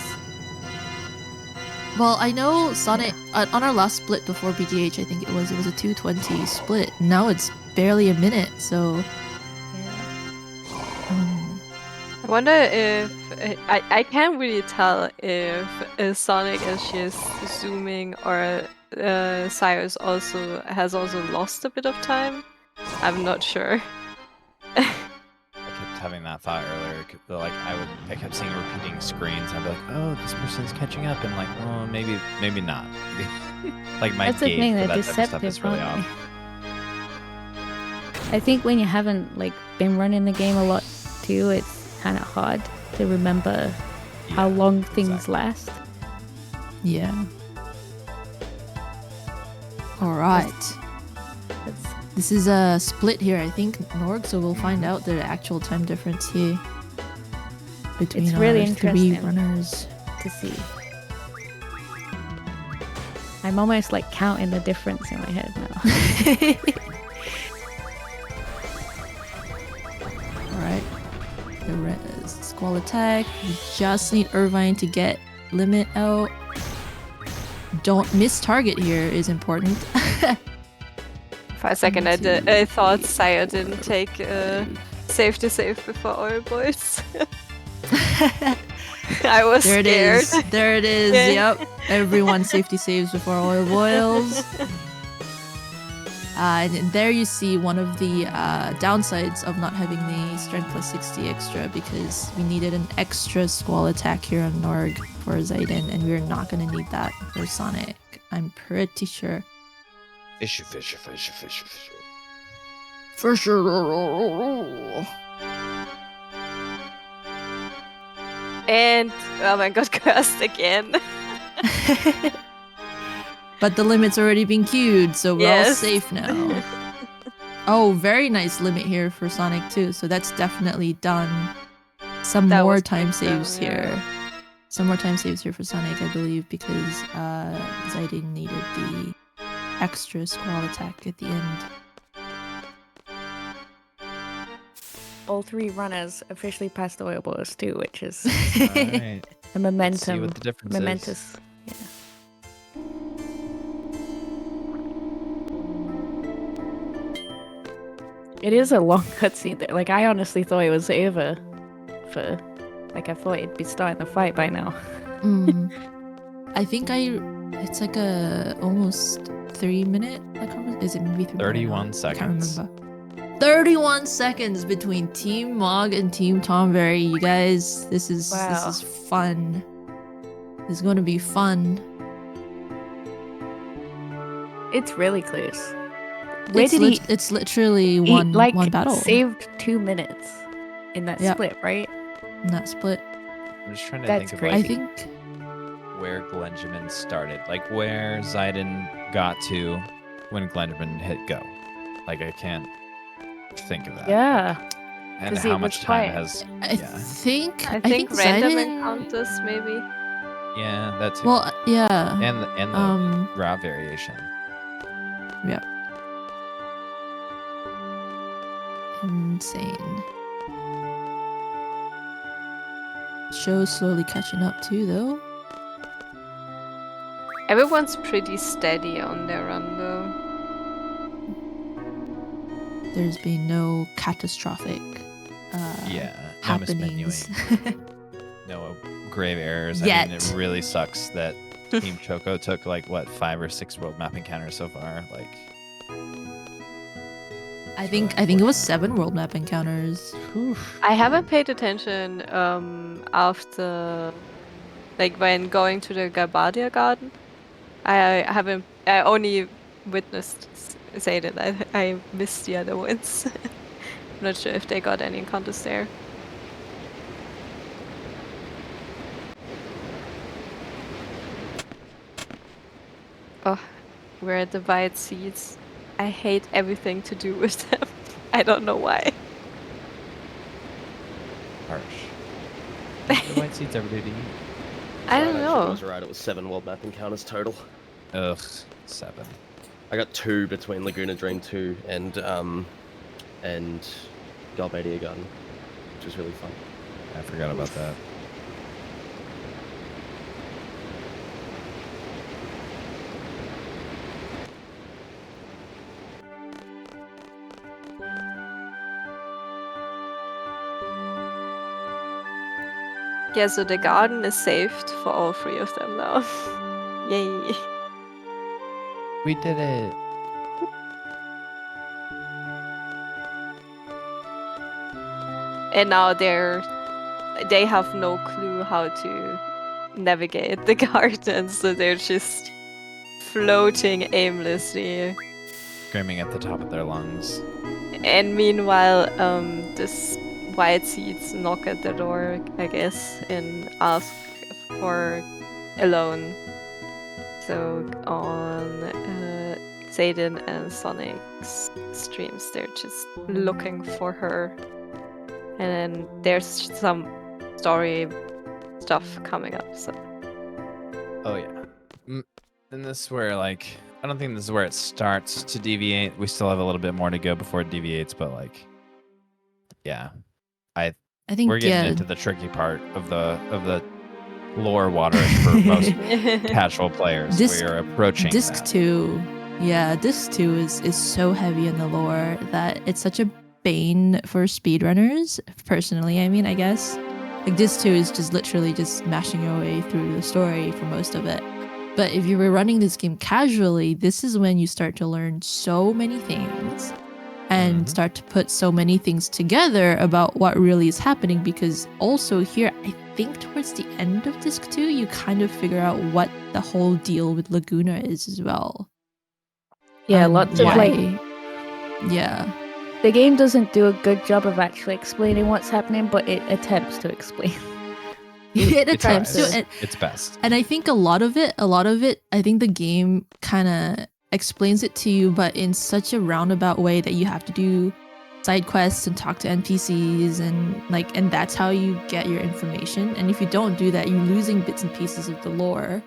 Well, I know Sonic on our last split before BGH, I think it was a 2:20 split. Now it's barely a minute, so. I wonder if I can't really tell if Sonic, as she is zooming, or Cyrus has also lost a bit of time. I'm not sure. I kept having that thought earlier. Like I kept seeing repeating screens. I'd be like, oh, this person's catching up, and like, well, maybe not. Like my That's the gauge thing, for they're that type of stuff deceptive, is really aren't off. I think when you haven't like been running the game a lot too, it's kind of hard to remember how long things last. Yeah. All right. This is a split here, I think, Norg. So we'll find out the actual time difference here between It's really our interesting 3 runners. to see. I'm almost like counting the difference in my head now. Alright. The res squall attack. You just need Irvine to get limit out. Don't miss target here is important. For a second, I thought Sire didn't take safety save before oil boils. I was there scared. It is. There it is. Yeah. Yep. Everyone safety saves before oil boils. And there you see one of the downsides of not having the strength plus 60 extra, because we needed an extra squall attack here on Norg for xeidin, and we're not going to need that for Sonic. I'm pretty sure. Fisher. For sure. And oh my god, cursed again. But the limit's already been queued, so we're all Yes. safe now. Oh, very nice limit here for Sonic too, so that's definitely done. Some That more was time good, saves yeah. here. Some more time saves here for Sonic, I believe, because xeidin needed the extra squall attack at the end. All 3 runners officially passed the oil boils too, which is Alright. a momentum. See what the difference is. momentous. Yeah. It is a long cutscene. Like, I honestly thought it was over for, like, I thought it'd be starting the fight by now. I think it's like a almost 3-minute. Is it maybe 3 31 I can't seconds. remember. 31 seconds between Team Mog and Team Tonberry. You guys, this is fun. This is going to be fun. It's really close. Where did he? It's literally He, one like, battle. saved 2 minutes in that Yeah. split, right? In that split. I'm just trying to That's think of crazy. I like think where Glenjamin started, like where xeidin got to when Glenjamin hit go. Like I can't think of that. Yeah. And 'Cause how it much was time quite- has? I Yeah, think random xeidin- encounters maybe. yeah, that's it. Well, yeah. and the um, route variation. Yep. Insane. Show's slowly catching up too, though. Everyone's pretty steady on their run though. There's been no catastrophic Yeah, no happenings. mismenuing, no grave errors. I mean, Yet. it really sucks that Team Choco took like what 5 or 6 world map encounters so far. Like, I think it was 7 world map encounters. I haven't paid attention after, like when going to the Galbadia Garden. I only witnessed xeidin. I missed the other ones. I'm not sure if they got any encounters there. Oh, we're at the White Seeds. I hate everything to do with them. I don't know why. harsh. What did the white seeds ever do to you? I don't Actually, know. I was right. It was 7 world map encounters total. Ugh, 7. I got 2 between Laguna Dream 2 and Galbadia Garden, which was really fun. I forgot about that. Yeah, so the garden is saved for all 3 of them now. Yay. We did it. And now they have no clue how to navigate the garden, so they're just floating aimlessly. Screaming at the top of their lungs. And meanwhile, this white seeds knock at the door, I guess, and ask for a loan. So on xeidin and Sonic's streams, they're just looking for her. And then there's some story stuff coming up. So. Oh yeah. And this is where I don't think this is where it starts to deviate. We still have a little bit more to go before it deviates, but yeah, I think we're getting into the tricky part of the lore waters for most casual players. We're approaching Disc 2. Yeah, Disc 2 is so heavy in the lore that it's such a bane for speedrunners. Personally, I guess. Disc 2 is just literally just mashing your way through the story for most of it. But if you were running this game casually, this is when you start to learn so many things and start to put so many things together about what really is happening. Because also here, I think towards the end of Disc 2, you kind of figure out what the whole deal with Laguna is as well. Yeah, lots of Yeah. The game doesn't do a good job of actually explaining what's happening, but it attempts to explain. It attempts to. It's best. And I think a lot of it, I think the game kind of explains it to you, but in such a roundabout way that you have to do side quests and talk to NPCs and that's how you get your information. And if you don't do that, you're losing bits and pieces of the lore.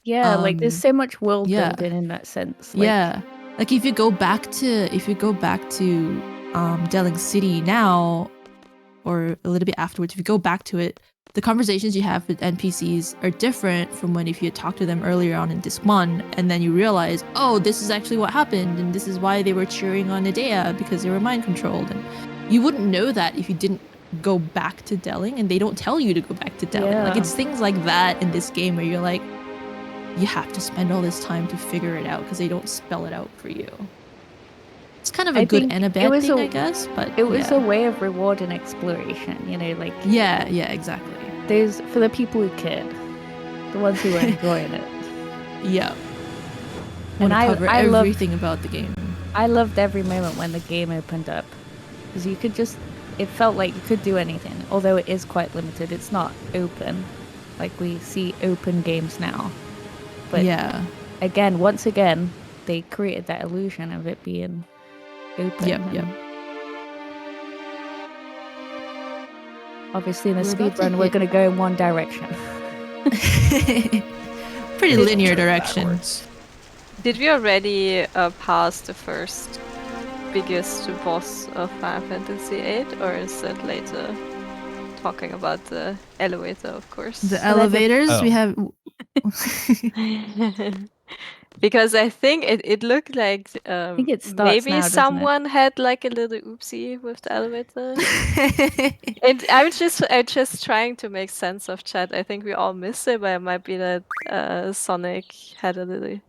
Yeah, there's so much world building in that sense. If you go back to Delling City now, or a little bit afterwards, if you go back to it, the conversations you have with NPCs are different from when if you had talked to them earlier on in Disc 1, and then you realize, oh, this is actually what happened, and this is why they were cheering on Edea, because they were mind controlled. And you wouldn't know that if you didn't go back to Delling, and they don't tell you to go back to Delling. Yeah. It's things like that in this game where you're like, you have to spend all this time to figure it out because they don't spell it out for you. It's kind of a good and a bad thing, I guess, but it was a way of rewarding exploration, Yeah, exactly. There's for the people who cared, the ones who were enjoying it. Yeah. And I loved everything about the game. I loved every moment when the game opened up, because it felt like you could do anything, although it is quite limited. It's not open, like we see open games now. But once again, they created that illusion of it being open. Yep. Obviously, in the speedrun, we're going to go in one direction. Pretty linear direction. Backwards. Did we already pass the first biggest boss of Final Fantasy VIII, or is it later? Talking about the elevator, of course. The elevators, we have... Because I think it looked like I think it starts maybe now, doesn't someone had like a little oopsie with the elevator. And I'm just trying to make sense of chat. I think we all miss it, but it might be that Sonic had a little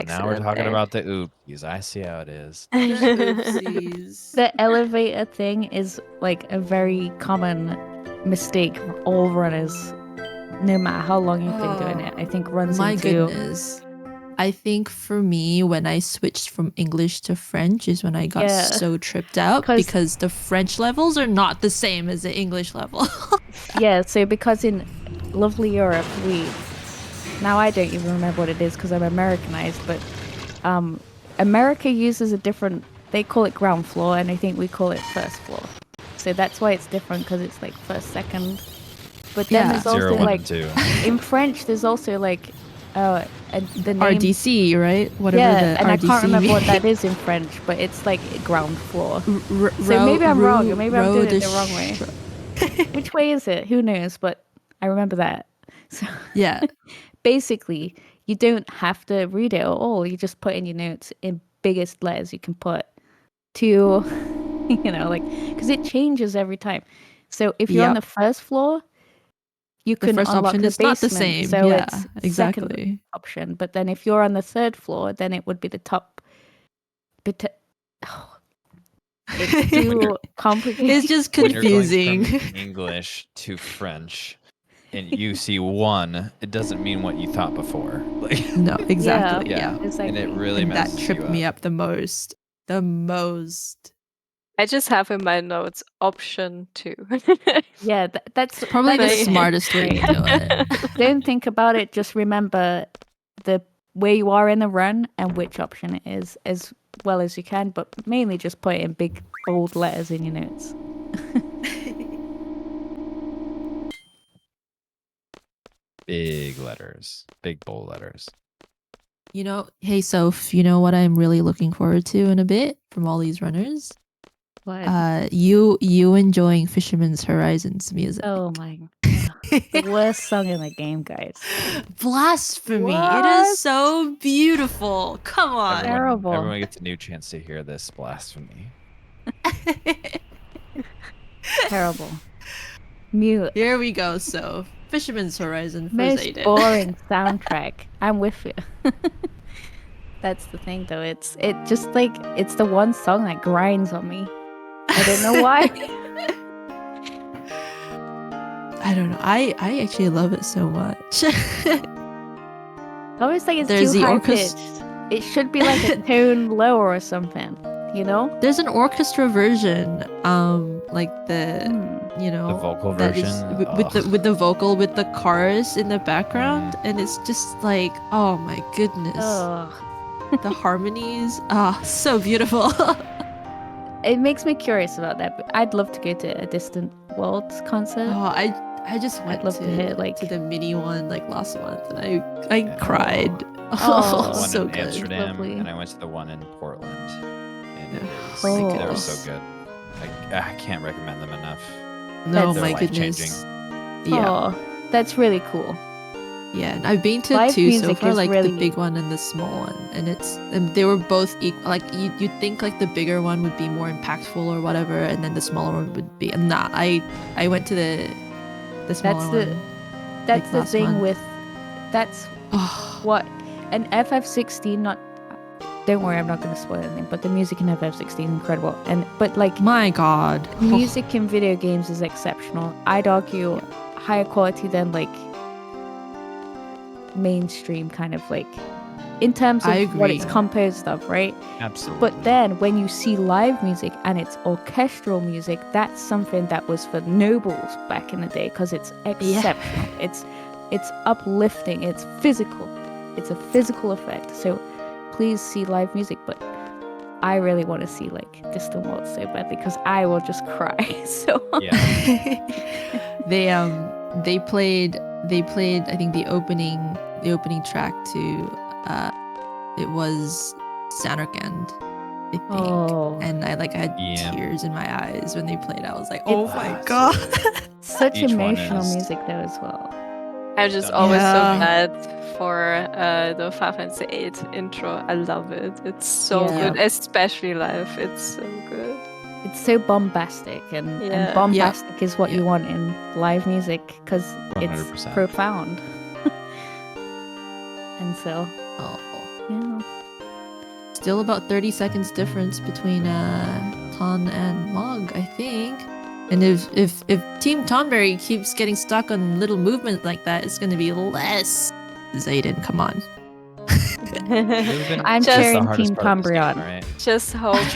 now we're talking there. about the oopsies. I see how it is. Oopsies. The elevator thing is like a very common mistake for all runners, no matter how long you've been doing it. I think runs My into... goodness. I think for me, when I switched from English to French is when I got so tripped out, because the French levels are not the same as the English level. Yeah, so because in lovely Europe, now I don't even remember what it is because I'm Americanized, but America uses a different, they call it ground floor, and I think we call it first floor. So that's why it's different, because it's like first, second. But then there's also 0, 1, like, and 2. in French, there's also like, the name... RDC, right? Whatever the and RDC I can't remember what that means. is in French, but it's like ground floor. So maybe I'm wrong, or maybe I'm doing it the wrong way. Which way is it? Who knows? But I remember that. So Yeah. basically, you don't have to read it at all. You just put in your notes in biggest letters you can put to, because it changes every time. So if you're on the first floor, you The can first unlock option the is not the basement, same. so Yeah, it's exactly. second option. But then if you're on the third floor, then it would be the top. It's too complicated. It's just When you're going confusing. from English to French, and you see 1, it doesn't mean what you thought before. No, exactly. Yeah. Exactly. And it really And that messes tripped you me up. up the most. The most. I just have in my notes option 2. Yeah, that's Probably the that's smartest way to do it. Don't think about it. Just remember where you are in the run and which option it is as well as you can, but mainly just put it in big bold letters in your notes. Big letters. Big bold letters. You know, hey Soph, you know what I'm really looking forward to in a bit from all these runners? What? You enjoying Fisherman's Horizons music. Oh my god. The worst song in the game, guys. Blasphemy. What? It is so beautiful. Come on. Terrible. Everyone gets a new chance to hear this blasphemy. Terrible. Mute. Here we go, Soph. Fisherman's Horizon for Most xeidin. boring soundtrack. I'm with you. That's the thing, though. It's just like it's the one song that grinds on me. I don't know why. I don't know. I actually love it so much. Always like it's There's too the high orchestra. pitched. It should be like a tone lower or something. You know? There's an orchestra version, like you know, The vocal that is version? with the vocal with the chorus in the background, and it's just like, oh my goodness, the harmonies, so beautiful. It makes me curious about that. But I'd love to go to a Distant Worlds concert. Oh, I just went love to hear, like, to the mini one like last month, and I cried. Oh, The one so in good. Amsterdam, Lovely. and I went to the one in Portland. And it is, Oh. they were so good. I can't recommend them enough. No, They're my life-changing. goodness. Yeah. Oh, that's really cool. Yeah, and I've been to Live two so music far, is like really- the big one and the small one, and they were both equal. Like you'd think like the bigger one would be more impactful or whatever, and then the smaller one would be. And nah, I went to the smaller one. That's the last thing month. with that's Oh, what an FF16 not. Don't worry, I'm not going to spoil anything. But the music in FF16 is incredible, but like my god, music in video games is exceptional. I'd argue higher quality than like mainstream kind of like in terms I of what it's agree. composed of, right? Absolutely. But then when you see live music and it's orchestral music, that's something that was for nobles back in the day because it's exceptional. It's uplifting. It's physical. It's a physical effect. So please see live music. But I really want to see like Distant Worlds so badly because I will just cry. So they played I think the opening track to it was Samarkand, I think. Oh. And I had Yeah. tears in my eyes when they played. I was like, oh It's- my god. such Each one emotional is- music though as well. I'm just Yeah. always so glad for the Final Fantasy VIII intro. I love it. It's so Yeah. good, especially live. It's so good. It's so bombastic, and Yeah. bombastic is what Yeah. you want in live music because it's 100%. profound. And so, Oh. yeah. Still about 30 seconds difference between Ton and Mog, I think. And if Team Tonberry keeps getting stuck on little movement like that, it's gonna be less. xeidin, come on. I'm Just cheering the hardest Team part of this game, Tonberry on. right? Just hope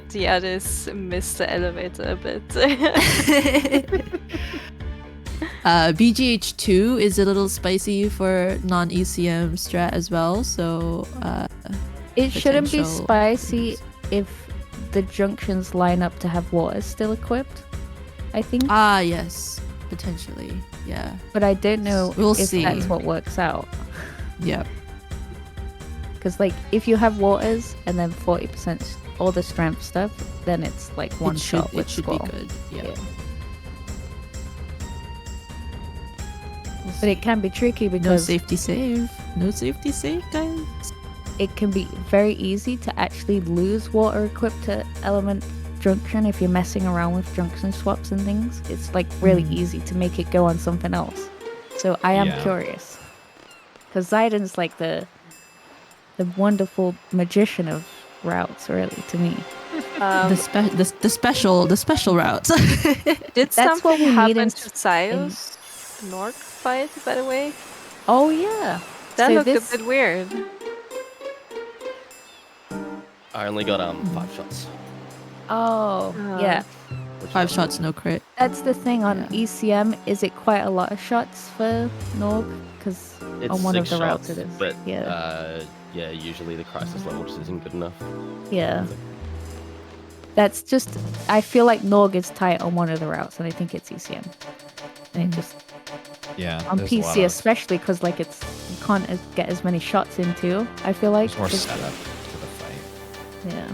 the others miss the elevator a bit. BGH2 is a little spicy for non-ECM strat as well, so It shouldn't be potential- spicy if the junctions line up to have waters still equipped, I think. yes, potentially, yeah. But I don't know We'll if see. that's what works out. Yeah. Because, like, if you have waters and then 40% all the strength stuff, then it's like one shot with it should squall. be good. Yeah. Yeah. But it can be tricky No because safety save. No safety save, guys. it can be very easy to actually lose water equipped to element junction if you're messing around with junction swaps and things. It's like really easy to make it go on something else. So I am Yeah. curious. Because Xeidin's like the wonderful magician of routes, really, to me. The special routes. Did That's what something we need happen in- to Sios? Nord fight, by the way? Oh yeah. That So looked this- a bit weird. I only got 5 shots. Oh, yeah. 5 shots, no crit. That's the thing on ECM. Is it quite a lot of shots for Norg? Because It's on one of 6 the routes shots, it is. but Yeah. usually the crisis level just isn't good enough. Yeah. That's just. I feel like Norg is tight on one of the routes, and I think it's ECM. And it just on there's a lot PC of- especially because like it's you can't get as many shots into. I feel like There's more 'cause- setup to the fight. Yeah.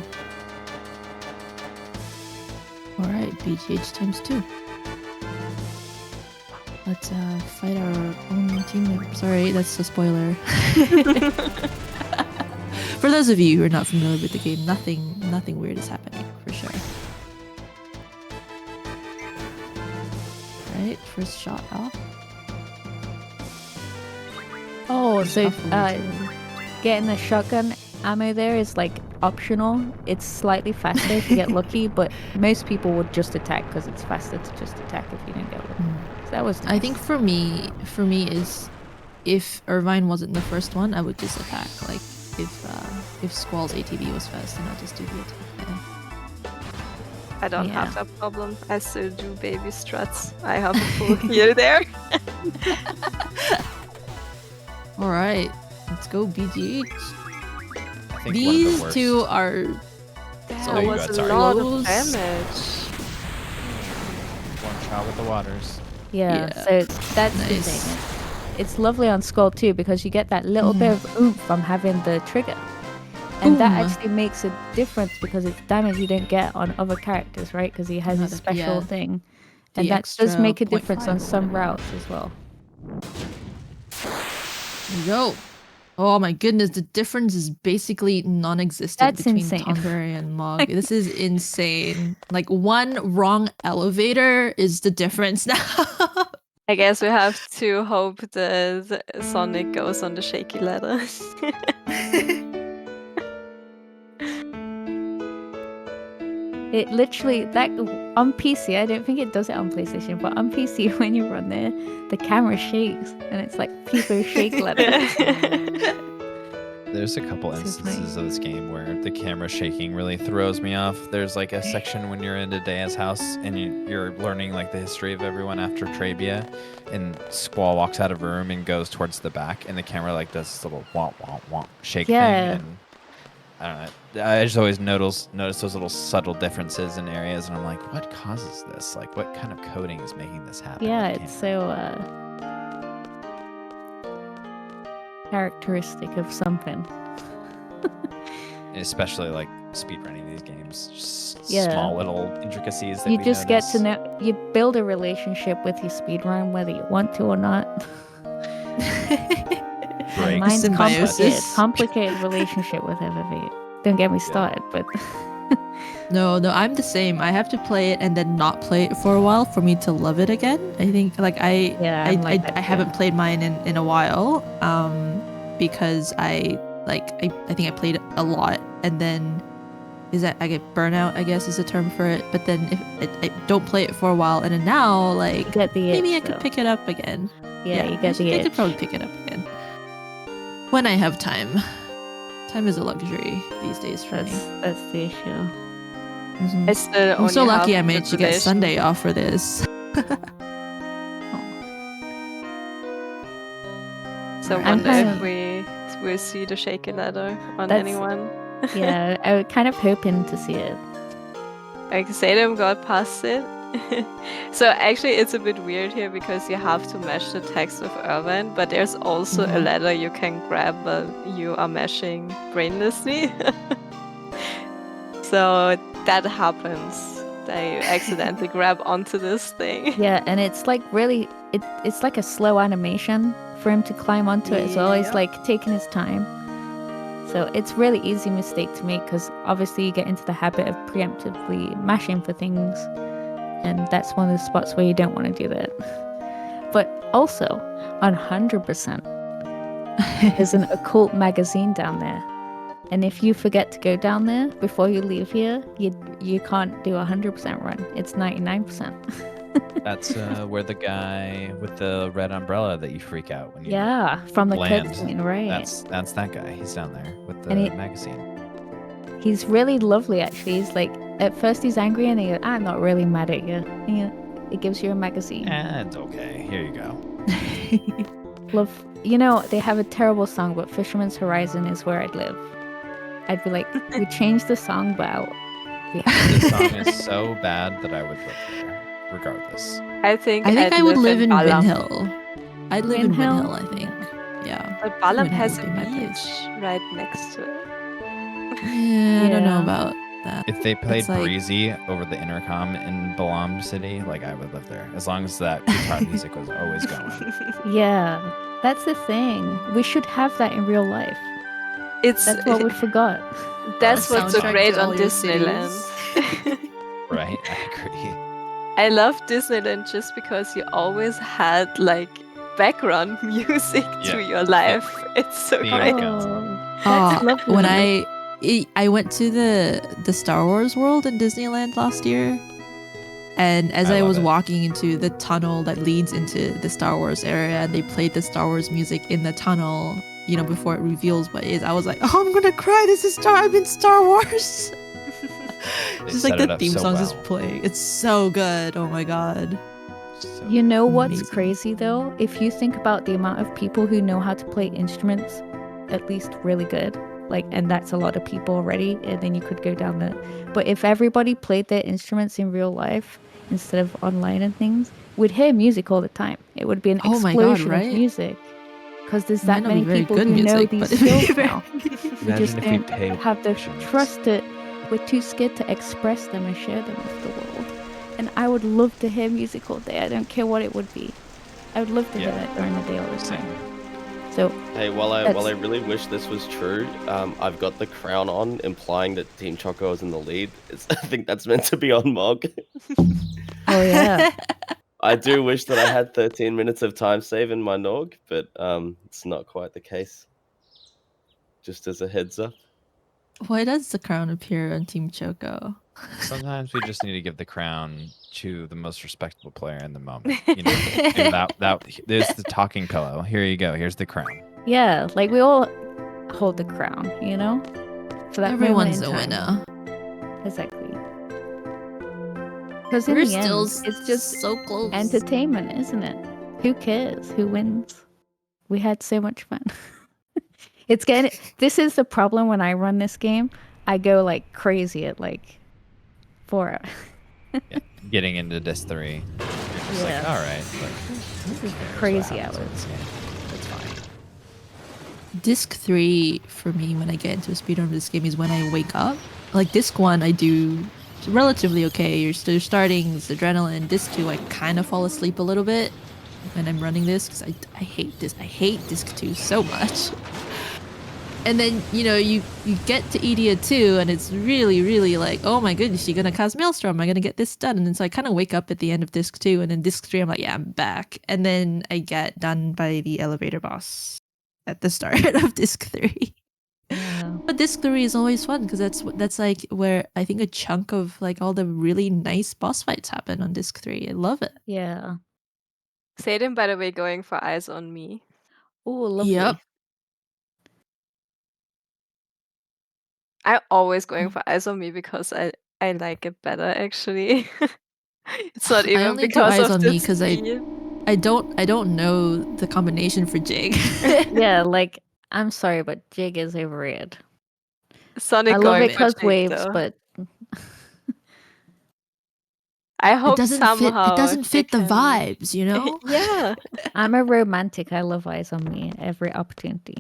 All right, BGH times 2. Let's fight our own team. Sorry, that's a spoiler. For those of you who are not familiar with the game, nothing weird is happening for sure. Right, first shot off. Oh, so getting the shotgun ammo there is like optional. It's slightly faster if you get lucky, but most people would just attack because it's faster to just attack if you didn't get lucky. So that was nice. I think for me is if Irvine wasn't the first one, I would just attack. Like if Squall's ATB was fast, then I'll just do the attack. I don't Yeah. have that problem. I still do baby struts. I have a full heal there. All right, let's go BGH. I think one of the These worst. two are That you was go, a sorry. lot Close. of damage. One shot with the waters. Yeah, Yeah. so that's the Nice. thing. It's lovely on Skull too because you get that little bit of oomph from having the trigger. And that actually makes a difference because it's damage you don't get on other characters, right? Because he has a special thing. And The that does extra make a difference 0.5 on or some whatever. routes as well. There you go. Oh my goodness, the difference is basically non-existent That's between insane. Tonberry and Mog. This is insane. Like one wrong elevator is the difference now. I guess we have to hope that Sonic goes on the shaky ladder. It literally that on PC. I don't think it does it on PlayStation, but on PC when you run there, the camera shakes and it's like people shake ladder. There's a couple Too instances of this game where the camera shaking really throws me off. There's like a section when you're in Edea's house and you're learning like the history of everyone after Trabia, and Squall walks out of a room and goes towards the back, and the camera like does this little womp womp womp shake Yeah. thing. And I don't know. I just always notice those little subtle differences in areas, and I'm like, what causes this? Like, what kind of coding is making this happen? Yeah, with it's camera? so characteristic of something. And especially like speedrunning these games, just Yeah. small little intricacies that You we just get to notice. know. You build a relationship with your speedrun whether you want to or not. Breaks. Mine's Symbiosis. complicated relationship with FF8. Don't get me started, but No, I'm the same. I have to play it and then not play it for a while for me to love it again. I think like I I'm like that I too. haven't played mine in a while because I think I played a lot and then is that I get burnout, I guess is the term for it. But then if I don't play it for a while and then now like you get the maybe itch, I could though. pick it up again. Yeah, you I get the could itch. probably pick it up again when I have time. Time is a luxury these days for me. That's the issue. Mhm. I still I'm so only lucky I have managed to get Revelation. Sunday off for this. So I I'm wonder kind if of- we will see the shaky ladder on That's- anyone. Yeah, I was kind of hoping to see it. Like Salem got past it. So actually it's a bit weird here because you have to mesh the text with Irvine, but there's also a ladder you can grab while you are meshing brainlessly. So that happens. They accidentally grab onto this thing. Yeah, and it's like really, it's like a slow animation for him to climb onto it as well. He's Yeah. like taking his time. So it's really easy mistake to make because obviously you get into the habit of preemptively mashing for things, and that's one of the spots where you don't want to do that. But also, 100%, there's an occult magazine down there. And if you forget to go down there before you leave here, you can't do a 100% run. It's 99%. That's where the guy with the red umbrella that you freak out when you Yeah, from the land. cutscene, right? That's that guy. He's down there with the And he- magazine. He's really lovely, actually. He's like at first he's angry and he goes, I'm not really mad at you. Yeah, it gives you a magazine. It's okay. Here you go. Love, they have a terrible song, but Fisherman's Horizon is where I'd live. I'd be like, we changed the song, but This song is so bad that I would live there, regardless. I think I would live in Balam. Windhill. I'd live in Windhill, I think. Yeah. But Balam Windhill has a would be my beach place. right next to it. Yeah, I don't know about that. If they played It's like- Breezy over the intercom in Balam City, like I would live there. As long as that guitar music was always going. Yeah, that's the thing. We should have that in real life. That's what we forgot. That's what's so Soundtrack great to all on your Disneyland. Right, I agree. I love Disneyland just because you always had like background music to your life. It's so great. When I went to the Star Wars world in Disneyland last year, and as I was walking into the tunnel that leads into the Star Wars area, and they played the Star Wars music in the tunnel, before it reveals what it is, I was like, oh, I'm gonna cry. I'm in Star Wars. Just like the theme song is playing. It's so good. Oh my god. You know what's crazy though? If you think about the amount of people who know how to play instruments, at least really good, and that's a lot of people already, and then you could go down the. But if everybody played their instruments in real life instead of online and things, we'd hear music all the time. It would be an explosion of music. Because there's that many people who know these skills now. We just don't have the trust that we're too scared to express them and share them with the world. And I would love to hear music all day. I don't care what it would be. I would love to hear that during the day all the time. So hey, while I really wish this was true, I've got the crown on, implying that Team Choco is in the lead. I think that's meant to be on Mog. Oh yeah. I do wish that I had 13 minutes of time save in my Nog, but it's not quite the case. Just as a heads up. Why does the crown appear on Team Choco? Sometimes we just need to give the crown to the most respectable player in the moment. There's the talking pillow. Here you go. Here's the crown. Yeah, we all hold the crown, For that everyone's a winner. Exactly. Because in We're the end, still it's just so close. Entertainment, isn't it? Who cares? Who wins? We had so much fun. This is the problem when I run this game. I go crazy at 4 hours. Yeah, getting into Disc 3. You're just all right. This is crazy hours. It's fine. Disc 3 for me when I get into a speedrun of this game is when I wake up. Disc 1 I do relatively okay. You're still starting, it's adrenaline. Disc 2 I kind of fall asleep a little bit when I'm running this because I hate this. I hate Disc 2 so much. And then, you get to Edea 2 and it's really, really oh my goodness, you're going to cast Maelstrom. Am I going to get this done? And then so I kind of wake up at the end of Disc 2 and then Disc 3 I'm like, yeah, I'm back. And then I get done by the elevator boss at the start of Disc 3. Yeah. But Disc 3 is always fun because that's where I think a chunk of all the really nice boss fights happen on Disc 3. I love it. Yeah. Xeidin, by the way, going for Eyes on Me. Oh, lovely. Yep. I'm always going for Eyes on Me because I like it better actually. It's not even I only because do Eyes of on the Me because I don't know the combination for Jig. Yeah, I'm sorry, but Jig is overrated. Sonic I love going it because for Jig, waves, though. but I hope It doesn't somehow fit. It doesn't they fit the can- vibes, you know. Yeah. I'm a romantic. I love Eyes on Me every opportunity.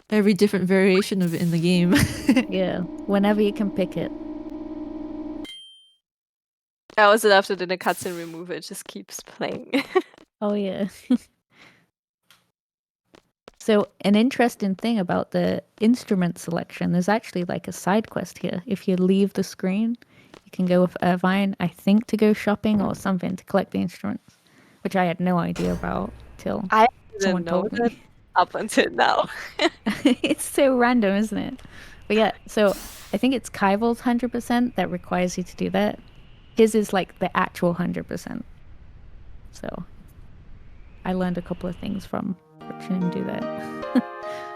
Every different variation of it in the game. Yeah, whenever you can pick it. I also love that in the cutscene remove it just keeps playing. Oh yeah. So an interesting thing about the instrument selection, there's actually a side quest here. If you leave the screen, you can go with Irvine, I think, to go shopping or something to collect the instruments, which I had no idea about till I someone didn't know told that me. up until now. It's so random, isn't it? But yeah, so I think it's Kaival's 100% that requires you to do that. His is the actual 100%. So I learned a couple of things from watching him do that.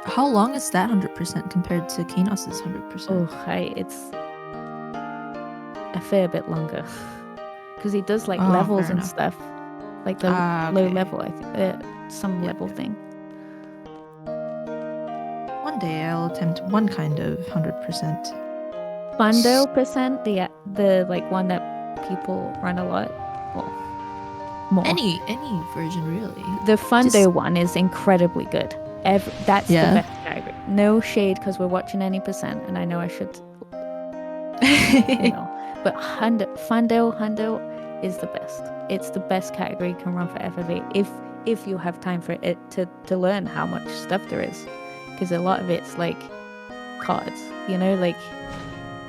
How long is that 100% compared to Kanos's 100%? Oh, it's a fair bit longer. Because he does like Oh, levels fair and enough. stuff. Like the low level, I think. Some level thing. One day I'll attempt one kind of 100%. Fundo percent, the like one that people run a lot. Well, more. Any version really. The Fundo Just- one is incredibly good. That's the best category. No shade because we're watching any percent, and I know I should. But Fundo is the best. It's the best category you can run for FFA if you have time for it to learn how much stuff there is, because a lot of it's like cards. Like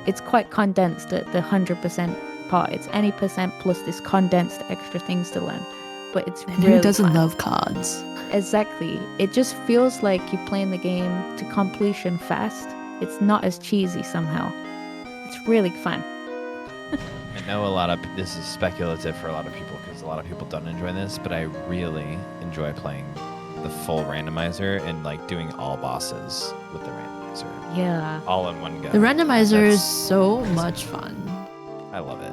it's quite condensed. The 100% part. It's any percent plus this condensed extra things to learn. But it's And really who doesn't fun. love cards? Exactly. It just feels like you're playing the game to completion fast. It's not as cheesy somehow. It's really fun. I know this is speculative for a lot of people because a lot of people don't enjoy this, but I really enjoy playing the full randomizer and like doing all bosses with the randomizer. Yeah. All in one go. The randomizer That's is so much fun. I love it.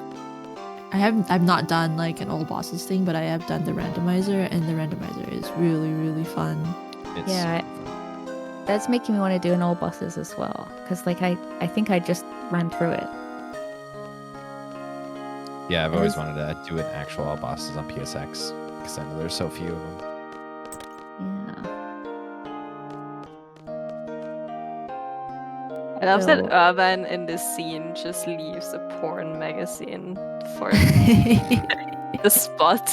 I've not done like an all bosses thing, but I have done the randomizer, and the randomizer is really, really fun. It's that's making me want to do an all bosses as well. Because like I think I just ran through it. Yeah, I've always wanted to do an actual all bosses on PSX because I know there's so few of them. I love that So- Urban in this scene just leaves a porn magazine for the spot.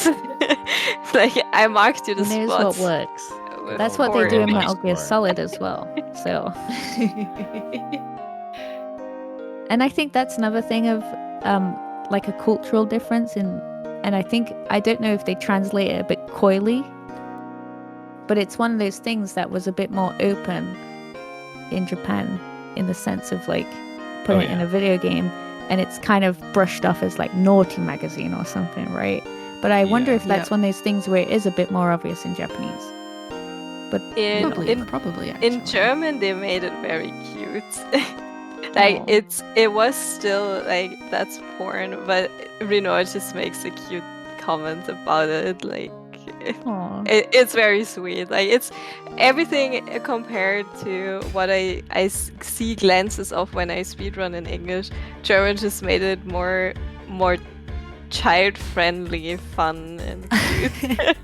Like, I marked you the Knows spot. what works. with That's what they do in porn. Metal Gear Solid as well. So, and I think that's another thing of like a cultural difference and I think I don't know if they translate it a bit coyly, but it's one of those things that was a bit more open in Japan in the sense of like putting it in a video game, and it's kind of brushed off as like naughty magazine or something, right? But I wonder if that's one of those things where it is a bit more obvious in Japanese. But probably in German they made it very cute. Like it was still like that's porn, but Reno just makes a cute comment about it. Like it's very sweet. Like it's everything compared to what I see glances of when I speedrun in English. German just made it more child friendly, fun, and cute.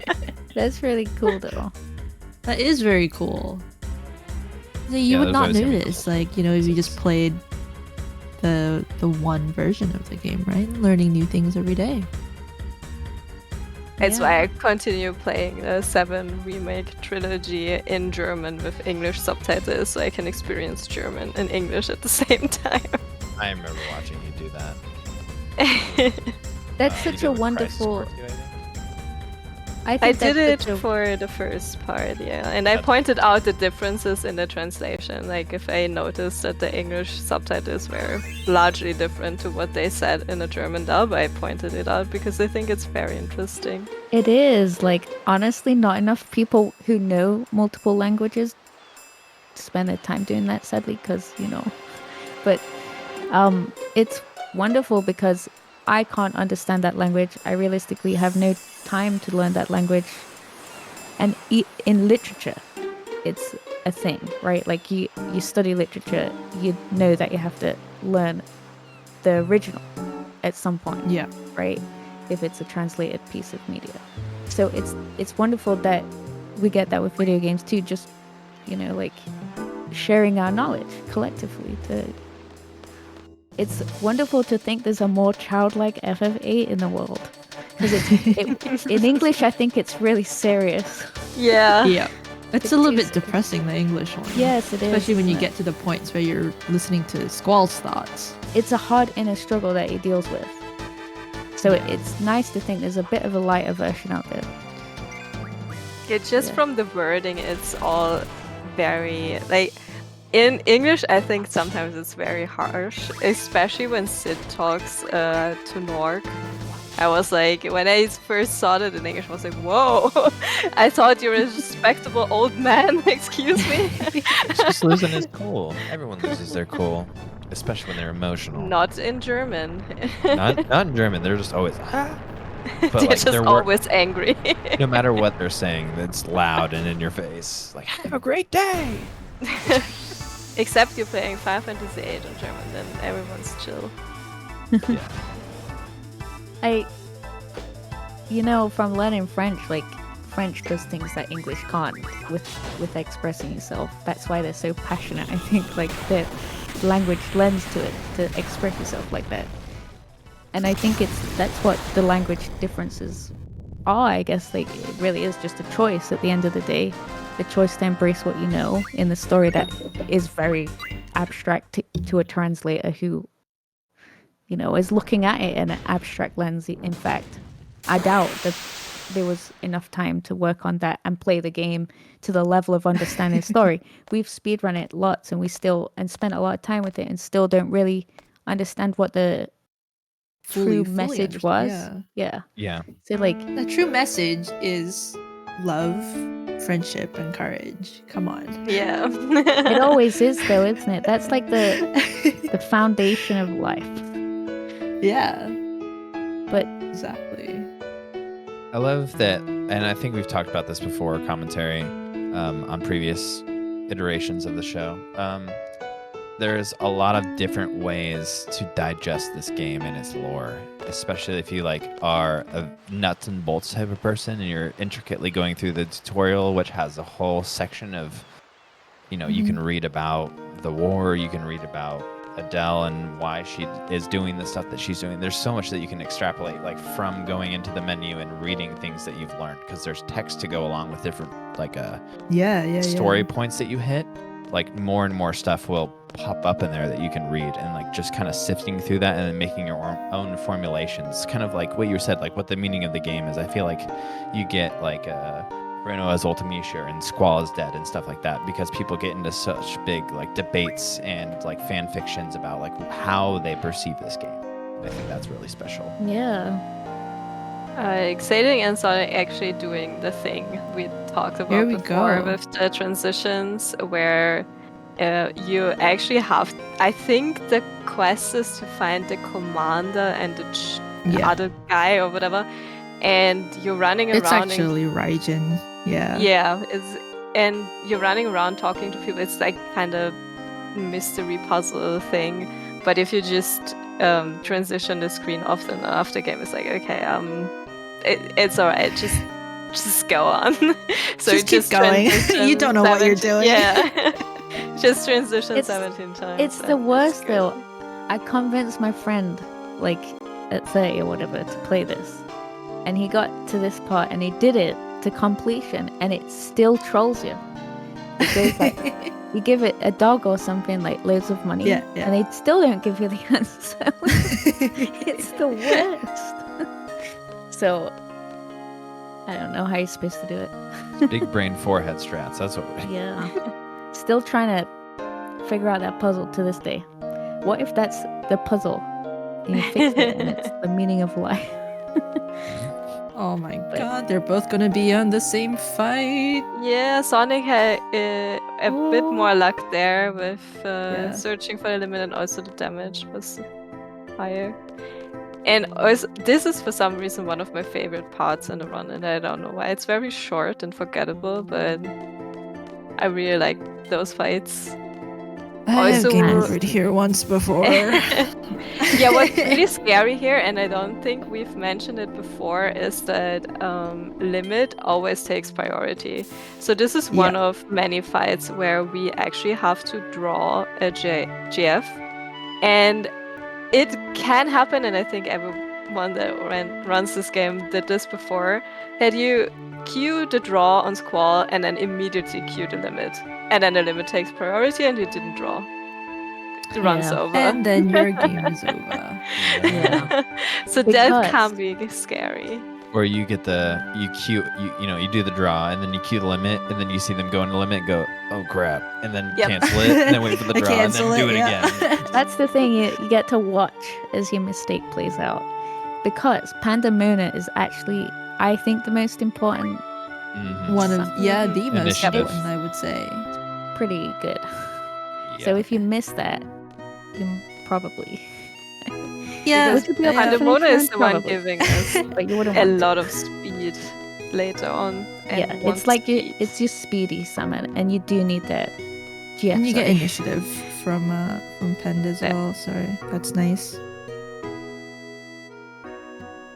That's really cool though. That is very cool. So you would not notice, like, if you just played the one version of the game, right? Learning new things every day. That's why I continue playing the 7 remake trilogy in German with English subtitles, so I can experience German and English at the same time. I remember watching you do that. That's such a wonderful. I did it for the first part, and I pointed out the differences in the translation. Like if I noticed that the English subtitles were largely different to what they said in the German dub, I pointed it out because I think it's very interesting. It is, like, honestly, not enough people who know multiple languages spend their time doing that, sadly, because, but it's wonderful because I can't understand that language. I realistically have no time to learn that language. And in literature, it's a thing, right? Like you study literature, you know that you have to learn the original at some point. Yeah. Right? If it's a translated piece of media. So it's wonderful that we get that with video games too, just, like sharing our knowledge collectively It's wonderful to think there's a more childlike FF8 in the world. Because in English, I think it's really serious. Yeah. Yeah. It's a little bit depressing, the English one. Yes, it is. Especially when you isn't get to the points where you're listening to Squall's thoughts. It's a hard inner struggle that he deals with. So it's nice to think there's a bit of a lighter version out there. Yeah, just from the wording, it's all very, like, in English, I think sometimes it's very harsh, especially when Sid talks to Nork. I was like, when I first saw that in English, I was like, whoa! I thought you were a respectable old man. Excuse me. He's just losing his cool. Everyone loses their cool, especially when they're emotional. Not in German. not in German. They're just always. But they're like, just always angry. No matter what they're saying, it's loud and in your face. Like, have a great day. Except you're playing Final Fantasy VIII in German, then everyone's chill. Yeah. From learning French, like French does things that English can't with expressing yourself. That's why they're so passionate. I think like the language lends to it to express yourself like that. And I think that's what the language differences are. I guess like it really is just a choice at the end of the day. The choice to embrace what you know in the story that is very abstract to a translator who, is looking at it in an abstract lens. In fact, I doubt that there was enough time to work on that and play the game to the level of understanding the story. We've speedrun it lots and spent a lot of time with it and still don't really understand what the true message was. Yeah. So like the true message is love, friendship, and courage. Come on. Yeah. It always is though, isn't it? That's like the foundation of life. Yeah. But exactly. I love that, and I think we've talked about this before, commentary on previous iterations of the show. There's a lot of different ways to digest this game and its lore, especially if you are a nuts and bolts type of person and you're intricately going through the tutorial, which has a whole section of, you can read about the war, you can read about Adele and why she is doing the stuff that she's doing. There's so much that you can extrapolate from going into the menu and reading things that you've learned, because there's text to go along with different story points that you hit. More and more stuff will pop up in there that you can read, and just kind of sifting through that and then making your own formulations, kind of like what you said, what the meaning of the game is. I feel like you get Reno as Ultimecia and Squall is dead and stuff like that, because people get into such big debates and fan fictions about how they perceive this game. I think that's really special. Yeah. Xeidin and Sonic actually doing the thing we talked about before with the transitions, where you actually have, I think the quest is to find the commander and the other guy or whatever, and you're running around. It's actually Raijin. Yeah. Yeah, and you're running around talking to people. It's kind of mystery puzzle thing. But if you just transition the screen often enough, the game is okay, it's alright. Just go on. So just keep going. You don't know what you're doing. Yeah. Just transition 17 times. It's the worst though. I convinced my friend at 30 or whatever to play this, and he got to this part and he did it to completion, and it still trolls you. It goes you give it a dog or something, loads of money, and they still don't give you the answer. It's the worst. So I don't know how you're supposed to do it. Big brain forehead strats. That's what we're Yeah. Still trying to figure out that puzzle to this day. What if that's the puzzle and you fix it and it's the meaning of life? Oh my god, they're both gonna be on the same fight. Yeah, Sonic had a bit more luck there with searching for the limit, and also the damage was higher. And also, this is for some reason one of my favorite parts in the run, and I don't know why. It's very short and forgettable, but I really like those fights. I have game overed here once before. Yeah, what's really scary here, and I don't think we've mentioned it before, is that limit always takes priority. So this is one of many fights where we actually have to draw a GF, and it can happen, and I think everyone that runs this game did this before, that you queue the draw on Squall and then immediately queue the limit. And then the limit takes priority and you didn't draw. The run's over. And then your game is over. So that can be scary. Or you get you do the draw, and then you queue the limit, and then you see them go into the limit and go, oh crap, and then cancel it, and then wait for the draw, and then do it again. That's the thing, you get to watch as your mistake plays out. because Pandemona is actually, I think, the most important. One of the most Initiative. important, I would say. Pretty good. Yeah. So if you miss that, you probably. Yeah, Would you be able to finish Pandemona is the one Probably. giving us But you wouldn't a want to. lot of speed later on. And Yeah, we want it's like speed. it's your speedy summon, and you do need that. Yeah, and you get sorry. initiative from Pend as Yeah. well, so that's nice.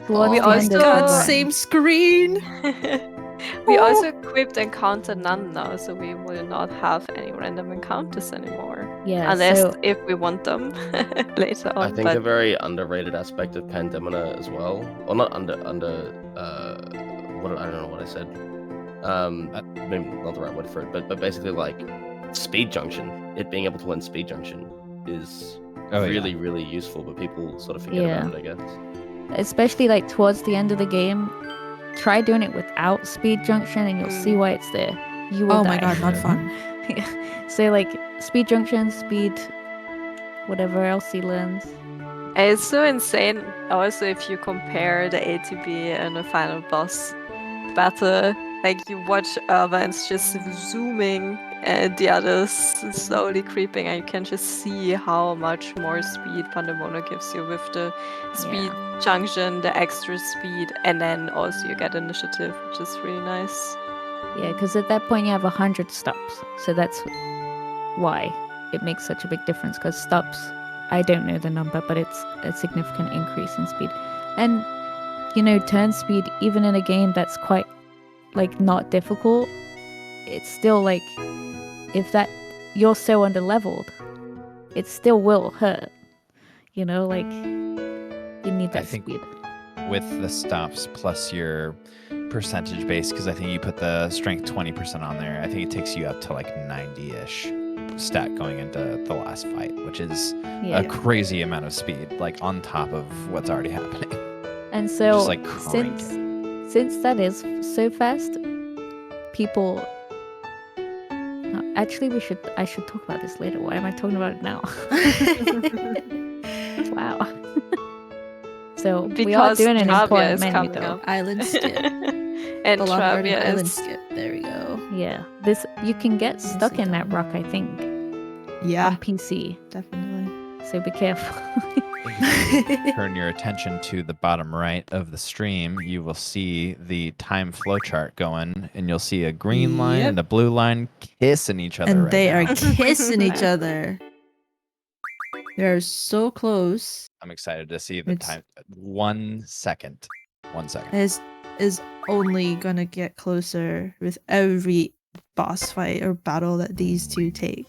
Towards We the end of also- the run. same screen. We also equipped encounter none now, so we will not have any random encounters anymore. Yeah, Unless so if we want them later on. I think a very underrated aspect of Pandemona as well, or not I don't know what I said. Maybe not the right word for it, but basically like speed junction. It being able to learn speed junction is really useful, but people sort of forget about it, I guess. especially like towards the end of the game, try doing it without speed junction, and you'll see why it's there. You will Oh die. my god, not fun. So like speed junction, speed, whatever else he learns. And it's so insane also if you compare the ATB and the final boss battle. Like you watch Irvine's just zooming and the others slowly creeping, and you can just see how much more speed Pandemona gives you with the speed junction, the extra speed, and then also you get initiative, which is really nice. Yeah, because at that point you have 100 stops, so that's why it makes such a big difference. Because stops, I don't know the number, but it's a significant increase in speed, and turn speed, even in a game that's quite like not difficult, it's still like if that you're so under leveled, it still will hurt. Like you need that speed. With the stops plus your percentage base, because I think you put the strength 20% on there, I think it takes you up to like 90-ish stat going into the last fight, which is a crazy amount of speed, like on top of what's already happening. And so Just like crank since that is so fast, people. Actually, I should talk about this later. Why am I talking about it now? Wow. So we are Because doing an Travia important is menu coming though. up. Island skip. And Beloved Garden Travia Island is skip. There we go. Yeah, you can get stuck in that rock, I think, Yeah, on PC. definitely. So be careful. Turn your attention to the bottom right of the stream, you will see the time flowchart going, and you'll see a green line Yep. and a blue line kissing each other. And right they now. are kissing each other. They're so close. I'm excited to see the It's- time. 1 second. 1 second. Is only gonna get closer with every boss fight or battle that these two take.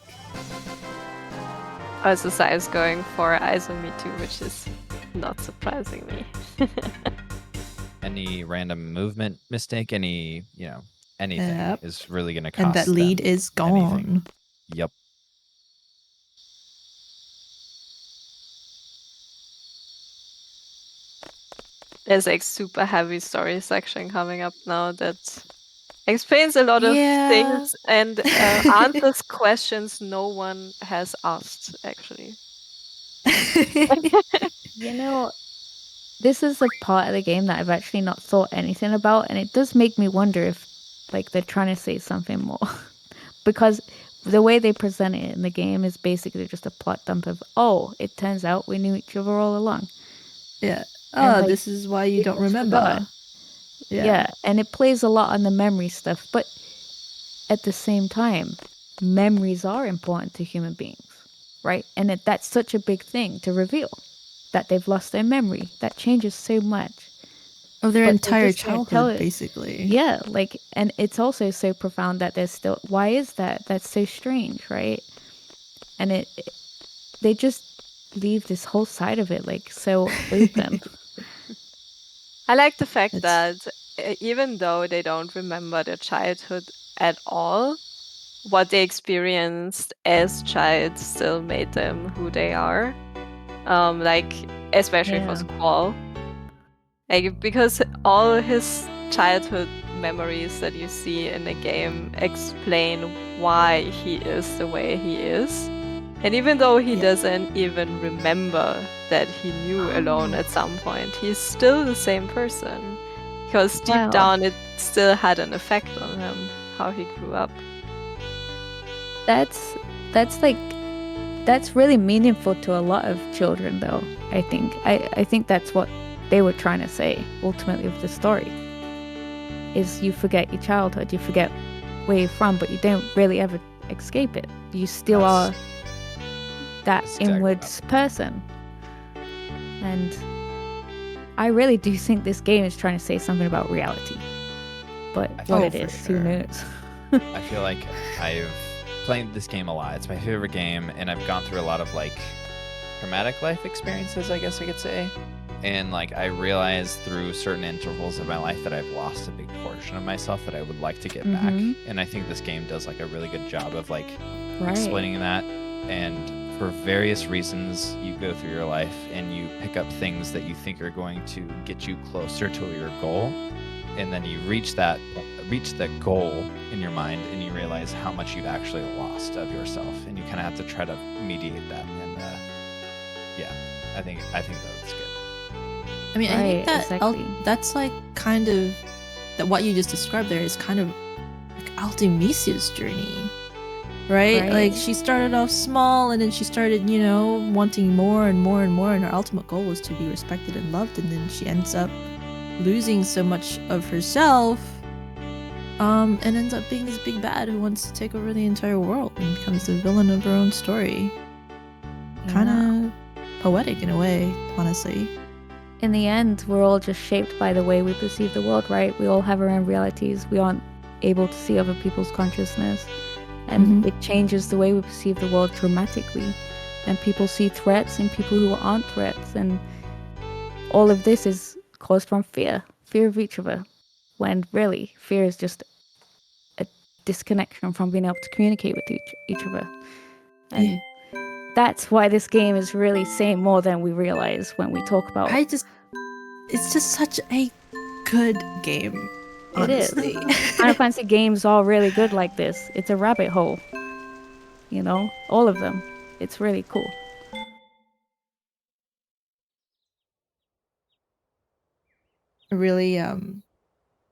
also Sai is going for Isomi too, which is not surprising me. Any random movement mistake, anything Yep. is really going to cost And that lead them is gone. anything. Yep. There's like super heavy story section coming up now that explains a lot of things and answers questions no one has asked actually. This is a part of the game that I've actually not thought anything about, and it does make me wonder if like they're trying to say something more. Because the way they present it in the game is basically just a plot dump of, it turns out we knew each other all along. Yeah. And, This is why you don't just remember. forgot. Yeah, and it plays a lot on the memory stuff, but at the same time, memories are important to human beings, right? And that's such a big thing to reveal, that they've lost their memory. That changes so much. Of their But they entire just don't tell childhood, it. basically. Yeah, and it's also so profound that there's still, why is that? That's so strange, right? And they just leave this whole side of it like so open. I like the fact that even though they don't remember their childhood at all, what they experienced as child still made them who they are. Especially for Squall. Because all his childhood memories that you see in the game explain why he is the way he is. And even though he doesn't even remember that he knew Alone at some point, he's still the same person. Because deep Wow. down it still had an effect on him, how he grew up. That's really meaningful to a lot of children, though. I think that's what they were trying to say ultimately with the story. Is you forget your childhood, you forget where you're from, but you don't really ever escape it. You still are that inwards person. And I really do think this game is trying to say something about reality. But what it is, who knows? I feel like I've played this game a lot. It's my favorite game, and I've gone through a lot of like traumatic life experiences, I guess I could say. And like I realized through certain intervals of my life that I've lost a big portion of myself that I would like to get back. And I think this game does like a really good job of like explaining that. And for various reasons, you go through your life and you pick up things that you think are going to get you closer to your goal. And then you reach that goal in your mind and you realize how much you've actually lost of yourself. And you kind of have to try to mediate that. And I think that's good. I mean, I think that that's like kind of that what you just described there is kind of like Ultimecia's journey, right? Like she started off small and then she started, wanting more and more and more, and her ultimate goal was to be respected and loved, and then she ends up losing so much of herself, and ends up being this big bad who wants to take over the entire world and becomes the villain of her own story. Kind of poetic in a way, honestly. In the end, we're all just shaped by the way we perceive the world, right? We all have our own realities. We aren't able to see other people's consciousness. And it changes the way we perceive the world dramatically. And people see threats in people who aren't threats. And all of this is caused from fear of each other. When really, fear is just a disconnection from being able to communicate with each other. And that's why this game is really saying more than we realize when we talk about it's just such a good game, honestly. It is. Final Fantasy games are really good like this. It's a rabbit hole. All of them. It's really cool. Really,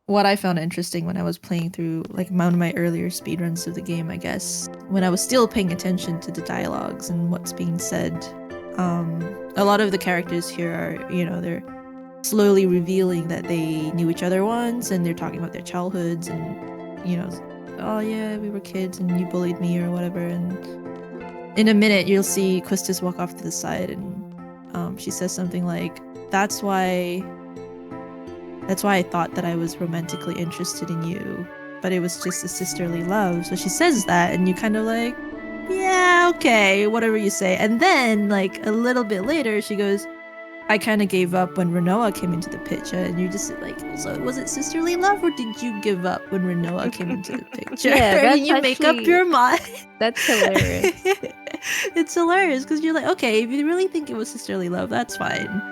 what I found interesting when I was playing through like one of my earlier speedruns of the game, I guess, when I was still paying attention to the dialogues and what's being said, a lot of the characters here are, they're slowly revealing that they knew each other once, and they're talking about their childhoods and, oh yeah, we were kids and you bullied me or whatever. And in a minute, you'll see Quistis walk off to the side and she says something like, that's why I thought that I was romantically interested in you, but it was just a sisterly love. So she says that, and you kind of like, yeah, okay, whatever you say. And then, like, a little bit later, she goes, I kind of gave up when Rinoa came into the picture, and you're just like, so was it sisterly love, or did you give up when Rinoa came into the picture? Yeah, and you make up your mind. That's hilarious. It's hilarious, because you're like, okay, if you really think it was sisterly love, that's fine.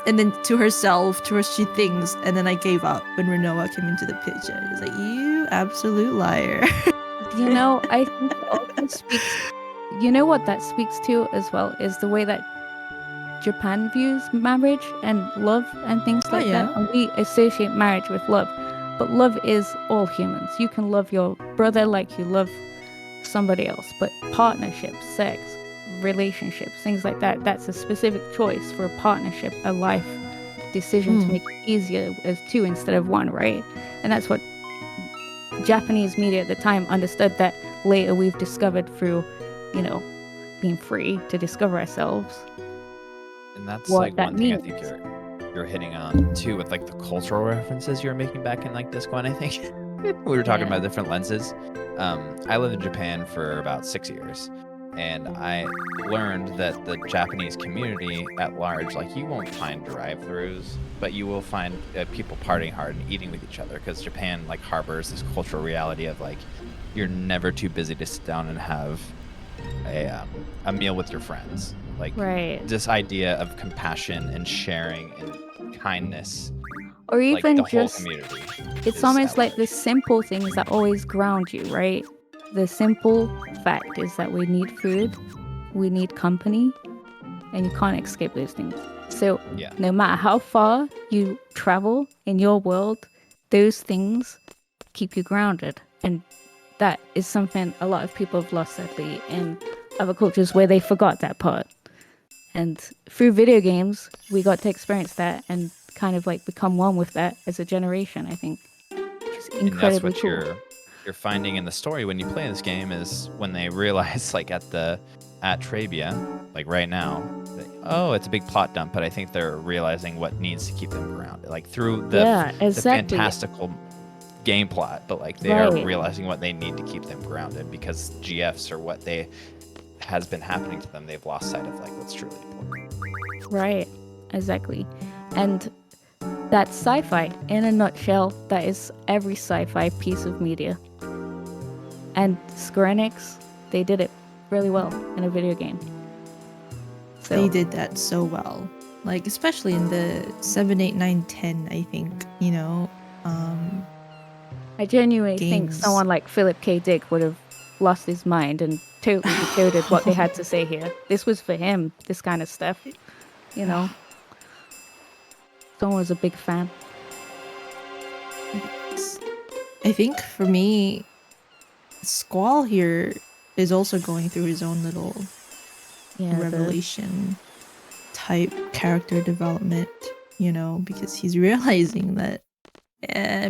And then to herself, she thinks, and then I gave up when Rinoa came into the picture. It's like, you absolute liar. I think it also speaks... what that speaks to as well is the way that Japan views marriage and love and things like that. And we associate marriage with love. But love is all humans. You can love your brother like you love somebody else. But partnerships, sex, relationships, things like that, that's a specific choice for a partnership, a life decision to make it easier as two instead of one, right? And that's what Japanese media at the time understood, that later we've discovered through, being free to discover ourselves. And that's like one thing I think you're hitting on too, with like the cultural references you're making back in like Disc 1, I think. We were talking about different lenses. I lived in Japan for about 6 years. And I learned that the Japanese community at large, like, you won't find drive-thrus, but you will find people partying hard and eating with each other, because Japan, like, harbors this cultural reality of, like, you're never too busy to sit down and have a meal with your friends. Like, this idea of compassion and sharing and kindness. Or even like, the just, whole community it's almost like the simple things that always ground you, right? The simple fact is that we need food, we need company, and you can't escape those things. So Yeah. no matter how far you travel in your world, those things keep you grounded. And that is something a lot of people have lost, sadly, in other cultures where they forgot that part. And through video games, we got to experience that and kind of like become one with that as a generation, I think. Which is incredibly and that's what you're finding in the story when you play this game is when they realize, like at Trabia, like right now, that, oh, it's a big plot dump, but I think they're realizing what needs to keep them grounded, like through the fantastical game plot, but like they are realizing what they need to keep them grounded because GFs are what has been happening to them. They've lost sight of like what's truly important. Right, exactly. And that's sci-fi in a nutshell. That is every sci-fi piece of media. And Square Enix, they did it really well in a video game. So they did that so well. Like, especially in the 7, 8, 9, 10, I think, you know. I genuinely think someone like Philip K. Dick would have lost his mind and totally decoded what they had to say here. This was for him, this kind of stuff. You know. Someone was a big fan. I think for me, Squall here is also going through his own little revelation type character development, you know, because he's realizing that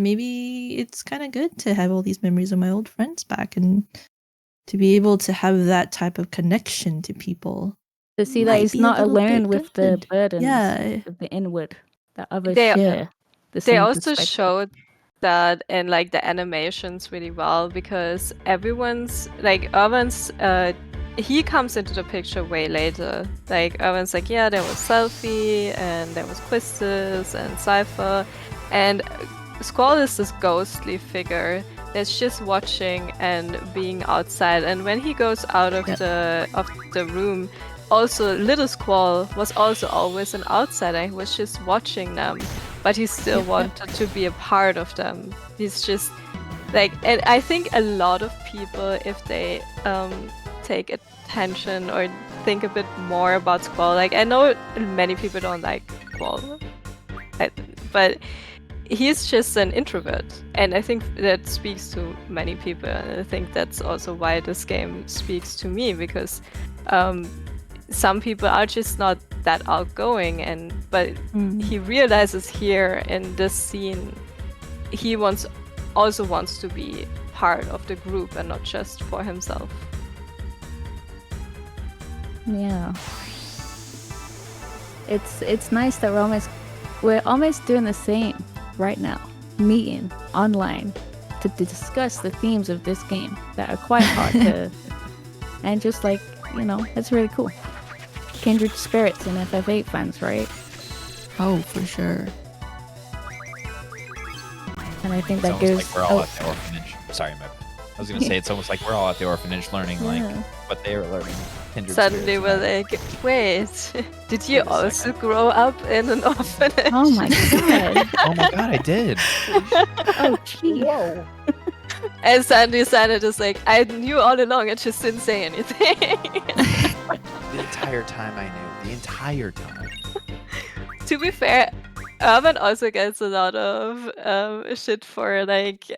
maybe it's kind of good to have all these memories of my old friends back and to be able to have that type of connection to people. To see that he's not alone with the burdens of the inward that others share. They also showed that in like the animations really well because everyone's like Irvin's he comes into the picture way later. Like Irvin's like, yeah, there was Selfie and there was Quistis and Seifer, and Squall is this ghostly figure that's just watching and being outside. And when he goes out of the room, also little Squall was also always an outsider. He was just watching them, but he still wanted to be a part of them. He's just like, and I think a lot of people, if they take attention or think a bit more about Squall, like I know many people don't like Squall, but he's just an introvert, and I think that speaks to many people, and I think that's also why this game speaks to me, because some people are just not that outgoing, but he realizes here in this scene he also wants to be part of the group and not just for himself. Yeah, it's nice that we're almost doing the same right now, meeting online to discuss the themes of this game that are quite hard to, and just like, you know, it's really cool. Kindred spirits and FF8 fans, right? Oh, for sure. And I think it's that goes. Like we're all at the orphanage. Sorry, I was gonna say it's almost like we're all at the orphanage learning like what they were learning. Suddenly we're like, wait, did you also grow up in an orphanage? Oh my god! Oh my god, I did. Oh gee. Whoa. And Sandy decided is like, I knew all along, I just didn't say anything. The entire time I knew. The entire time. To be fair, Urban also gets a lot of shit for like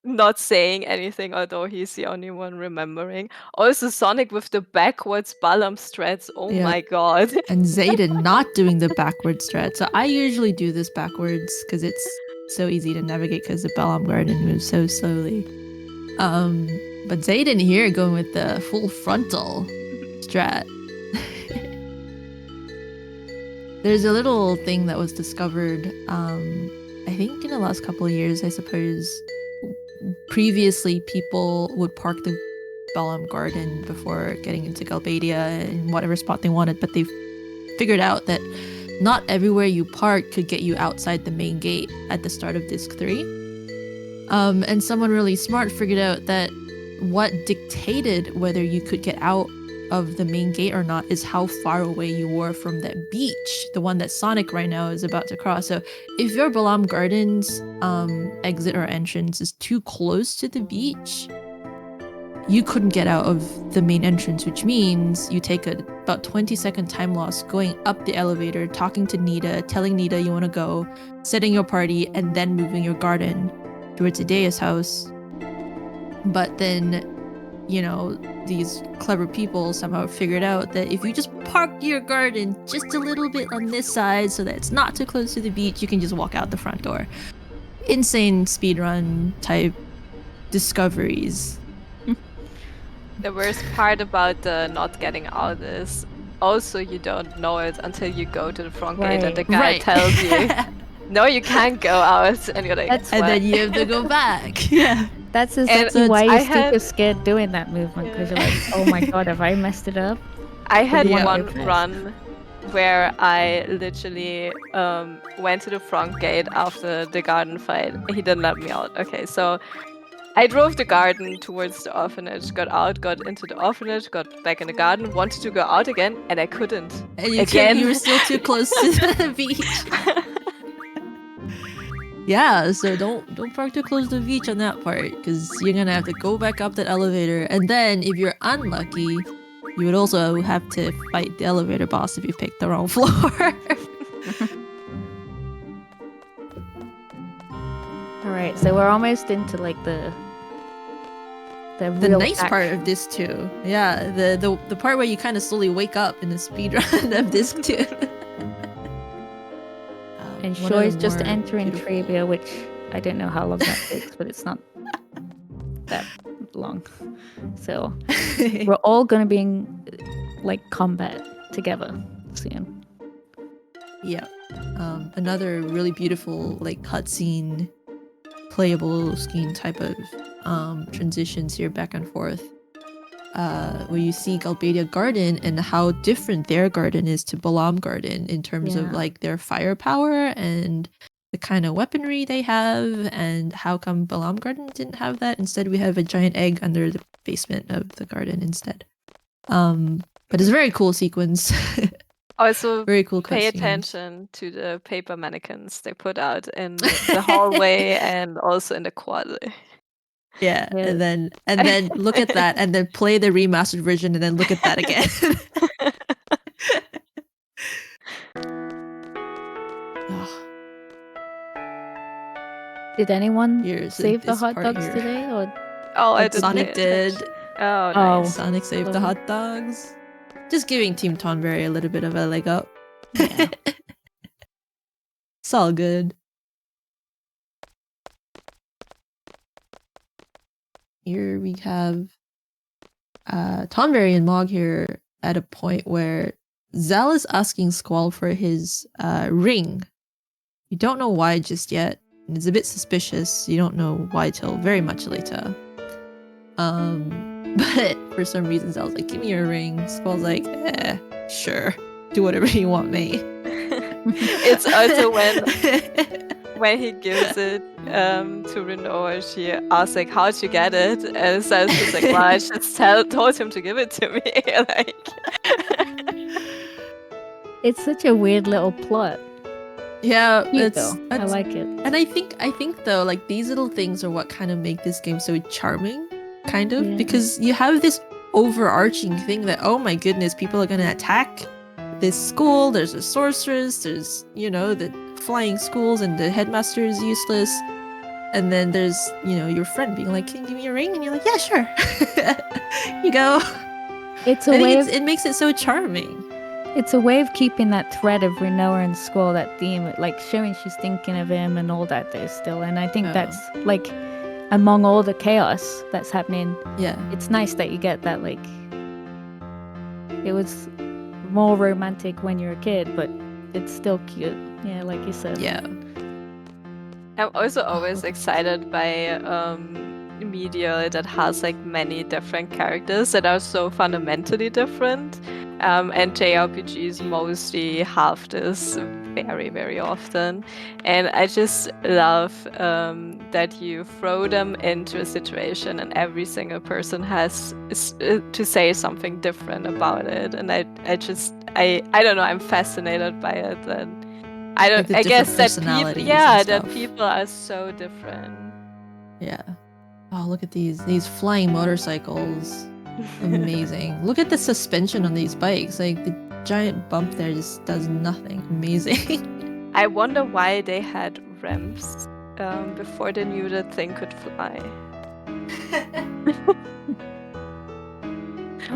not saying anything, although he's the only one remembering. Also, Sonic with the backwards Balam strats. Oh my god. And xeidin not doing the backwards strat. So I usually do this backwards because it's so easy to navigate because the Balam Garden moves so slowly. But xeidin here going with the full frontal strat. There's a little thing that was discovered, I think in the last couple of years, I suppose. Previously, people would park the Balam Garden before getting into Galbadia in whatever spot they wanted, but they figured out that not everywhere you park could get you outside the main gate at the start of Disc 3. And someone really smart figured out that what dictated whether you could get out of the main gate or not is how far away you were from that beach, the one that Sonic right now is about to cross. So if your Balam Gardens exit or entrance is too close to the beach, you couldn't get out of the main entrance, which means you take about 20-second time loss going up the elevator, talking to Nita, telling Nita you want to go, setting your party, and then moving your garden towards Edea's house. But then, these clever people somehow figured out that if you just park your garden just a little bit on this side so that it's not too close to the beach, you can just walk out the front door. Insane speedrun type discoveries. The worst part about the not getting out is also you don't know it until you go to the front gate and the guy tells you, no, you can't go out, and you're like, and then you have to go back. Yeah. That's exactly why you're super scared doing that movement, because you're like, oh my god, have I messed it up? I had one run where I literally went to the front gate after the garden fight. He didn't let me out. Okay, so I drove the garden towards the orphanage, got out, got into the orphanage, got back in the garden, wanted to go out again, and I couldn't. And you were still too close to the beach. Yeah, so don't park too close to the beach on that part, because you're gonna have to go back up that elevator, and then if you're unlucky, you would also have to fight the elevator boss if you picked the wrong floor. Alright, so we're almost into like the nice part of this too. Yeah, the part where you kind of slowly wake up in the speedrun of this too. And Shoy's just entering Trebia, which I don't know how long that takes, but it's not that long. So we're all gonna be in like combat together soon. Yeah. Another really beautiful like cutscene, playable scheme type of transitions here back and forth. Where you see Galbadia Garden and how different their garden is to Balam Garden in terms of like their firepower and the kind of weaponry they have, and how come Balam Garden didn't have that. Instead, we have a giant egg under the basement of the garden instead. But it's a very cool sequence. Also, very cool. Pay attention to the paper mannequins they put out in the hallway and also in the quad. Yeah, and then look at that, and then play the remastered version, and then look at that again. Did anyone save the hot dogs today? Or I did. Sonic did. Oh, nice. Sonic saved the hot dogs. Just giving Team Tonberry a little bit of a leg up. Yeah. It's all good. Here we have Tonberry and Mog here at a point where Zal is asking Squall for his ring. You don't know why just yet, and it's a bit suspicious. You don't know why till very much later. But for some reason Zal's like, give me your ring. Squall's like, sure. Do whatever you want, mate. It's also when he gives it to Renoir, she asks like, how'd you get it? And Sal's just like, well, I just told him to give it to me. Like, it's such a weird little plot. Yeah, Cute, I like it. And I think though, like, these little things are what kind of make this game so charming, kind of, because you have this overarching thing that, oh my goodness, people are gonna attack this school, there's a sorceress, there's, the flying schools, and the headmaster is useless. And then there's, your friend being like, can you give me a ring? And you're like, yeah, sure. You go. It makes it so charming. It's a way of keeping that thread of Renoir and Squall, that theme, like showing she's thinking of him and all that there still. And I think that's like, among all the chaos that's happening, it's nice that you get that, like, it was more romantic when you're a kid, but it's still cute. Yeah, like you said. Yeah. I'm also always excited by media that has like many different characters that are so fundamentally different. And JRPGs mostly have this very, very often. And I just love that you throw them into a situation and every single person has to say something different about it. And I don't know, I'm fascinated by it. And I guess that people, that people are so different. Yeah. Oh, look at these flying motorcycles. Amazing. Look at the suspension on these bikes. Like the giant bump there just does nothing. Amazing. I wonder why they had ramps before they knew that thing could fly.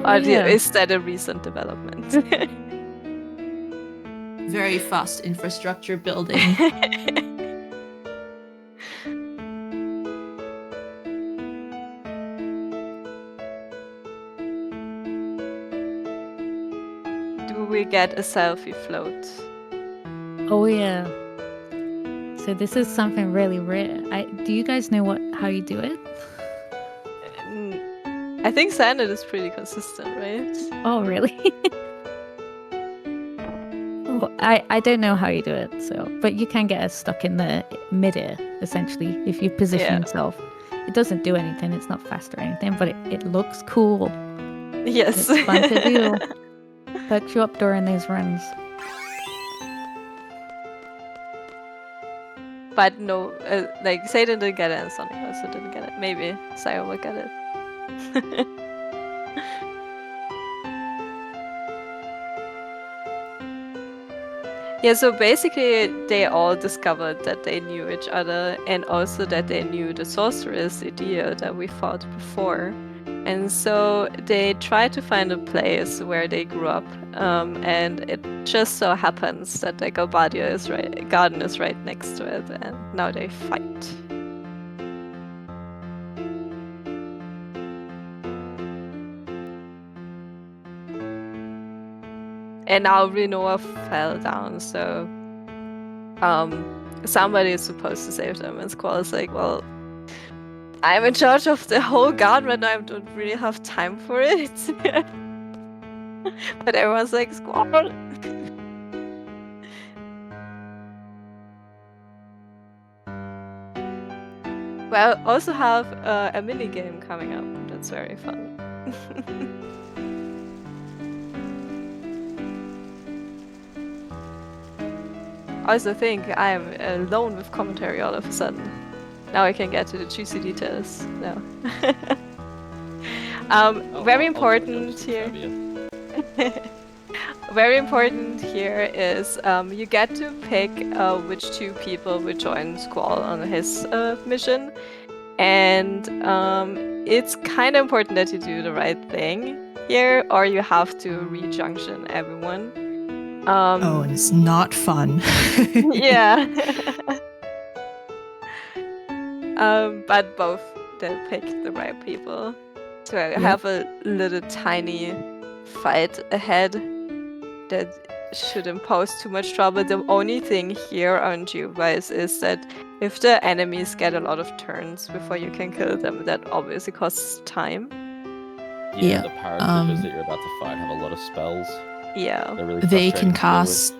Is that a recent development? Very fast infrastructure building. Do we get a selfie float? Oh yeah. So this is something really rare. Do you guys know how you do it? I think Cyanide is pretty consistent, right? Oh really? Oh, I don't know how you do it, but you can get us stuck in the midair, essentially, if you position yourself. It doesn't do anything, it's not fast or anything, but it looks cool. Yes. It's fun to do. Perch you up during these runs. But no, like xeidin didn't get it and Sonic also didn't get it. Maybe Seifer will get it. Yeah, so basically they all discovered that they knew each other and also that they knew the sorceress Edea that we fought before. And so they tried to find a place where they grew up, and it just so happens that the Galbadia Garden is right next to it, and now they fight. And now Renoa fell down, so somebody is supposed to save them, and Squall is like, well, I'm in charge of the whole garden right now, I don't really have time for it. But everyone's like, Squall! Well, also have a mini game coming up, that's very fun. I also think I'm alone with commentary all of a sudden. Now I can get to the juicy details. No. Very important here. Very important here is you get to pick which two people will join Squall on his mission, and it's kind of important that you do the right thing here, or you have to re-junction everyone. And it's not fun. Yeah. But both they picked the right people. So I have a little tiny fight ahead that shouldn't pose too much trouble. The only thing here on Diablos is that if the enemies get a lot of turns before you can kill them, that obviously costs time. Yeah, the paratroopers that you're about to fight have a lot of spells. Yeah. Really they can cast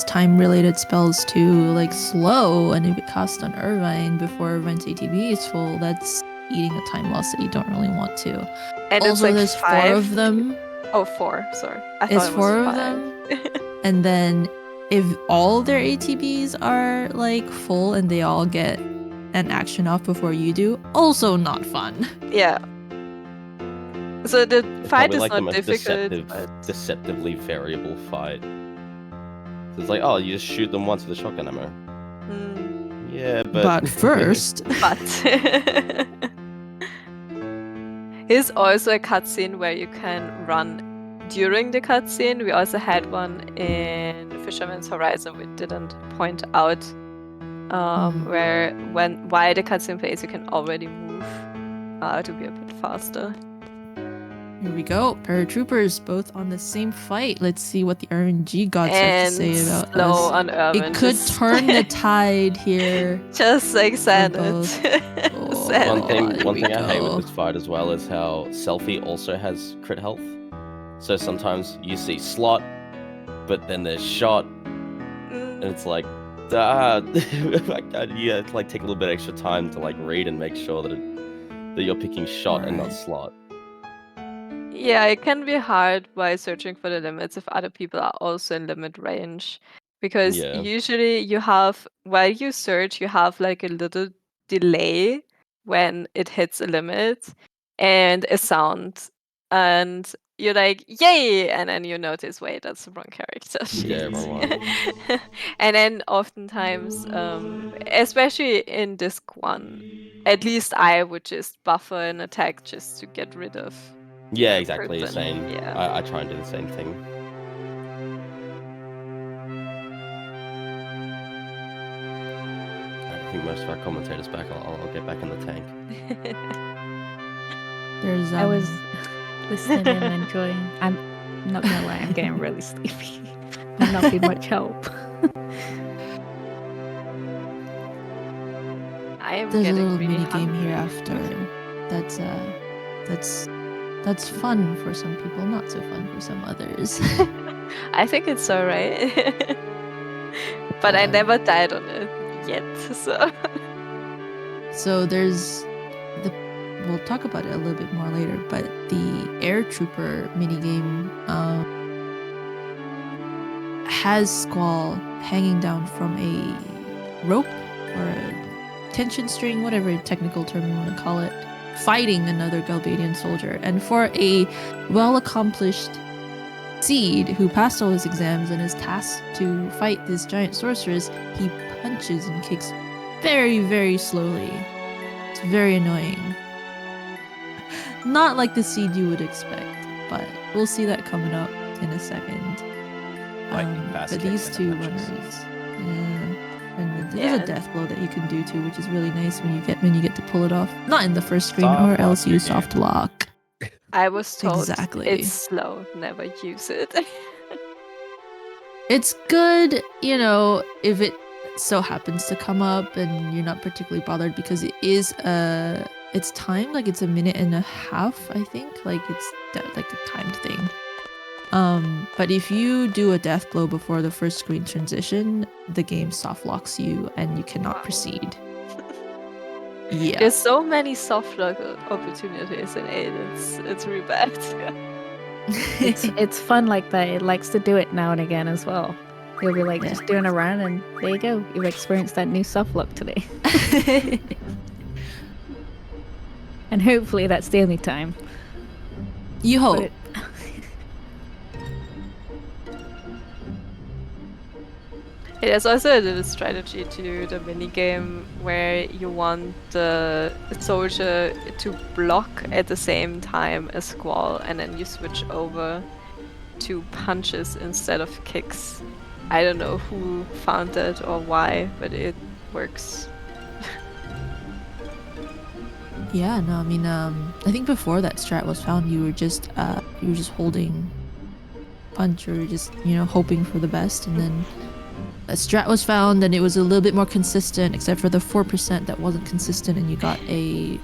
time-related spells too, like slow, and if it casts on Irvine before Irvine's ATB is full, that's eating a time loss that you don't really want to. And also, it's like there's 4 of them. Oh, 4, sorry. I thought it's it was 4 of 5. them. And then if all their ATBs are like full and they all get an action off before you do, also not fun. Yeah. So the fight is like not difficult. Deceptively variable fight. So it's like, oh, you just shoot them once with a shotgun ammo. Yeah, but first. But here's also a cutscene where you can run during the cutscene. We also had one in Fisherman's Horizon we didn't point out, where while the cutscene plays, you can already move to be a bit faster. Here we go. Paratroopers both on the same fight. Let's see what the RNG gods have to say about slow us. On Irvine, it could turn the tide here. Just like Senate. One thing I hate with this fight as well is how Selfie also has crit health. So sometimes you see slot, but then there's shot, and it's like, you have to like take a little bit extra time to like read and make sure that you're picking shot and not slot. Yeah, it can be hard by searching for the limits if other people are also in limit range. Because usually you have, while you search, you have like a little delay when it hits a limit and a sound, and you're like, yay! And then you notice, wait, that's the wrong character. Yeah, Shit. wrong one. And then oftentimes, especially in disc 1, at least I would just buffer an attack just to get rid of Yeah, the exactly. person. Same. Yeah. I try and do the same thing. I think most of our commentators back. I'll get back in the tank. There's I was listening and enjoying. I'm not gonna lie, I'm getting really sleepy. Might not be much help. I am There's a getting little really mini game hungry. here after. That's fun for some people, not so fun for some others. I think it's alright. But I never died on it yet, so. So there's we'll talk about it a little bit more later, but the Air Trooper minigame has Squall hanging down from a rope or a tension string, whatever technical term you want to call it, fighting another Galbadian soldier. And for a well-accomplished Seed who passed all his exams and is tasked to fight this giant sorceress, he punches and kicks very, very slowly. It's very annoying. Not like the Seed you would expect, but we'll see that coming up in a second. Lightning fast But kicks these and two punches. runners, and there's Yeah. a death blow that you can do too, which is really nice when you get to pull it off. Not in the first screen, Soft or lock else your use game. soft lock. I was told Exactly. it's slow, never use it. It's good, if it so happens to come up and you're not particularly bothered, because it is it's timed, like it's a minute and a half, I think, like it's like a timed thing. But if you do a death blow before the first screen transition, the game soft locks you and you cannot proceed. Yeah. There's so many soft lock opportunities in 8. It's really bad. It's fun like that. It likes to do it now and again as well. You'll be like just doing a run, and there you go. You've experienced that new soft lock today. And hopefully that's the only time. You hope. There's also a little strategy to the minigame where you want the soldier to block at the same time as Squall, and then you switch over to punches instead of kicks. I don't know who found that or why, but it works. Yeah, no, I mean, I think before that strat was found, you were just holding punch, or just hoping for the best, and then a strat was found, and it was a little bit more consistent, except for the 4% that wasn't consistent, and you got a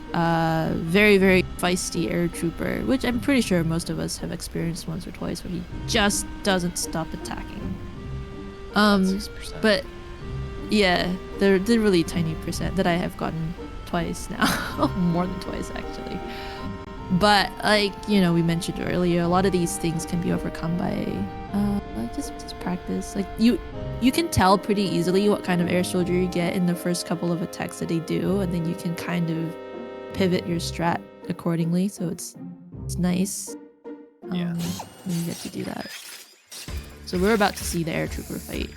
very, very feisty air trooper, which I'm pretty sure most of us have experienced once or twice, where he just doesn't stop attacking. 6%. But yeah, they're really tiny percent that I have gotten twice now, more than twice actually. But like we mentioned earlier, a lot of these things can be overcome by just practice. Like you can tell pretty easily what kind of air soldier you get in the first couple of attacks that they do, and then you can kind of pivot your strat accordingly. So it's nice. Yeah. When you get to do that. So we're about to see the air trooper fight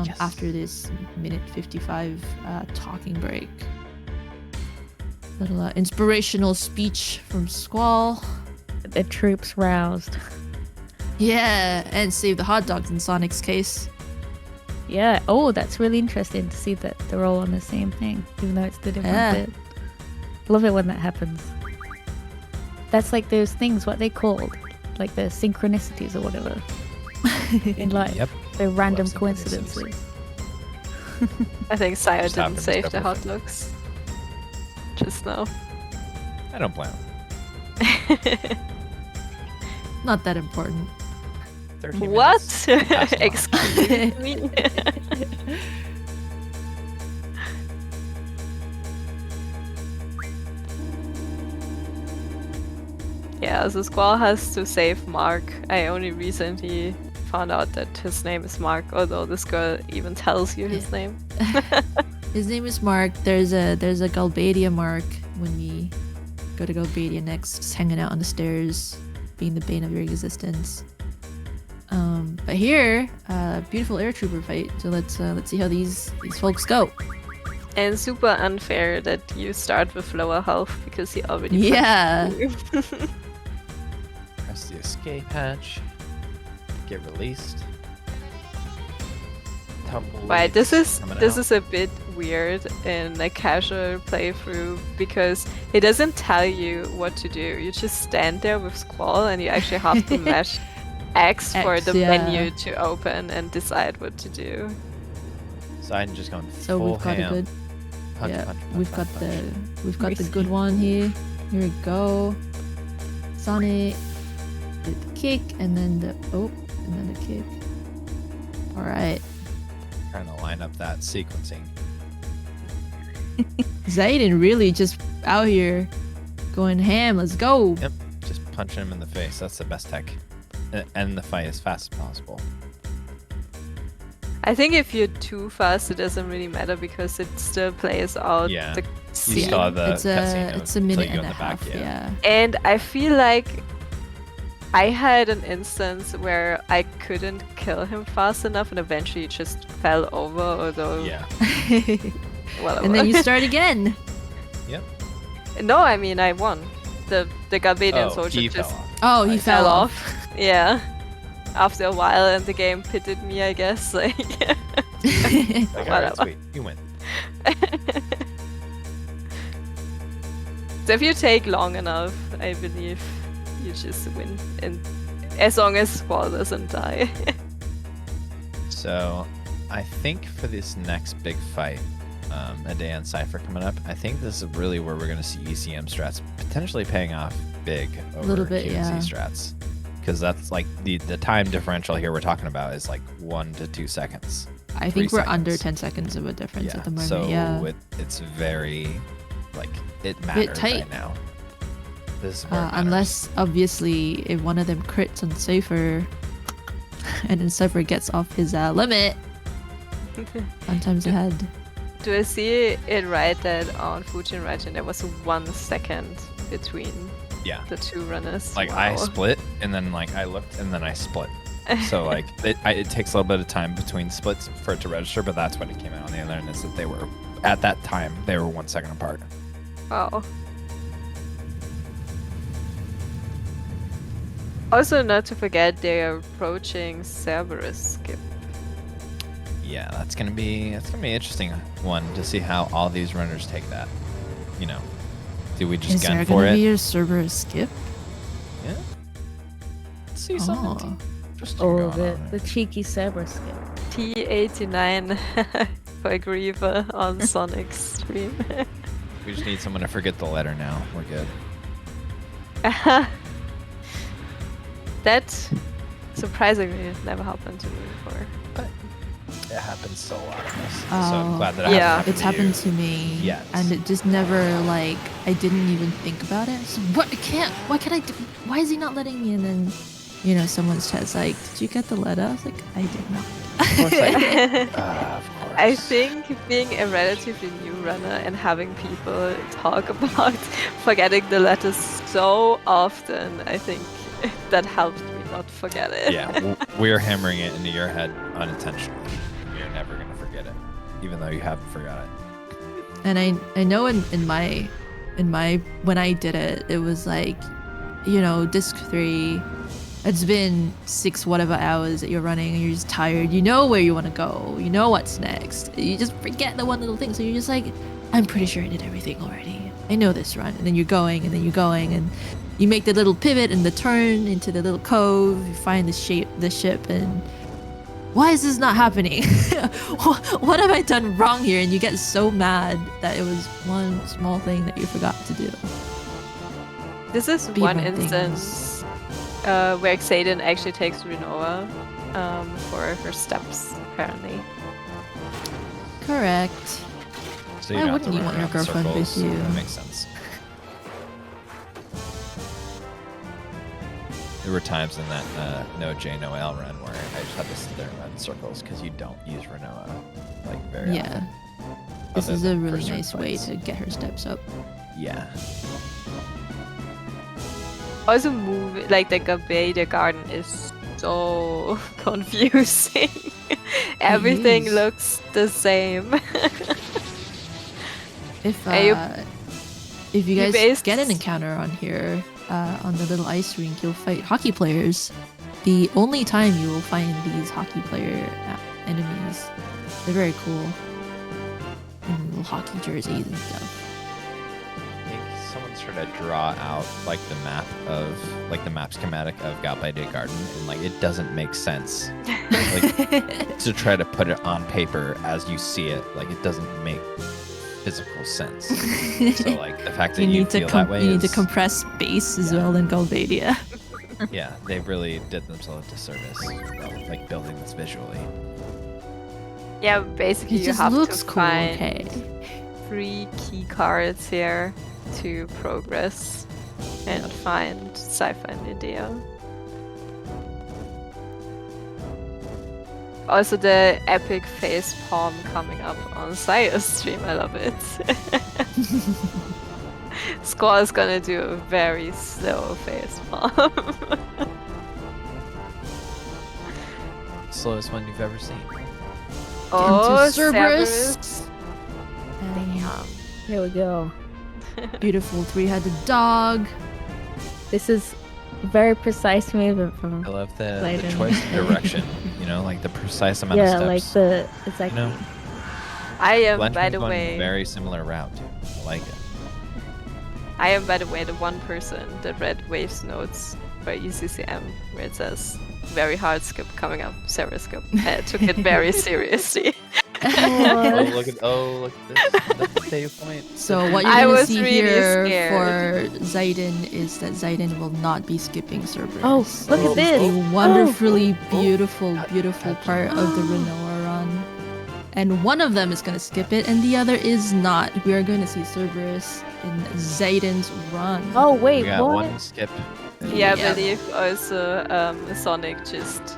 Yes. after this minute 55 talking break. Little inspirational speech from Squall. The troops roused. Yeah, and save the hot dogs in Sonic's case. Yeah. Oh, that's really interesting to see that they're all on the same thing, even though it's the different Yeah. bit. Love it when that happens. That's like those things, what they called, like the synchronicities or whatever in life. Yep. The random Love synchronicities. coincidences. I think Sire Just didn't happened save the several hot times. dogs just now. I don't plan. Not that important. 13 What? minutes. That's fine. Excuse me. Yeah, so Squall has to save Mark. I only recently found out that his name is Mark, although this girl even tells you his name. His name is Mark. There's a Galbadia Mark when we go to Galbadia next, just hanging out on the stairs, being the bane of your existence. But here, beautiful air trooper fight. So let's see how these folks go. And super unfair that you start with lower health because he already Yeah. punched you. Press the escape hatch. Get released. Right, this is a bit weird in a casual playthrough because it doesn't tell you what to do. You just stand there with Squall and you actually have to mash X for the menu to open and decide what to do. So I'm just going So full we've got ham. a good we've got the good one here. Here we go. Sonic did the kick and then the kick. Alright. Trying to line up that sequencing. Xeidin really just out here going ham. Let's go. Yep. Just punching him in the face. That's the best tech. End the fight as fast as possible. I think if you're too fast, it doesn't really matter because it still plays out Yeah. the You scene. saw the it's a cutscene minute until you and go a in the back, half. Yeah. And I feel like I had an instance where I couldn't kill him fast enough and eventually he just fell over, although... Yeah. Whatever. And then you start again. Yep. No, I mean, I won. The Galbadian Oh, soldier he just fell off. Oh, he fell off. Yeah. After a while, and the game pitted me, I guess. Like, Like, alright, whatever. sweet. You win. So if you take long enough, I believe you just win. And as long as Squall doesn't die. So, I think for this next big fight, Edea and Seifer coming up, I think this is really where we're going to see ECM strats potentially paying off big over Little bit, QC yeah. strats. Because that's like the time differential here we're talking about is like 1 to 2 seconds. I think 3 we're under seconds. 10 seconds of a difference Yeah, at the moment. so Yeah. it's very, like, it matters tight. right now. This is where it matters. Unless, obviously, if one of them crits on Seifer, and then Seifer gets off his limit, one times ahead. Do I see it right that on Fujin Raijin there was 1 second between the two runners? Like, Wow. I split, and then, like, I looked, and then I split. So, like, it takes a little bit of time between splits for it to register, but that's when it came out on the other end, is that they were, at that time, they were 1 second apart. Wow. Also, not to forget, they are approaching Cerberus skip. Yeah, that's gonna be an interesting one to see how all these runners take that. You know, do we just Is gun there for gonna it? be a Cerberus skip? Yeah. Let's see something interesting Oh, going on. the cheeky Cerberus skip. T89 for Griever on Sonic's stream. We just need someone to forget the letter now. We're good. That surprisingly never happened to me before. It happens so a lot of us. So Oh, I'm glad that it yeah. hasn't It's happened to you. to me. Yes. And it just never, like, I didn't even think about it. So, what? Why can't I do? Why is he not letting me? And then, you know, someone's chat's like, did you get the letter? I was like, I did not. Of course of course. I think being a relatively new runner and having people talk about forgetting the letters so often, I think that helped me not forget it. Yeah, we're hammering it into your head unintentionally. You're never gonna forget it, even though you haven't forgot it. And I know in my when I did it, it was like, you know, disc 3. It's been 6 whatever hours that you're running and you're just tired. You know where you want to go. You know what's next. You just forget the one little thing. So you're just like, I'm pretty sure I did everything already. I know this run. And then you're going and then you're going and you make the little pivot and the turn into the little cove. You find the ship and why is this not happening? What have I done wrong here? And you get so mad that it was one small thing that you forgot to do. This is Speedrun one things. instance where xeidin actually takes Rinoa for her steps, apparently. Correct. So Why don't have wouldn't to you run want your around in girlfriend with circles. you? That makes sense. There were times in that No J No L run where I just had to sit there and run in circles because you don't use Renoa like very often. Yeah. This other is a than really for certain nice way fights. to get her steps up. Yeah. Also, like the Galbadia Garden is so confusing. Everything is. looks the same. If And you- if you you guys based- get an encounter on here, on the little ice rink, you'll fight hockey players. The only time you will find these hockey player enemies. They're very cool. In little hockey jerseys and stuff. I think someone's trying to draw out like the map schematic of Galbadia Garden, and like it doesn't make sense. Like to try to put it on paper as you see it, like it doesn't make physical sense. So like the fact that you need to feel that way you need to is, compress space as well in Galbadia. yeah, they really did themselves a disservice, like building this visually. Yeah, basically It you just have looks to cool, find okay. 3 key cards here to progress and find Seifer and Edea. Also the epic face palm coming up on Saya's stream, I love it. Squall is gonna do a very slow face palm. Slowest one you've ever seen. Oh, Cerberus. Cerberus. Damn. There we go. Beautiful three-headed dog. This is very precise movement from. I love the Xeidin. choice of direction, you know, like the precise amount Yeah, of like steps. exactly. You know, I am, by Blanchard's the going way, very similar route. I like it. I am, by the way, the one person that read Waves notes for ECCM where it says very hard skip coming up, Sarah skip. I took it very seriously. Oh, look at this. That's the save point. So what you're I gonna was see really here scared. for Xeidin is that Xeidin will not be skipping Cerberus. Oh, look at This is this. a wonderfully beautiful part of the Renoa run. And one of them is gonna skip it, and the other is not. We are going to see Cerberus in Xeidin's run. Oh wait, We got what? one skip. Yeah, Yeah. I believe also Sonic just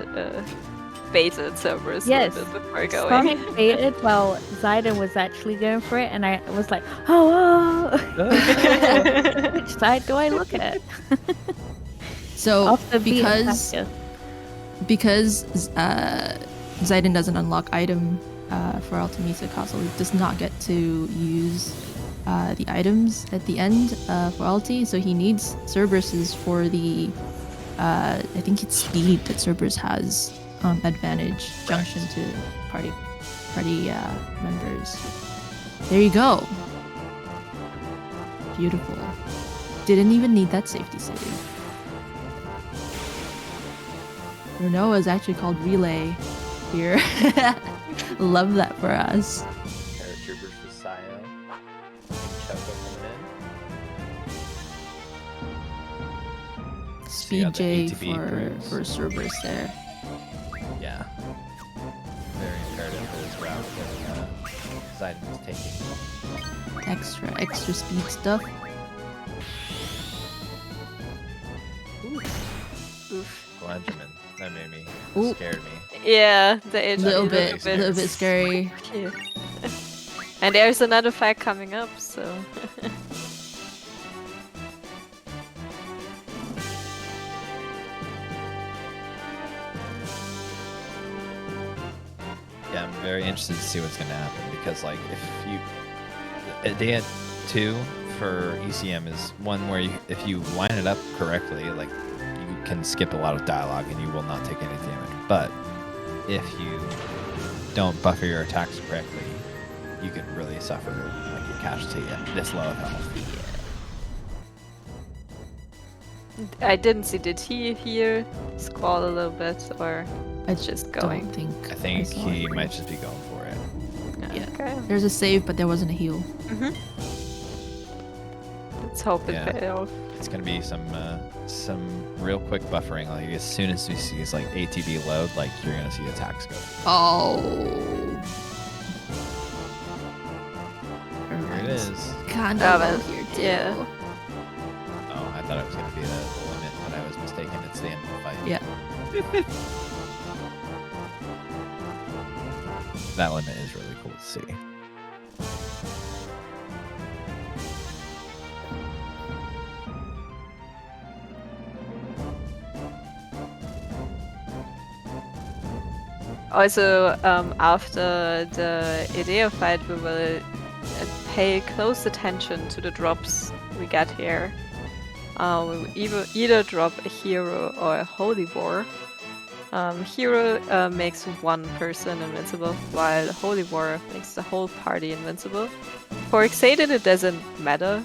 baited Cerberus Yes. a little bit before going. Sonic baited while Xeidin was actually going for it, and I was like, oh, which side do I look at? So Off the beaten because path. Xeidin doesn't unlock item for Ultimecia Castle, he does not get to use the items at the end for ulti, so he needs Cerberus's for the I think it's speed that Cerberus has advantage junction to party members. There you go. Beautiful. Didn't even need that safety save. Renoa is actually called Relay here. Love that for us. Paratroopers for Sayo. Choco coming in. Speed got the J ATB for Cerberus there. Yeah. Very imperative for this route that Xeidin is taking. Extra speed stuff. Glenjamin. That made me Ooh. scared me. Yeah, the HP Little is bit scary. cute. And there's another fight coming up, so Yeah, I'm very interested to see what's going to happen because, like, if you Edea 2 for ECM is one where if you line it up correctly, like, you can skip a lot of dialogue and you will not take any damage. But if you don't buffer your attacks correctly, you could really suffer like a casualty at this low of health. I didn't see. Did he hear Squall a little bit, or It's just going? Don't think. I think saw he it. might just be going for it. Yeah. Okay. There's a save, but there wasn't a heal. Let's hope it Yeah. paid off. It's gonna be some real quick buffering. Like as soon as we see his like ATB load, like you're gonna see attacks go. Oh. Here it is. Kind Oh, of but- here too. yeah. Oh, I thought it was gonna be the limit, but I was mistaken. It's the end of the fight. Yeah. That limit is really cool to see. Also, after the Edea fight, we will pay close attention to the drops we get here. We will either drop a hero or a holy war. Hero makes one person invincible, while holy war makes the whole party invincible. For xeidin it doesn't matter,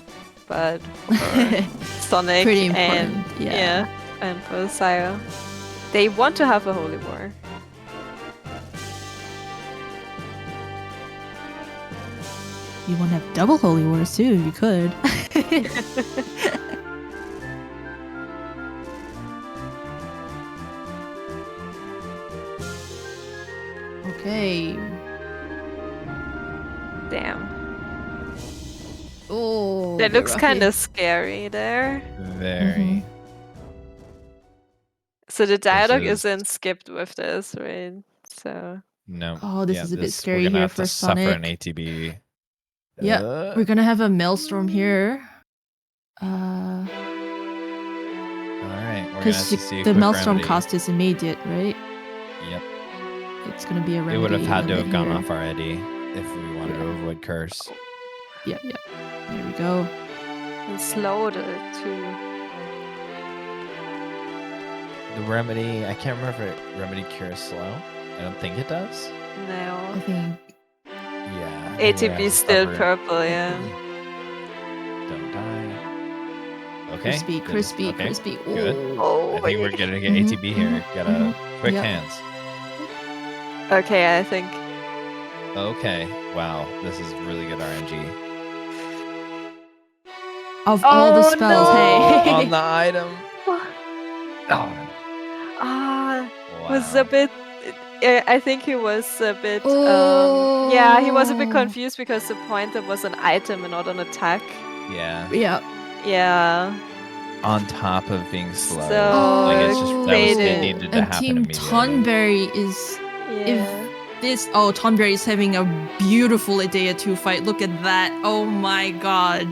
but for Sonic Pretty and important, yeah. and for Sire, they want to have a holy war. You want to have double holy wars too? You could. Okay. Damn. Oh. That looks kind of scary there. Very. So the dialogue is- isn't skipped with this, right? So No. Oh, this is a bit we're scary gonna here have for to suffer Sonic. an ATB. Yeah, we're gonna have a maelstrom here. All right. We're gonna have Because to see a the quick maelstrom remedy. cost is immediate, right? Yep. It's gonna be a remedy. We would have had to limit have gone here. off already if we wanted to avoid curse. Yeah, yeah. There we go. and slow the too. The remedy, I can't remember if it remedy cures slow. I don't think it does. No. I think. Yeah. I think we're gonna have ATB to still suffer. purple, yeah. Don't die. Okay. Crispy, good. crispy, Okay, crispy. Good. Oh, I think we're gonna get Mhm, ATB here. Gotta quick Yep. hands. Okay, I think. Okay. Wow. This is really good RNG. Of all the Oh, spells, no! hey. On the item. Oh. Was Wow. a bit. I think he was a bit. Oh. Yeah, he was a bit confused because the pointer was an item and not an attack. Yeah. Yeah. Yeah. On top of being slow. So like it's just that was, it faded. needed to And happen Team immediately. Tonberry is. Yeah. Tonberry is having a beautiful Edea 2 fight. Look at that. Oh my god.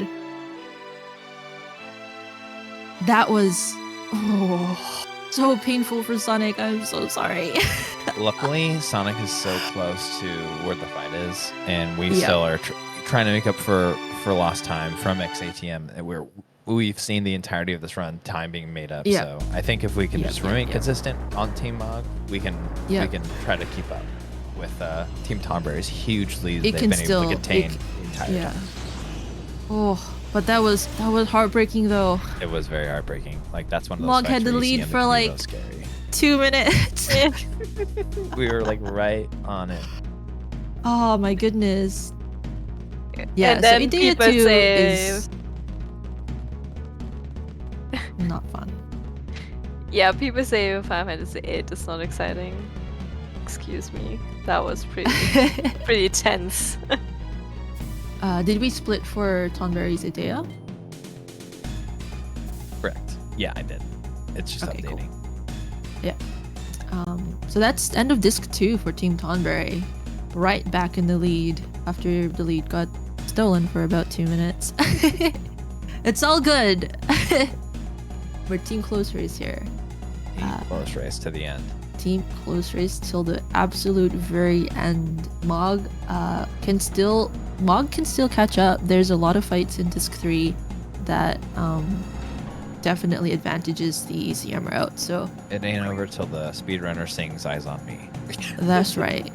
That was. Oh. So painful for Sonic. I'm so sorry. Luckily, Sonic is so close to where the fight is, and we Yeah. still are trying to make up for lost time from XATM. We've seen the entirety of this run, time being made up. Yeah. So I think if we can Yeah, just yeah, remain yeah. consistent on Team Mog, we can try to keep up with Team Tonberry's huge lead It they've can been still. able to contain it- the entire yeah. time. Oh, but that was heartbreaking though. It was very heartbreaking. Like that's one of those Mog fights had the where you see lead him, for it can be like real scary. 2 minutes. We were like right on it. Oh my goodness. Yeah, And then so Edea people 2 say- is not fun. Yeah, people say Final Fantasy VIII is not exciting. Excuse me. That was pretty tense. Did we split for Tonberry's Edea? Correct. Yeah, I did. It's just Okay, cool. updating. Yeah. So that's end of disc 2 for Team Tonberry. Right back in the lead after the lead got stolen for about 2 minutes. It's all good. We're Team Close Race here. Close race to the end. Team Close Race till the absolute very end. Mog can still catch up. There's a lot of fights in disc 3 that definitely advantages the ECM route. So It ain't over till the speedrunner sings "Eyes on Me." that's right.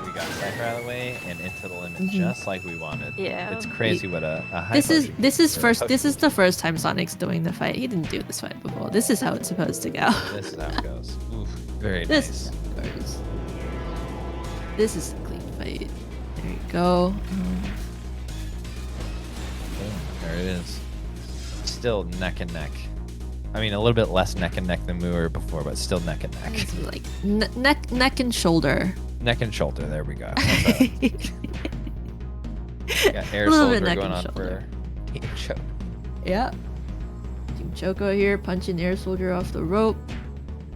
We got Seifer out of the way and into the limit Mhm. just like we wanted. Yeah. It's crazy what a high This is potion this is or first. potion This is the first time Sonic's doing the fight. He didn't do this fight before. This is how it's supposed to go. This is how it goes. Oof, very This nice. is how it goes. This is a clean fight. There you go. There it is. Still neck and neck. I mean, a little bit less neck and neck than we were before, but still neck and neck. It's like neck and shoulder. Neck and shoulder. There we go. That's it. Got air A little bit soldier neck going and on shoulder. for Team Choco. Yeah. Team Choco here punching Air Soldier off the rope.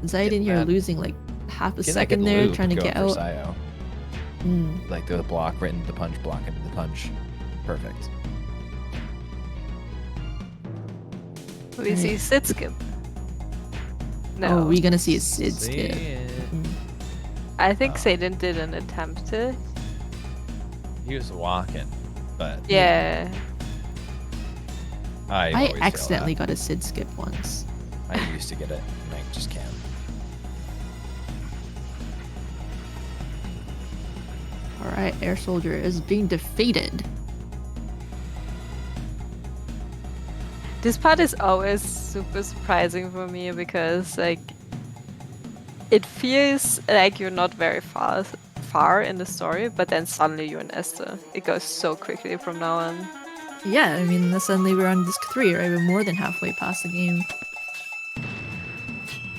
Xeidin here bad. losing like half a Get that second good there loop trying to going get for out. Sio. Mm. Like the block right into the punch, block into the punch. Perfect. We see Sit Skip. No. Oh, we're gonna see a Sid skip. I think Xeidin did an attempt to. He was walking, but Yeah. I I always fail accidentally got a Sid skip once. that. I used to get it, and I just can't. Alright, Air Soldier is being defeated. This part is always super surprising for me because like it feels like you're not very far in the story, but then suddenly you're in Esther. It goes so quickly from now on. Yeah, I mean, suddenly we're on disc 3, right? We're more than halfway past the game.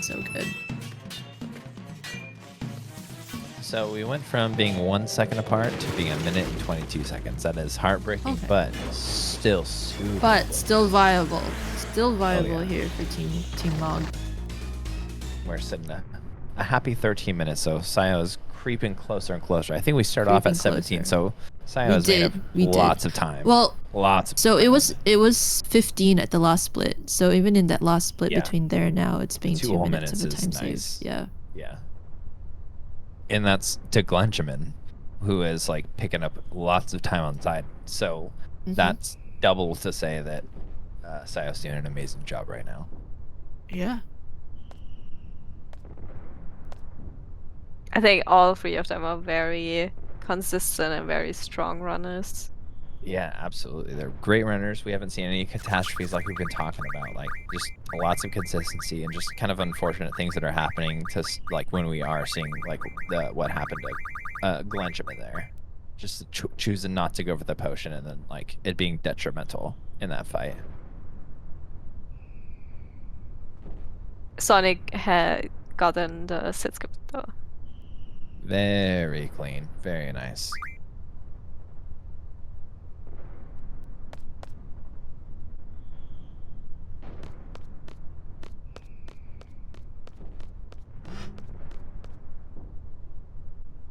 So good. So we went from being 1 second apart to being 1 minute and 22 seconds. That is heartbreaking, Okay. but still super. But still viable. Still viable yeah. here for Team Log. We're sitting at a happy 13 minutes, so Sayo is creeping closer and closer. I think we start off at Creeping 17, closer. so Sayo has made up We did. lots of time. Well, lots of so time. it was 15 at the last split. So even in that last split Yeah. between there and now, it's been 2 2 whole minutes of a minutes time is save. nice. Yeah. Yeah. And that's to Glenjamin, who is like picking up lots of time on side. So that's double to say that Sayo's doing an amazing job right now. Yeah. I think all three of them are very consistent and very strong runners. Yeah, absolutely. They're great runners. We haven't seen any catastrophes like we've been talking about. Like just lots of consistency and just kind of unfortunate things that are happening to like when we are seeing like what happened to Glenjamin there. Just choosing not to go for the potion and then like it being detrimental in that fight. Sonic had gotten the sit skip though. Very clean. Very nice.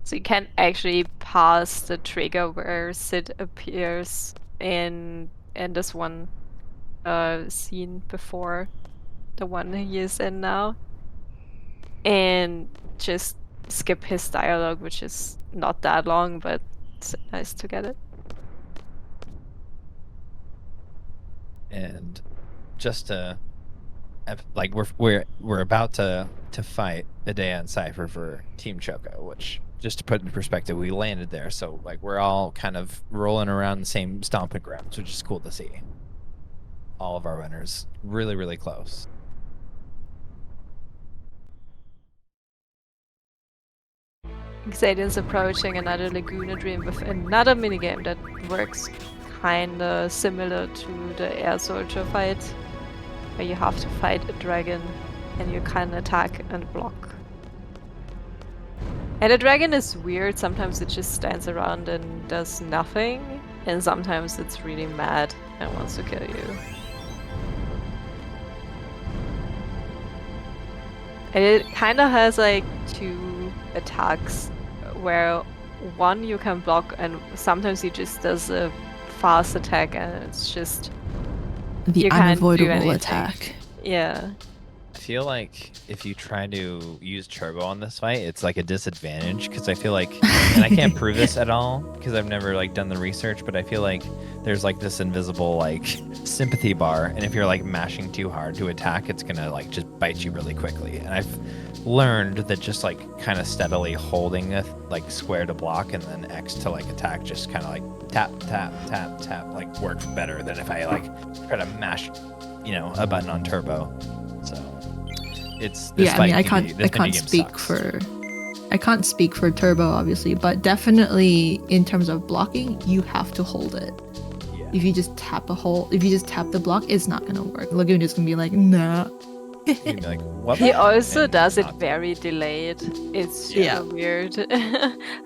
So you can actually pass the trigger where Sid appears in this one scene before the one he is in now. And just skip his dialogue, which is not that long, but it's nice to get it. And just to like we're about to fight Edea and Seifer for Team Choco, which just to put into perspective, we landed there, so like we're all kind of rolling around the same stomping grounds, which is cool to see. All of our runners really, really close. Xeidin's approaching another Laguna dream with another minigame that works kinda similar to the air soldier fight, where you have to fight a dragon and you can attack and block. And the dragon is weird, sometimes it just stands around and does nothing, and sometimes it's really mad and wants to kill you. And it kinda has like two attacks, where one you can block and sometimes he just does a fast attack and it's just The you can't do unavoidable anything. attack. Yeah. I feel like if you try to use turbo on this fight, it's like a disadvantage because I feel like, and I can't prove this at all because I've never like done the research, but I feel like there's like this invisible like sympathy bar, and if you're like mashing too hard to attack, it's gonna like just bite you really quickly. And I've learned that just like kind of steadily holding a like square to block and then X to like attack, just kind of like tap tap tap tap, like works better than if I like try to mash, you know, a button on turbo. So it's this Yeah, I mean, I fight can't speak for turbo obviously, but definitely in terms of blocking, you have to hold it. Yeah. If you just tap the block, it's not gonna work. Laguna's gonna be like, nah. You'd be like, what? He also And does it not- very delayed. It's super Yeah. weird.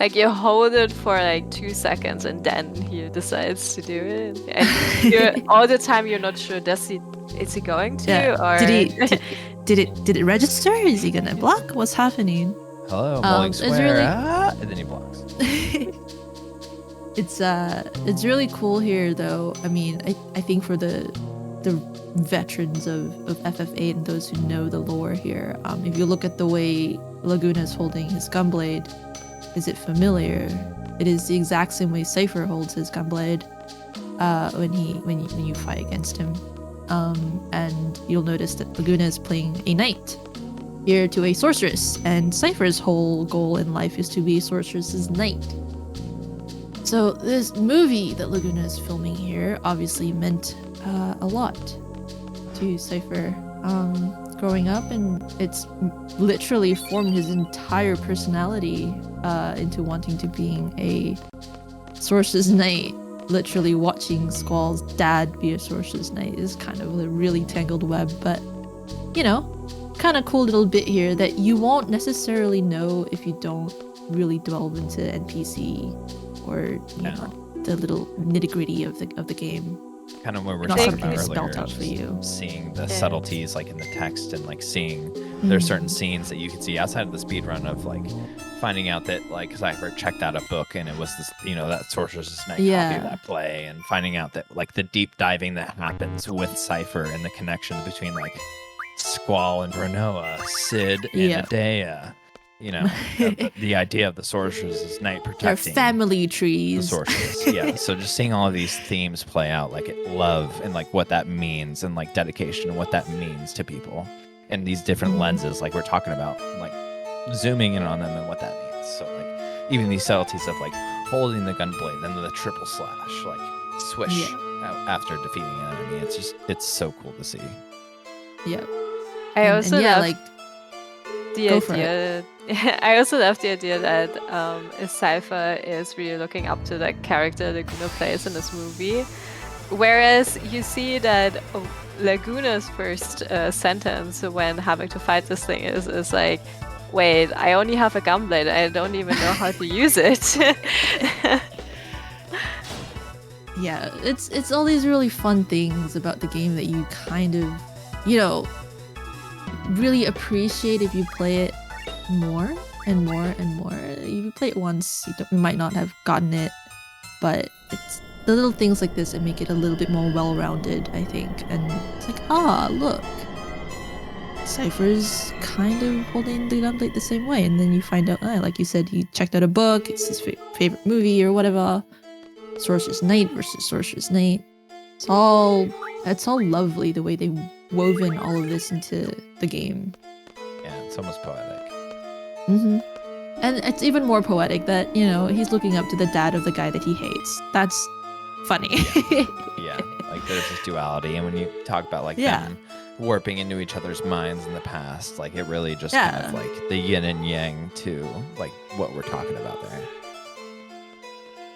Like you hold it for like 2 seconds and then he decides to do it. And you're all the time you're not sure is he going to Yeah. or Did it register? Is he gonna block? What's happening? Hello, mulling it's square. really- And then he blocks. It's really cool here though. I mean, I think for the veterans of FF8 and those who know the lore here. If you look at the way Laguna is holding his gunblade, is it familiar? It is the exact same way Seifer holds his gunblade when you fight against him. And you'll notice that Laguna is playing a knight here to a sorceress, and Seifer's whole goal in life is to be a sorceress's knight. So this movie that Laguna is filming here obviously meant a lot to Seifer growing up, and it's literally formed his entire personality into wanting to being a sorcerer's knight. Literally watching Squall's dad be a sorcerer's knight is kind of a really tangled web, but kind of cool little bit here that you won't necessarily know if you don't really delve into NPC or the little nitty-gritty of the game. Kind of what we're Not talking something about is spelled earlier, out for you. seeing the subtleties like in the text, and like seeing there's certain scenes that you can see outside of the speedrun of like finding out that like Seifer checked out a book and it was this that Sorcerer's Knight copy of that play, and finding out that like the deep diving that happens with Seifer and the connection between like Squall and Renoa, Sid and Edea. The idea of the Sorcerer's Knight protecting their family trees. The sorceress, so just seeing all of these themes play out, like love and like what that means, and like dedication and what that means to people, and these different lenses, like we're talking about, like zooming in on them and what that means. So like even these subtleties of like holding the gunblade and then the triple slash, like swish out after defeating an enemy. It's so cool to see. Yep. I also love the idea. I also love the idea that Seifer is really looking up to the character Laguna plays in this movie, whereas you see that Laguna's first sentence when having to fight this thing is like, "Wait, I only have a gunblade. I don't even know how to use it." Yeah, it's all these really fun things about the game that you kind of, really appreciate if you play it more and more and more. If you play it once, you might not have gotten it, but it's the little things like this that make it a little bit more well-rounded, I think. And it's like, look, Seifer's kind of holding the gunblade the same way, and then you find out, like you said, he checked out a book, it's his favorite movie or whatever. Sorcerer's Knight versus Sorcerer's Knight. It's all lovely the way they've woven all of this into the game. Yeah, it's almost poetic. And it's even more poetic that, he's looking up to the dad of the guy that he hates. That's funny. Yeah, like there's this duality, and when you talk about like them warping into each other's minds in the past, like it really just kind of like the yin and yang to like what we're talking about there.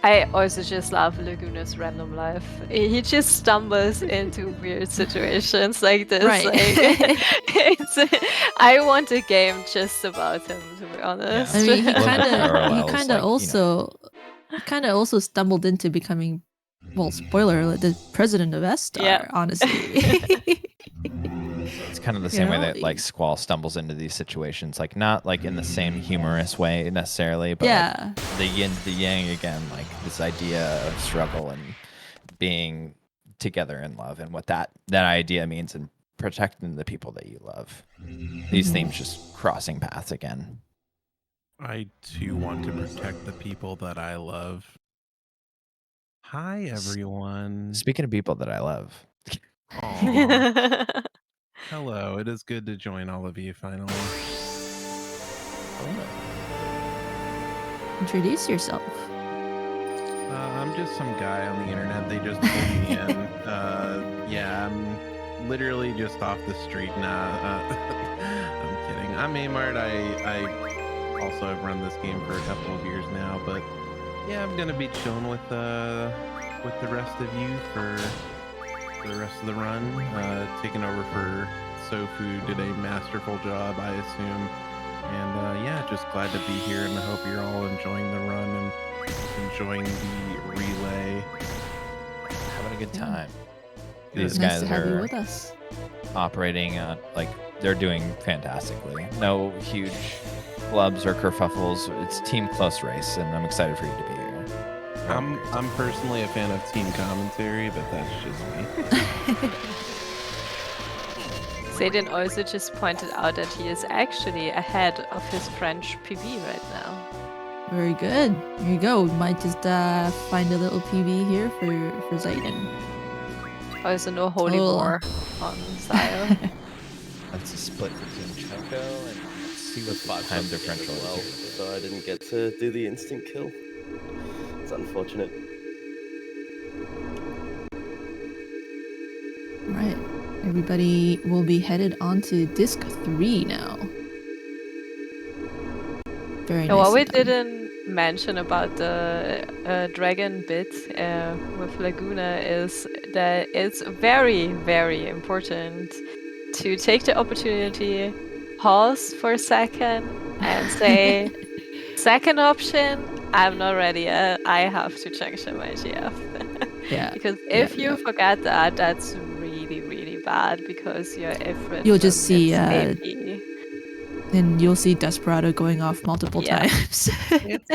I also just love Laguna's random life. He just stumbles into weird situations like this. Right. Like, I want a game just about him, to be honest. I mean, he kind of also stumbled into becoming, well, spoiler alert, the president of S-Star, honestly. It's kind of the same way that like Squall stumbles into these situations, like not like in the same humorous way necessarily, but like, the yin to the yang again, like this idea of struggle and being together in love, and what that idea means, and protecting the people that you love. These themes just crossing paths again. I too want to protect the people that I love. Hi everyone. Speaking of people that I love. Hello, it is good to join all of you finally. Introduce yourself. I'm just some guy on the internet. They just pulled me in. I'm literally just off the street now. I'm kidding. I'm Ayymart. I also have run this game for a couple of years now, but yeah, I'm gonna be chilling with the rest of you for the rest of the run, taking over for Soph, who did a masterful job, I assume. And just glad to be here, and I hope you're all enjoying the run and enjoying the relay. Having a good time. These guys to have you are with us. operating like they're doing fantastically. No huge flubs or kerfuffles. It's team close race, and I'm excited for you to be here. I'm personally a fan of team commentary, but that's just me. Xeidin also just pointed out that he is actually ahead of his French PB right now. Very good. Here you go. We might just find a little PB here for Xeidin. Also no holy war on Sire. That's a split between Choco and let's see what time differential well, is. so I didn't get to do the instant kill. It's unfortunate. Right. Everybody will be headed on to disc 3 now. Very nice. What we didn't mention about the dragon bit with Laguna is that it's very, very important to take the opportunity, pause for a second, and say, second option, I'm not ready yet. I have to junction my GF. Yeah. Because if you forget that, that's really, really bad because your Ifrit You'll just see AP. and you'll see Desperado going off multiple times.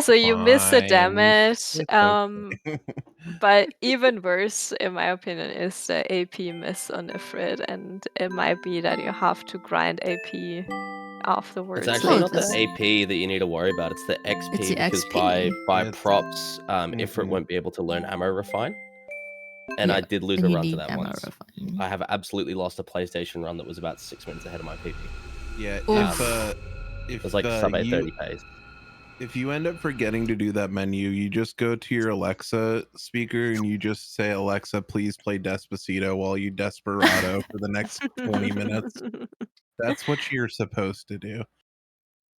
So you miss the damage. It's okay. But even worse, in my opinion, is the AP miss on Ifrit, and it might be that you have to grind AP afterwards. It's actually not the AP that you need to worry about, it's the XP, It's the because XP. by props, Ifrit won't be able to learn ammo refine. And I did lose a run to that once. Refine. I have absolutely lost a PlayStation run that was about 6 minutes ahead of my PP. Yeah, if it was like sub 830 pace. If you end up forgetting to do that menu, you just go to your Alexa speaker and you just say, Alexa, please play Despacito while you Desperado for the next 20 minutes. That's what you're supposed to do.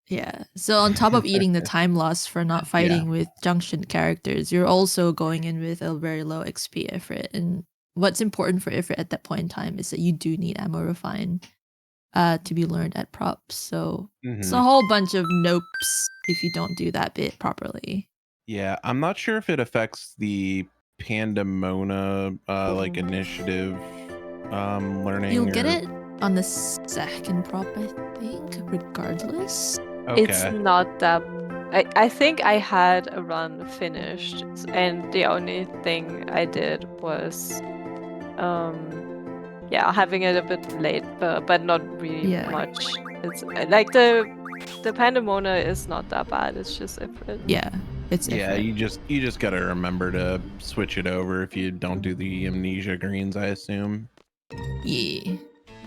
Yeah. So on top of eating the time loss for not fighting with junction characters, you're also going in with a very low XP Ifrit. And what's important for Ifrit at that point in time is that you do need ammo refine to be learned at props. So it's a whole bunch of nopes if you don't do that bit properly. Yeah, I'm not sure if it affects the Pandemona like initiative learning. You'll get it on the second prop, I think, regardless. Okay. It's not that. I think I had a run finished, and the only thing I did was, having it a bit late, but not really much. It's like the Pandemona is not that bad. It's just Ifrit. Yeah, it's Ifrit. You just gotta remember to switch it over if you don't do the amnesia greens, I assume. Yeah.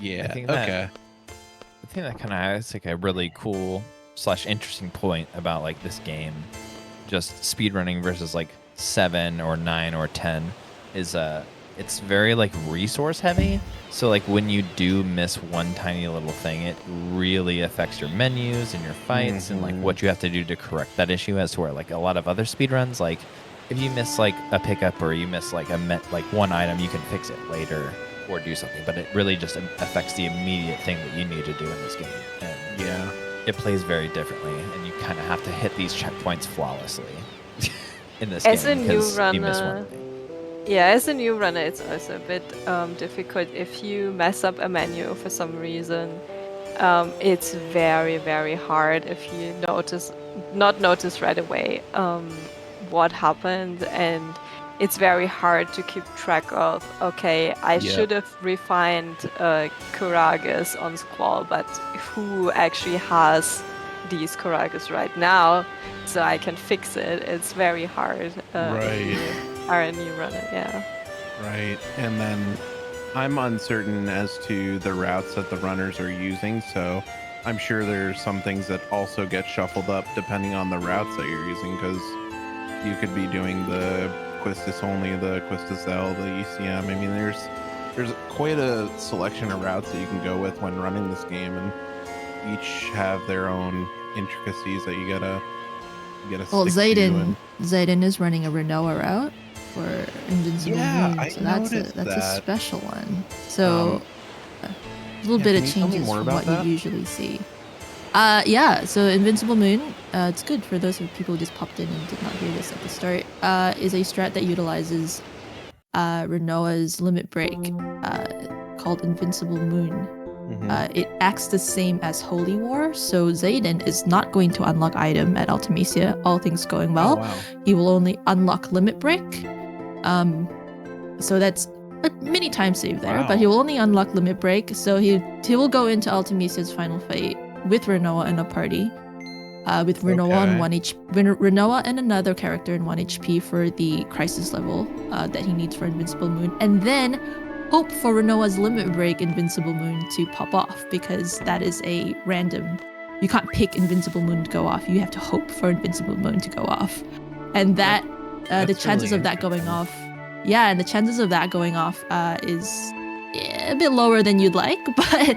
Yeah. I think okay. I think that kind of has like a really cool / interesting point about like this game, just speedrunning versus like 7 or 9 or 10 is it's very like resource heavy. So like when you do miss one tiny little thing, it really affects your menus and your fights and like what you have to do to correct that issue. As to where like a lot of other speedruns, like if you miss like a pickup or you miss like one item, you can fix it later or do something. But it really just affects the immediate thing that you need to do in this game. And it plays very differently, and you kind of have to hit these checkpoints flawlessly in this as game because you miss one thing. Yeah, as a new runner, it's also a bit difficult if you mess up a menu for some reason. It's very, very hard if you not notice right away what happened, and it's very hard to keep track of. Okay, I should have refined Kuragas on Squall, but who actually has these Kuragas right now, so I can fix it? It's very hard. Right. Are a new runner, Right, and then I'm uncertain as to the routes that the runners are using, so I'm sure there's some things that also get shuffled up depending on the routes that you're using, because you could be doing the Quistis only, the Quistis L, the ECM. I mean, there's quite a selection of routes that you can go with when running this game, and each have their own intricacies that you gotta stick to. Xeidin is running a Renoa route for Invincible Moon, so that's a special one. So a little bit of changes from what you usually see. So Invincible Moon, it's good for those people who just popped in and did not hear this at the start, is a strat that utilizes Renoa's limit break called Invincible Moon. It acts the same as Holy War, so Xeidin is not going to unlock item at Ultimecia, all things going well. He will only unlock limit break. So that's a mini time save there, but he will only unlock Limit Break, so he will go into Ultimecia's final fight with Rinoa in a party. With Rinoa on 1 HP, Rinoa and another character in 1 HP for the crisis level that he needs for Invincible Moon, and then hope for Rinoa's Limit Break Invincible Moon to pop off, because that is a random. You can't pick Invincible Moon to go off. You have to hope for Invincible Moon to go off, and that the chances of that going off, and the chances of that going off is a bit lower than you'd like, but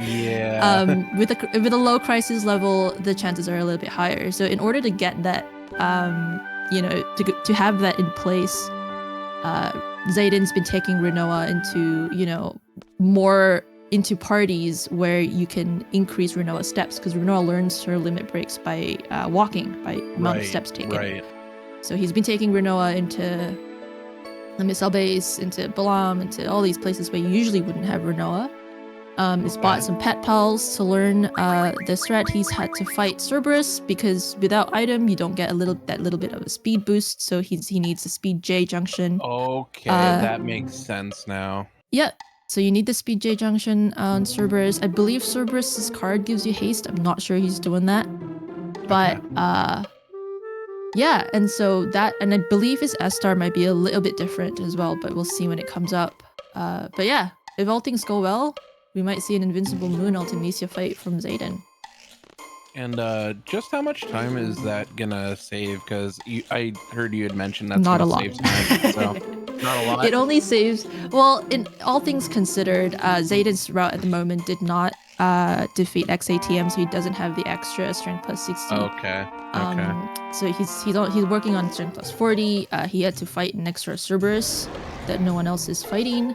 with a low crisis level, the chances are a little bit higher. So in order to get that, to have that in place, xeidin's been taking Rinoa into, more into parties where you can increase Rinoa's steps, because Rinoa learns her limit breaks by walking, by amount of steps taken. Right. So he's been taking Rinoa into the Missile Base, into Balam, into all these places where you usually wouldn't have Rinoa. He's bought some pet pals to learn the strat. He's had to fight Cerberus, because without item you don't get that little bit of a speed boost, so he needs a speed J junction. Okay, that makes sense now. Yeah, so you need the speed J junction on Cerberus. I believe Cerberus's card gives you haste. I'm not sure he's doing that, but yeah, and so that, and I believe his S-star might be a little bit different as well, but we'll see when it comes up. But yeah, if all things go well, we might see an Invincible Moon Ultimecia fight from Xeidin. And just how much time is that gonna save? Because I heard you had mentioned that's not a lot. lot. Save time, so not a lot. It only saves, well, in all things considered, Xeidin's route at the moment did not defeat XATM, so he doesn't have the extra strength plus 60. Okay. So he's working on strength plus 40. He had to fight an extra Cerberus that no one else is fighting.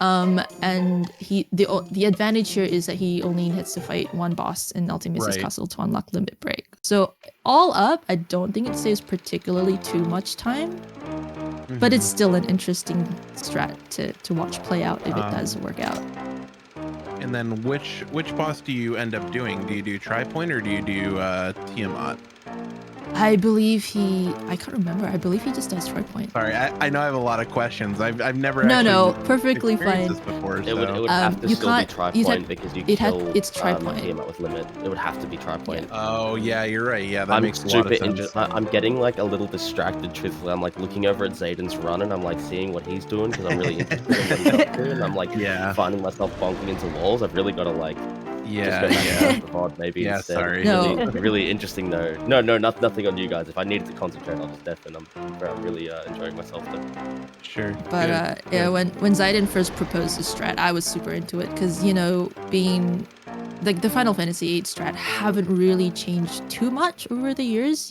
And the advantage here is that he only has to fight one boss in Ultimecia's Castle to unlock Limit Break. So all up, I don't think it saves particularly too much time, but it's still an interesting strat to watch play out if it does work out. And then which boss do you end up doing? Do you do Tripoint or do you do Tiamat? I believe I can't remember. I believe he just does Tripoint. Sorry, I know I have a lot of questions. I've never perfectly fine. This before, it would have to still be Tripoint because you it's Tripoint. Tiamat with limit. It would have to be Tripoint. Oh yeah, you're right. Yeah, that makes a lot of sense. I'm getting like a little distracted. Truthfully, I'm like looking over at Xeidin's run and I'm like seeing what he's doing because I'm really interested in what he's up to, and I'm like finding myself bonking into walls. I've really got to like. Maybe instead. Sorry. Really interesting though. No, nothing on you guys. If I needed to concentrate, I'll just def, and I'm really enjoying myself though. Sure. But when Xeidin first proposed this strat, I was super into it because being like the Final Fantasy VIII strat haven't really changed too much over the years.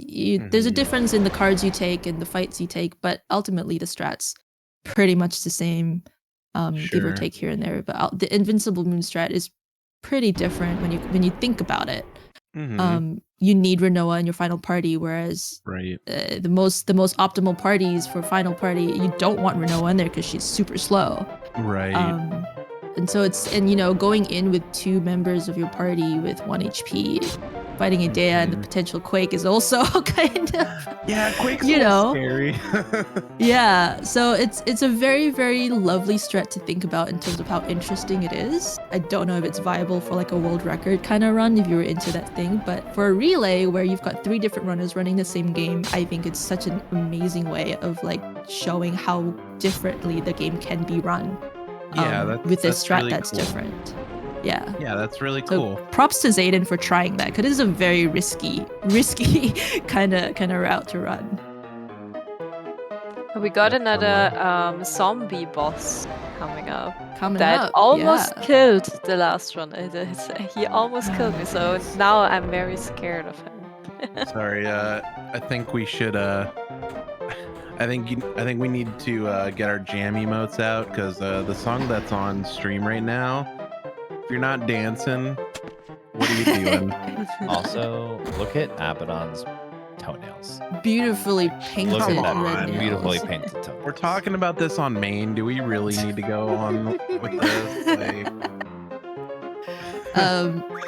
There's a difference in the cards you take and the fights you take, but ultimately the strat's pretty much the same, give or take here and there. But the Invincible Moon strat is pretty different when you think about it. You need Rinoa in your final party, whereas the most optimal parties for final party, you don't want Rinoa in there because she's super slow. And so going in with 2 members of your party with 1 HP, fighting Edea and the potential Quake is also kind of Quake's scary. So it's a very, very lovely strat to think about in terms of how interesting it is. I don't know if it's viable for like a world record kind of run if you were into that thing, but for a relay where you've got 3 different runners running the same game, I think it's such an amazing way of like showing how differently the game can be run. With this strat really that's cool. different. Yeah, that's really cool. So props to Xeidin for trying that, because it is a very risky kind of route to run. We got another zombie boss coming up. That almost killed the last one. He almost killed me, so now I'm very scared of him. Sorry, I think we should I think we need to get our jam emotes out, because the song that's on stream right now, if you're not dancing, what are you doing? Also, look at Abaddon's toenails. Beautifully painted. Look at that red nails. beautifully painted toenails. We're talking about this on main. Do we really need to go on with this?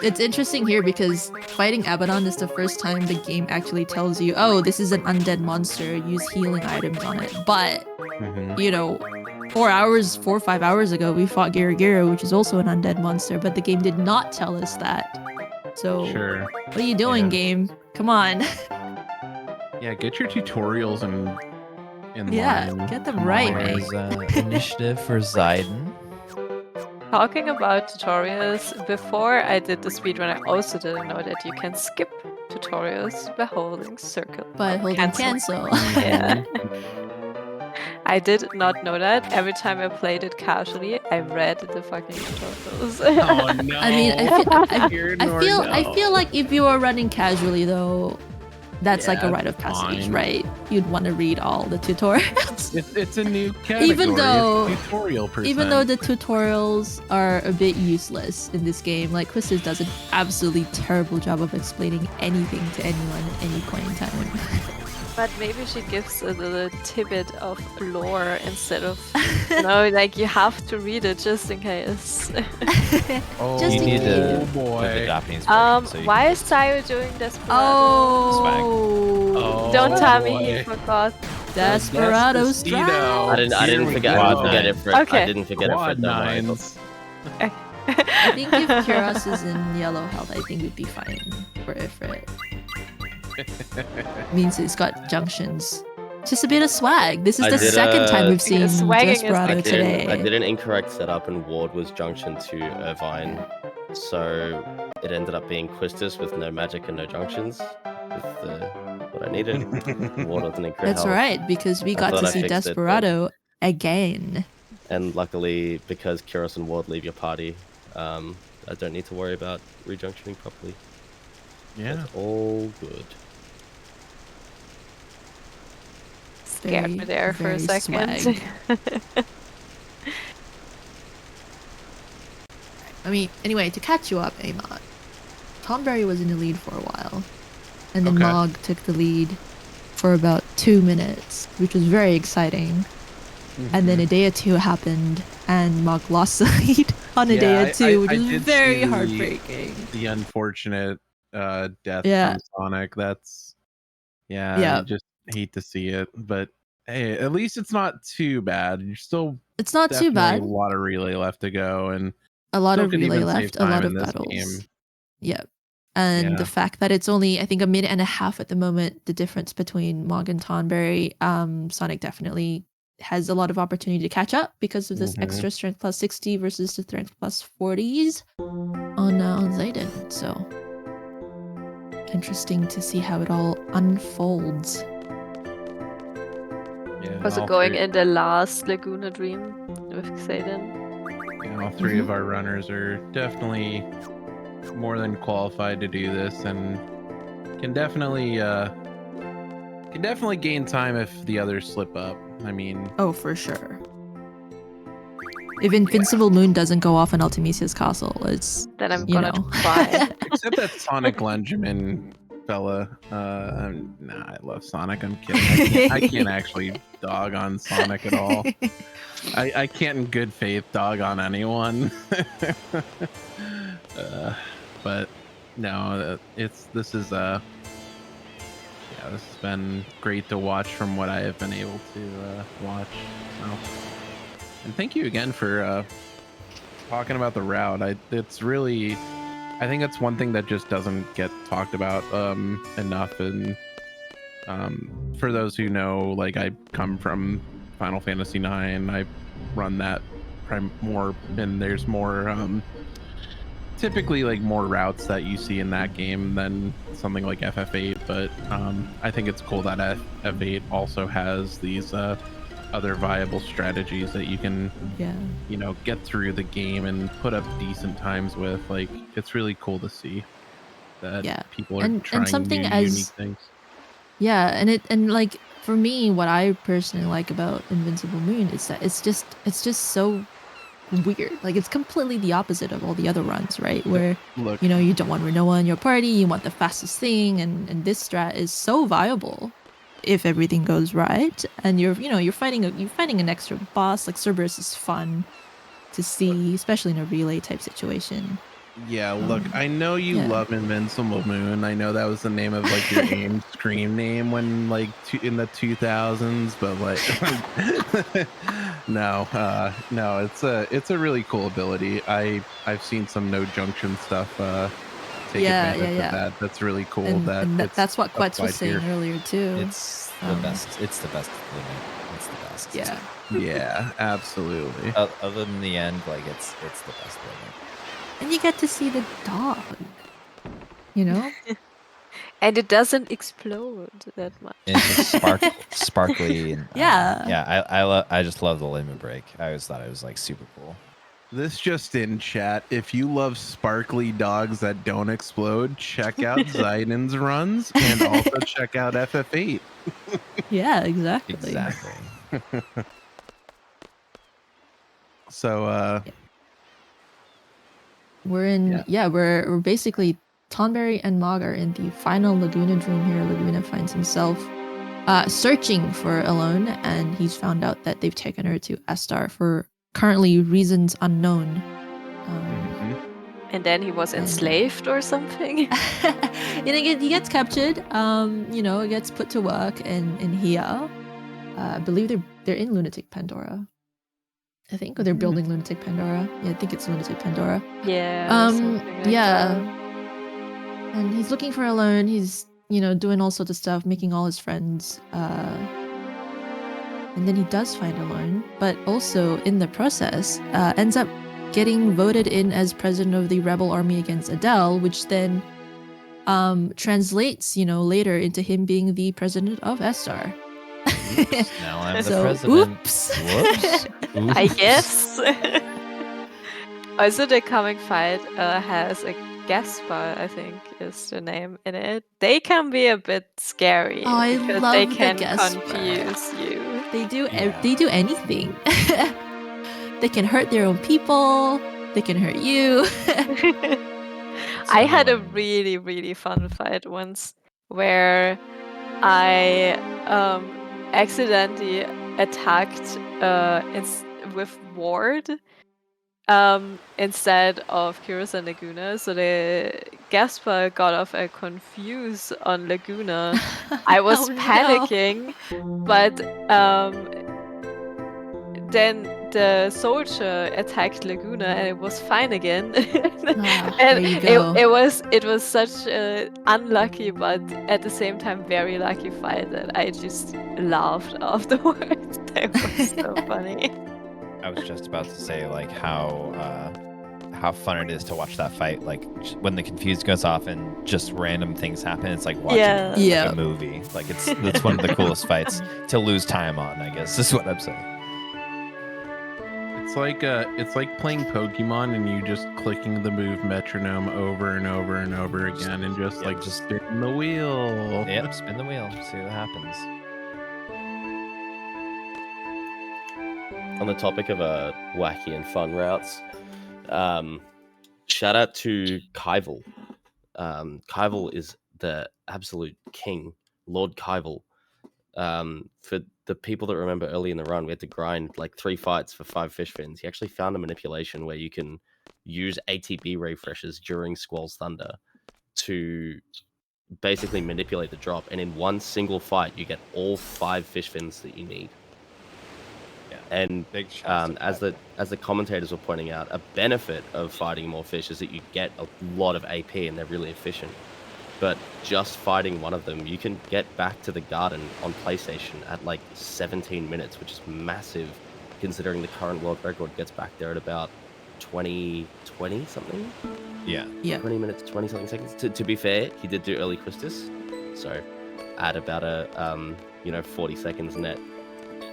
It's interesting here because fighting Abaddon is the first time the game actually tells you, oh, this is an undead monster, use healing items on it. But, 4 or 5 hours ago, we fought Gira, which is also an undead monster, but the game did not tell us that. So, Sure. what are you doing, game? Come on. Yeah, get your tutorials in line. Get them Come right, on. mate. There's initiative for Xeidin. Talking about tutorials, before I did the speedrun, I also didn't know that you can skip tutorials by holding circle. By holding cancel. Yeah. I did not know that. Every time I played it casually, I read the fucking tutorials. Oh no! I mean, I feel like if you are running casually though, that's like a rite of passage, right? You'd want to read all the tutorials. It's a new category. Even though the tutorials are a bit useless in this game, like Quistis does an absolutely terrible job of explaining anything to anyone at any point in time. But maybe she gives a little tidbit of lore instead of, like you have to read it just in case. Just in case. Boy. Japanese Why is Sayo doing Desperado? Oh, Don't tell me he forgot. Desperado strike. I didn't forget. I didn't forget Ifrit. Okay. I didn't forget Ifrit. Nines. I think if Kyros is in yellow health, I think we'd be fine for Ifrit. Means it's got junctions. Just a bit of swag. This is the second time we've seen Desperado today. I did an incorrect setup and Ward was junction to Irvine. So it ended up being Quistis with no magic and no junctions. With what I needed. Ward with an incorrect That's health. right, because we got to see Desperado again. And luckily, because Kyros and Ward leave your party, I don't need to worry about rejunctioning properly. Yeah. It's all good. Scared me there for a second. I mean, anyway, to catch you up, Ayymart, Tonberry was in the lead for a while, and then Mog took the lead for about 2 minutes, which was very exciting. And then Edea 2 happened, and Mog lost the lead on Edea 2, which is very heartbreaking. The unfortunate death from Sonic. That's I just hate to see it, but hey, at least it's not too bad. You're still It's not too bad. A lot of relay left to go, and a lot of relay left, a lot of battles. Game. Yep. And the fact that it's only, I think, a minute and a half at the moment, the difference between Mog and Tonberry, Sonic definitely has a lot of opportunity to catch up because of this extra strength plus 60 versus the strength plus 40s on xeidin. So interesting to see how it all unfolds. Also going in the last Laguna Dream with xeidin. All three of our runners are definitely more than qualified to do this, and can definitely gain time if the others slip up. I mean, for sure. If Invincible Moon doesn't go off in Ultimecia's castle, then I'm gonna cry. Except that sonic-glenjamin fella. Nah, I love Sonic. I'm kidding. I can't actually dog on Sonic at all. I can't in good faith dog on anyone. But no, this has been great to watch from what I have been able to watch. So, and thank you again for talking about the route. It's really, I think that's one thing that just doesn't get talked about enough. And for those who know, like, I come from Final Fantasy IX. I run that more, and there's more typically like more routes that you see in that game than something like FF8, but I think it's cool that FF8 also has these other viable strategies that you can get through the game and put up decent times with. Like, it's really cool to see that people are trying something new, as unique things. And like, for me, what I personally like about Invincible Moon is that it's just so weird. Like, it's completely the opposite of all the other runs, right? Where you don't want Renoa in your party, you want the fastest thing, and this strat is so viable if everything goes right. And you're fighting an extra boss. Like, Cerberus is fun to see, especially in a relay type situation. Yeah, look, I know you Yeah. love Invincible Moon. I know that was the name of like your AIM scream name when like in the 2000s, but like no, it's a really cool ability. I've seen some no junction stuff take advantage of that. That's really cool that and it's that's what Quetz was applied saying here. earlier too. It's the best. It's the best limit. It's the best. Yeah. Yeah, absolutely. Other than the end, like it's the best limit. And you get to see the dog. You know? And it doesn't explode that much. And it's just sparkly. And, Yeah. I just love the limit break. I always thought it was like super cool. This just in chat. If you love sparkly dogs that don't explode, check out xeidin's runs and also check out FF8. Yeah, exactly. Exactly. So we're in we're basically Tonberry and Mog are in the final Laguna dream here. Laguna finds himself searching for Alone, and he's found out that they've taken her to Astar for currently reasons unknown. And then he was enslaved or something. He gets captured. Gets put to work in here. I believe they're in Lunatic Pandora. I think, or they're building Lunatic Pandora. Yeah, I think it's Lunatic Pandora. Yeah. And he's looking for Alone. He's doing all sorts of stuff, making all his friends. And then he does find Alone, but also in the process ends up getting voted in as president of the rebel army against Adele, which then translates, later into him being the president of Estar. Oops, now I'm the president. Oops. Whoops. I guess. Also, the comic fight has a Gaspar, I think is the name in it. They can be a bit scary because love they the can Gaspar. confuse you. They do anything. They can hurt their own people. They can hurt you. I had a really, really fun fight once where I accidentally attacked with Ward instead of Kyrus and Laguna. So the Gaspar got off a confuse on Laguna. I was panicking, but then the soldier attacked Laguna and it was fine again. And it was such an unlucky but at the same time very lucky fight that I just laughed afterwards. That was so funny. I was just about to say like how fun it is to watch that fight. Like when the confuse goes off and just random things happen, it's like watching a movie. Like it's one of the coolest fights to lose time on, I guess is what I'm saying. It's like playing Pokemon and you just clicking the move metronome over and over and over again and just spin the wheel. Yep, spin the wheel. See what happens. On the topic of wacky and fun routes, shout out to Kaival. Kaival is the absolute king, Lord Kaival. For the people that remember early in the run, we had to grind like 3 fights for 5 fish fins. He actually found a manipulation where you can use ATB refreshes during Squall's Thunder to basically manipulate the drop, and in one single fight you get all 5 fish fins that you need. And as the commentators were pointing out, a benefit of fighting more fish is that you get a lot of AP and they're really efficient. But just fighting one of them, you can get back to the garden on PlayStation at like 17 minutes, which is massive considering the current world record gets back there at about 20 something. Yeah. 20 minutes, 20 something seconds. To be fair, he did do early Quistis, so add about a 40 seconds net.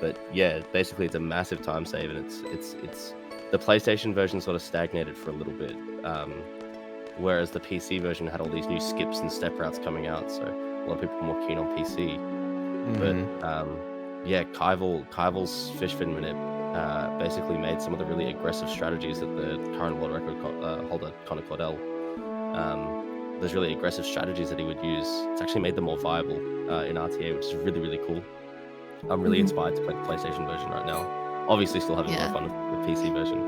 But yeah, basically it's a massive time save, and it's the PlayStation version sort of stagnated for a little bit, whereas the PC version had all these new skips and step routes coming out, so a lot of people were more keen on PC. But Kaival's fish fin minute basically made some of the really aggressive strategies that the current world record holder Connor Cordell, those really aggressive strategies that he would use, it's actually made them more viable in RTA, which is really, really cool. I'm really inspired to play the PlayStation version right now. Obviously, still having more fun with the PC version.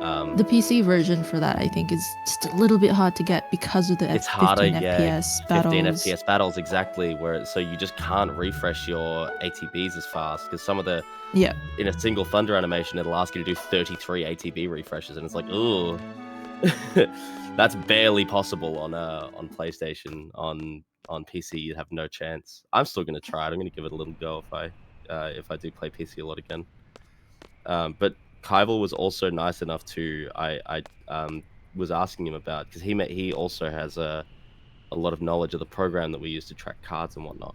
The PC version for that, I think, is just a little bit hard to get because of the It's harder, 15 yeah. FPS battles. 15 FPS battles, exactly. So you just can't refresh your ATBs as fast because some of the in a single thunder animation, it'll ask you to do 33 ATB refreshes, and it's like, ooh, that's barely possible on PlayStation. On PC, you'd have no chance. I'm still gonna try it. I'm gonna give it a little go if I do play PC a lot again. But Kaival was also nice enough to I was asking him about, because he also has a lot of knowledge of the program that we use to track cards and whatnot.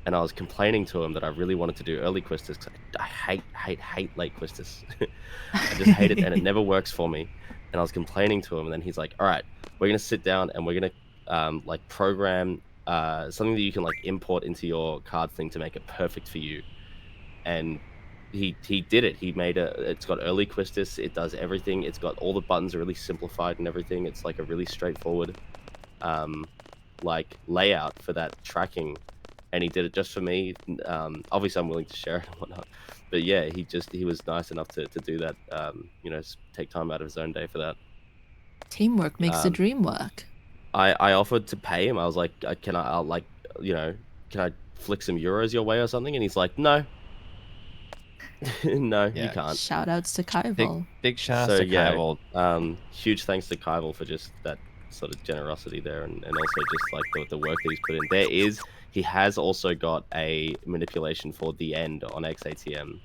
And I was complaining to him that I really wanted to do early Quistis because I hate late Quistis. I just hate it, and it never works for me. And I was complaining to him, and then he's like, "All right, we're gonna sit down and we're gonna like program something that you can like import into your card thing to make it perfect for you." And he did it. He made it's got early Quistis. It does everything. It's got all the buttons are really simplified and everything. It's like a really straightforward like layout for that tracking. And he did it just for me. Obviously, I'm willing to share it and whatnot. But yeah, he was nice enough to do that. Take time out of his own day for that. Teamwork makes the dream work. I offered to pay him. I was like, can I flick some euros your way or something? And he's like, no. No, you can't. Shout outs to Kaival. Big shout outs to Kaival. Huge thanks to Kaival for just that sort of generosity there, and also just like the work that he's put in. He has also got a manipulation for the end on XATM,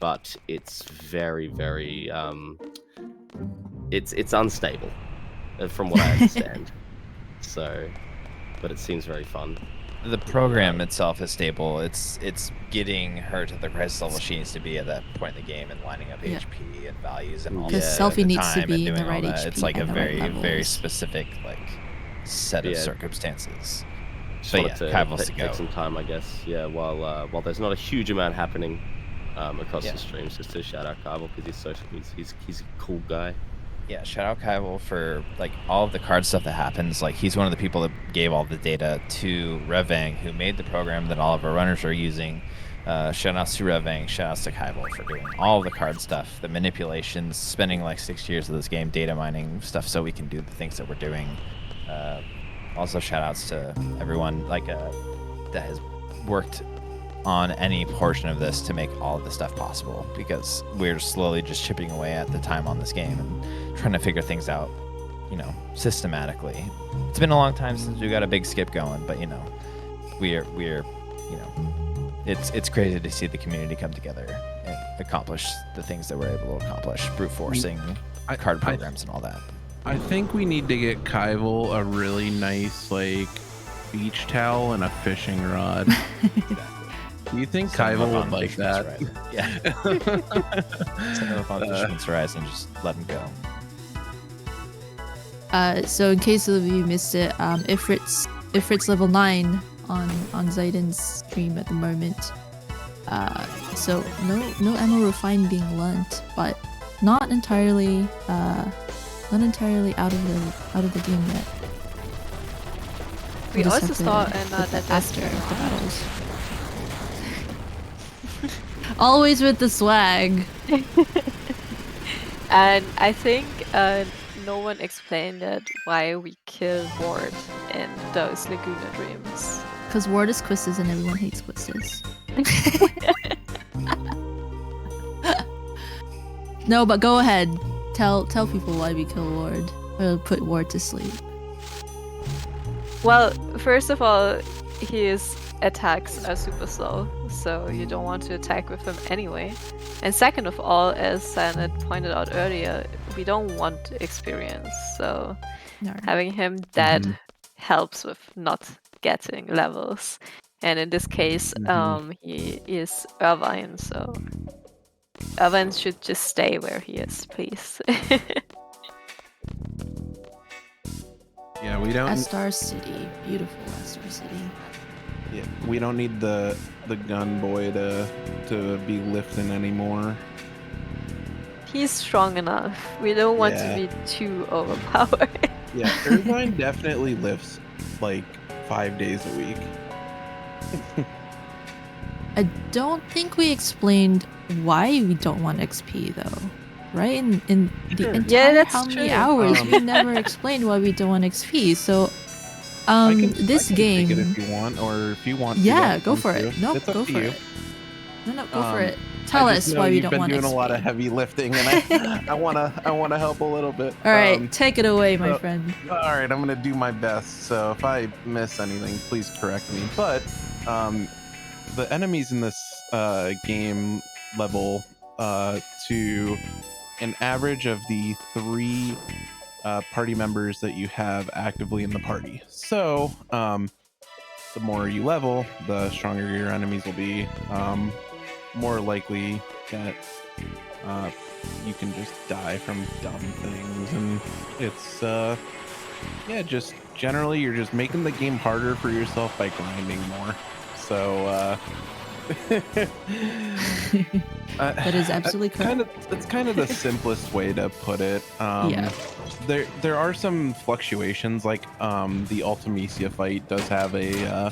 but it's very, very it's unstable from what I understand. So, but it seems very fun. The program itself is stable. It's getting her to the crisis level she needs to be at that point in the game, and lining up HP and values and all that. Because Selfie needs to be in the right HP. It's like a very, right very specific like set of circumstances. Just wanted to take some time, I guess. Yeah, while there's not a huge amount happening across the streams, just to shout out Kaival because he's a cool guy. Yeah, shout out Kaival for like all of the card stuff that happens. Like he's one of the people that gave all the data to Revang, who made the program that all of our runners are using. Shout outs to Revang, shout outs to Kaival for doing all of the card stuff, the manipulations, spending like 6 years of this game data mining stuff so we can do the things that we're doing. Also shout outs to everyone like that has worked on any portion of this to make all of this stuff possible, because we're slowly just chipping away at the time on this game and trying to figure things out, systematically. It's been a long time since we got a big skip going, but we're it's crazy to see the community come together and accomplish the things that we're able to accomplish, brute forcing card programs and all that. I think we need to get Kaival a really nice like beach towel and a fishing rod. Do you think Kaival would like that? Yeah. Set him up on Fisherman's Horizon and just let him go. So in case of you missed it, Ifrit's level 9 on xeidin's stream at the moment. So no ammo refine being learnt, but not entirely out of the game yet. We also saw that after the battles. Always with the swag. And I think no one explained that why we kill Ward in those Laguna dreams. Because Ward is Quistis and everyone hates Quistis. No, but go ahead. Tell people why we kill Ward. Or put Ward to sleep. Well, first of all, his attacks are super slow, so you don't want to attack with him anyway. And second of all, as Cyanide pointed out earlier, we don't want experience, so having him dead helps with not getting levels. And in this case, he is Irvine, so Irvine should just stay where he is, please. Yeah, we don't. Estar City, beautiful Estar City. Yeah, we don't need the gun boy to be lifting anymore. He's strong enough. We don't want to be too overpowered. Yeah, Irvine definitely lifts like 5 days a week. I don't think we explained why we don't want XP though, right? In the Sure. entire Yeah, that's how many true. hours we never explained why we don't want XP. So this I can game. take it if you want, or if you want to. Yeah, that's go fine for too. it. Nope, It's up go to for you. it. No, go for it. I Tell just us know why we you've don't been want doing XP. a lot of heavy lifting, and I wanna help a little bit. All right, take it away, my so- friend. All right, I'm gonna do my best. So if I miss anything, please correct me. But the enemies in this game level to an average of the 3 party members that you have actively in the party. So the more you level, the stronger your enemies will be. More likely that you can just die from dumb things, and it's yeah, just generally you're just making the game harder for yourself by grinding more. So That is absolutely correct. That's kind of the simplest way to put it. Yeah. There are some fluctuations, like the Ultimecia fight does have a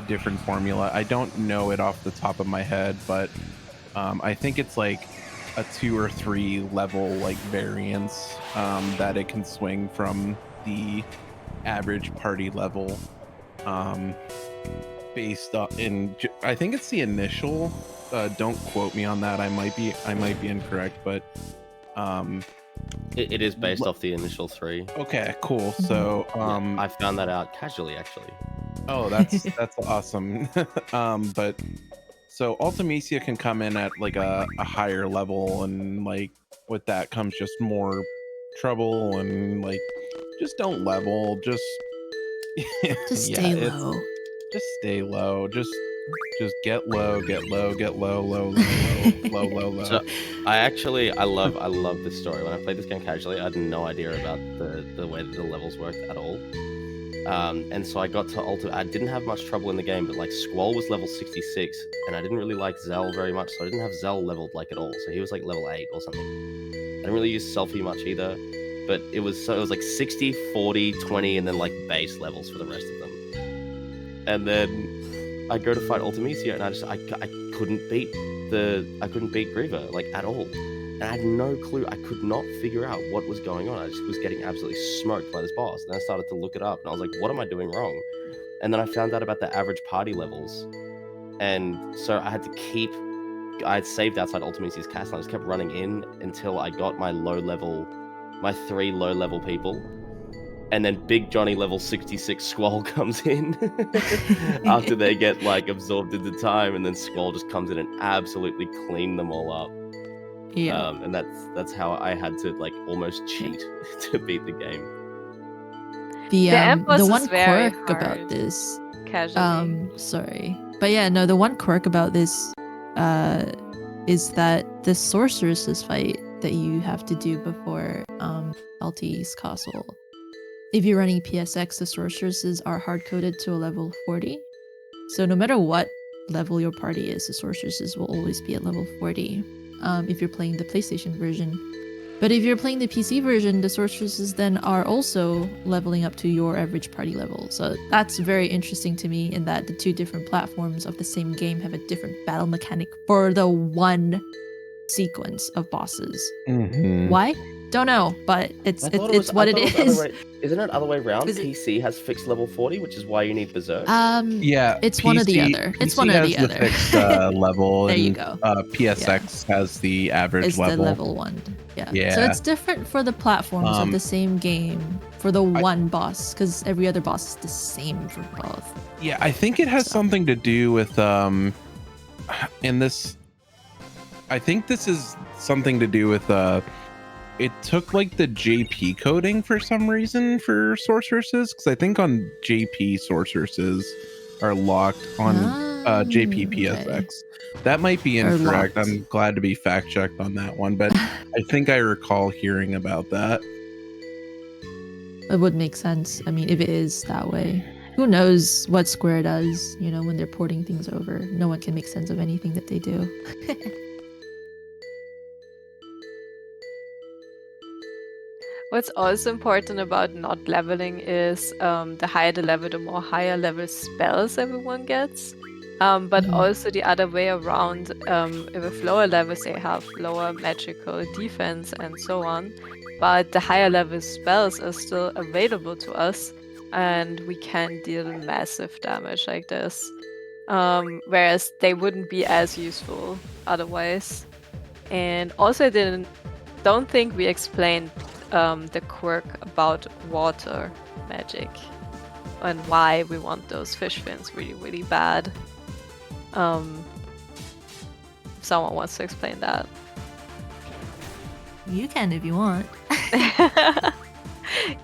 different formula. I don't know it off the top of my head, but I think it's like a 2 or 3 level like variance that it can swing from the average party level based on I think it's the initial. Don't quote me on that. I might be incorrect, but it is based off the initial 3. Okay, cool. So I found that out casually, actually. Oh, that's awesome. But so Ultimecia can come in at like a higher level, and like with that comes just more trouble, and like just don't level, just stay low. Just stay low. Just get low, low. So I love this story. When I played this game casually, I had no idea about the way that the levels worked at all. And so I got to I didn't have much trouble in the game, but like Squall was level 66, and I didn't really like Zell very much, so I didn't have Zell leveled like at all. So he was like level 8 or something. I didn't really use Selfie much either, but it was like 60, 40, 20, and then like base levels for the rest of them. And then I go to fight Ultimecia, and I couldn't beat Griever like at all. And I had no clue. I could not figure out what was going on. I just was getting absolutely smoked by this boss. And I started to look it up, and I was like, what am I doing wrong? And then I found out about the average party levels. And so I had had saved outside Ultimecia's castle. I just kept running in until I got my 3 low-level people. And then Big Johnny level 66 Squall comes in after they get like absorbed into time, and then Squall just comes in and absolutely clean them all up. Yeah. And that's how I had to like almost cheat to beat the game. The one is very quirk hard. about this Casually. sorry. But yeah, no, the one quirk about this is that the sorceresses fight that you have to do before LT's castle. If you're running PSX, the sorceresses are hard-coded to a level 40. So no matter what level your party is, the sorceresses will always be at level 40 if you're playing the PlayStation version. But if you're playing the PC version, the sorceresses then are also leveling up to your average party level. So that's very interesting to me, in that the 2 different platforms of the same game have a different battle mechanic for the one sequence of bosses. Mm-hmm. Why? Don't know, but it's what it is. Isn't it other way around? PC has fixed level 40, which is why you need Berserk. Yeah, it's one or the other. It's one or the other. Fixed, level. There and, you go. PSX has the average It's level. the level 1. Yeah. Yeah. So it's different for the platforms of the same game for the one boss, because every other boss is the same for both. Yeah, I think it has something to do with I think this is something to do with it took like the JP coding for some reason for sorceresses, because I think on JP sorceresses are locked on JP PSX. Okay. That might be incorrect. locked. I'm glad to be fact checked on that one, but I think I recall hearing about that. It would make sense. I mean, if it is that way. Who knows what Square does, when they're porting things over. No one can make sense of anything that they do. What's also important about not leveling is the higher the level, the more higher level spells everyone gets. But also the other way around, with lower levels they have lower magical defense and so on, but the higher level spells are still available to us and we can deal massive damage like this, whereas they wouldn't be as useful otherwise. And also I don't think we explained the quirk about water magic and why we want those fish fins really, really bad. Someone wants to explain that. You can if you want.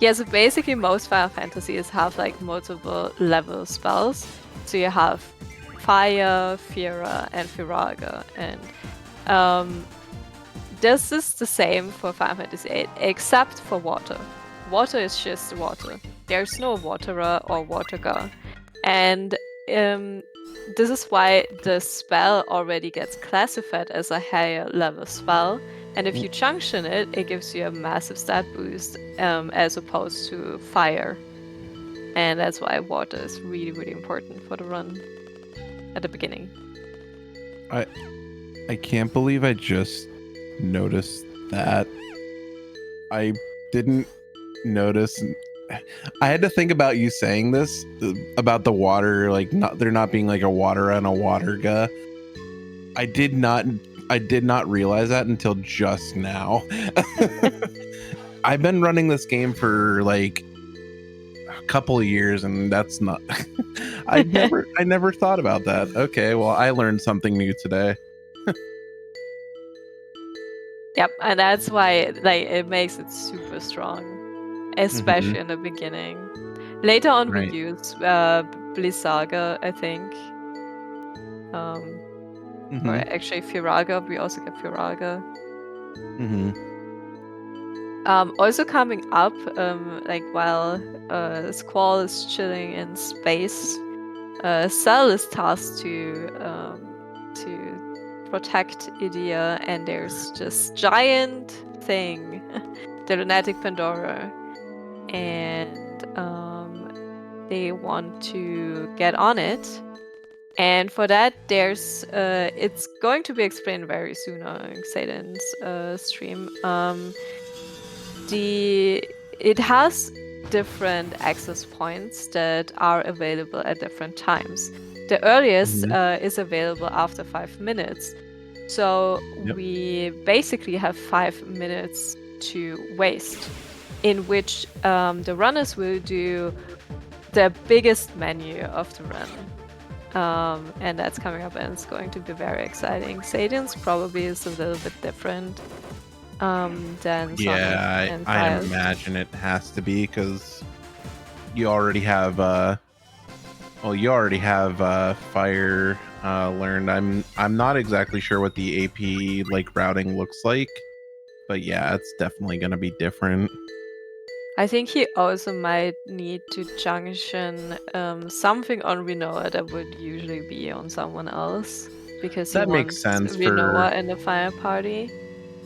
Yeah, so basically most Final Fantasies have like multiple level spells. So you have Fire, Fira, and Firaga, and this is the same for Final Fantasy VIII, except for water. Water is just water. There's no waterer or watergar, and this is why the spell already gets classified as a higher level spell, and if you junction it, it gives you a massive stat boost, as opposed to fire. And that's why water is really, really important for the run at the beginning. I can't believe I just noticed that. I didn't notice. I had to think about you saying this about the water, like there not being like a water and a waterga. I did not realize that until just now. I've been running this game for like a couple of years, and that's not. I never thought about that. Okay, well, I learned something new today. Yep, and that's why like it makes it super strong, especially in the beginning. Later on, we use Blizzaga, I think. Or actually Firaga. We also get Firaga. Also coming up, like while Squall is chilling in space, Cell is tasked to protect Edea, and there's this giant thing, the Lunatic Pandora, and they want to get on it. And for that, there's it's going to be explained very soon on xeidin's stream. It has different access points that are available at different times. The earliest is available after 5 minutes. So we basically have 5 minutes to waste, in which the runners will do the biggest menu of the run. And that's coming up, and it's going to be very exciting. xeidin's probably is a little bit different than Sonic and I Files. imagine it has to be, because you already have fire learned. I'm not exactly sure what the AP like routing looks like, but yeah, it's definitely going to be different. I think he also might need to junction something on Rinoa that would usually be on someone else, because he That makes wants sense Rinoa in the fire party.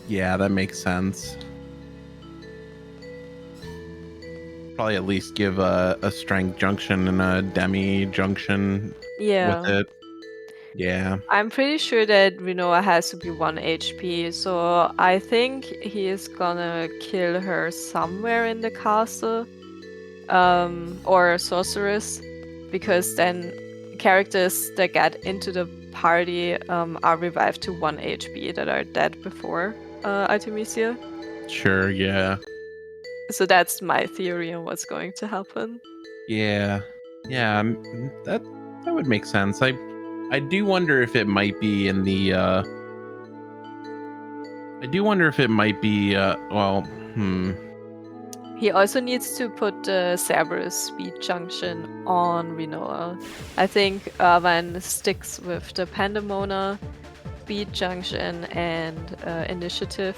Yeah, that makes sense. Probably at least give a strength junction and a demi junction with it. Yeah. I'm pretty sure that Rinoa has to be 1 HP, so I think he is gonna kill her somewhere in the castle, or sorceress, because then characters that get into the party are revived to 1 HP that are dead before Ultimecia. Sure, yeah. So that's my theory on what's going to happen. Yeah. Yeah, that would make sense. I do wonder if it might be in the He also needs to put the Cerberus speed junction on Rinoa. I think Irvine sticks with the Pandemona speed junction and initiative.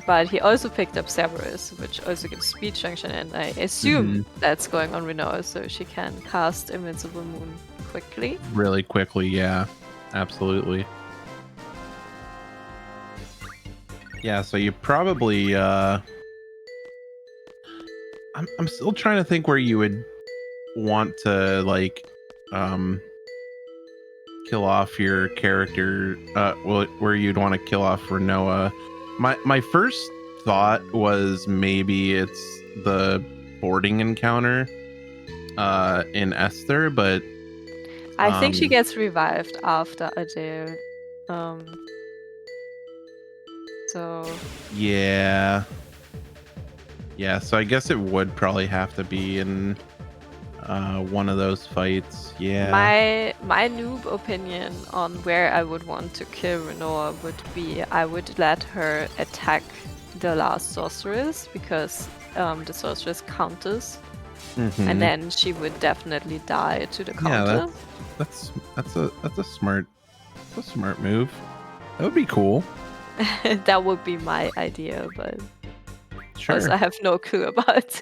But he also picked up Cerberus, which also gives speed junction, and I assume that's going on Rinoa, so she can cast Invincible Moon quickly. Really quickly, yeah. Absolutely. Yeah, so you probably I'm still trying to think where you would want to like kill off your character, where you'd want to kill off Renoa. My first thought was maybe it's the boarding encounter in Esther, but I think she gets revived after Adele. So yeah, so I guess it would probably have to be in one of those fights. Yeah. My noob opinion on where I would want to kill Renoa would be I would let her attack the last sorceress because the sorceress counters, and then she would definitely die to the counter. Yeah, that's a smart move. That would be cool. That would be my idea, but Sure. I have no clue about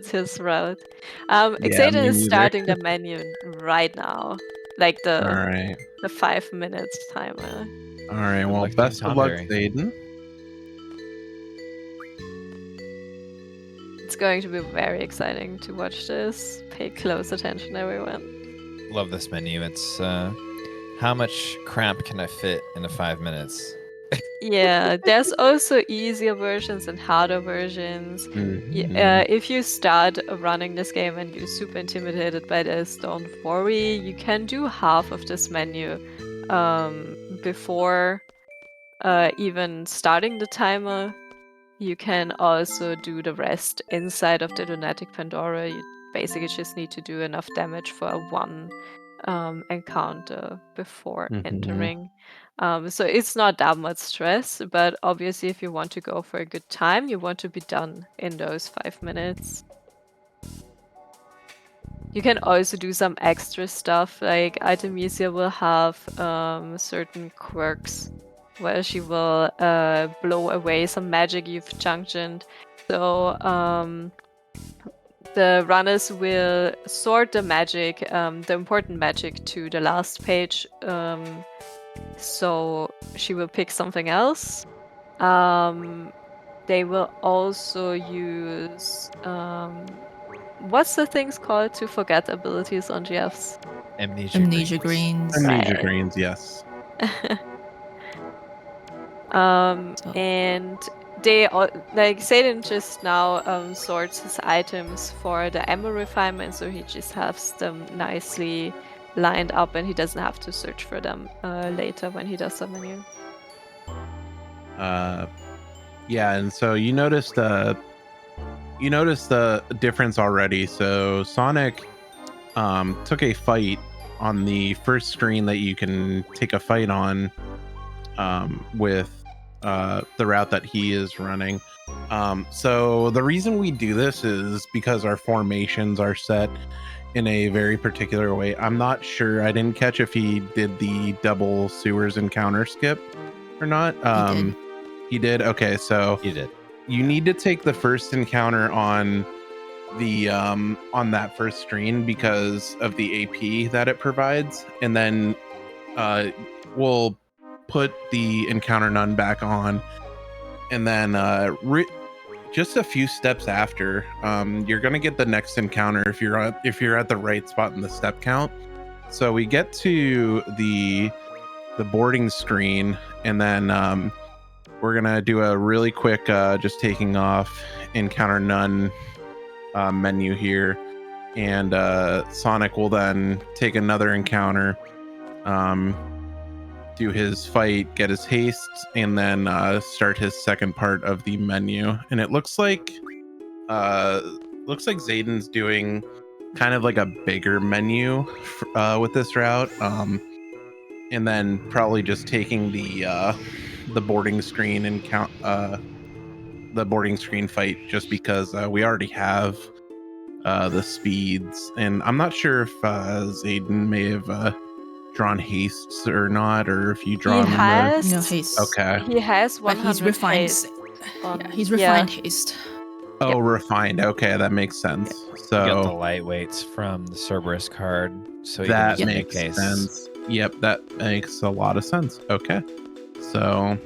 his route. Xeidin is starting the menu right now, like the 5 minutes timer. All right. Well, best of luck, Xeidin. It's going to be very exciting to watch this. Pay close attention, everyone. Love this menu. It's how much crap can I fit into 5 minutes? Yeah, there's also easier versions and harder versions. If you start running this game and you're super intimidated by this, don't worry. You can do half of this menu before even starting the timer. You can also do the rest inside of the Lunatic Pandora. You basically just need to do enough damage for one encounter before entering. So it's not that much stress, but obviously if you want to go for a good time, you want to be done in those 5 minutes. You can also do some extra stuff, like Ultimecia will have certain quirks where she will blow away some magic you've junctioned. So the runners will sort the magic, the important magic, to the last page. So she will pick something else. They will also use what's the things called to forget abilities on GFs? Amnesia grains. Amnesia grains, yes. And they like Xeidin just now sorts his items for the ammo refinement, so he just has them nicely lined up, and he doesn't have to search for them later when he does the menu. Yeah, and so you noticed the difference already. So Sonic took a fight on the first screen that you can take a fight on with the route that he is running. So the reason we do this is because our formations are set in a very particular way. I'm not sure. I didn't catch if he did the double sewers encounter skip or not. He did. Okay, so He did. you need to take the first encounter on the on that first screen because of the AP that it provides, and then we'll put the encounter none back on, and then just a few steps after, you're gonna get the next encounter if you're at the right spot in the step count. So we get to the boarding screen, and then we're gonna do a really quick just taking off encounter none menu here, and Sonic will then take another encounter, do his fight, get his haste, and then start his second part of the menu. And it looks like Xeidin's doing kind of like a bigger menu with this route, and then probably just taking the boarding screen and the boarding screen fight, just because we already have the speeds. And I'm not sure if Xeidin may have drawn hastes or not, or if you draw He has No haste. Okay. He has 100 But he's refined. haste on- Yeah, he's refined haste. Oh, refined. Okay, that makes sense. You got the So lightweights from the Cerberus card, so you that can just makes make case. sense. Yep, that makes a lot of sense. Okay, so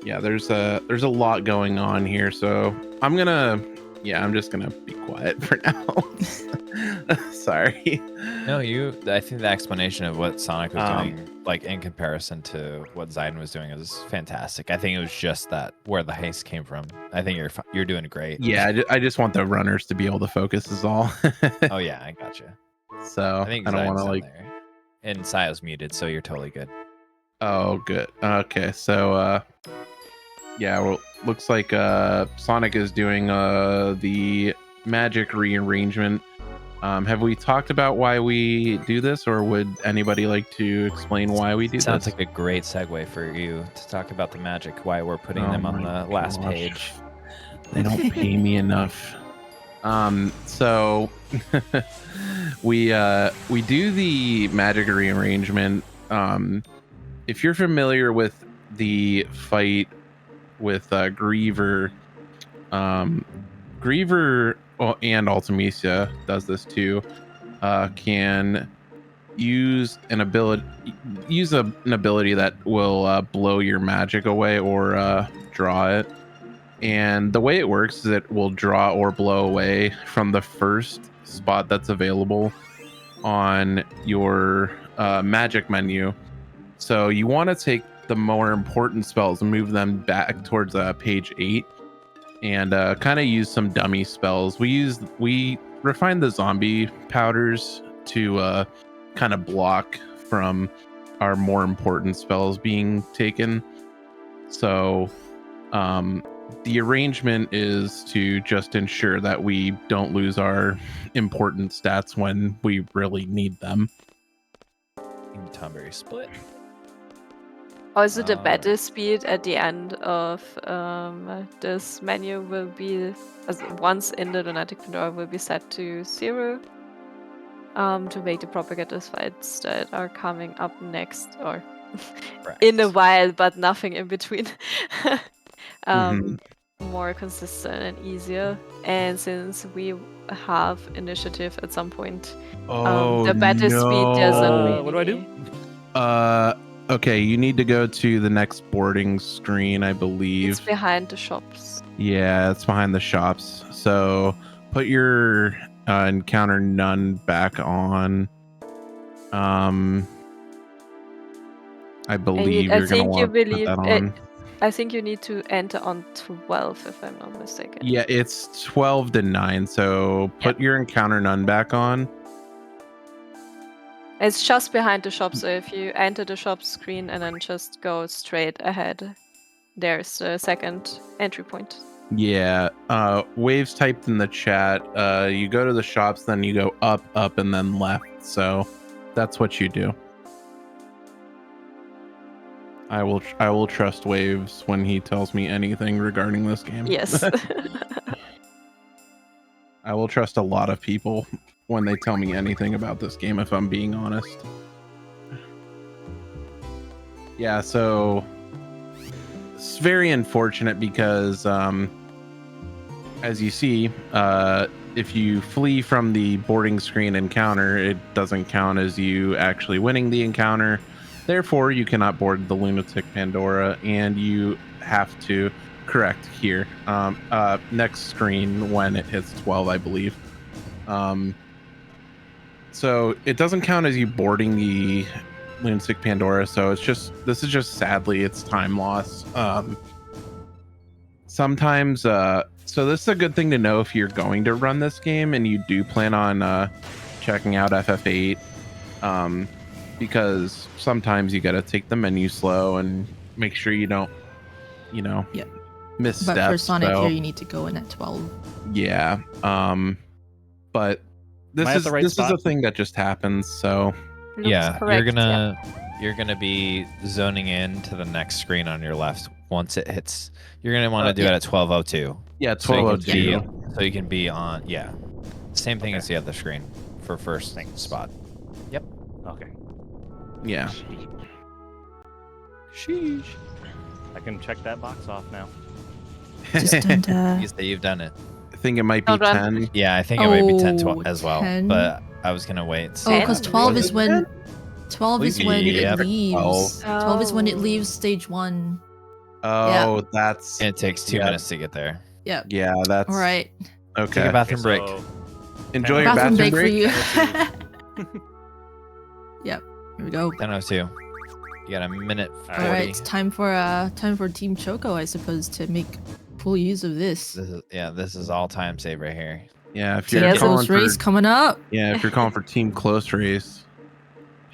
yeah, there's a lot going on here. So I'm just gonna be quiet for now. Sorry. No, I think the explanation of what Sonic was doing, like in comparison to what xeidin was doing, is fantastic. I think it was just that where the haste came from. I think you're doing great. Yeah, I just want the runners to be able to focus is all. Oh yeah, I gotcha. So I think I don't want to Xeidin's like. there. And Sayo's muted, so you're totally good. Oh, good. Okay, so yeah, well, looks like Sonic is doing the magic rearrangement. Have we talked about why we do this, or would anybody like to explain why we do Sounds this? like a great segue for you to talk about the magic, why we're putting them on the last page. They don't pay me enough. So we do the magic rearrangement. If you're familiar with the fight with Griever, Griever and Ultimecia does this too. Can use an ability that will blow your magic away or draw it. And the way it works is it will draw or blow away from the first spot that's available on your magic menu. So you want to take the more important spells and move them back towards page 8 and kind of use some dummy spells. We refine the zombie powders to kind of block from our more important spells being taken. So the arrangement is to just ensure that we don't lose our important stats when we really need them. Tonberry split. Also, the battle speed at the end of this menu will be, once in the Lunatic Pandora, will be set to 0 to make the propagator's fights that are coming up next, or in a while, but nothing in between. More consistent and easier. And since we have initiative at some point, the battle speed doesn't really... What do I do? Okay, you need to go to the next boarding screen, I believe. It's behind the shops. Yeah, it's behind the shops. So put your encounter none back on. I believe you're going to want to put that on. I think you need to enter on 12, if I'm not mistaken. Yeah, it's 12 to 9. So put your encounter none back on. It's just behind the shop, so if you enter the shop screen and then just go straight ahead, there's the second entry point. Yeah, Waves typed in the chat, you go to the shops, then you go up, and then left. So that's what you do. I will trust Waves when he tells me anything regarding this game. Yes. I will trust a lot of people when they tell me anything about this game, if I'm being honest. Yeah, so it's very unfortunate because as you see, if you flee from the boarding screen encounter, it doesn't count as you actually winning the encounter. Therefore, you cannot board the Lunatic Pandora, and you have to correct here. Next screen when it hits 12, I believe. So it doesn't count as you boarding the Lunatic Pandora. So this is just sadly it's time loss. Sometimes, so this is a good thing to know if you're going to run this game and you do plan on checking out FF8. Because sometimes you got to take the menu slow and make sure you don't, miss steps. But for Sonic here, you need to go in at 12. Yeah. But this is a thing that just happens. So yeah, you're gonna be zoning in to the next screen on your left once it hits. You're gonna want to do it at 12:02. Yeah, 12:02. So you can be on. Yeah, same thing as the other screen for first spot. Yep. Okay. Yeah. Sheesh. I can check that box off now. Just enter. You say you've done it. I think it might be 10. Yeah, I think it might be 10 as well. 10? But I was gonna wait. Oh, because 12 is when 12 is when Yep. it leaves. 12 is when it leaves stage 1. Oh, that's. And it takes 2 minutes to get there. Yep. Yeah, that's. All right. Okay. Take a bathroom break. Enjoy your Bathroom bathroom break break. for you. Yep. Here we go. 10:02. You got a minute 40. All right, it's time for Team Choco, I suppose, to make full use of this. This is all time save right here. Yeah, if Team you're Close calling race for coming up. if you're calling for team close race.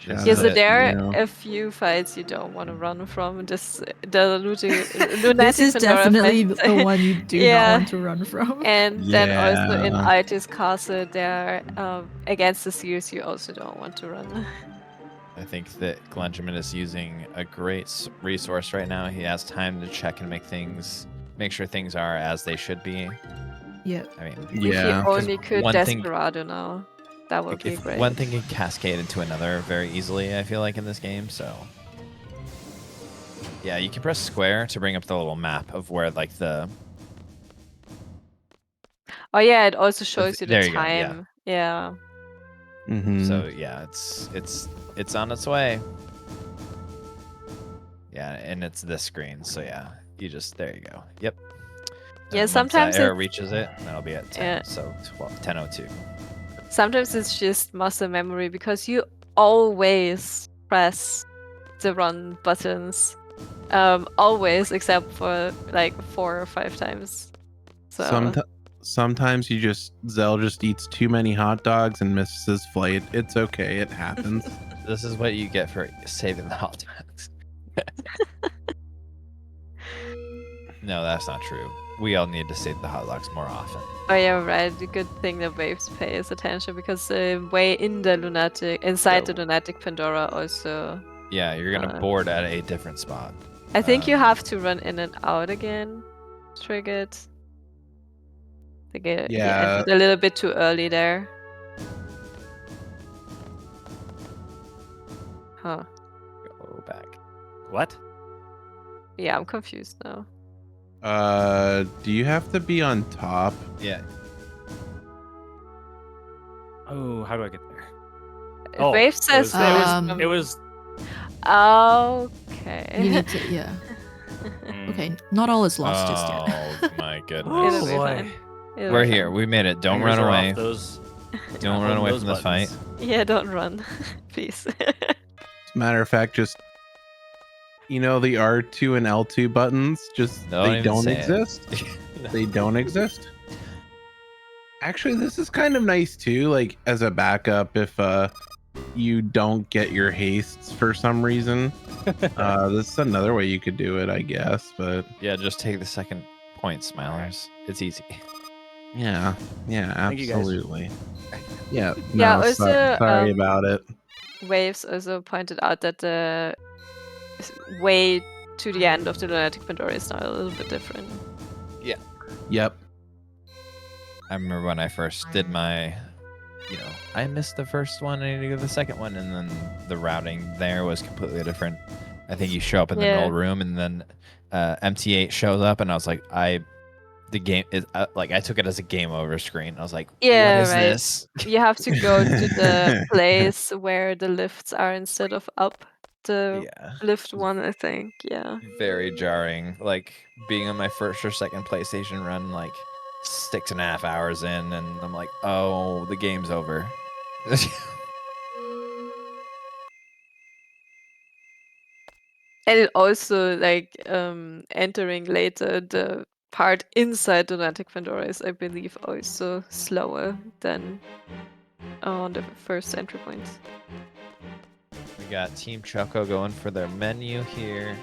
Yeah, so there you know. are a few fights you don't want to run from. Just the Lunatic This is Pandora definitely fight. the one you do not want to run from. And then also in Yeah. Altis Castle, there against the seals you also don't want to run. I think that Glenjamin is using a great resource right now. He has time to check and make sure things are as they should be. Yeah. I mean, If you only could Desperado now, that would be great. One thing can cascade into another very easily, I feel like, in this game, so... Yeah, you can press square to bring up the little map of where, like, the... Oh yeah, it also shows you the There you go, time. Yeah. So, yeah, it's on its way. Yeah, and it's this screen, so yeah, there you go. Yep. Yeah, And sometimes once that arrow it's- reaches it, that'll be at 10, Yeah. so 10:02. Sometimes it's just muscle memory because you always press the run buttons. Always, except for like 4 or 5 times. So Sometimes Zell just eats too many hot dogs and misses his flight. It's okay, it happens. This is what you get for saving the hot dogs. No, that's not true. We all need to save the hot dogs more often. Oh yeah, right. The good thing that Waves pays attention because the way inside the Lunatic Pandora also. Yeah, you're gonna board at a different spot. I think you have to run in and out again. Triggered. I think he ended a little bit too early there. Huh. Go back. What? Yeah, I'm confused now. Do you have to be on top? Yeah. Oh, how do I get there? Wave says it was. Okay. You need to, yeah. Okay, not all is lost just yet. Oh my goodness. It'll be fine. It'll We're be here. fine. We made it. Don't Fingers run are away. off those- Don't off run away those from this fight. buttons. Yeah, don't run, please. As a matter of fact, just the R2 and L2 buttons, they don't exist. They don't exist. Actually, this is kind of nice too, like as a backup if you don't get your hastes for some reason. This is another way you could do it, I guess, but Yeah, just take the second point, Smilers. It's easy. yeah, Thank you, guys. absolutely. Yeah, Yeah, no, also, sorry about it. Waves also pointed out that the way to the end of the Lunatic Pandora is now a little bit different. Yeah. Yep. I remember when I first did my, I missed the first one, I need to go to the second one, and then the routing there was completely different. I think you show up in the middle room, and then MT8 shows up, and I was like, the game is I took it as a game over screen. I was like, Yeah, what is right. this? You have to go to the place where the lifts are instead of up. The lift one, I think. Yeah. Very jarring. Like being on my first or second PlayStation run, like 6.5 hours in, and I'm like, oh, the game's over. And it also entering later the part inside the Lunatic Pandora is, I believe, also slower than on the first entry points. We got Team Choco going for their menu here.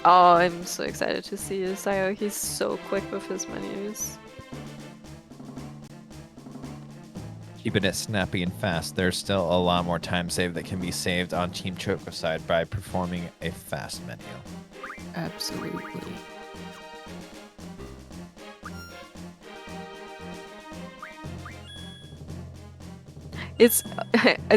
Oh, I'm so excited to see Sayo. He's so quick with his menus. Keeping it snappy and fast. There's still a lot more time save that can be saved on Team Choco side by performing a fast menu. Absolutely. It's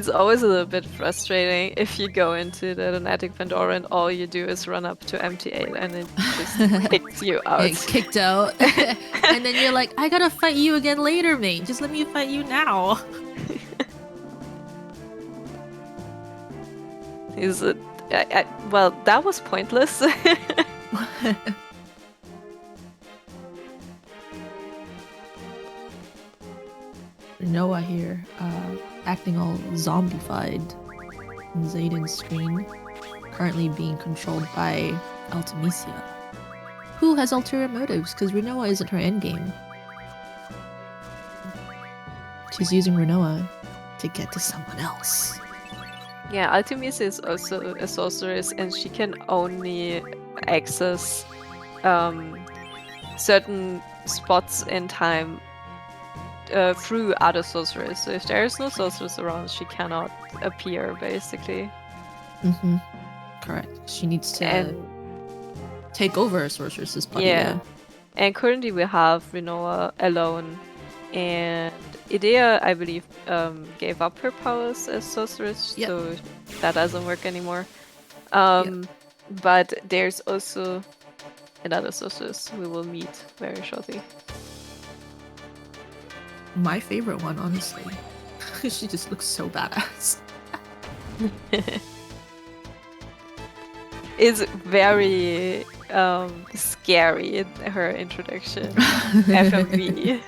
always a little bit frustrating if you go into the Lunatic Pandora and all you do is run up to MT8 and it just kicks you out. Get kicked out. And then you're like, I gotta fight you again later, mate. Just let me fight you now. Is it? Well, that was pointless. Rinoa here, acting all zombified in Xeidin's screen, currently being controlled by Ultimecia, who has ulterior motives because Rinoa isn't her endgame. She's using Rinoa to get to someone else. Yeah, Ultimecia is also a sorceress, and she can only access certain spots in time through other sorcerers. So if there is no sorceress around, she cannot appear, basically. Mm-hmm. Correct. She needs to take over a sorceress's body. Yeah. And currently we have Rinoa alone, and Edea, I believe, gave up her powers as sorceress, so that doesn't work anymore. But there's also another sorceress we will meet very shortly. My favorite one, honestly. She just looks so badass. It's very scary, her introduction. FMV.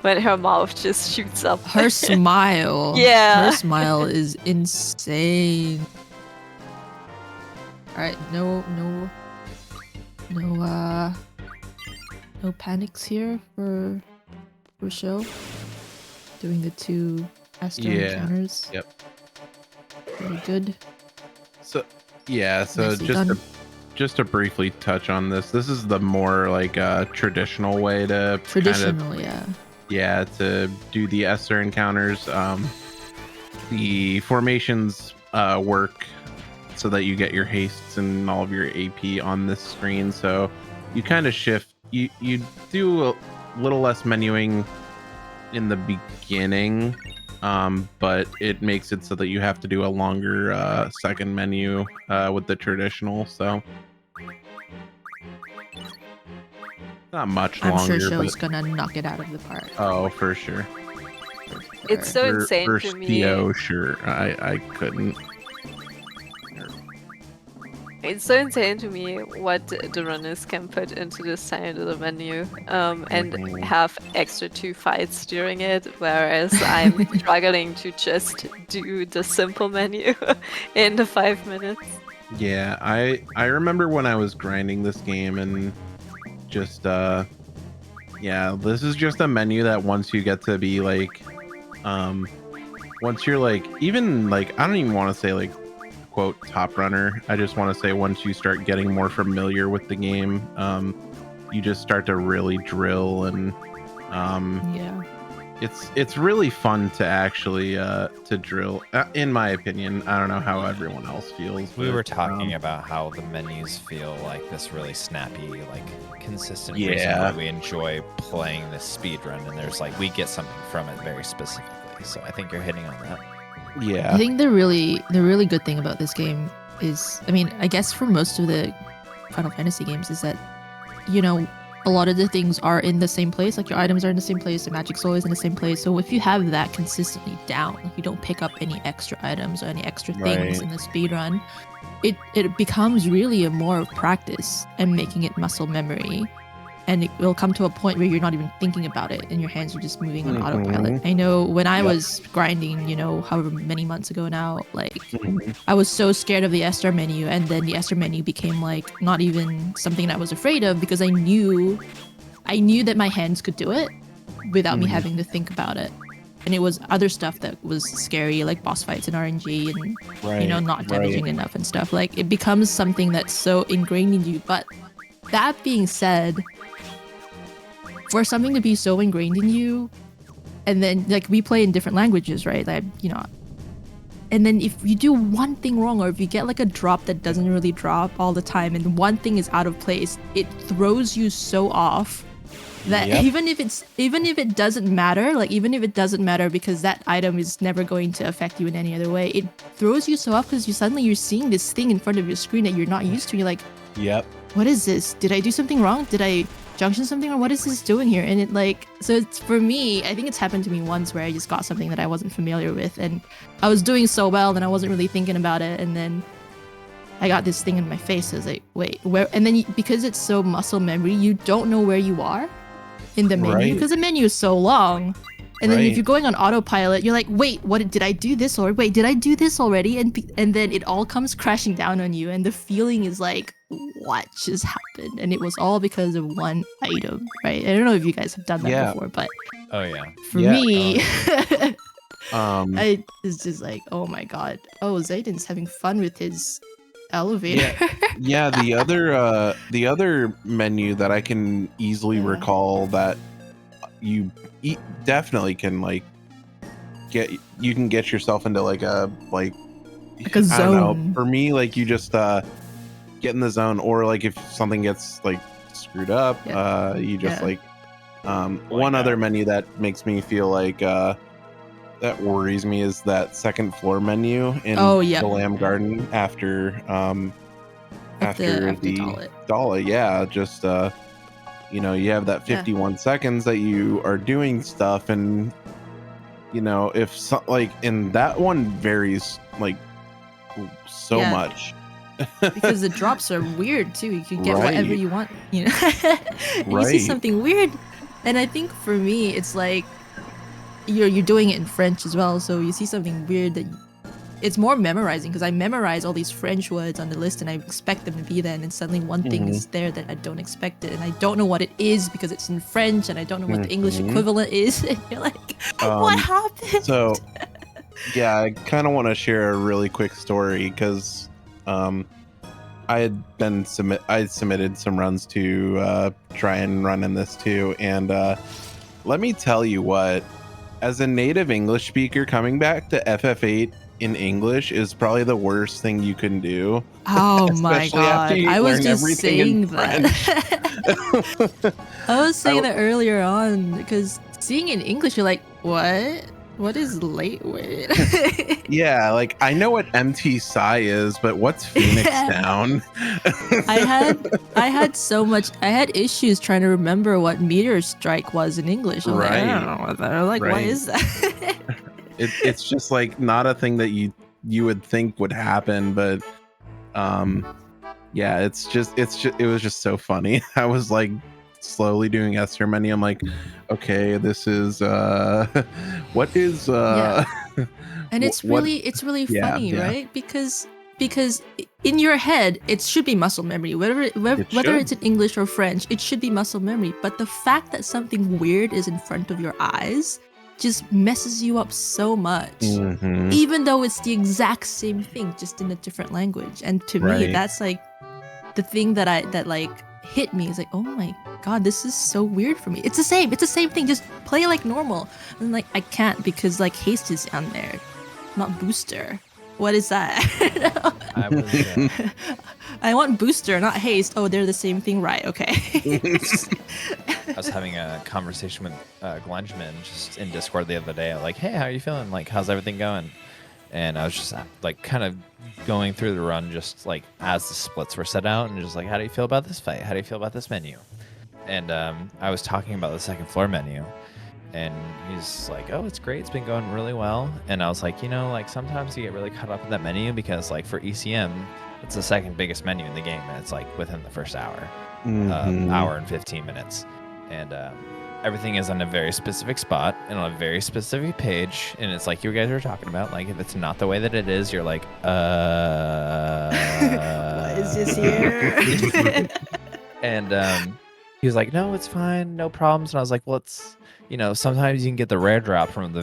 When her mouth just shoots up. Her smile. Yeah. Her smile is insane. Alright, no panics here for show. Doing the 2 Astro encounters. Yep. Very good. So Nicely done. just to briefly touch on this is the more like traditional way to to do the Esther encounters. The formations work so that you get your hastes and all of your AP on this screen, so you kind of shift. You do a little less menuing in the beginning, but it makes it so that you have to do a longer second menu with the traditional, so not much longer. I'm sure Show's gonna knock it out of the park. Oh, for sure. It's so insane to me. TO, sure. I couldn't. It's so insane to me what the runners can put into this tiny little menu and have extra 2 fights during it, whereas I'm struggling to just do the simple menu in the 5 minutes. Yeah, I remember when I was grinding this game and just this is just a menu that once you get to be like once you're like, even like, I don't even want to say like quote top runner, I just want to say once you start getting more familiar with the game, you just start to really drill, and it's really fun to actually to drill, in my opinion. I don't know how everyone else feels. We were talking about how the menus feel like this really snappy, like consistent reason why we enjoy playing this speed run, and there's like we get something from it very specifically. So I think you're hitting on that. I think the really good thing about this game is, I mean, I guess for most of the Final Fantasy games, is that, you know, a lot of the things are in the same place. Like your items are in the same place, the magic's always in the same place. So if you have that consistently down, like you don't pick up any extra items or any extra things in the speedrun, it becomes really a more of practice and making it muscle memory. And it will come to a point where you're not even thinking about it and your hands are just moving on autopilot. I know when I was grinding, you know, however many months ago now, like I was so scared of the Esther menu, and then the Esther menu became like not even something that I was afraid of, because I knew that my hands could do it without me having to think about it. And it was other stuff that was scary, like boss fights and RNG and you know, not damaging enough and stuff. Like it becomes something that's so ingrained in you. But that being said, for something to be so ingrained in you, and then like we play in different languages, right? Like, you know, and then if you do one thing wrong, or if you get like a drop that doesn't really drop all the time, and one thing is out of place, it throws you so off that even if it doesn't matter because that item is never going to affect you in any other way, it throws you so off because you're seeing this thing in front of your screen that you're not used to. You're like, what is this? Did I do something wrong? Did I junction something, or what is this doing here? And it like, so it's, for me, I think it's happened to me once where I just got something that I wasn't familiar with, and I was doing so well and I wasn't really thinking about it, and then I got this thing in my face. I was like, wait, where? And then because it's so muscle memory, you don't know where you are in the menu, because the menu is so long. And then if you're going on autopilot, you're like, wait, what did I do this already? Wait, did I do this already? And then it all comes crashing down on you, and the feeling is like, what just happened? And it was all because of one item, right? I don't know if you guys have done that before, but oh yeah, for me, I was just like, oh my god, oh xeidin's having fun with his elevator. Yeah, the other menu that I can easily recall that you definitely can like get yourself into like a zone. I don't know. For me, like you just get in the zone, or like if something gets like screwed up, you just one other menu that makes me feel like that worries me is that second floor menu in the Lamb Garden after the Dollet. Yeah, just you have that 51 seconds that you are doing stuff, and if and that one varies like so much. Because the drops are weird too. You can get whatever you want, you Right. see something weird, and I think for me it's like you're doing it in French as well, so you see something weird that it's more memorizing, because I memorize all these French words on the list and I expect them to be there, and then suddenly one thing is there that I don't expect it, and I don't know what it is because it's in French and I don't know what the English equivalent is, and you're like, what happened? So yeah, I kind of want to share a really quick story, because I submitted some runs to try and run in this too, and let me tell you what, as a native English speaker, coming back to FF8 in English is probably the worst thing you can do. Oh my god, I was just saying that. I was saying that earlier on, because seeing in English, you're like, what is late word? Yeah, like I know what MT Psi is, but what's Phoenix Down? I had issues trying to remember what meteor strike was in English. I'm like, I don't know what that. Like, what is that? It's just like not a thing that you would think would happen, but yeah, it was just so funny. I was like slowly doing Esther menu. I'm like, okay, this is what is and it's really funny, right? Because in your head it should be muscle memory, whether it's in English or French, it should be muscle memory, but the fact that something weird is in front of your eyes just messes you up so much, even though it's the exact same thing, just in a different language. And to me, that's like the thing that like hit me. Is like, oh my god, this is so weird for me. It's the same thing, just play like normal. And like, I can't, because like haste is on there, not booster. What is that? I want booster, not haste. Oh, they're the same thing, right? Okay. I was having a conversation with Glenjamin just in Discord the other day. Like, hey, how are you feeling? Like, how's everything going? And I was just like kind of going through the run, just like as the splits were set out, and just like, how do you feel about this fight? How do you feel about this menu? And I was talking about the second floor menu, and he's like, oh, it's great, it's been going really well. And I was like, like sometimes you get really caught up in that menu, because like for ECM, it's the second biggest menu in the game, and it's like within the first hour, hour and 15 minutes, and everything is on a very specific spot and on a very specific page, and it's like you guys were talking about, like if it's not the way that it is, you're like, what is this here? And he was like, no, it's fine, no problems. And I was like, well, it's, sometimes you can get the rare drop from the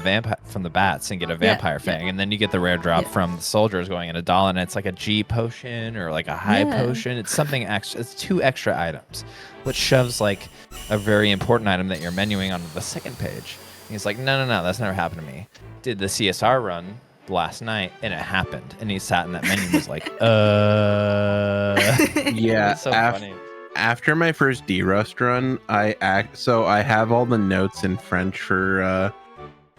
bats and get a vampire fang, and then you get the rare drop from the soldiers going into Dollet, and it's like a G potion or like a high potion. It's something extra. It's 2 extra items, which shoves like a very important item that you're menuing onto the second page. And he's like, no, that's never happened to me. Did the CSR run last night, and it happened. And he sat in that menu and was like, yeah. It's so funny. After my first D-Rust run, I have all the notes in French for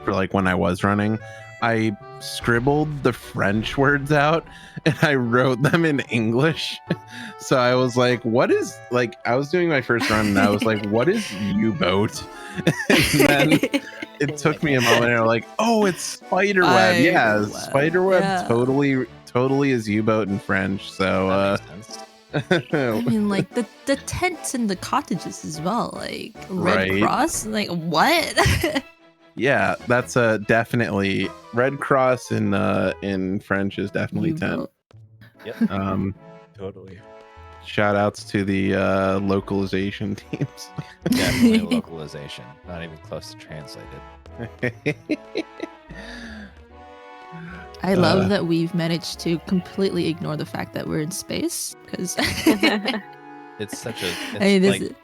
like when I was running. I scribbled the French words out and I wrote them in English. So I was like, what is, like, I was doing my first run and I was like, what is U-boat? And then it took me a moment and I'm like, oh, it's spiderweb. Yeah, spiderweb totally is U-boat in French. So I mean, like the tents and the cottages as well, like Red Cross, like what? Yeah, that's definitely Red Cross in French is definitely 10. Yep. Totally. Shout outs to the localization teams. Definitely localization. Not even close to translated. I love that we've managed to completely ignore the fact that we're in space because It's such a. It's I mean, this like,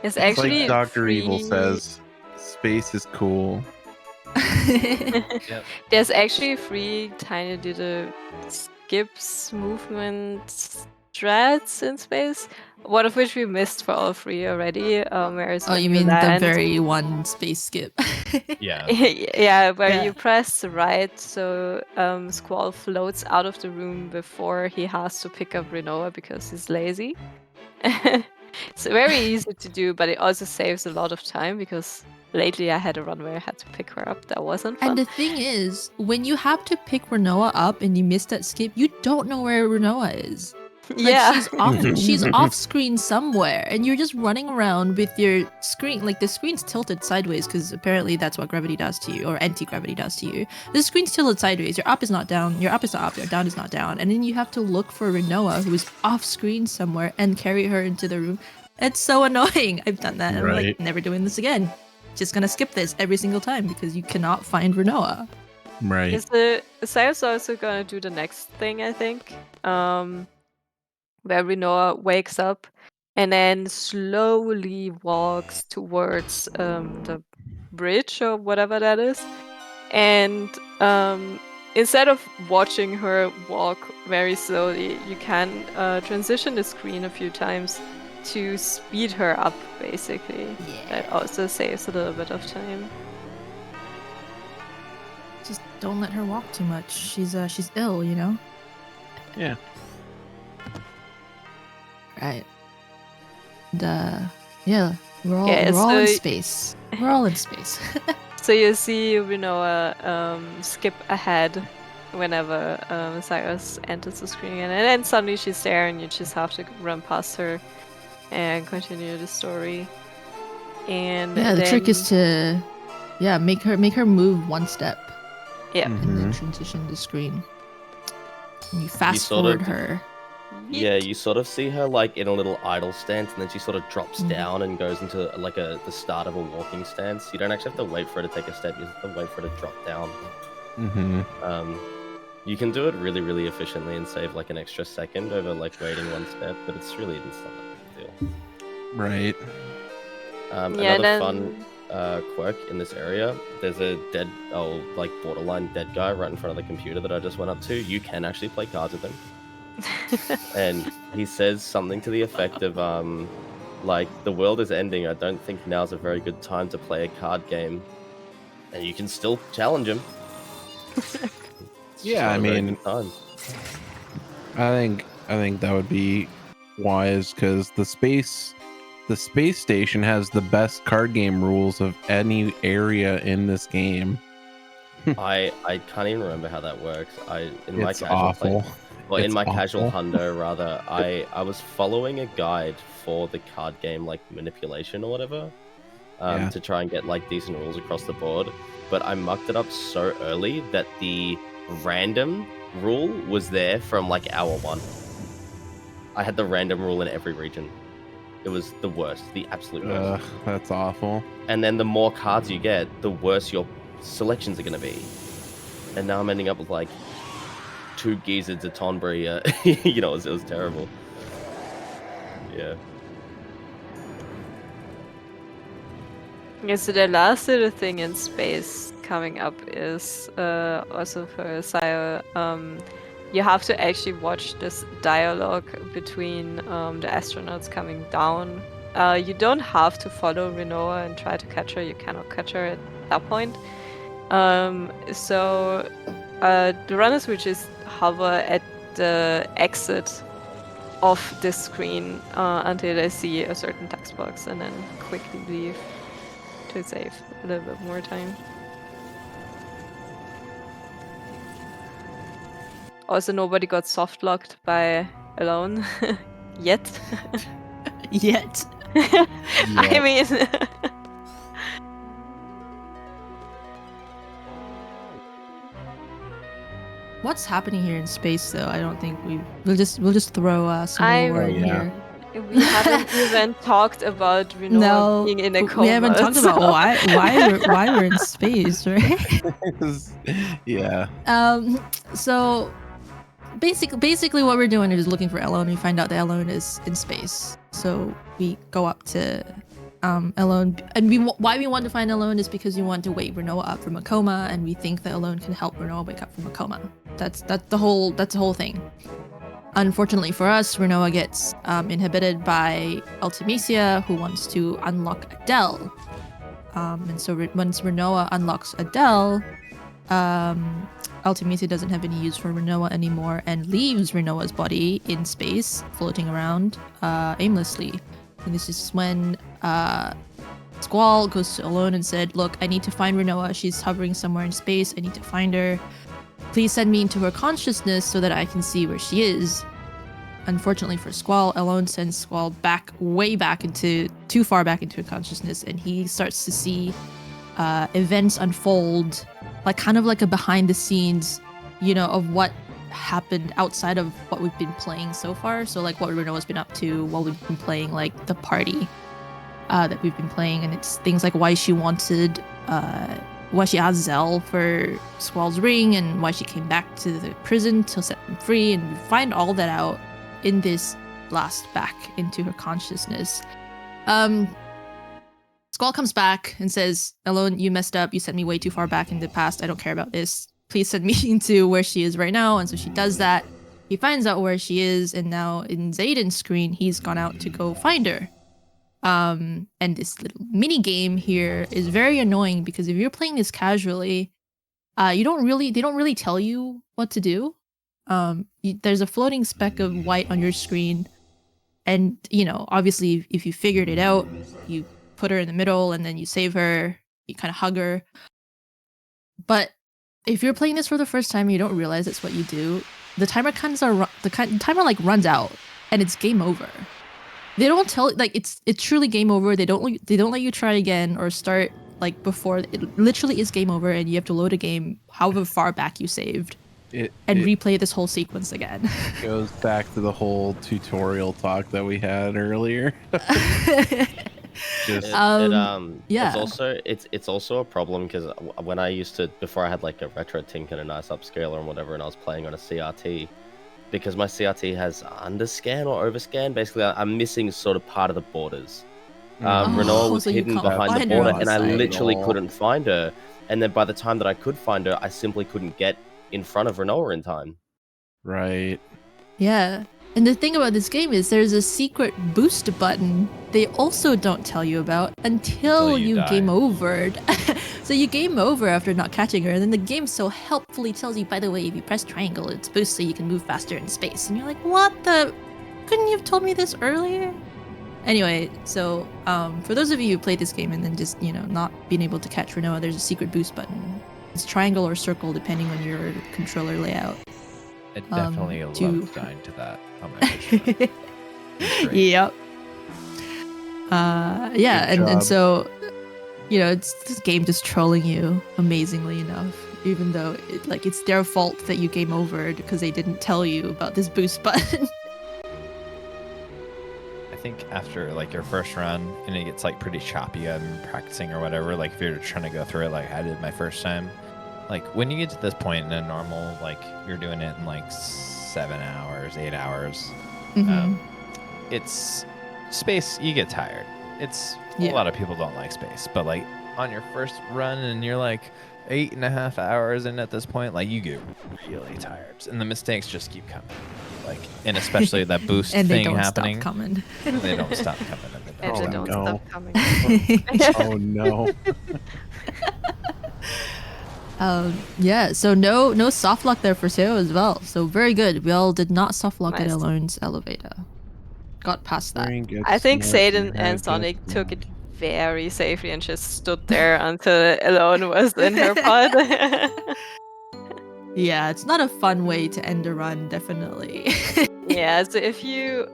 It's It's actually like Dr. free. Evil says, space is cool. yep. There's actually 3 tiny little skips, movement strats in space. One of which we missed for all 3 already. Whereas Oh, when you mean land, the very one space skip? Yeah. yeah, where Yeah. you press right, so Squall floats out of the room before he has to pick up Renoa because he's lazy. It's very easy to do, but it also saves a lot of time because lately I had a run where I had to pick her up. That wasn't fun. And the thing is, when you have to pick Renoa up and you miss that skip, you don't know where Renoa is. Like, yeah. she's off screen somewhere, and you're just running around with your screen. Like, the screen's tilted sideways because apparently that's what gravity does to you, or anti-gravity does to you. The screen's tilted sideways. Your up is not down. Your up is not up. Your down is not down. And then you have to look for Renoa, who is off screen somewhere, and carry her into the room. It's so annoying. I've done that. And I'm like, never doing this again. Just gonna skip this every single time because you cannot find Renoa. Right. Is the Seifer's also gonna do the next thing, I think. Where Renoa wakes up and then slowly walks towards the bridge or whatever that is. And instead of watching her walk very slowly, you can transition the screen a few times to speed her up, basically. Yeah. That also saves a little bit of time. Just don't let her walk too much. She's ill, you know. Yeah. Right. And yeah, we're all Yeah, in so- space. We're all in space. So you see Renoa skip ahead whenever Cyrus enters the screen, and then suddenly she's there, and you just have to run past her and continue the story. And Yeah, the trick is to make her move one step. Yeah. And then transition the screen. And you fast sort forward of- her. Yeah, you sort of see her like in a little idle stance, and then she sort of drops down and goes into like the start of a walking stance. You don't actually have to wait for her to take a step; you just have to wait for her to drop down. You can do it really, really efficiently and save like an extra second over like waiting one step, but it's not a big deal. Right. Another fun quirk in this area, there's a borderline dead guy right in front of the computer that I just went up to. You can actually play cards with him. And he says something to the effect of like, the world is ending, I don't think now's a very good time to play a card game. And you can still challenge him. Yeah, I mean, I think that would be wise because the space station has the best card game rules of any area in this game. I can't even remember how that works. It's awful. In my casual hundo, rather, I was following a guide for the card game, like manipulation or whatever, to try and get like decent rules across the board. But I mucked it up so early that the random rule was there from like hour 1. I had the random rule in every region. It was the worst, the absolute worst. That's awful. And then the more cards you get, the worse your selections are going to be. And now I'm ending up with like 2 geezards of Tonberry. You know, it was terrible. Yeah. Yeah, so the last little thing in space coming up is also for Sire. You have to actually watch this dialogue between the astronauts coming down. You don't have to follow Renoa and try to catch her. You cannot catch her at that point. So the runners will just hover at the exit of this screen until they see a certain text box and then quickly leave to save a little bit more time. Also, nobody got soft locked by Alone yet. Yet. I mean, what's happening here in space though? I don't think we'll just throw some lore in here. We haven't even talked about Renoa being in a coma. We haven't talked about why we're in space, right? Yeah. So basically what we're doing is looking for Elone. We find out that Elone is in space. So we go up to Elone, and why we want to find Elone is because we want to wake Renoa up from a coma, and we think that Elone can help Renoa wake up from a coma. That's the whole thing. Unfortunately for us, Renoa gets inhibited by Ultimecia, who wants to unlock Adele. And so once Renoa unlocks Adele, Ultimecia doesn't have any use for Renoa anymore and leaves Renoa's body in space, floating around aimlessly. And this is when Squall goes to Elone and said, "Look, I need to find Renoa. She's hovering somewhere in space. I need to find her. Please send me into her consciousness so that I can see where she is." Unfortunately for Squall, Elone sends Squall too far back into her consciousness, and he starts to see events unfold, kind of like a behind the scenes, of what happened outside of what we've been playing so far. So what Renoa's been up to while we've been playing, the party that we've been playing, and it's things like why she asked Zell for Squall's ring, and why she came back to the prison to set them free, and we find all that out in this blast back into her consciousness. Squall comes back and says, "Elone, you messed up. You sent me way too far back in the past. I don't care about this. Please send me into where she is right now." And so she does that. He finds out where she is, and now in xeidin's screen, he's gone out to go find her. And this little mini game here is very annoying because if you're playing this casually, they don't really tell you what to do. There's a floating speck of white on your screen, and obviously if you figured it out, you put her in the middle and then you save her, you kind of hug her. But if you're playing this for the first time and you don't realize it's what you do, the timer runs out and it's game over. They don't tell it's truly game over. They don't let you try again or start before. It literally is game over, and you have to load a game however far back you saved and replay this whole sequence again. Goes back to the whole tutorial talk that we had earlier. It's also a problem because when I used to, before I had a retro tink and a nice upscaler and whatever, and I was playing on a CRT, because my CRT has underscan or overscan, basically I'm missing sort of part of the borders. Renoa was hidden behind the border, and I literally couldn't find her. And then by the time that I could find her, I simply couldn't get in front of Renoa in time. Right. Yeah. And the thing about this game is there's a secret boost button they also don't tell you about until you game over. So you game over after not catching her, and then the game so helpfully tells you, by the way, if you press triangle, it's boost so you can move faster in space. And you're like, what the? Couldn't you have told me this earlier? Anyway, so for those of you who played this game and then just, not being able to catch Renoa, there's a secret boost button. It's triangle or circle depending on your controller layout. I definitely loved dying to that on my first run. Yep. And so, it's this game just trolling you amazingly enough, even though it's their fault that you game over because they didn't tell you about this boost button. I think after your first run and it gets pretty choppy and practicing or whatever, if you're trying to go through it like I did my first time, when you get to this point in a normal, you're doing it in 7 hours, 8 hours, it's space, you get tired. A lot of people don't like space, but on your first run and you're 8.5 hours in at this point, you get really tired, and the mistakes just keep coming. And especially that boost thing happening. They don't stop coming. And they don't stop coming. Oh no. So no soft lock there for Seo as well. So very good. We all did not soft lock at Elone's elevator. Got past that. I think xeidin and Sonic took it very safely and just stood there until Elone was in her pod. Yeah, it's not a fun way to end a run, definitely. Yeah, so if you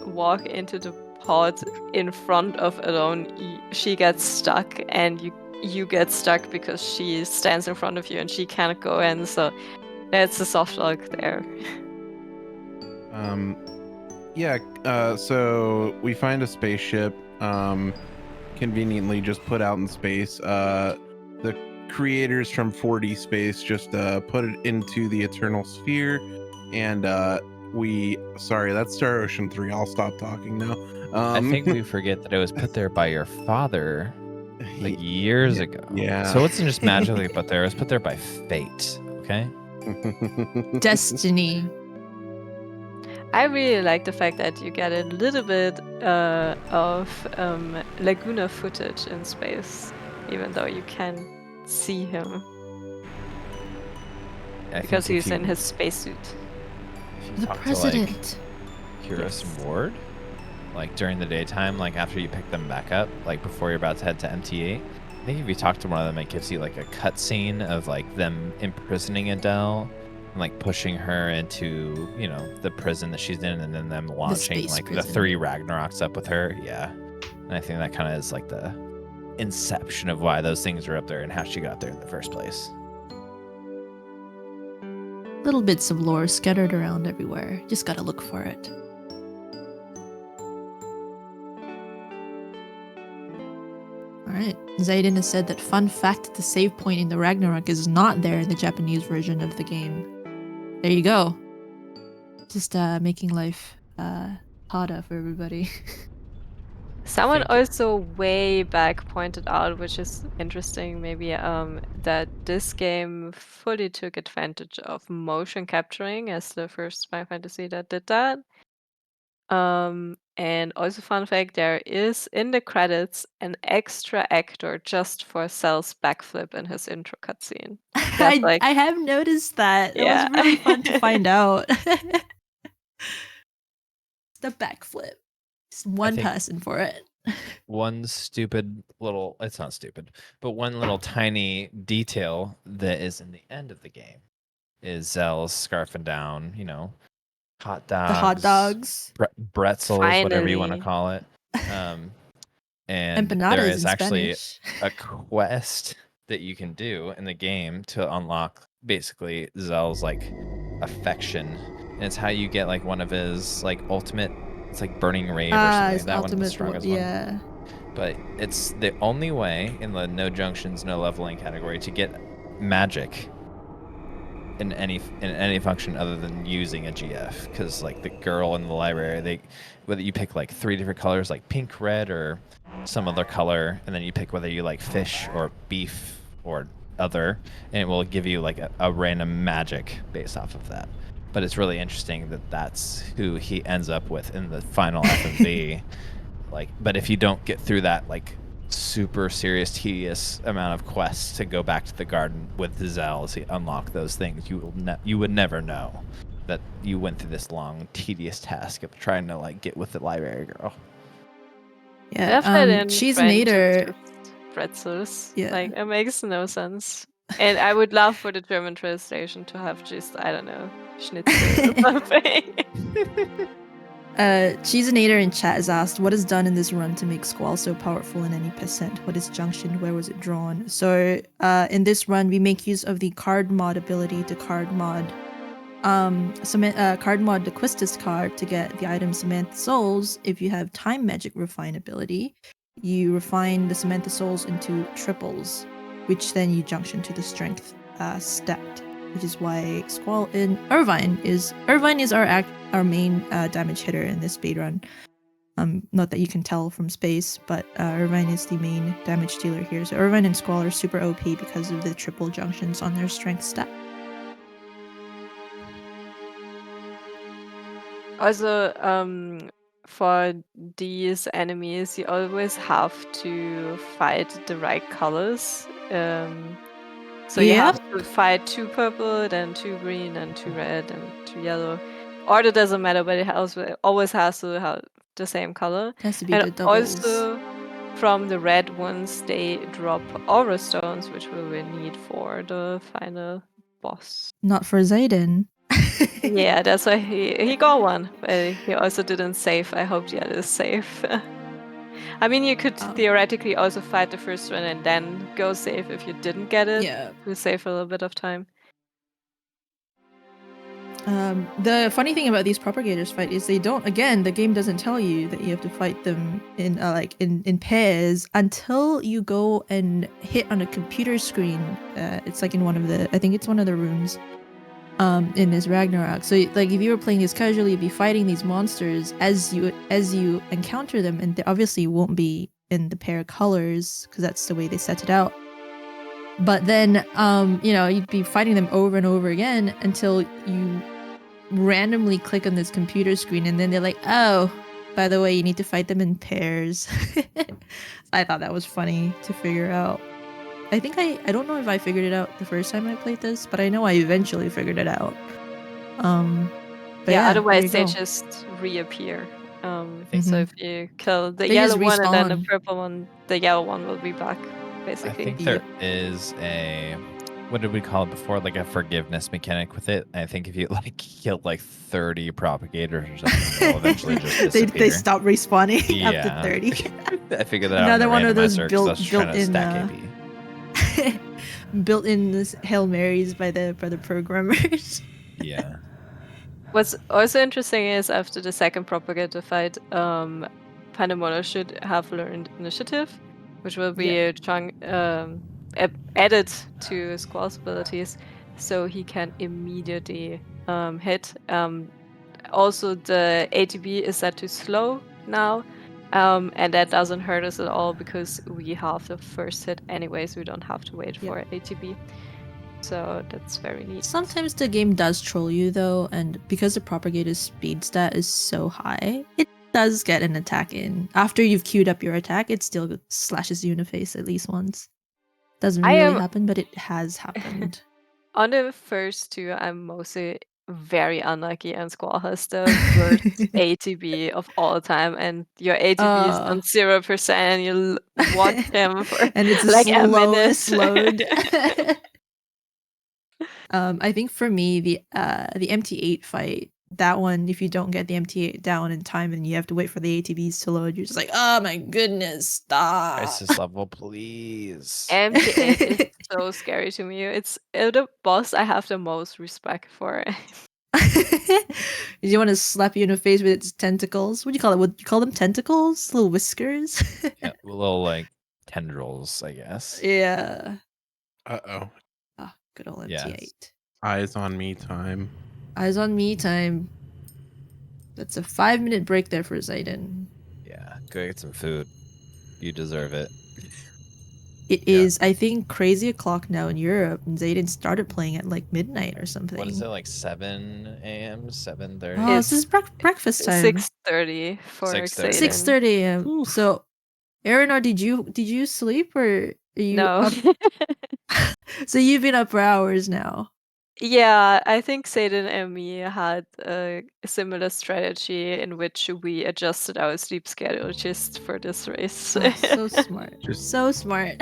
walk into the pod in front of Elone, she gets stuck, and you get stuck because she stands in front of you and she can't go in. So That's a soft lock there. So we find a spaceship, conveniently just put out in space. The creators from 4D Space just put it into the Eternal Sphere, and sorry, that's Star Ocean 3. I'll stop talking now. I think we forget that it was put there by your father like years ago. Yeah. So it wasn't just magically put there, it was put there by fate, okay? Destiny. I really like the fact that you get a little bit of Laguna footage in space, even though you can't see him. Because he's in his spacesuit. The president. Curious and Ward, like during the daytime, like after you pick them back up, like before you're about to head to MTA, I think if you talk to one of them, it gives you like a cutscene of like them imprisoning Adele and like pushing her into, you know, the prison that she's in, and then them launching like the 3 Ragnaroks up with her. Yeah, and I think that kind of is like the inception of why those things are up there and how she got there in the first place. Little bits of lore scattered around everywhere. Just gotta look for it. Alright, xeidin has said that fun fact, the save point in the Ragnarok is not there in the Japanese version of the game. There you go. Just making life harder for everybody. Someone also way back pointed out, which is interesting, maybe, that this game fully took advantage of motion capturing as the first Final Fantasy that did that. And also fun fact, there is in the credits an extra actor just for Cell's backflip in his intro cutscene. I have noticed that. Yeah. It was really fun to find out. The backflip. Just one person for it. One stupid little, it's not stupid, but one little tiny detail that is in the end of the game is Zell's scarfing down, you know, hot dogs. The hot dogs. Bretzels, whatever you want to call it. And empanadas there is in actually Spanish. a quest that you can do in the game to unlock basically Zell's like affection. And it's how you get like one of his like ultimate, it's like Burning Rave or something. That one's the strongest one. But it's the only way in the no junctions, no leveling category to get magic in any function other than using a GF, because like the girl in the library, whether you pick like 3 different colors like pink, red, or some other color, and then you pick whether you like fish or beef or other, and it will give you like a random magic based off of that. But it's really interesting that that's who he ends up with in the final FMV. Like, but if you don't get through that like super serious, tedious amount of quests to go back to the garden with Zell to unlock those things, you would never know that you went through this long, tedious task of trying to like get with the library girl. Yeah, she's an eater. Pretzels. Yeah. Like, it makes no sense. And I would love for the German translation to have just, I don't know, schnitzel or something. She's an eater in chat has asked, what is done in this run to make Squall so powerful in any percent? What is Junction? Where was it drawn? So in this run, we make use of the card mod ability to card mod the Quistis card to get the item Samantha Souls. If you have Time Magic Refine ability, you refine the Samantha Souls into triples, which then you junction to the Strength stat, which is why Squall in Irvine is our main damage hitter in this speedrun. Not that you can tell from space, but Irvine is the main damage dealer here. So Irvine and Squall are super OP because of the triple junctions on their Strength stat. Also, for these enemies, you always have to fight the right colors. So you have to fight 2 purple, then 2 green, and 2 red, and 2 yellow. Order doesn't matter, but it always has to have the same color. It has to be good doubles. Also, from the red ones, they drop aura stones, which we will need for the final boss. Not for xeidin. Yeah, that's why he got one, but he also didn't save. I hope the others save. I mean, you could theoretically also fight the first one and then go save if you didn't get it. Yeah. To save a little bit of time. The funny thing about these propagators fight is they don't. Again, the game doesn't tell you that you have to fight them in in pairs until you go and hit on a computer screen. It's like in one of the. I think it's one of the rooms. In this Ragnarok. So like if you were playing this casually, you'd be fighting these monsters as you encounter them, and they obviously won't be in the pair colors because that's the way they set it out. But then you'd be fighting them over and over again until you randomly click on this computer screen, and then they're like, oh, by the way, you need to fight them in pairs. I thought that was funny to figure out. I think I don't know if I figured it out the first time I played this, but I know I eventually figured it out. But otherwise they go. just reappear. So Mhm. if you kill the They yellow just one and then the respawn. purple one, the yellow one will be back, I basically. think there is what did we call it before? Like a forgiveness mechanic with it. I think if you like killed like 30 propagators or something, they'll eventually just disappear. they stop respawning Yeah. after 30. I figured that out. Another one of those built-in built-in this Hail Marys by the programmers. Yeah. What's also interesting is after the second propagator fight, Pandemonium should have learned initiative, which will be added to Squall's abilities, so he can immediately hit. Also, the ATB is set to slow now, and that doesn't hurt us at all because we have the first hit anyways. We don't have to wait for ATB. So that's very neat. Sometimes the game does troll you though, and because the propagator's speed stat is so high, it does get an attack in. After you've queued up your attack, it still slashes you in the face at least once. Doesn't really happen, but it has happened. On the first two, I'm mostly very unlucky, and Squall has the worst ATB of all time, and your ATB is on 0%, and you watch him for and it's like a minute. slowed. I think for me, the MT8 fight, that one, if you don't get the MT8 down in time and you have to wait for the ATBs to load, you're just like, oh my goodness, stop. Crisis level, please. MT8 is so scary to me. It's the boss I have the most respect for. You want to slap you in the face with its tentacles? What do you call it? Would you call them tentacles? Little whiskers? Yeah, little like tendrils, I guess. Yeah. Uh-oh. Ah, good old MT8. Yes. Eyes on me time. Eyes on me time. That's a 5-minute break there for xeidin. Yeah, go get some food. You deserve it. It is, I think, crazy o'clock now in Europe, and xeidin started playing at like midnight or something. What is it, like 7 a.m., 7:30? Oh, this is breakfast time. 6:30 for xeidin. 6:30 a.m. So, earinor, did you sleep or are you No. up? So you've been up for hours now. Yeah, I think xeidin and me had a similar strategy in which we adjusted our sleep schedule just for this race. Oh, so smart. So smart.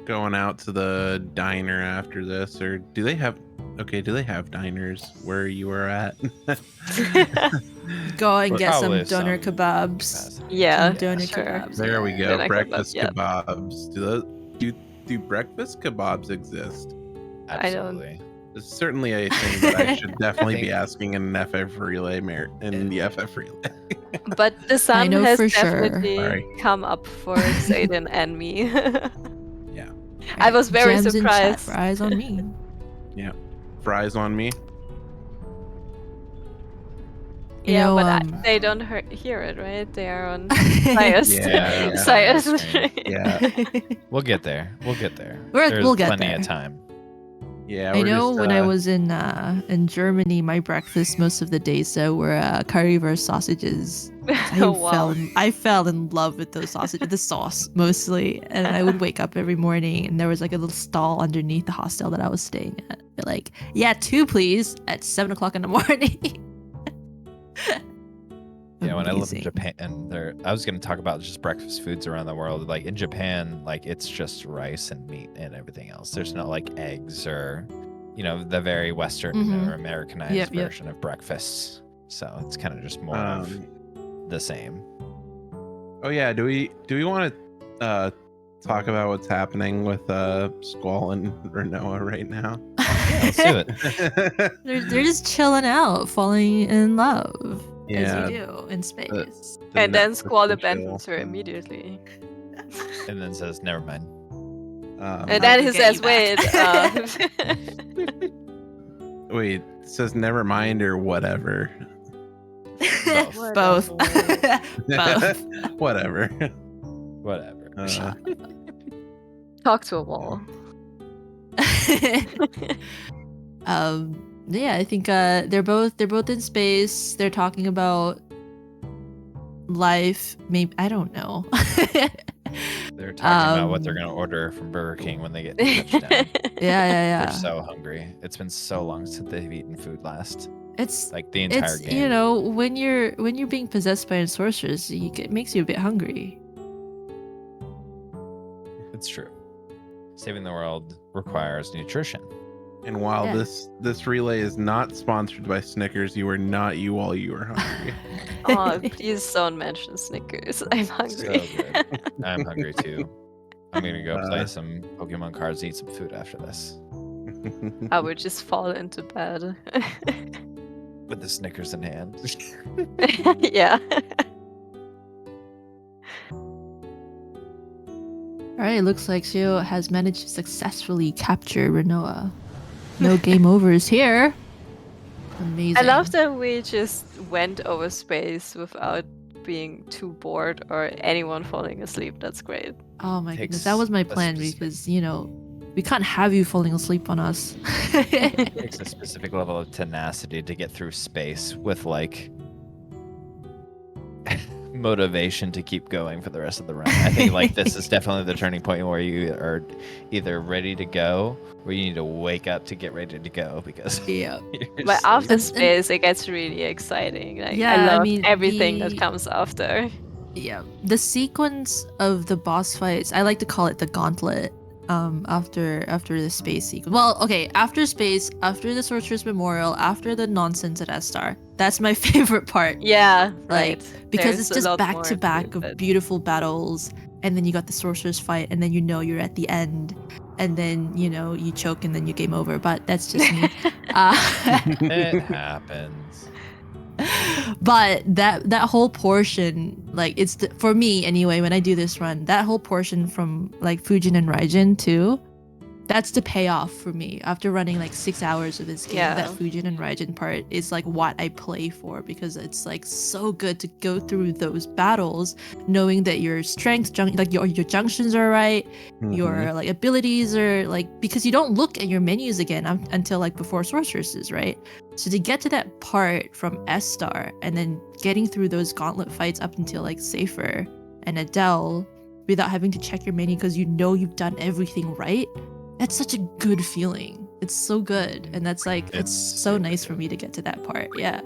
Going out to the diner after this, or do they have diners where you were at? Go and get some Probably doner some kebabs. Yeah, Some doner sure. kebabs. There we go. Doner Breakfast kebab, kebabs. Do breakfast kebabs exist? I don't- Absolutely. It's certainly a thing that I should definitely be asking in an FF relay, in the FF relay. But the sun know has for sure. definitely Sorry. come up for xeidin and me. Yeah. I was very Gems in chat surprised. for eyes on me. Yeah. Fries on me. You Yeah, know, but they don't hear it, right? They are on Sias. Yeah. Sias. Yeah. We'll get there. We'll get there. We'll There's get plenty there. of time. Yeah. I we're know just, when I was in Germany, my breakfast most of the days were currywurst sausages. Oh, wow. I fell in love with those sausages, the sauce mostly, and I would wake up every morning and there was like a little stall underneath the hostel that I was staying at. They're like, yeah, 2 please at 7 o'clock in the morning. Yeah, when I lived in Amazing. Japan, I was going to talk about just breakfast foods around the world. Like in Japan, like it's just rice and meat and everything else. There's no like eggs or, the very Western Mhm. or Americanized Yep. version of breakfasts. So it's kind of just more of the same. Oh yeah. Do we want to talk about what's happening with Squall and Renoa right now? Let's do it. They're just chilling out, falling in love, Yeah. as you do in space. And then Netflix Squall and chill. abandons her immediately. And then says, "Never mind." And then he I'll get says, you wait, Wait, it says never mind or whatever. Both. Both. Whatever. Whatever. talk to a wall. Yeah, I think they're both in space. They're talking about life. Maybe I don't know. They're talking about what they're gonna order from Burger King when they get to touchdown. Yeah. They're so hungry. It's been so long since they've eaten food last. It's like the entire game. You know, when you're being possessed by a sorceress, it makes you a bit hungry. It's true. Saving the world requires nutrition. And while this relay is not sponsored by Snickers, you are not you while you are hungry. Oh, please don't mention Snickers. I'm hungry. So good. I'm hungry too. I'm gonna go play some Pokemon cards, eat some food after this. I would just fall into bed. With the Snickers in hand. Yeah. Alright, it looks like Shio has managed to successfully capture Renoa. No game overs here. Amazing. I love that we just went over space without being too bored or anyone falling asleep. That's great. Oh my goodness, that was my plan because, you know, we can't have you falling asleep on us. It takes a specific level of tenacity to get through space with, like, motivation to keep going for the rest of the run. I think, like, this is definitely the turning point where you are either ready to go or you need to wake up to get ready to go because But after space, it gets really exciting. Like, I love everything that comes after. Yeah, the sequence of the boss fights, I like to call it the gauntlet. After the space sequence. Well, okay, after space, after the Sorcerer's Memorial, after the nonsense at S-Star. That's my favorite part. Yeah, right. Because There's it's a just lot back more to back to of it. beautiful battles, and then you got the Sorcerer's fight, and then you know you're at the end, and then you know you choke, and then you game over. But that's just me. It happens. But that whole portion, like for me anyway, when I do this run, that whole portion from like Fujin and Raijin too, that's the payoff for me after running like 6 hours of this game. Yeah. That Fujin and Raijin part is like what I play for because it's like so good to go through those battles, knowing that your strength, like your junctions are right, your like abilities are like, because you don't look at your menus again until like before sorceresses, right? So to get to that part from S-Star and then getting through those gauntlet fights up until like Seifer and Adele without having to check your menu because you know you've done everything right, that's such a good feeling. It's so good. And that's like, it's so nice for me to get to that part. Yeah.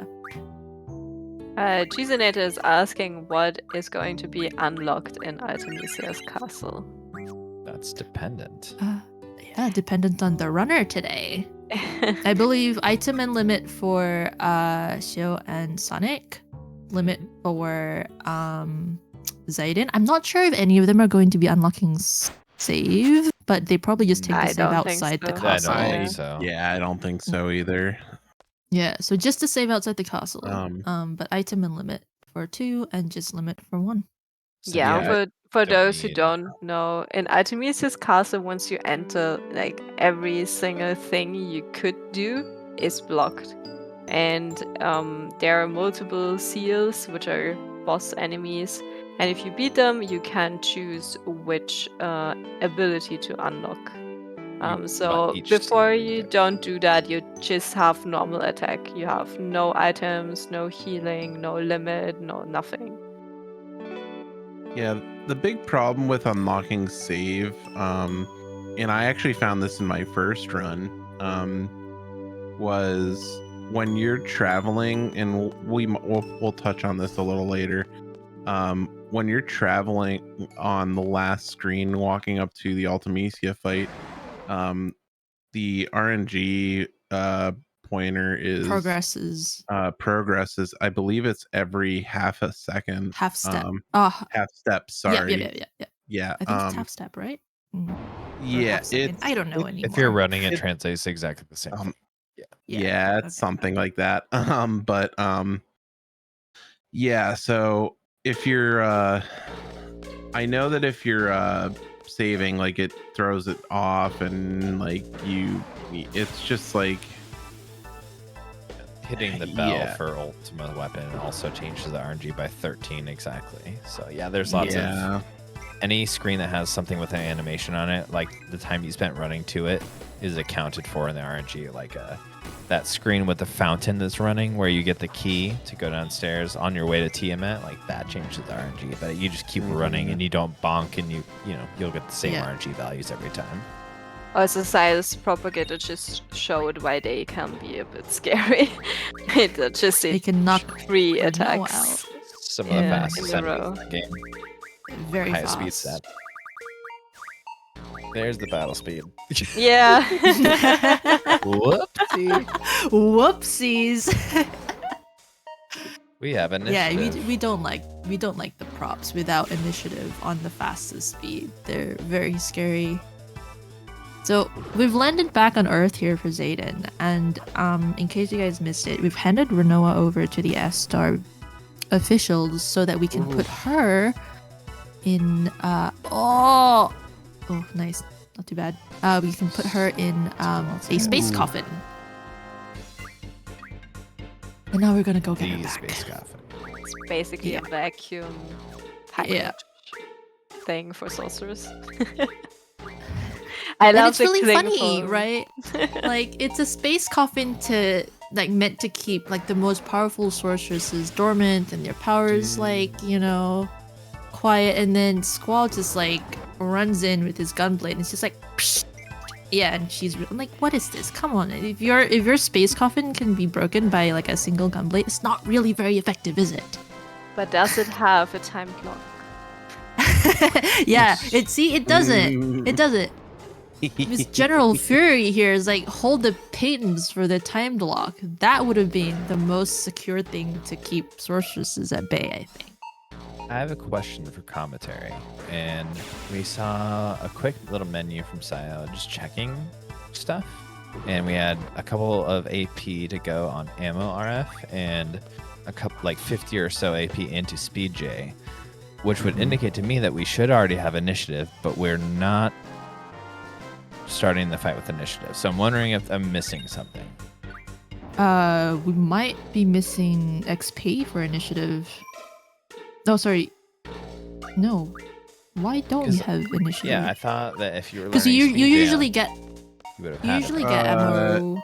Cheeseinator is asking what is going to be unlocked in Ultimecia's castle. That's dependent. Yeah, dependent on the runner today. I believe item and limit for Shio and Sonic. Limit for xeidin. I'm not sure if any of them are going to be unlocking save, but they probably just take the save outside the castle. I don't think so. Yeah, I don't think so either. Yeah, so just to save outside the castle. But item and limit for 2 and just limit for 1. Yeah, for those who don't know, in Ultimecia's castle, once you enter, like every single thing you could do is blocked. And there are multiple seals, which are boss enemies. And if you beat them, you can choose which ability to unlock. So before you don't do that, you just have normal attack. You have no items, no healing, no limit, no nothing. Yeah, the big problem with unlocking save, and I actually found this in my first run, was when you're traveling, and we'll touch on this a little later. When you're traveling on the last screen, walking up to the Ultimecia fight, the RNG pointer is progresses. I believe it's every half a second. Half step. Half step. Sorry. Yeah. Yeah. I think it's half step, right? Yeah, half second. I don't know anymore. If you're running, it translates exactly the same. Yeah, it's something like that. Yeah, so if you're I know that if you're saving, like it throws it off and like it's just like hitting the bell for ultimate weapon also changes the RNG by 13 exactly. So yeah, there's lots of any screen that has something with an animation on it, like the time you spent running to it is accounted for in the RNG. Like that screen with the fountain that's running where you get the key to go downstairs on your way to Tiamat, like that changes the RNG. But you just keep running and you don't bonk and you'll get the same RNG values every time. Also, Silas propagator just showed why they can be a bit scary. They can knock 3 attacks some of the fastest in a row. in the game. Very highest fast. speed stat. There's the battle speed. Yeah. Whoopsie. Whoopsies. We have initiative. Yeah, we don't like the props without initiative on the fastest speed. They're very scary. So we've landed back on Earth here for Xeidin, and in case you guys missed it, we've handed Renoa over to the S-Star officials so that we can put her in oh nice, not too bad. We can put her in a space coffin. And now we're gonna go get her back. Space coffin. It's basically a vacuum package thing for sorcerers. I love and it's really cling funny, foam. right? Like it's a space coffin meant to keep like the most powerful sorceresses dormant and their powers quiet, and then Squall just like runs in with his gunblade and it's just like psh! Yeah, and I'm like, what is this? Come on, if your space coffin can be broken by like a single gunblade, it's not really very effective, is it? But does it have a time clock? Yeah, it doesn't. This General Fury here is like, hold the patents for the time lock. That would have been the most secure thing to keep sorceresses at bay, I think. I have a question for commentary, and we saw a quick little menu from Sayo just checking stuff, and we had a couple of AP to go on ammo RF and a couple like 50 or so AP into Speed J, which would indicate to me that we should already have initiative, but we're not starting the fight with initiative. So I'm wondering if I'm missing something. We might be missing XP for initiative. Oh, sorry. No. Why don't we have initiative? Yeah, I thought that if you were because learning you Speed J, usually get you get ammo.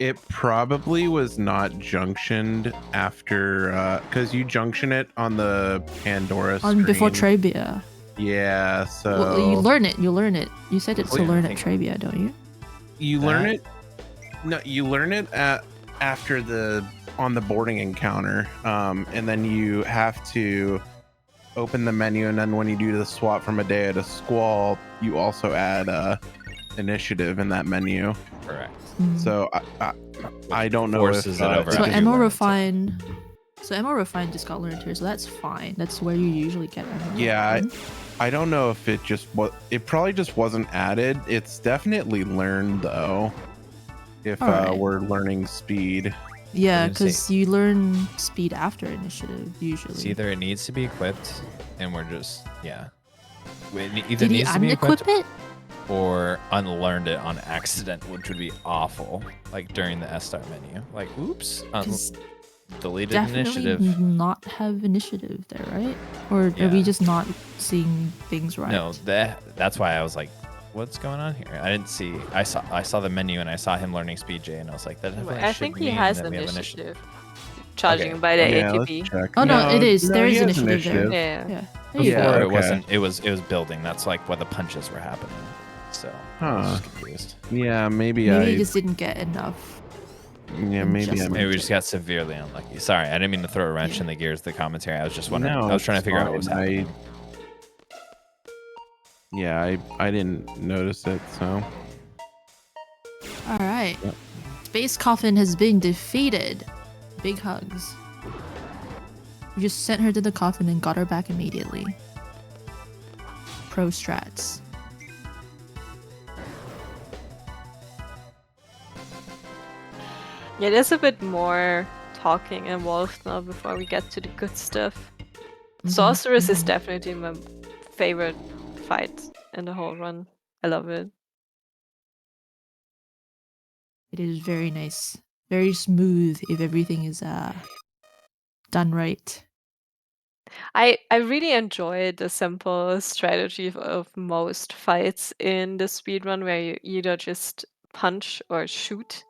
It probably was not junctioned after because you junction it on the Pandora screen. Before Trebia. Yeah, so Well, you learn it. You said it's to learn at Trebia, don't you? You learn it. No, you learn it after on the boarding encounter, and then you have to open the menu, and then when you do the swap from Edea to Squall, you also add initiative in that menu. Correct. So I don't know if it over. So Ammo Refine. So Ammo Refine just got learned here, so that's fine. That's where you usually get ammo. Yeah, I don't know if it just it probably just wasn't added. It's definitely learned though. If we're learning speed. Yeah, because you learn speed after initiative usually. It's either it needs to be equipped, and we're just either Did he needs to be unequip equipped it? or unlearned it on accident, which would be awful. Like during the S-Start menu, like oops, deleted Definitely initiative. not have initiative there, right? Or are we just not seeing things right? No, that's why I was like, what's going on here? I didn't see. I saw the menu and I saw him learning Speed J, and I was like, that definitely I should think he mean has that we have initiative. Charging by the ATP. Oh no, it is. There is he has initiative there. Yeah. Yeah. There you Before go. it wasn't. It was building. That's like where the punches were happening. So I was just confused. Yeah, maybe he just didn't get enough. Yeah, maybe we just got severely unlucky. Sorry, I didn't mean to throw a wrench in the gears of the commentary. I was just wondering. I was trying to figure out what was happening. I didn't notice it, so. All right. Yep. Space Coffin has been defeated. Big hugs. We just sent her to the coffin and got her back immediately. Pro strats. Yeah, there's a bit more talking involved now before we get to the good stuff. Sorceress is definitely my favorite fight in the whole run. I love it. It is very nice. Very smooth if everything is done right. I really enjoy the simple strategy of most fights in the speedrun where you either just punch or shoot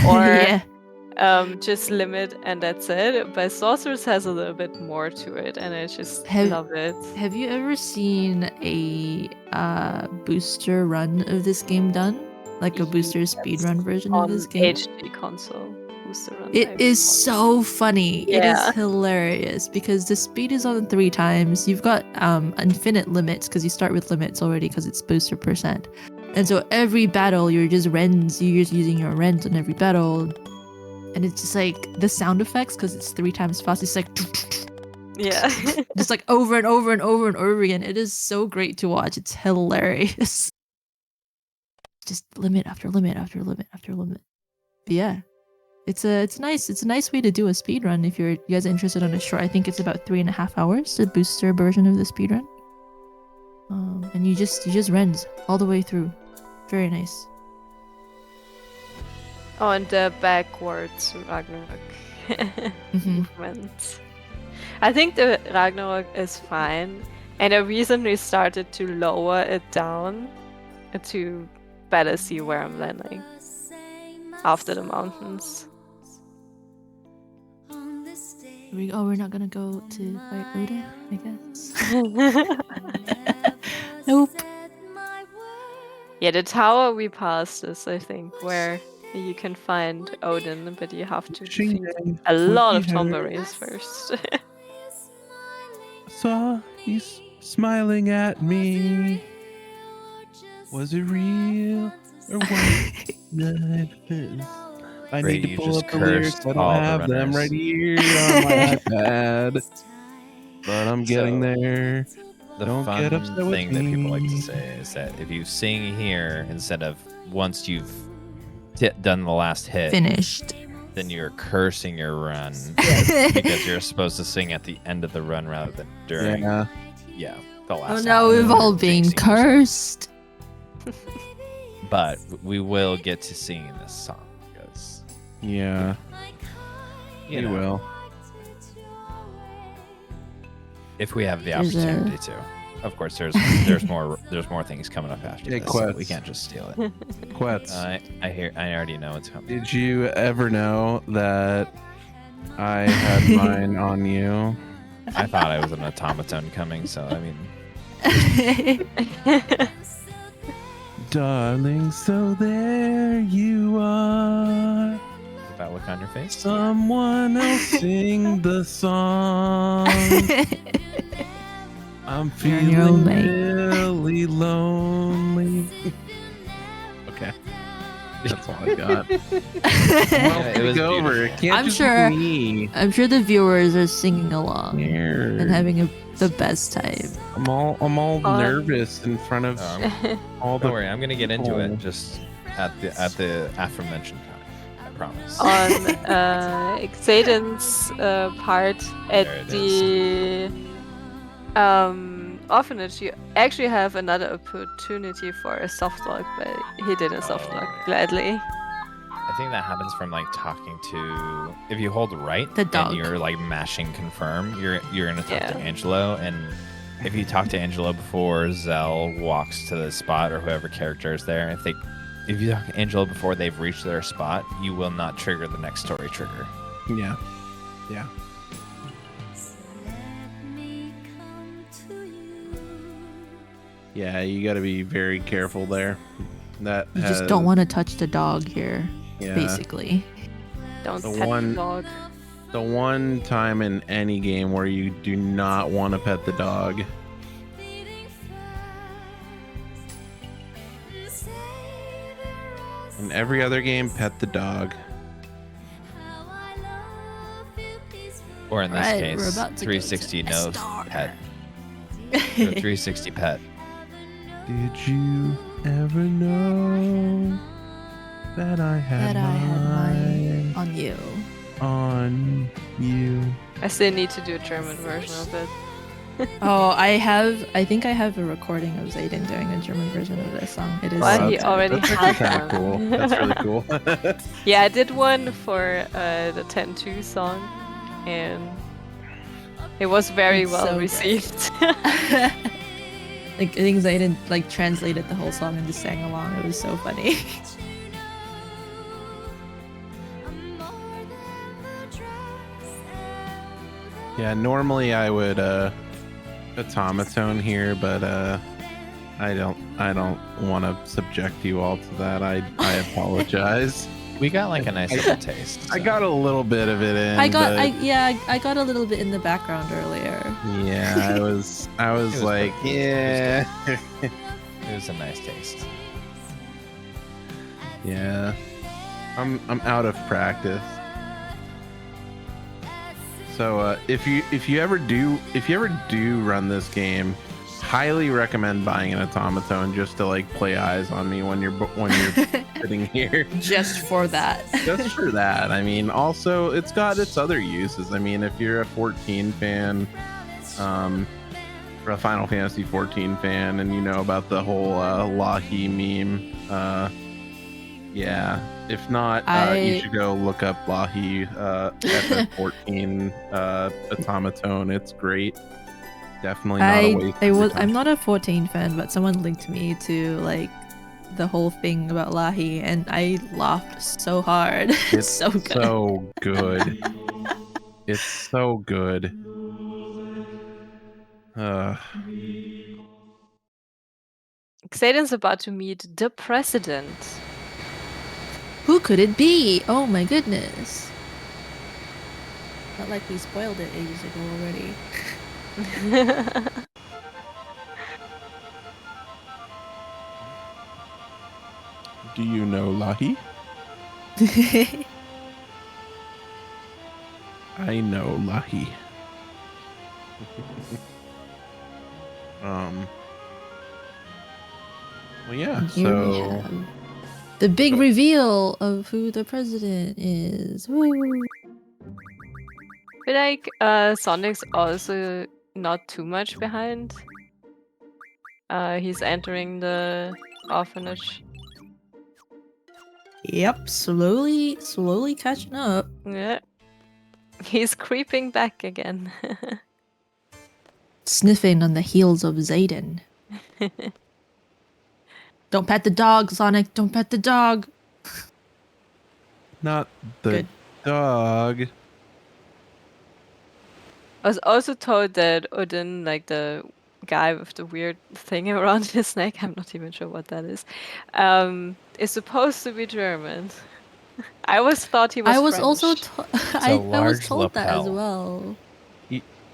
or Yeah. just limit and that's it. But Sorceress has a little bit more to it and I just love it. Have you ever seen a booster run of this game done? Like a booster speedrun version of this game? On HD console booster run. It is so funny. It is Yeah. hilarious because the speed is on 3 times. You've got infinite limits because you start with limits already because it's booster percent. And so every battle you're just using your rends on every battle. And it's just like the sound effects because it's 3 times fast. It's like yeah. just like over and over and over and over again. It is so great to watch. It's hilarious. Just limit after limit after limit after limit. But yeah. It's nice. It's a nice way to do a speed run if you guys are interested on a short. I think it's about 3.5 hours, the booster version of the speed run. And you just rends all the way through. Very nice. Oh, and the backwards Ragnarok movement. I think the Ragnarok is fine, and I recently started to lower it down to better see where I'm landing after the mountains. We're not gonna go to fight Oda, I guess. Nope. Yeah, the tower we passed is, I think, where you can find Odin, but you have to defeat a lot of Tonberries first. Saw he's smiling at me. Was it real or what? I Great, need to you pull just up the lyrics. cursed I don't all the have them runners. right here on my iPad, but I'm getting there. The Don't fun get upset with thing that people like to me. say is that if you sing here instead of once you've done the last hit, Finished, then you're cursing your run because you're supposed to sing at the end of the run rather than during. Yeah. The last. Oh no, hour. we've all been cursed. But we will get to sing in this song because. Yeah. You We know. will. If we have the There's opportunity to. Of course, there's more things coming up after this. So we can't just steal it. Quetz. I already know it's coming. Did you ever know that I had mine on you? I thought I was an automaton coming, so I mean. Darling, so there you are. Put that look on your face. Someone else sing the song. I'm You're on your own, feeling mate. really lonely. Okay. That's all I got. It was over. It can't I'm just sure. be me. I'm sure the viewers are singing along Here. and having the best time. I'm all nervous in front of all the. Don't worry, I'm gonna get into people. it just at the aforementioned time. I promise. On Xeidin's part at the orphanage, you actually have another opportunity for a soft lock, but he did a soft lock gladly. I think that happens from like talking to if you hold right The dog. and you're like mashing confirm, you're gonna talk Yeah. to Angelo, and if you talk to Angelo before Zell walks to the spot or whoever character is there, if you talk to Angelo before they've reached their spot, you will not trigger the next story trigger. Yeah. Yeah. Yeah, you got to be very careful there. That You just don't want to touch the dog here, Yeah. basically. Don't The pet one- the dog. the one time in any game where you do not want to pet the dog. In every other game, pet the dog. Or in this Right, we're case, about to go to 360 no Estar. pet. Or 360 pet. Did you ever know that I had That I had mine On you. On you. I still need to do a German version of it. I think I have a recording of Xeidin doing a German version of this song. It is Well, he already That's had kind of one. cool. That's really cool. Yeah, I did one for the 10-2 song, and it was very It's well so good. received. Like I think Xeidin like translated the whole song and just sang along. It was so funny. Yeah, normally I would automaton here, but I don't want to subject you all to that. I apologize. We got like a nice little taste. I got a little bit of it in. I got but a little bit in the background earlier. yeah, I was like, yeah. It was a nice taste. Yeah. I'm out of practice. So if you ever do run this game, highly recommend buying an automaton just to like play eyes on me when you're sitting here. Just for that. Just for that. I mean, also it's got its other uses. I mean, if you're a 14 fan, or a Final Fantasy 14 fan, and you know about the whole Lahi meme, yeah. If not, you should go look up Lahi FF14 automaton. It's great. Definitely not a waste. I'm not a 14 fan, but someone linked me to like the whole thing about Lahi, and I laughed so hard. It's so good. So good. It's so good. Xeidin's about to meet the president. Who could it be? Oh my goodness. Not like we spoiled it ages ago already. Do you know Lahi? I know Lahi. Well, yeah. Here we So have the big reveal of who the president is. Woo. I feel like Sonic's also not too much behind. He's entering the orphanage. Yep, slowly catching up. Yeah. He's creeping back again. Sniffing on the heels of Xeidin. Don't pet the dog, Sonic. Don't pet the dog. not the Good. dog. I was also told that Odin, like the guy with the weird thing around his neck, I'm not even sure what that is supposed to be German. I always thought he was I was French. also I was large told that as lapel. well.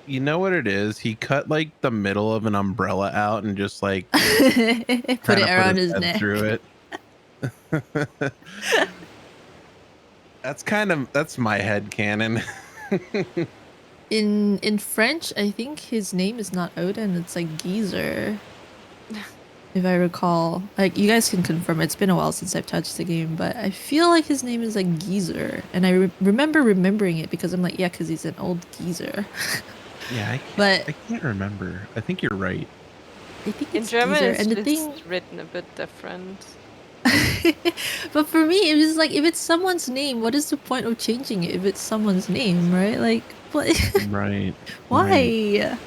You know what it is? He cut like the middle of an umbrella out and just like Put kinda it around his head neck. through it. That's my head canon. In French, I think his name is not Odin, it's like Geezer. If I recall. Like, you guys can confirm. It's been a while since I've touched the game, but I feel like his name is like Geezer. And I remember remembering it because I'm like, yeah, because he's an old geezer. Yeah, I can't remember. I think you're right. I think In it's German, Geezer. it's And the just thing... written a bit different. But for me, it was like, if it's someone's name, what is the point of changing it if it's someone's name, right? Like, what? Right. Why? Right.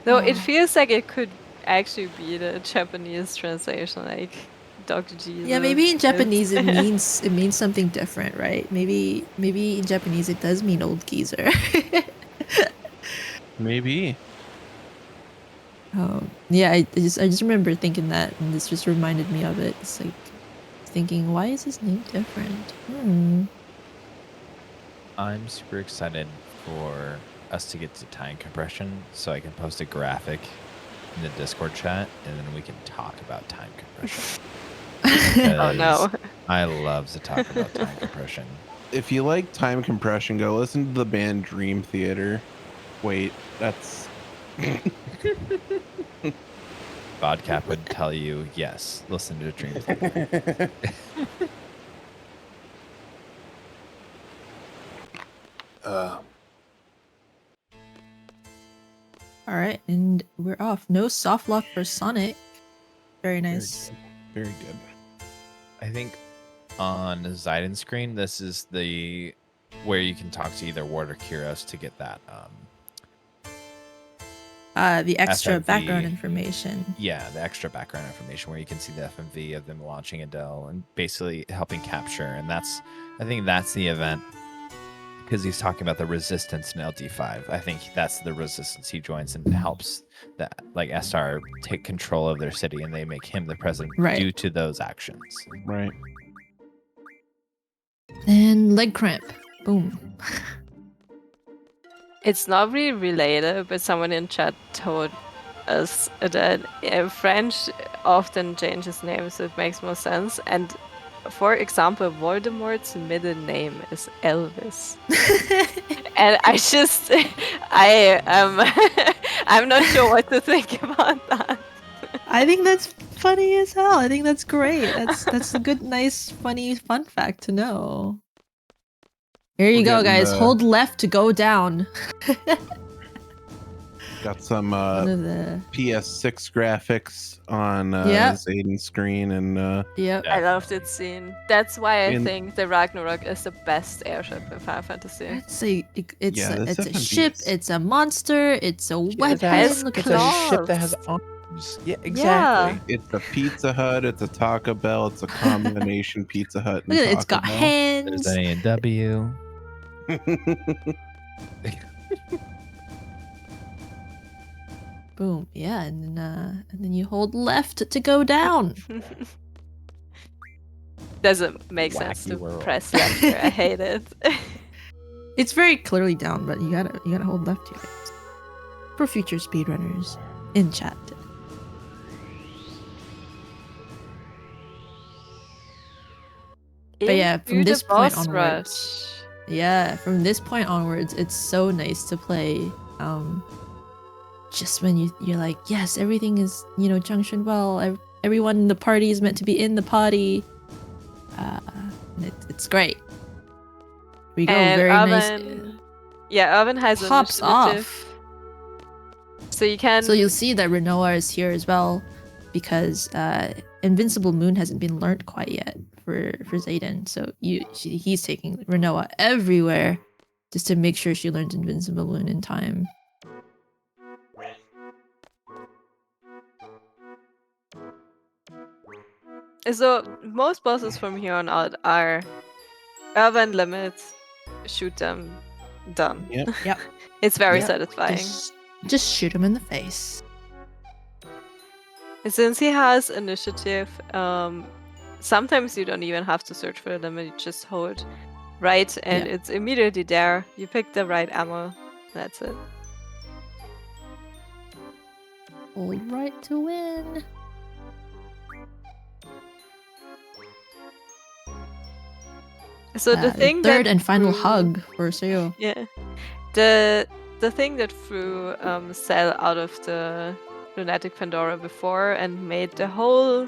Though it feels like it could actually be the Japanese translation, like Dr. Jesus. Yeah, maybe in Japanese it means something different, right? Maybe in Japanese it does mean old geezer. Maybe. Yeah, I just remember thinking that, and this just reminded me of it. It's like thinking, why is his name different? I'm super excited for us to get to time compression so I can post a graphic in the Discord chat and then we can talk about time compression. Oh no. I love to talk about time compression. If you like time compression, go listen to the band Dream Theater. Wait, that's... Vodcap would tell you, yes, listen to Dream Theater. off. No soft lock for Sonic. Very nice. Very good. I think on the xeidin screen, this is the where you can talk to either Ward or Kyros to get that The extra FMV. background information. Yeah, the extra background information where you can see the FMV of them launching Adele and basically helping capture. And I think that's the event because he's talking about the resistance in LD5. I think that's the resistance he joins and helps that like SR take control of their city and they make him the president due to those actions. Right. And leg cramp. Boom. It's not really related, but someone in chat told us that French often changes names, so it makes more sense. And for example, Voldemort's middle name is Elvis. And I'm not sure what to think about that. I think that's funny as hell. I think that's great. That's a good, nice, funny fun fact to know. Here you go, guys. Hold left to go down. Got some PS6 graphics on Xeidin's screen, and I loved it scene. That's why I think the Ragnarok is the best airship in Final Fantasy. It's a ship. It's a monster. It's a weapon. Look at at a ship that has arms. Yeah, exactly. It's a Pizza Hut. It's a Taco Bell. It's a combination Pizza Hut. And It's got Taco Bell. hands. There's an A&W. Boom. Yeah, and then you hold left to go down. Doesn't make sense to press left here. I hate it. It's very clearly down, but you gotta hold left here. For future speedrunners in chat. But yeah, from this point onwards. Yeah, from this point onwards, it's so nice to play. Just when you're like, yes, everything is junctioned well. Everyone in the party is meant to be in the party. It's great. We go And very Irvin, nice. Yeah, Irvin has Pops initiative. off. So you can. So you'll see that Renoir is here as well, because Invincible Moon hasn't been learnt quite yet for Xeidin. So he's taking Renoir everywhere just to make sure she learns Invincible Moon in time. So most bosses from here on out are Irvin limits, shoot them, done. Yep. It's very satisfying. Just shoot him in the face. And since he has initiative, sometimes you don't even have to search for the limit, you just hold right and it's immediately there. You pick the right ammo, that's it. Hold right to win. So the thing third that and final threw- hug for Seo. Yeah. The thing that threw Cell out of the Lunatic Pandora before and made the whole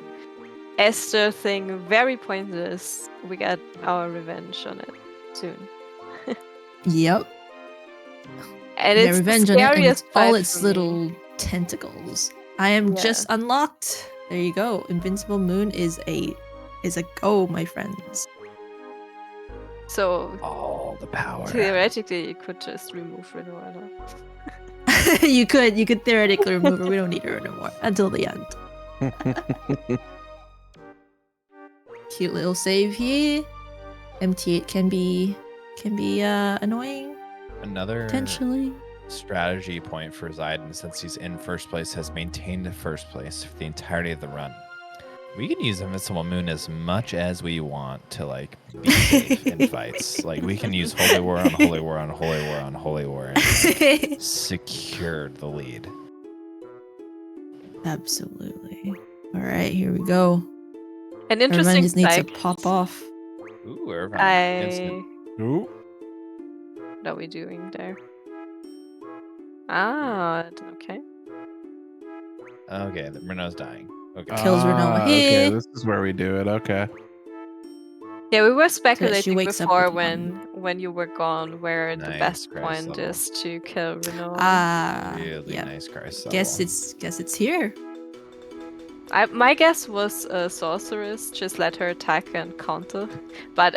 Esther thing very pointless, we get our revenge on it soon. Yep. And it's revenge the on it and scariest it's all fight its for me. little tentacles. I am just unlocked. There you go. Invincible Moon is a go, my friends. So all the power. Theoretically, you could just remove Renoir. you could theoretically remove her. We don't need her anymore until the end. Cute little save here. MT8 can be annoying. Another Potentially. strategy point for Xeidin, since he's in first place, has maintained the first place for the entirety of the run. We can use Invincible Moon as much as we want to be safe in fights. We can use Holy War on Holy War on Holy War on Holy War and secure the lead. Absolutely. All right, here we go. An interesting Everyone just needs to fact. pop off. Ooh, Irvine. Ooh. What are we doing there? Ah, okay. Okay, Renault's dying. Okay. Kills Renault. Okay, this is where we do it. Okay. Yeah, we were she speculating wakes up before with when you were gone where the Nice best Christ point level. is to kill Renoa. Really yeah. nice Christ Guess level. it's here. My guess was a sorceress. Just let her attack and counter. But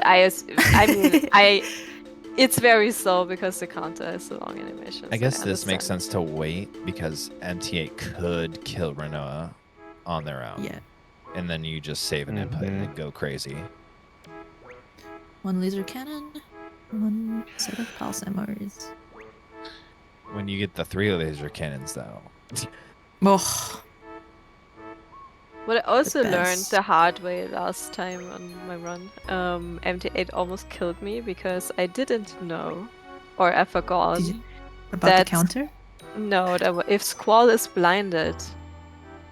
it's very slow because the counter has a long animation. I so guess this makes understand. sense to wait because MT8 could kill Renoa on their own. Yeah. And then you just save an input and go crazy. 1 laser cannon, 1 set of pulse MRs. When you get the 3 laser cannons, though. Oh. What I also The learned best. the hard way last time on my run, MT8 almost killed me because I didn't know, or I forgot, About the counter? No, if Squall is blinded,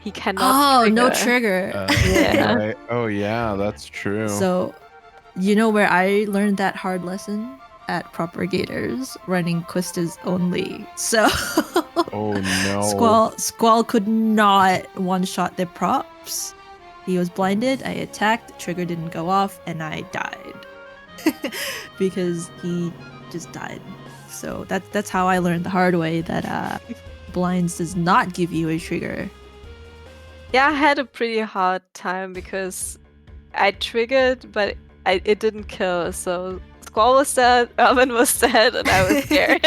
he cannot trigger. No trigger. Yeah. Right. Oh yeah, that's true. So, you know where I learned that hard lesson? At Propagators, running Quistas only. So, oh no. Squall could not one-shot the props. He was blinded, I attacked, trigger didn't go off, and I died. Because he just died. So that's how I learned the hard way that blinds does not give you a trigger. Yeah, I had a pretty hard time because I triggered, but it didn't kill. So Squall was dead, Urban was dead, and I was scared.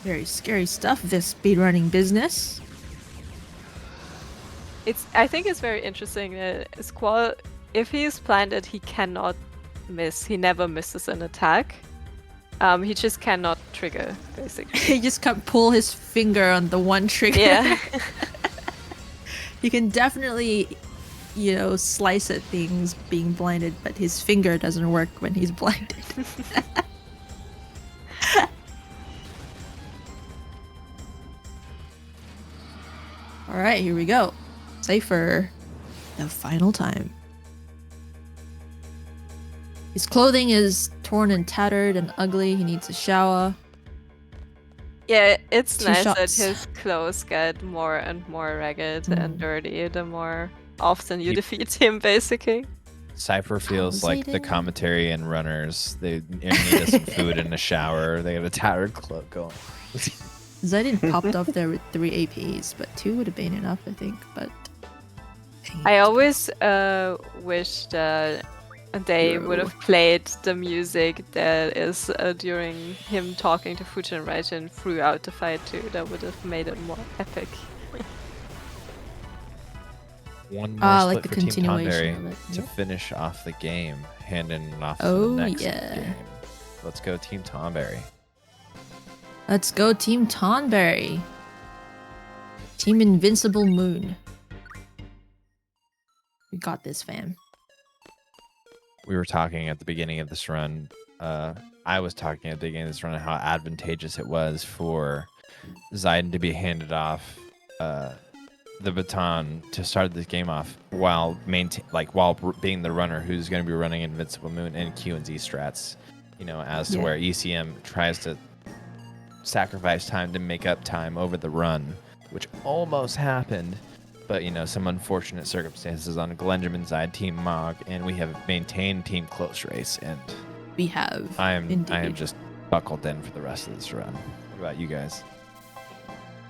Very scary stuff, this speedrunning business. I think it's very interesting that Squall, if he is blinded, he cannot miss. He never misses an attack. He just cannot trigger, basically. He just can't pull his finger on the one trigger. Yeah. He can definitely, slice at things being blinded, but his finger doesn't work when he's blinded. Alright, here we go. Seifer, the final time. His clothing is torn and tattered and ugly. He needs a shower. Yeah, it's 2 nice shots. that his clothes get more and more ragged and dirty the more often you defeat him, basically. Seifer feels like the Xeidin. commentary and runners. They need some food and a shower. They got a tattered cloak going. Xeidin popped off there with 3 APs, but 2 would have been enough, I think. But I always wish that they would have played the music that is during him talking to Fujin Raijin throughout the fight too. That would have made it more epic. One more like split the for Team continuation Tonberry of it. to Yep. finish off the game, handing it off to Oh, the next yeah. game. Let's go Team Tonberry. let's go Team Tonberry. Team Invincible Moon. We got this, fam. We were talking at the beginning of this run. I was talking at the beginning of this run how advantageous it was for xeidin to be handed off the baton to start this game off while being the runner who's going to be running Invincible Moon and Q and Z strats. As to where ECM tries to sacrifice time to make up time over the run, which almost happened. But, some unfortunate circumstances on Glenjamin's side, Team Mog, and we have maintained Team Close Race, and We have. I am Indeed. just buckled in for the rest of this run. What about you guys?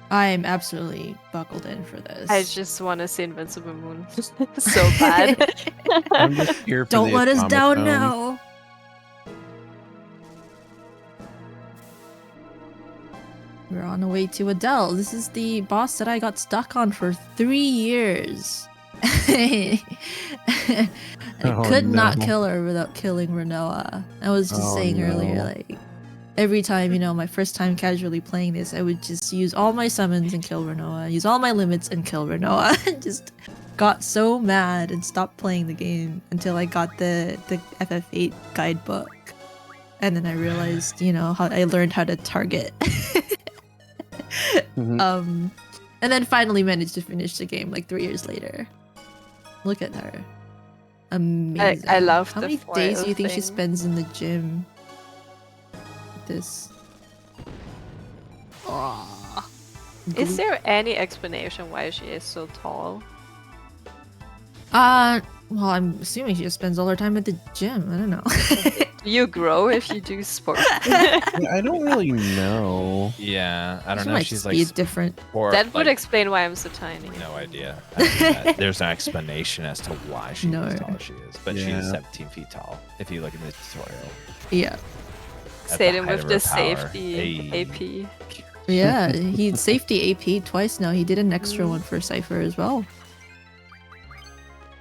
I am absolutely buckled in for this. I just want to see Invincible Moon so bad. I'm just here for Don't the let us down automaton. now. We're on the way to Adele. This is the boss that I got stuck on for 3 years. I Oh, could not no. kill her without killing Renoa. I was just Oh, saying earlier, no. like, every time, my first time casually playing this, I would just use all my summons and kill Renoa, use all my limits and kill Renoa. Just got so mad and stopped playing the game until I got the FF8 guidebook. And then I realized, how I learned how to target. Mhm. And then finally managed to finish the game like 3 years later. Look at her. Amazing. I love How the many days do you think she thing. spends in the gym? This. Is there any explanation why she is so tall? Well, I'm assuming she just spends all her time at the gym. I don't know. Do you grow if you do sports? Yeah, I don't really know. Yeah, I don't She know. might She's just like be different. or, That would like, explain why I'm so tiny. no idea. I mean, there's no explanation as to why she's No. as tall as she is, but she's Yeah. 17 feet tall. If you look in the tutorial, Yeah. at Say the them height with of the her power. safety Hey. AP. Yeah, he safety AP twice now. He did an extra one for Seifer as well.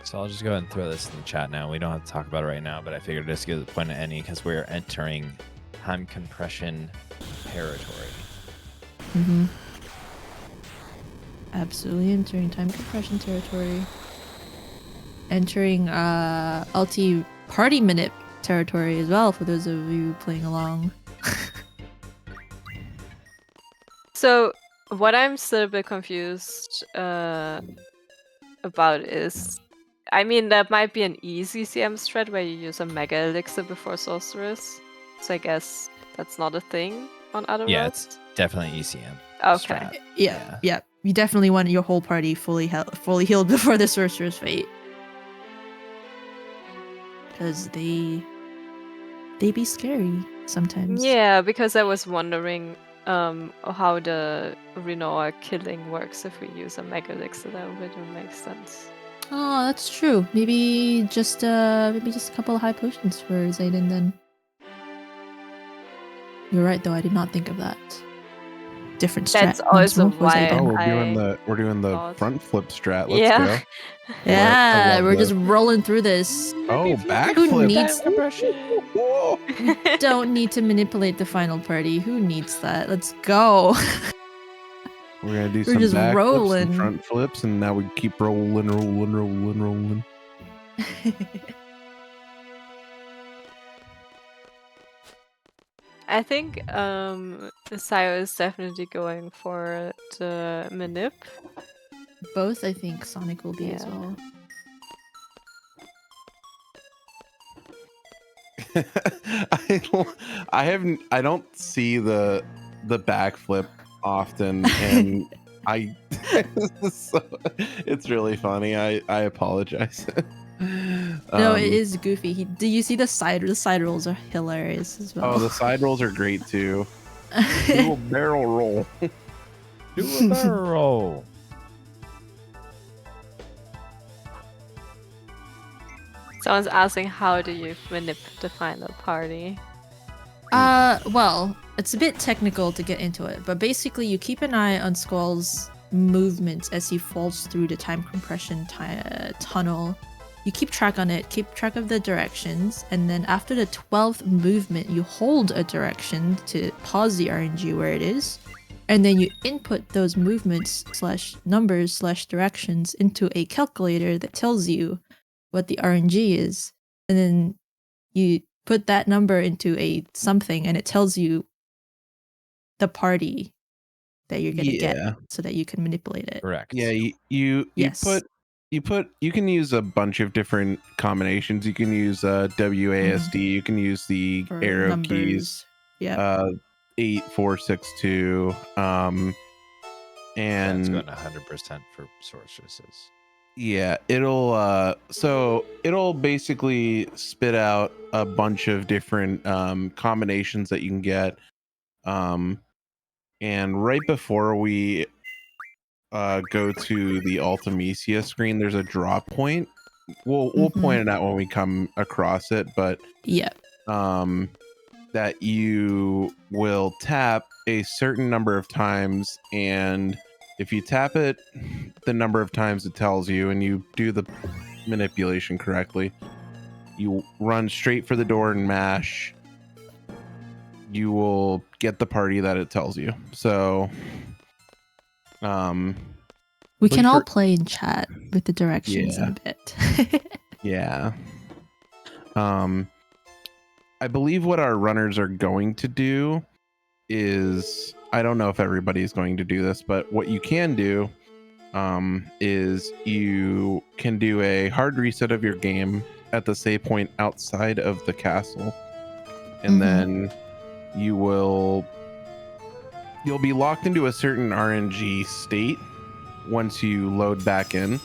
So I'll just go ahead and throw this in the chat now. We don't have to talk about it right now, but I figured just give the point to any because we're entering time compression territory. Mm-hmm. Absolutely entering time compression territory. Entering ulti party minute territory as well for those of you playing along. So, what I'm still a bit confused about is, I mean, that might be an easy CM strat where you use a Mega Elixir before Sorceress. So I guess that's not a thing on other Yeah, routes? it's definitely ECM. Okay. strat. Yeah. You definitely want your whole party fully healed before the Sorcerer's Fate. Because they be scary sometimes. Yeah, because I was wondering how the Renoir killing works if we use a Mega Elixir. That wouldn't make sense. Oh, that's true. Maybe just a couple of high potions for xeidin then. You're right though, I did not think of that. Different strat. That's also once more for why xeidin. Oh, we're doing the thought- front flip strat. Let's Yeah. go. Yeah, I love we're that. just rolling through this. Oh, Who backflip. needs Whoa. don't need to manipulate the final party. Who needs that? Let's go. We're gonna do We're some just back rolling. flips and front flips, and now we keep rolling. I think Sayo is definitely going for the manip. Both, I think Sonic will be as well. I don't see the backflip often, and it's really funny. I apologize. No, it is goofy. Do you see the side rolls are hilarious as well. Oh, the side rolls are great too. Do a barrel roll. Do a barrel roll. Someone's asking how do you manip the final party? Well, it's a bit technical to get into it, but basically you keep an eye on Skull's movements as he falls through the time compression tunnel. You keep track on it, keep track of the directions, and then after the 12th movement, you hold a direction to pause the RNG where it is, and then you input those movements / numbers / directions into a calculator that tells you what the RNG is, and then you put that number into a something, and it tells you the party that you're gonna get, so that you can manipulate it. Correct. Yeah, you can use a bunch of different combinations. You can use WASD. You can use the For arrow numbers. keys. Yeah. 8, 4, 6, 2. And And it's going 100% for sorceresses. yeah, it'll basically spit out a bunch of different combinations that you can get. And right before we go to the Ultimecia screen, there's a drop point. We'll point it out when we come across it, but yeah, that you will tap a certain number of times, and if you tap it the number of times it tells you, and you do the manipulation correctly, you run straight for the door and mash, you will get the party that it tells you. So we can all play in chat with the directions in a bit. Yeah. I believe what our runners are going to do is, I don't know if everybody's going to do this, but what you can do is you can do a hard reset of your game at the save point outside of the castle, and then you'll be locked into a certain RNG state once you load back in,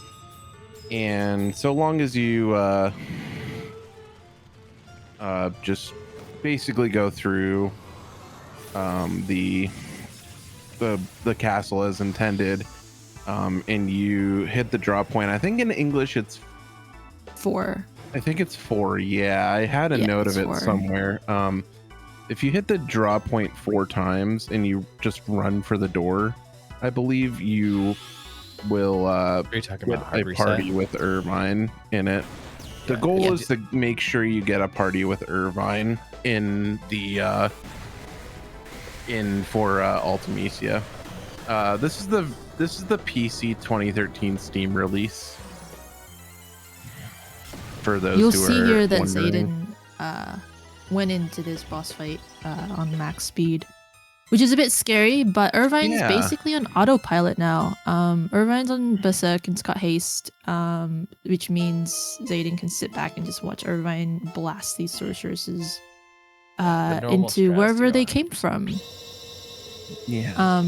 And so long as you just basically go through the castle as intended, and you hit the draw point. I think in English it's 4. I think it's 4. Yeah, I had a note of it 4. somewhere. If you hit the draw point 4 times and you just run for the door, I believe you will get a party with Irvine in it. The goal is to make sure you get a party with Irvine in the for Ultimecia. This is the PC 2013 Steam release. For those You'll who see are here that wondering. Xeidin went into this boss fight on max speed, which is a bit scary, but Irvine's basically on autopilot now. Irvine's on Berserk and Scott Haste, which means Xeidin can sit back and just watch Irvine blast these sorceresses into wherever they came from. Yeah.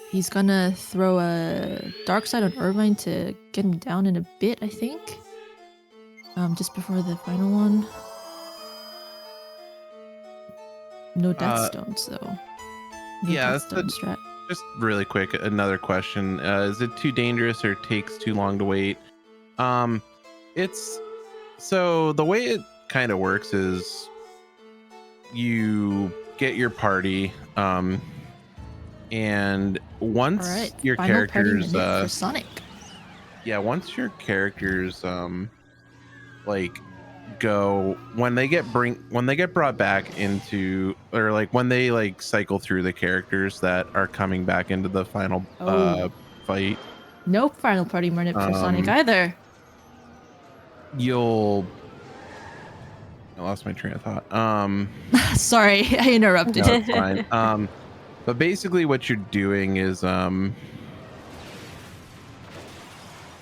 He's gonna throw a dark side on Irvine to get him down in a bit, I think. Just before the final one. No death stones though. No That's strat. just really quick. Another question: is it too dangerous or takes too long to wait? It's so the way it kind of works is you get your party, and once your characters, for Sonic. Yeah, once your characters, like go when they get brought back into, or like when they like cycle through the characters that are coming back into the final fight. No final party minute for Sonic either. I lost my train of thought. Sorry, I interrupted. No, it's fine. But basically what you're doing is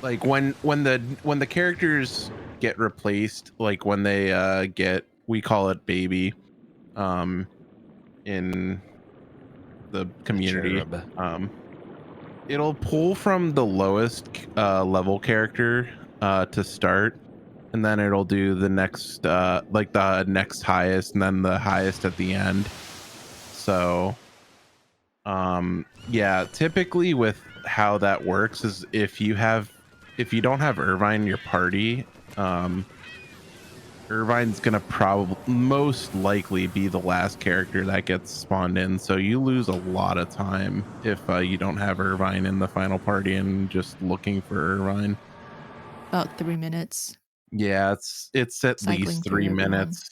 like when the characters get replaced, like when they we call it baby in the community, it'll pull from the lowest level character to start, and then it'll do the next like the next highest and then the highest at the end. So yeah, typically with how that works is if you don't have Irvine in your party, Irvine's gonna most likely be the last character that gets spawned in, so you lose a lot of time if you don't have Irvine in the final party and just looking for Irvine. About 3 minutes. Yeah, it's at least 3 minutes.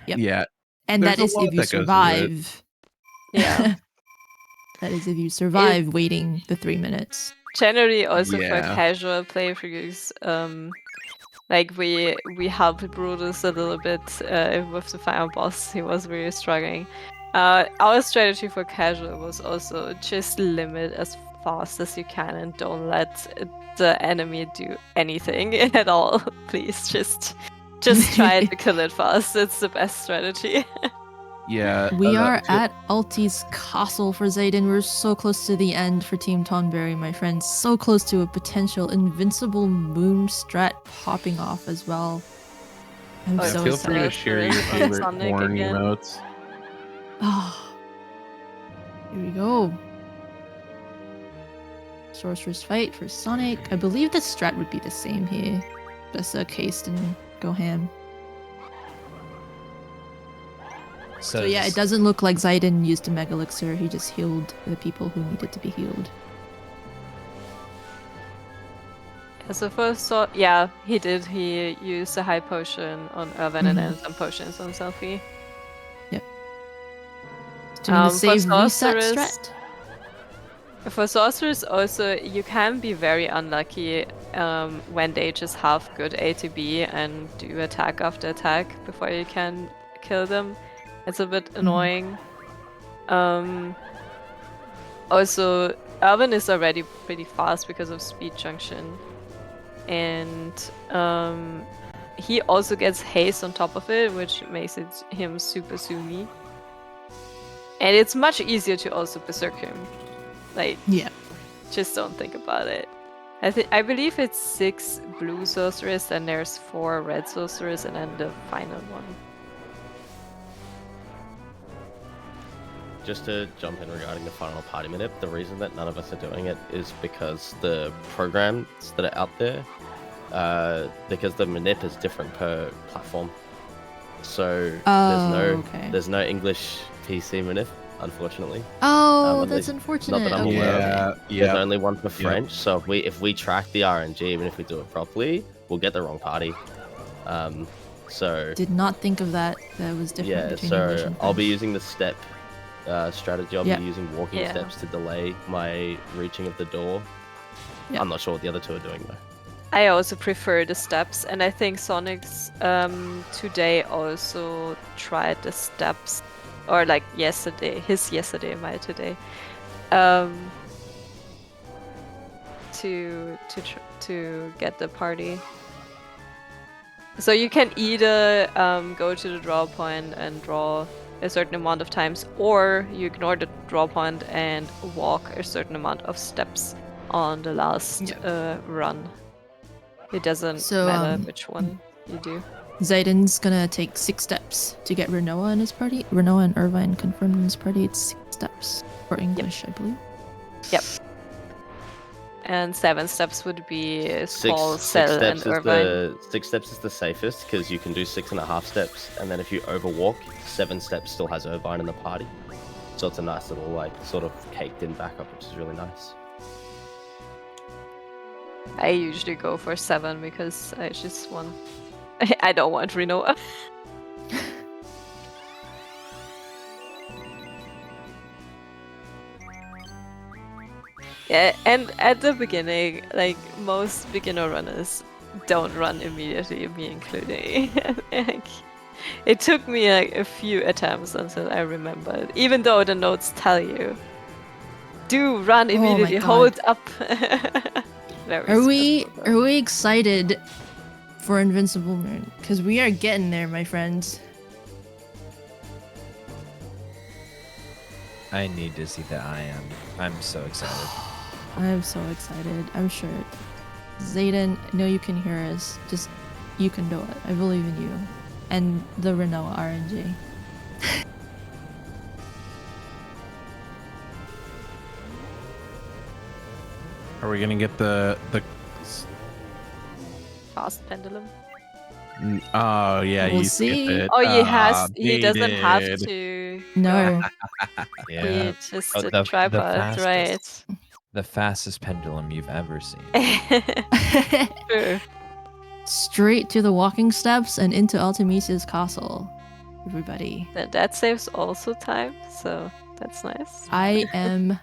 Yep. Yeah, and that is if you survive. Yeah. That is if you survive waiting the 3 minutes. Generally, also for casual playthroughs, like we helped Brutus a little bit with the final boss. He was really struggling. Our strategy for casual was also just limit as fast as you can and don't let the enemy do anything at all. Please, just try to kill it fast. It's the best strategy. Yeah. We are at Ulti's castle for Xeidin. We're so close to the end for Team Tonberry, my friends. So close to a potential invincible moon strat popping off as well. I'm so feel excited. free to share your favorite horn emotes. Oh, here we go. Sorcerer's Fight for Sonic. I believe the strat would be the same here. Berserk, Haste, and go ham. So yeah, it doesn't look like Xeidin used a Mega Elixir. He just healed the people who needed to be healed. So first, he did. He used a high potion on Irvine and then some potions on Selfie. Yep. Doing the save reset strat. For sorcerers, also, you can be very unlucky when they just have good A to B and do attack after attack before you can kill them. It's a bit annoying. Also, Irvine is already pretty fast because of Speed Junction. And he also gets haste on top of it, which makes him super zoomy. And it's much easier to also berserk him. Like, yeah, just don't think about it. I believe it's 6 blue sorcerers, and there's 4 red sorcerers, and then the final one. Just to jump in regarding the final party manip, the reason that none of us are doing it is because the programs that are out there, because the manip is different per platform. So there's no English PC manip, unfortunately. Oh, At that's least unfortunate. Not that I'm Okay. aware of. There's only one for French, so if we track the RNG, even if we do it properly, we'll get the wrong party. So Did not think of that. That was different between English and I'll be French. using the step strategy. I'll be using walking steps to delay my reaching of the door. I'm not sure what the other two are doing though. I also prefer the steps, and I think Sonic's today also tried the steps, or like yesterday, my today, to get the party. So you can either go to the draw point and draw a certain amount of times, or you ignore the draw point and walk a certain amount of steps on the last run. It doesn't matter which one you do. Xeidin's gonna take 6 steps to get Renoa in his party. Renoa and Irvine confirmed in his party. It's 6 steps for English, I believe. Yep. And 7 steps would be Skull, Cell, and Irvine. 6 steps is the safest because you can do 6.5 steps, and then if you overwalk, 7 steps still has Irvine in the party. So it's a nice little like sort of caked in backup, which is really nice. I usually go for 7 because I just want. I don't want Renoa. Yeah, and at the beginning, like most beginner runners don't run immediately, me including. Like, it took me like a few attempts until I remembered, even though the notes tell you, do run immediately, hold up. Are we excited for Invincible Moon? Because we are getting there, my friends. I need to see that I am. I'm so excited. I'm so excited. I'm sure. Xeidin, I know you can hear us. Just, you can do it. I believe in you. And the Renoa RNG. Are we gonna get the fast pendulum? Oh yeah, We'll you see. skipped it. Oh, he doesn't have did. to. No. Yeah. He just Oh, the tripod, right? The fastest pendulum you've ever seen. True. Straight to the walking steps and into Ultimecia's castle. Everybody. That saves also time, so that's nice. I am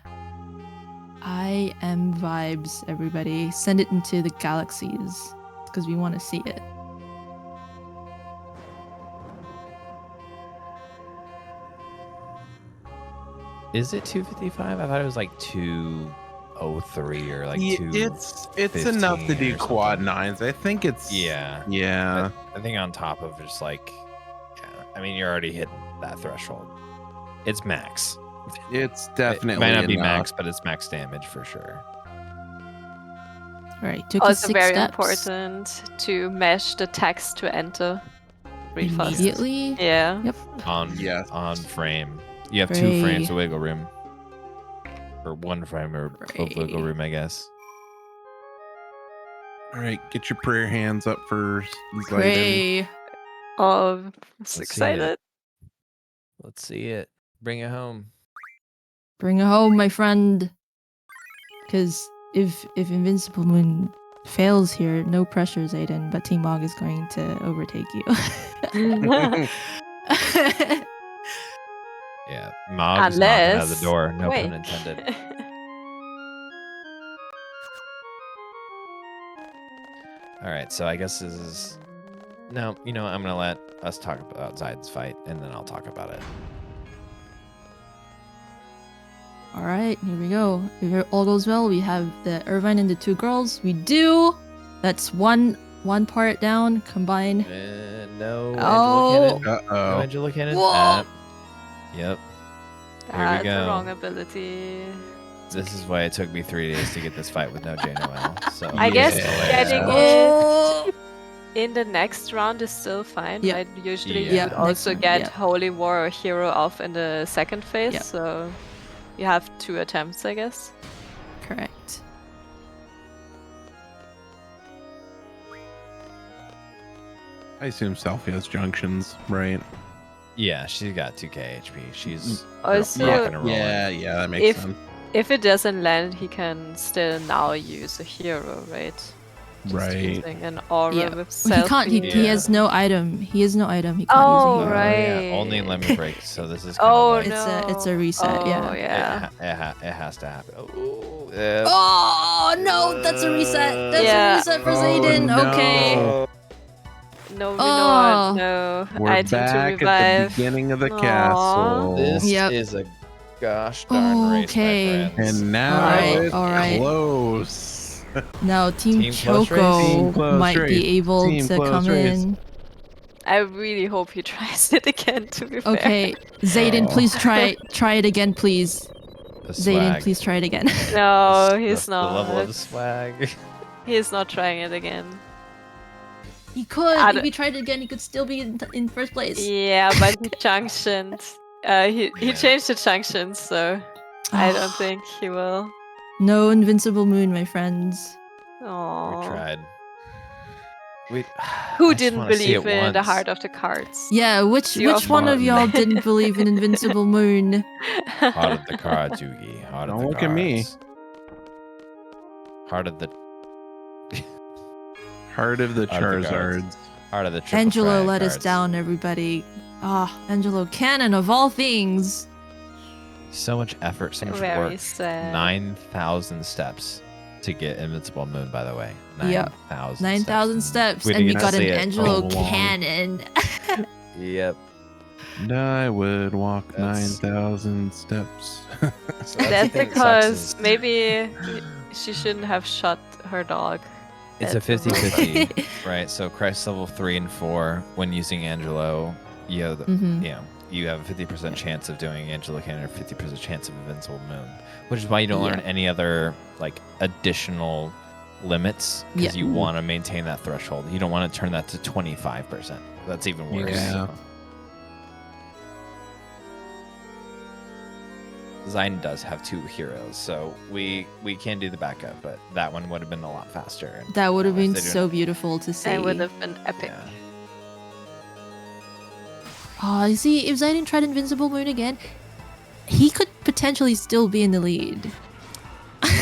vibes, everybody. Send it into the galaxies because we want to see it. Is it 255? I thought it was like 203 or like It's enough to do quad 9s. I think it's yeah. I think on top of just like, I mean, you're already hitting that threshold. It's max. It's definitely it might not be enough. max, but it's max damage for sure. All right, took us Also 6 very steps. important to mesh the text to enter real fast. Immediately. Yeah. Yep. On frame. You have 2 Frame. frames of wiggle room. Or 1 frame of wiggle room, I guess. All right, get your prayer hands up for Xeidin. Pray. Oh, I'm Let's excited. Let's see it. Bring it home. Bring it home, my friend. Because if Invincible Moon fails here, no pressure, Xeidin, but Team Mog is going to overtake you. Yeah, Mob's knocking out of the door. No Wait. pun intended. All right, so I guess this is... No, you know, I'm going to let us talk about Xeidin's fight, and then I'll talk about it. All right, here we go. If all goes well, we have the Irvine and the 2 girls. We do. That's one part down. Combine. No Oh. Angela Cannon. No Angela Cannon. Whoa. Yep. Here we That's go. the wrong ability. This is why it took me 3 days to get this fight with no J Noel. So I guess getting Oh. it in the next round is still fine, Yep. right? Usually Yeah. you would Next also round, get yep. Holy War or Hero off in the second phase, Yep. so you have 2 attempts, I guess. Correct. I assume Selfie has junctions, right? yeah, she's got 2k HP. She's Also, rocking and rolling. Yeah, that makes If- sense. If it doesn't land, he can still now use a hero, right? Just Right. using an aura Yeah. with Well, he can't. He selfie. has no item. He has no item. He can't Oh, use a hero. right. Yeah, only in lemon break. So this is. Oh kind of like, It's a reset. Oh, Yeah. yeah. It has to happen. Oh no, that's a reset. That's Yeah. a reset for Oh, Xeidin. no. Okay. No, Oh. no. We're Item to back at revive. the beginning of the Aw. castle. This Yep. is a gosh darn race, Okay. my friends. And now Alright, it's alright. close. Now Team Team close race? Choco Team close might race. be able Team to close come race. in. I really hope he tries it again, to be fair. Okay, Xeidin, Oh. please try it again, please. The Xeidin, swag. please try it again. No, he's The level not. of swag. He's not trying it again. He could. I If don't- he tried it again, he could still be in first place. Yeah, but he junctioned. He Yeah. changed the junctions, so I don't think he will. No invincible moon, my friends. We Aww. tried. We. Who I just didn't wanna see it believe in the once. heart of the cards? Yeah, which You're one of fun. y'all didn't believe in invincible moon? Heart of the cards, Yugi. Heart of Don't the look at me. cards. Heart of the. Heart of the Heart of the Charizards. Heart of the triple Angelo frag let us cards. down, everybody. Ah, Angelo Cannon of all things. So much effort, so much Very work. sad. 9,000 steps to get Invincible Moon, by the way. Yep. 9,000 9,000 steps, We and we didn't got an see it Angelo all along. Cannon. Yep. And I would walk That's- 9,000 steps. So That's the thing that sucks because is maybe she shouldn't have shot her dog. it's a That's the 50-50, right? So Christ level 3 and 4, when using Angelo, you have, Mhm. you know, you have a 50% chance of doing Angelo Cannon or 50% chance of Invincible Moon, which is why you don't learn any other like additional limits because you want to maintain that threshold. You don't want to turn that to 25%. That's even worse. Yeah. Xeidin does have 2 heroes, so we can do the backup, but that one would have been a lot faster. That would have If been they do- so beautiful to see. It would have been epic. Yeah. Oh, you see, if Xeidin tried Invincible Moon again, he could potentially still be in the lead.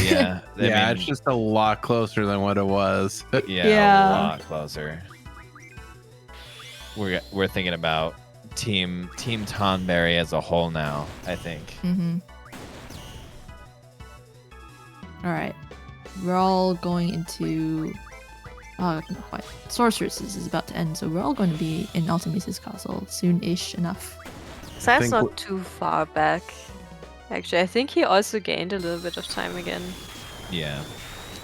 Yeah, I Yeah, mean, it's just a lot closer than what it was. yeah, a lot closer. We're thinking about Team Tonberry as a whole now, I think. Mm-hmm. All right, we're all going into. Oh, no, wait. Sorceresses is about to end, so we're all going to be in Ultimecia's castle soon-ish enough. So that's think not too far back. Actually, I think he also gained a little bit of time again. Yeah,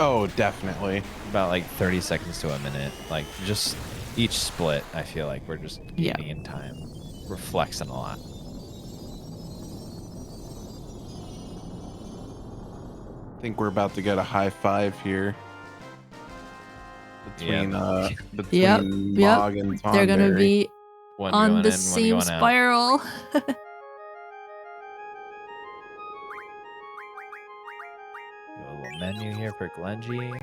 Oh, definitely. about like 30 seconds to a minute. Like just each split, I feel like we're just gaining in time. We're flexing a lot. I think we're about to get a high five here. Between Yep, Mog and Tonberry. They're gonna be One on going the in, one same going out. spiral. A little menu here for Glenji.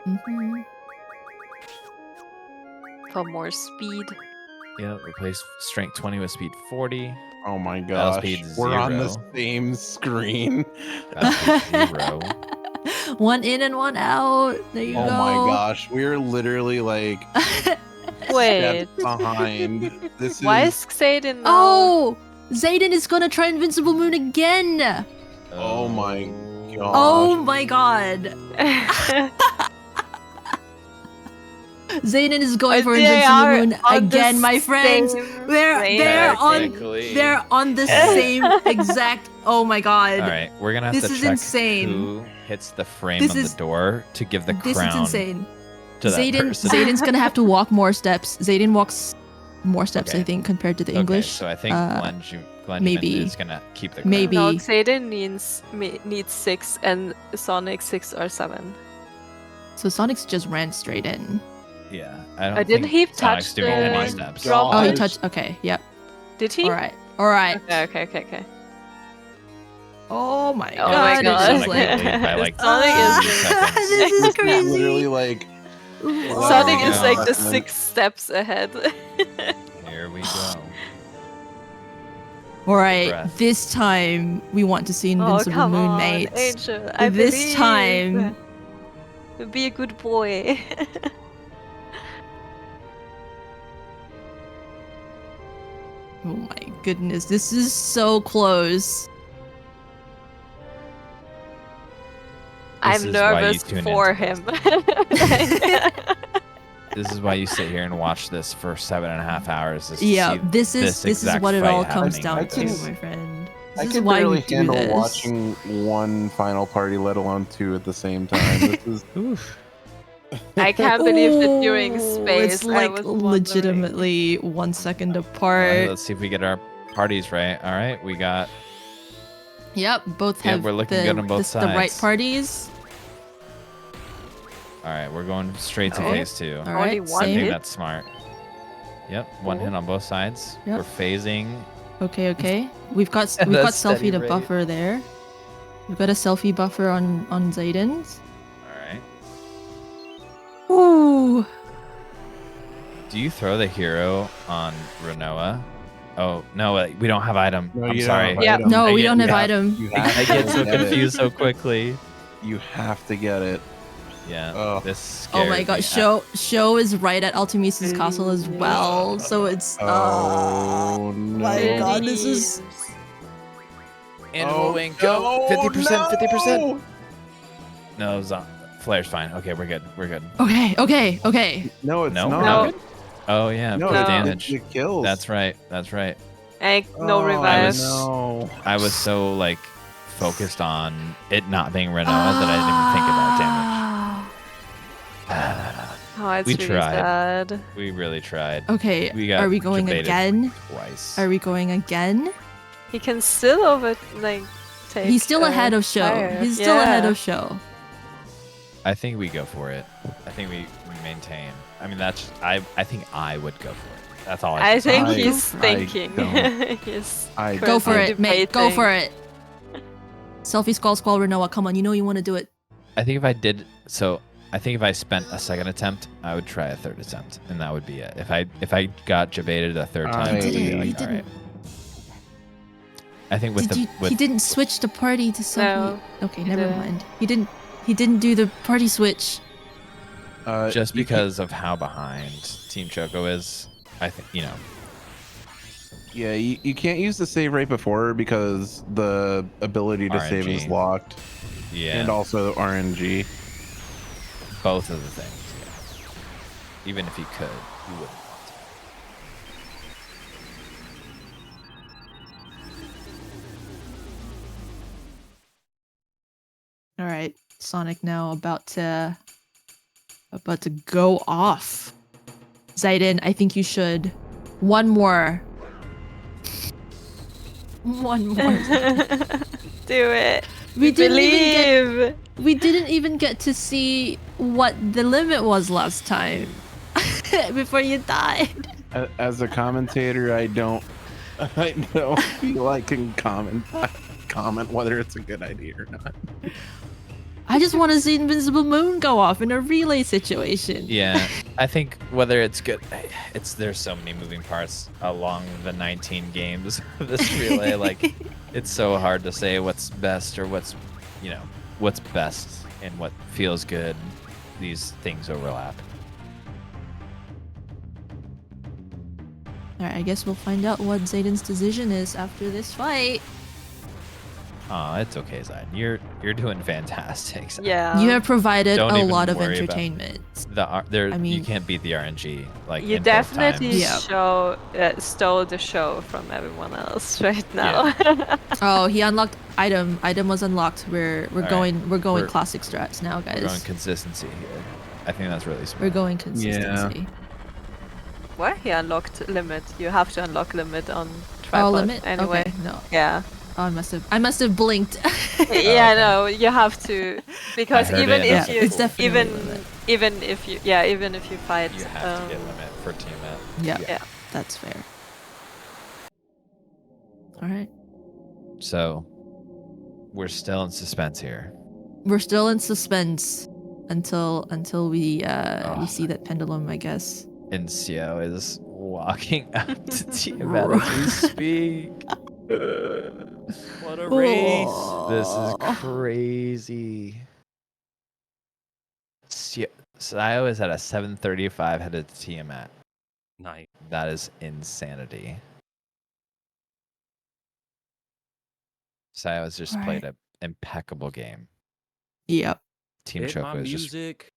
Mhm. For more speed. Yeah, replace strength 20 with speed 40. Oh my Battle gosh. speed We're on the 0. same screen. Battle speed 0. One in and one out. There you Oh go. my gosh. We're literally like Wait. steps behind. This Why is is Xeidin now? Oh, Xeidin is gonna try Invincible Moon again. Oh my god. Oh my god. Xeidin is going for They Invincible are Moon on the again, my friends. same They're Technically. they're on the same exact. Oh my god. All right, we're gonna have This to is check insane. who hits the frame This on is- the door to give the This crown is insane. to that Xeidin, person. Xeidin's gonna have to walk more steps. Xeidin walks more steps, Okay. I think, compared to the Okay, English. so I think Glenjamin Maybe. is gonna keep the crown. Maybe. No, xeidin needs 6 and Sonic 6 or 7. So Sonic's just ran straight in. Yeah, I don't didn't think he Sonic's touch doing the any steps. drop? Oh, he touched. Okay, yep. Did he? All right. All right. Okay. Oh my Oh god. my god. It's just Sonic like, lead by like Sonic 3 is seconds. this is crazy. Literally like Sonic is Oh, like yeah. the 6 steps ahead. Here we go. All right. Breath. This time we want to see Invincible come Moon on, mates. Angel. I This believe. time. Be a good boy. Oh my goodness, this is so close. This I'm is why you nervous tune for into him. This is why you sit here and watch this for 7.5 hours. Is to Yeah, see this is exact what it fight all comes happening down like to, this. my friend. I This is can why barely we do handle this. watching one final party, let alone 2 at the same time. This is I can't believe that during Ooh, space it's like I was wondering. legitimately 1 second All right, apart. let's see if we get our parties right. All right, we got. Yep, both Yeah, have we're looking the, good on both the right sides. parties. All right, we're going straight to Oh. phase 2. All Only right, one I think same. that's smart. Yep, one hit on both sides. Yep. We're phasing. Okay. We've got At we've a got steady selfie to rate. buffer there. We've got a selfie buffer on Xeidin's. All right. Ooh. Do you throw the hero on Renoa? Oh no, we don't have item. No, I'm you don't sorry. have Yeah. item. No, I we get- don't have you item. You I have get to so get it. confused so quickly. You have to get it. Yeah, Oh. this Oh scares my me. god, Show is right at Ultimecia's castle as well. So it's Oh my no. god, this is Animal wing, no, go! 50%, 50%. no! No, Flare's fine. Okay, we're good. We're good. okay. No, it's No, not. we're No. good. Oh yeah, No, for No. damage. It kills. That's right. No Oh, revive. No. I was so like focused on it not being Renoa that I didn't even think about damage. Oh, it's We really tried. sad. We really tried. Okay, We got are we going debated again? twice. Are we going again? He can still take. He's still ahead of Show. fire. He's still ahead Yeah. of Show. I think we go for it. I think we maintain. I mean, that's. I think I would go for it. That's all I. I can say. think I- he's I thinking. don't. He's I Go for currently it, mate. Go debating. for it. Selfie squall Renoa. Come on, you know you want to do it. I think if I did so, I think if I spent a second attempt, I would try a third attempt, and that would be it. If I got debated a third time, He it would be didn't, he like, all right. didn't. I think with He didn't switch the party to selfie. No, Okay, he never didn't. mind. He didn't do the party switch. just you because of how behind Team Choco is, I think Yeah, you can't use the save right before because the ability to save is RNG. locked. yeah, And also RNG. both of the things. Yeah. Even if you could, you wouldn't want to. All right, Sonic now about to go off. Xeidin, I think you should. One more. One more. Do it. We Believe. we didn't even get to see what the limit was last time before you died. As a commentator, I don't feel I can comment whether it's a good idea or not. I just want to see Invincible Moon go off in a relay situation. Yeah, I think whether it's good, there's so many moving parts along the 19 games of this relay. Like, it's so hard to say what's best or what's best and what feels good. These things overlap. All right, I guess we'll find out what Xeidin's decision is after this fight. Oh, it's okay, Zayn. You're doing fantastic. Zayn. Yeah. You have provided Don't a even lot of worry about entertainment. I mean- you can't beat the RNG. Like You in both definitely times. stole the show from everyone else right now. Oh, he unlocked item. Item was unlocked. We're All right. going We're- classic strats now, We're going guys. consistency here. I think that's really smart. We're going consistency. What? He unlocked limit. You have to unlock limit on tripod. limit? Anyway. Okay, no. Yeah. Oh, I must have blinked. Yeah, no, you have to, because heard even it, if yeah, you it's definitely even if you fight, You have to get limit for Tiamat. Yeah, Yeah. that's fair. All right. So we're still in suspense here. We're still in suspense until we Oh. see that pendulum, I guess. And Xiao is walking up to Tiamat as we speak. What a race! This is crazy. Xiao is at a 735 headed to Tiamat. Nice. That is insanity. Xiao has just All played right. an impeccable game. Yep. Team Hit my Choco is just. music.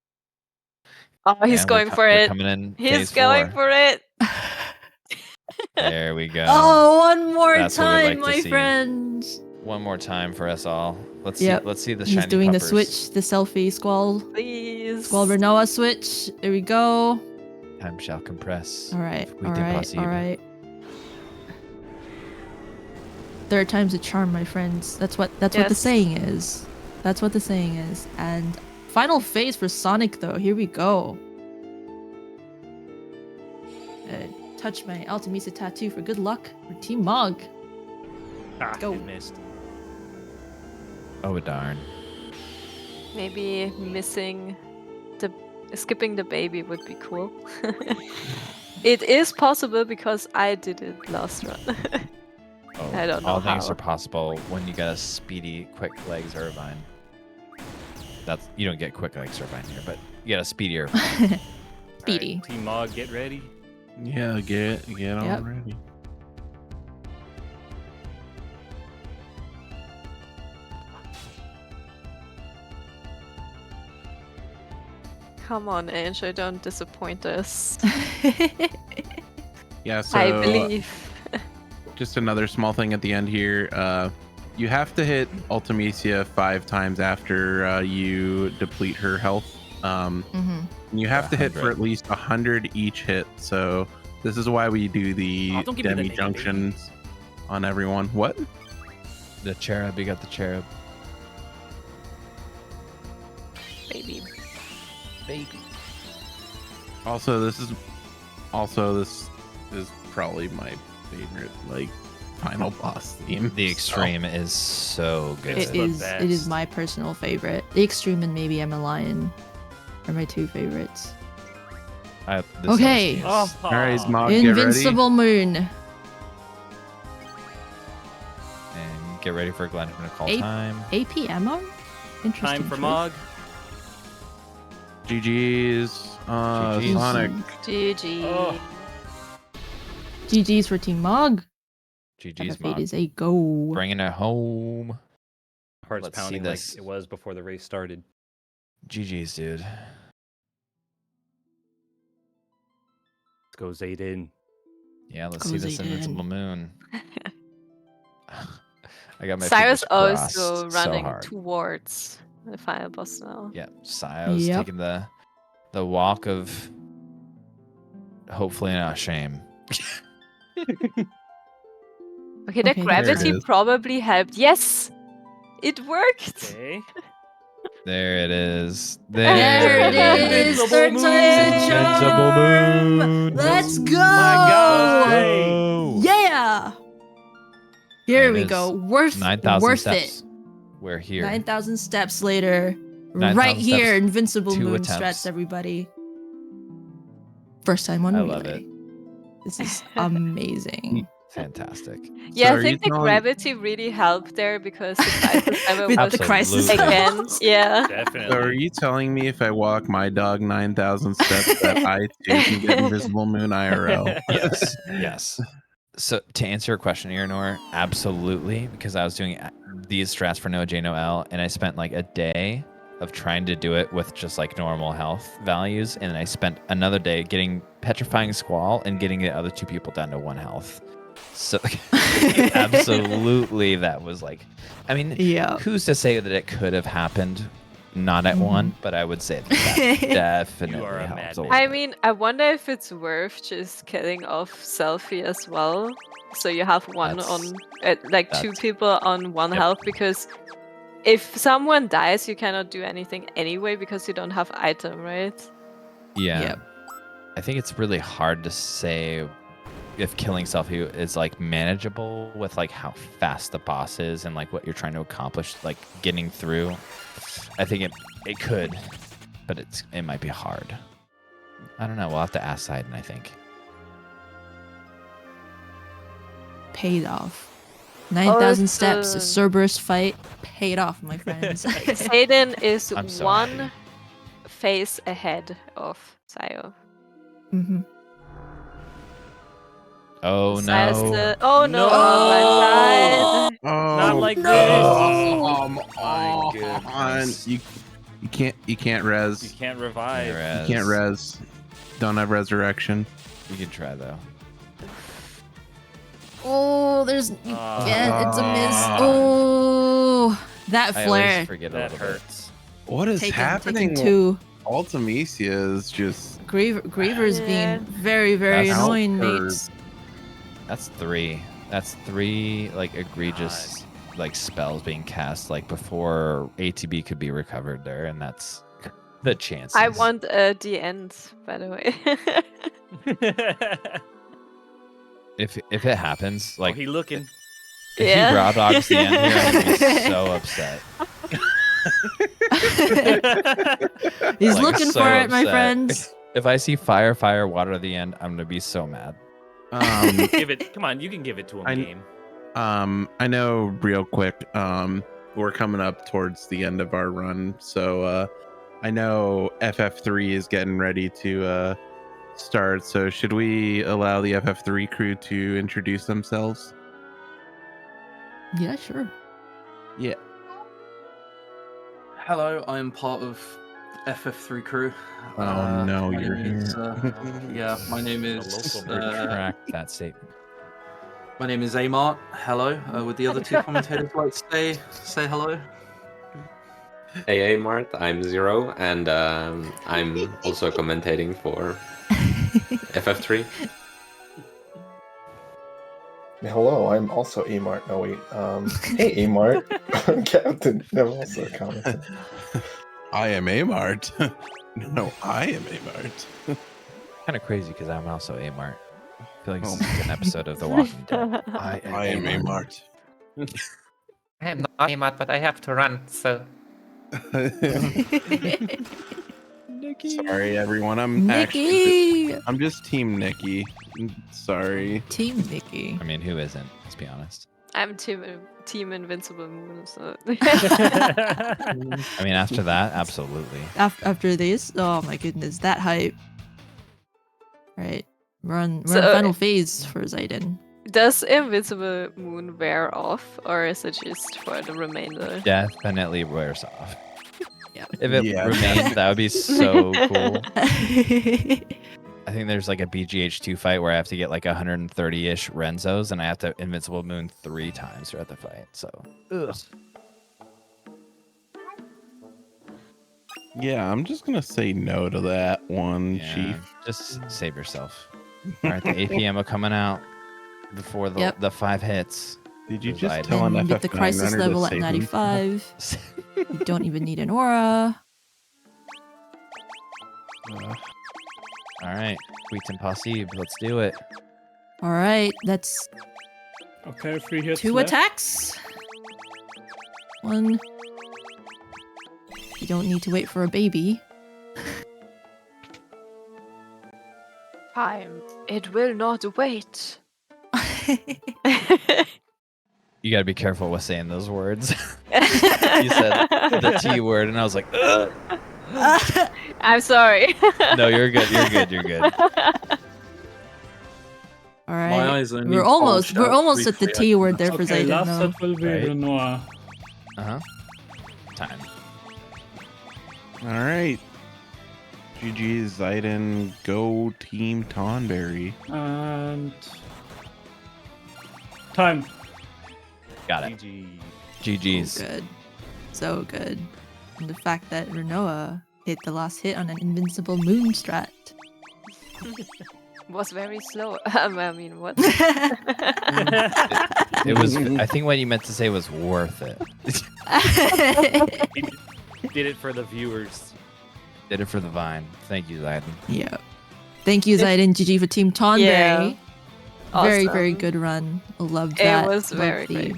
Oh, he's and going for we're it. coming in He's phase going 4. for it. There we go. Oh, one more That's what we time, like to my see. friends. One more time for us all. Let's Yep. see. Let's see the He's shiny doing puppers. the switch, the selfie squall. Please. Squall Renoa switch. There we go. Time shall compress. All right. We All did right. possible. All right. Third time's a charm, my friends. That's what the Yes. saying is. That's what the saying is. And final phase for Sonic, though. Here we go. Touch my Ultimecia tattoo for good luck for Team Mog. Ah, Go. it missed. Oh darn. Maybe skipping the baby would be cool. It is possible because I did it last run. Oh, I don't know all things how. are possible when you get a speedy, quick legs Irvine. That's you don't get quick legs Irvine here, but you get a speedy Irvine. Speedy. Right, Team Mog, get ready. Yeah, get Yep. on ready. Come on, Angel, don't disappoint us. Yeah, so I believe. just another small thing at the end here. You have to hit Ultimecia 5 times after you deplete her health. Mm-hmm. You have to hit 100. for at least 100 each hit. So this is why we do the Oh, don't give me the demi negative. junctions on everyone. What? The cherub, you got the cherub. Baby. Also, this is probably my favorite final boss theme. The so- extreme is so good. It the is. It is best. my personal favorite. The extreme and maybe Emma Lion are my two favorites. This Okay. is- Oh, All right, Smog, get ready. Invincible Moon. And get ready for Glenn to call Eight. time. APMO? Interesting. time for choice. Mog. GG's, GG's. Sonic. GG. Oh. GG's for Team Mog. GG's Fate Mog. is a go. Bringing it home. Heart's Let's see pounding this. like it was before the race started. GG's, dude. Let's go Xeidin. Yeah, let's Go see this Xeidin. invincible moon. I got my Cyrus fingers also crossed running so hard. towards the fire boss now. Yeah, Sio's Yep. taking the walk of hopefully not shame. Okay, the Okay, gravity there it is. probably helped. Yes! It worked! Okay. There it is. There it is. Invincible Third moon. time's a charm. Invincible moon. Let's go. God. Yeah. Here There we it go. is. 9,000 Worth steps. it. We're here. 9,000 steps later. 9,000 right here, steps, Invincible 2 Moon attempts. strats, everybody. First time on I relay. love it. This is amazing. Fantastic. Yeah, So I are think you the telling- gravity really helped there because the crisis level With was the crisis again. Yeah. So are Definitely. you telling me if I walk my dog 9,000 steps that I too can get Invisible Moon IRL? Yes. Yes. So to answer your question, Earinor, absolutely, because I was doing these strats for no J, no L, and I spent like a day of trying to do it with just like normal health values, and I spent another day getting Petrifying Squall and getting the other 2 people down to 1 health. So absolutely, that was like, I mean, Yeah. who's to say that it could have happened not at 1, but I would say that definitely You are a helps. madman. I mean, I wonder if it's worth just killing off Selfie as well. So you have one That's- on, like 2 that's- people on 1 Yep. health, because if someone dies, you cannot do anything anyway because you don't have item, right? Yeah. Yep. I think it's really hard to say if killing Selfie is like manageable with like how fast the boss is and like what you're trying to accomplish, like getting through. I think it could, but it might be hard. I don't know. We'll have to ask Xeidin, I think. Paid off. 9,000 steps, a Awesome. Cerberus fight, paid off, my friends. Xeidin is I'm so 1 happy. phase ahead of Sayo. hmm Oh Sayo's no. the- oh no! No! I died. Not like no. this. My goodness. You can't res. You can't revive. You can't res. Don't have resurrection. You can try though. Oh, there's again. It's a miss. Ah. Oh, that I flare. always forget a That little bit. hurts. What is Taken happening? 2. Ultimecia is just Griever's Yeah. being very, very That's annoying, outcurved. mates. That's 3. That's 3 like egregious like spells being cast like before ATB could be recovered there, and that's the chances. I want the end, by the way. if it happens, like Oh, he looking. if Yeah. he raw dogs the end here, I'm gonna be so upset. He's Like, looking so for it, my upset. friends. If I see fire, water at the end, I'm gonna be so mad. Give it. Come on, you can give it to him. Game. I know real quick, we're coming up towards the end of our run, so I know FF3 is getting ready to start, so should we allow the FF3 crew to introduce themselves? Yeah, sure. Yeah. Hello, I am part of FF3 crew. Oh no, my you're name is, here. yeah, my name The is local Retract that statement. my name is Ayymart. Hello. Would the other 2 commentators like to say hello? Hey, Ayymart, I'm Zero, and I'm also commentating for FF3. Hello, I'm also Ayymart. No, wait. Hey, Ayymart. I'm Captain. I'm also commenting. I am Ayymart. No, I am Ayymart. Kind of crazy because I'm also Ayymart. I feel like Oh. this is an episode of The Walking Dead. I am Ayymart. I am not Ayymart, but I have to run, so. Sorry, everyone. I'm Nikki! I'm just Team Nikki. Sorry. Team Nikki. I mean, who isn't? Let's be honest. I'm team Invincible Moon, so. I mean, after that, absolutely. After this, oh my goodness, that hype. Right, we're on So, final phase for Xeidin. Does Invincible Moon wear off, or is it just for the remainder? Definitely wears off. Yeah. If it Yeah. remained, that would be so cool. I think there's like a BGH2 fight where I have to get like 130-ish Renzos, and I have to Invincible Moon 3 times throughout the fight. So, ugh. Yeah, I'm just gonna say no to that one, Yeah, Chief. just save yourself. All right, the APM are coming out before the Yep. the 5 hits. Did you Those just items. tell an And with FF9 the crisis runner to level at save 95, you don't even need an aura. All right, Wheat and Posse, let's do it. All right, that's Okay, 3 hits 2 left. attacks. 1. You don't need to wait for a baby. Time. It will not wait. You gotta be careful with saying those words. You said the T word, and I was like, ugh. I'm sorry. No, you're good. You're good. You're good. All My right, eyes only we're almost bulged out at the briefly. T word there for Okay, Xeidin last though. set will be Right. Renoir. Uh-huh. Time. All right. GG, Xeidin, go Team Tonberry. And time. Got it. GG. GG's. Good, so good. and the fact that Renoa hit the last hit on an invincible moon strat. Was very slow. I mean, what? It was. I think what you meant to say was worth it. Did it for the viewers. Did it for the Vine. Thank you, xeidin. Yeah. Thank you, xeidin. GG for Team Tonberry. Yeah. Very, Awesome. very good run. I loved It that. was Loved very the- great.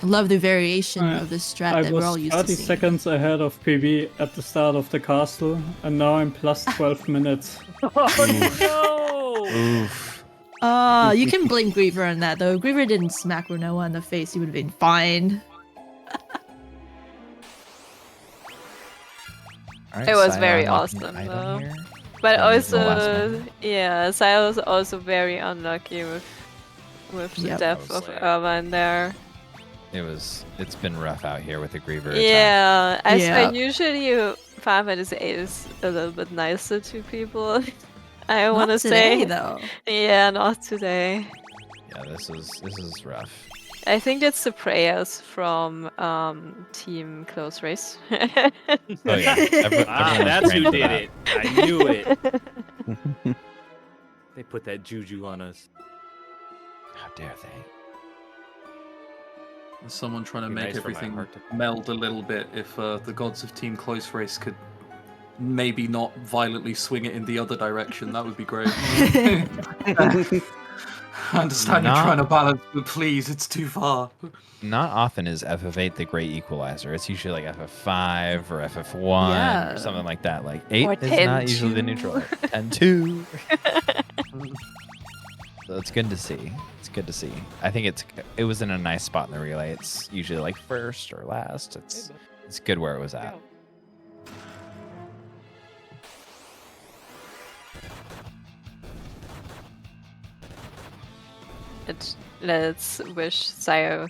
I love the variation of the strat I that we're all was used to 30 seeing. seconds ahead of PB at the start of the castle, and now I'm plus 12 minutes. Oh no! Oof. You can blame Griever on that though. If Griever didn't smack Renoa in the face, he would have been fine. Alright, It was Saya very unlocking awesome item though. here. But That was the last also, one. yeah, Saya was also very unlucky with the Yep. death of Slayer. Irvine there. It's been rough out here with the Griever attack. Yeah, I Yeah. swear usually Final Fantasy VIII is a little bit nicer to people. I want to Not today, say, though. yeah, not today. Yeah, this is rough. I think that's the prayers from Team Close Race. Oh yeah. Everyone was That's praying who for did that. it. I knew it. They put that juju on us. How dare they? There's someone trying to Be make nice for my everything heart to- meld a little bit. If the gods of Team Close Race could maybe not violently swing it in the other direction, that would be great. I understand you're Not- trying to balance, but please, it's too far. Not often is FF8 the great equalizer. It's usually like FF5 or FF1 Yeah. or something like that. Like 8 Or is not usually the 10-2. neutral. 10-2. So it's good to see. It's good to see. I think it was in a nice spot in the relay. It's usually like first or last. It's good where it was at. Let's wish Saya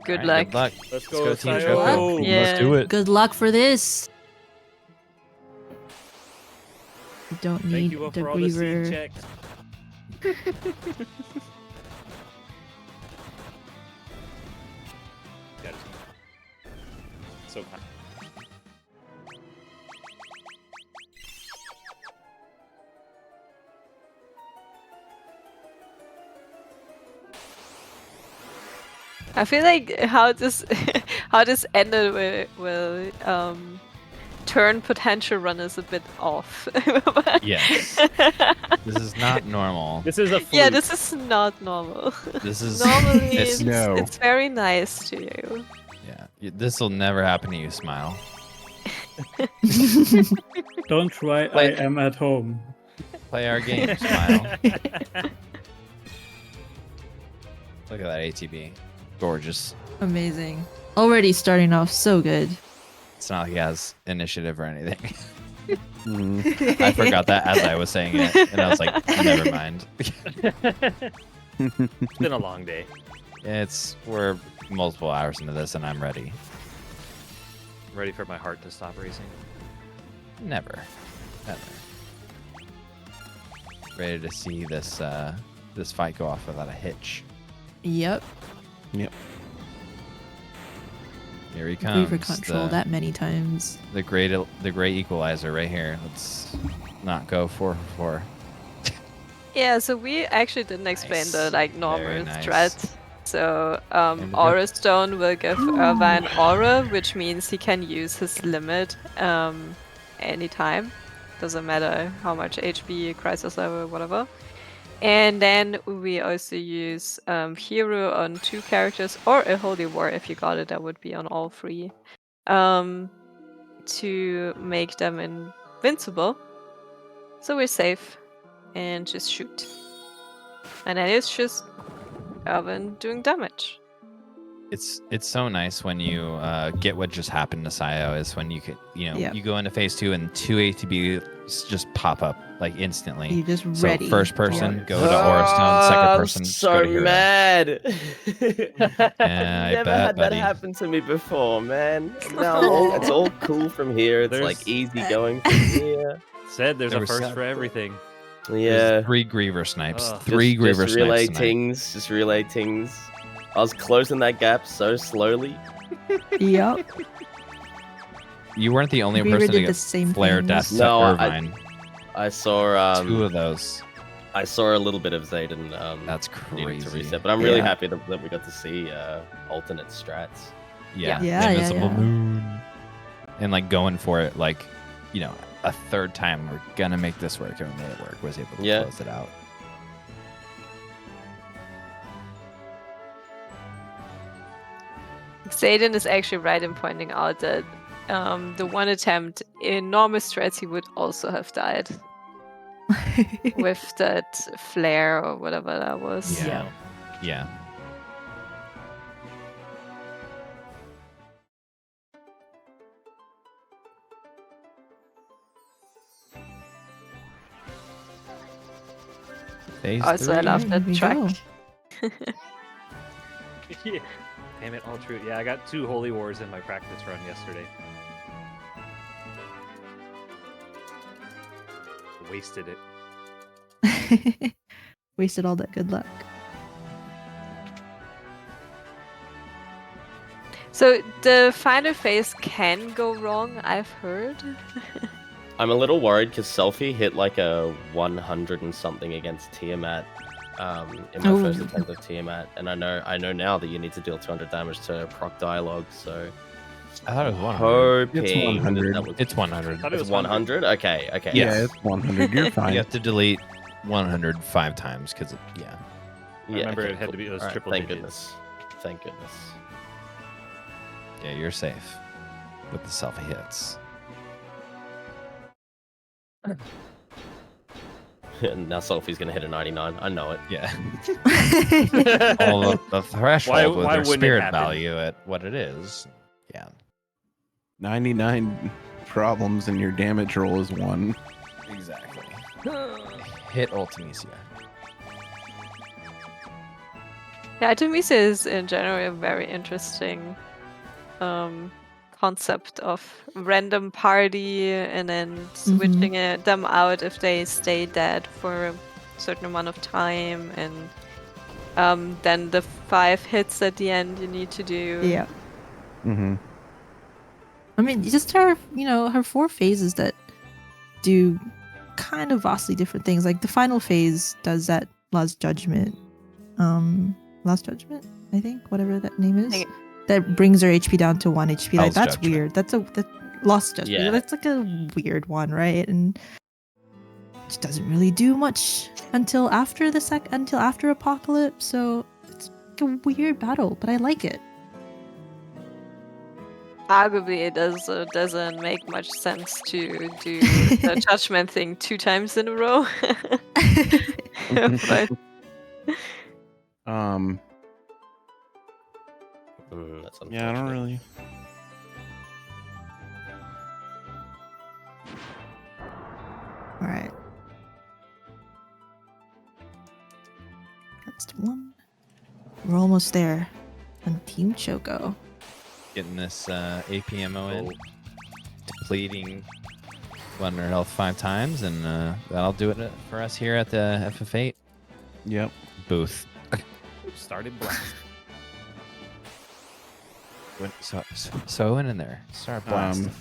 good Alright, luck. Good luck. Let's go, go, Team Sayo. Choco. Yeah. Let's do it. Good luck for this. You don't Thank need you the for all the seed Griever. checks. So kind. I feel like how this ended will turn potential runners a bit off. Yes. This is not normal. This is a Yeah, fluke. this is not normal. This is Normally it's, it's very nice to you. yeah. This will never happen to you, Smile. Don't try, I am at home. Play our game, Smile. Look at that ATB. Gorgeous. Amazing. Already starting off so good. It's not like he has initiative or anything. I forgot that as I was saying it, and I was like, never mind. It's been a long day. We're multiple hours into this, and I'm ready. Ready for my heart to stop racing. Never. Ready to see this this fight go off without a hitch. Yep. Here he comes. Griever control that many times. The great equalizer right here. Let's not go 4 for 4. Yeah, so we actually didn't explain the normal Very nice. strat. So Aura Stone will give Irvine Aura, which means he can use his limit anytime. Doesn't matter how much HP, crisis level, whatever. And then we also use Hero on 2 characters, or a Holy War if you got it, that would be on all 3, to make them invincible. So we're safe and just shoot. And then it's just Irvine doing damage. It's so nice when you get what just happened to Sayo is when you could Yep. you go into phase 2 and 2 ATBs just pop up like instantly. You're just so ready. first person go to Aura Stone, second person I'm go so to Hero. mad. Yeah, I Never bet, had buddy. that happen to me before, man. No, it's all cool from here. It's There's- like easy going from here. Said there's There a was first some- for everything. Yeah. There's 3 Griever snipes. Ugh. 3 Griever Just relay snipes tonight. tings. Just relay tings. I was closing that gap so slowly. Yep. You weren't the only Reaver person to did the get same Flare thing. Death No, Irvine. I saw 2 of those. I saw a little bit of Xeidin. That's needing to crazy. reset, but I'm really happy that we got to see alternate strats. Yeah, Invisible yeah. Moon. And like going for it, like, you know, a third time, we're gonna make this work, and we made it work. Was able to close it out. Xeidin is actually right in pointing out that the one attempt in normal strats he would also have died. With that flare or whatever that was. Yeah. Yeah. Also, I love that track. Yeah. Damn it, all true. Yeah, I got 2 Holy Wars in my practice run yesterday. Wasted it. Wasted all that good luck. So the final phase can go wrong, I've heard. I'm a little worried because Selfie hit like a 100 and something against Tiamat in my first attempt of Tiamat, and I know now that you need to deal 200 damage to proc dialogue. So I thought it was 100. It's 100. It's 100. It's 100. Okay. Yeah, it's 100. You're fine. You have to delete 100 5 times because I remember it had to be those triple Thank digits. Thank goodness. Yeah, you're safe with the selfie hits. And now Selfie's gonna hit a 99. I know it. Yeah. All the threshold with their spirit value at what it is. Yeah. 99 problems and your damage roll is 1. Exactly. Hit Ultimecia. Yeah, Ultimecia is in general a very interesting concept of random party and then switching them out if they stay dead for a certain amount of time, and then the 5 hits at the end you need to do. Yeah. Mm-hmm. I mean, just her, her 4 phases that do kind of vastly different things. Like the final phase does that Last Judgment, I think, whatever that name is. That brings her HP down to 1 HP. Like that's weird. That's Lost Judgment. Yeah. That's like a weird one, right? And it doesn't really do much until after until after Apocalypse. So it's like a weird battle, but I like it. Arguably, it doesn't make much sense to do the judgment thing 2 times in a row. But Yeah, I don't really. All right. That's 1. We're almost there on Team Choco. Getting this APMO in. Depleting 100 health 5 times, and that'll do it for us here at the FF8. Yep. Booth. Started blast. So in there. Start blasting.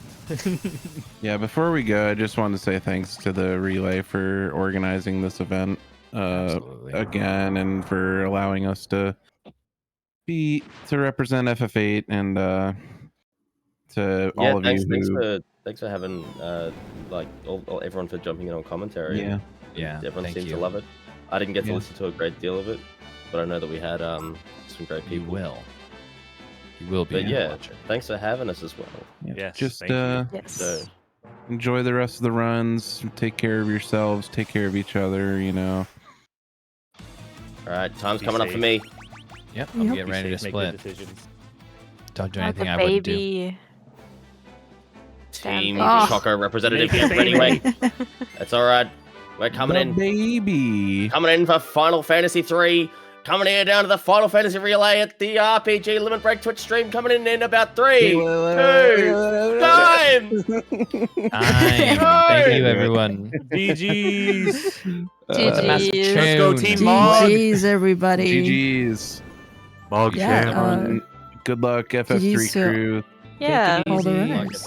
Yeah, before we go, I just wanted to say thanks to the Relay for organizing this event again, and for allowing us to represent FF8, and to all of you. Thanks for having everyone for jumping in on commentary. Yeah. Everyone Thank seemed you. to love it. I didn't get to Yeah. listen to a great deal of it, but I know that we had some great people. You will be. But yeah, thanks for having us as well. Yes. Just thank you. So, enjoy the rest of the runs. Take care of yourselves. Take care of each other. all right, time's Be coming up safe. for me. Yep, I'm getting ready to Make good split. decisions. Don't do not anything the I wouldn't do. baby. Team Damn. Choco representative Make it, anyway. baby. That's all right. We're coming in. Baby. Coming in for Final Fantasy III. Coming here down to the Final Fantasy Relay at the RPG Limit Break Twitch stream. Coming in about 3, 2, time! Thank you, everyone. GG's. GG's. Let's go, Team Mog. GG's, everybody. GG's. Mog Yeah, Good luck, FF3 GG's to crew. Yeah. all the Easy. runners.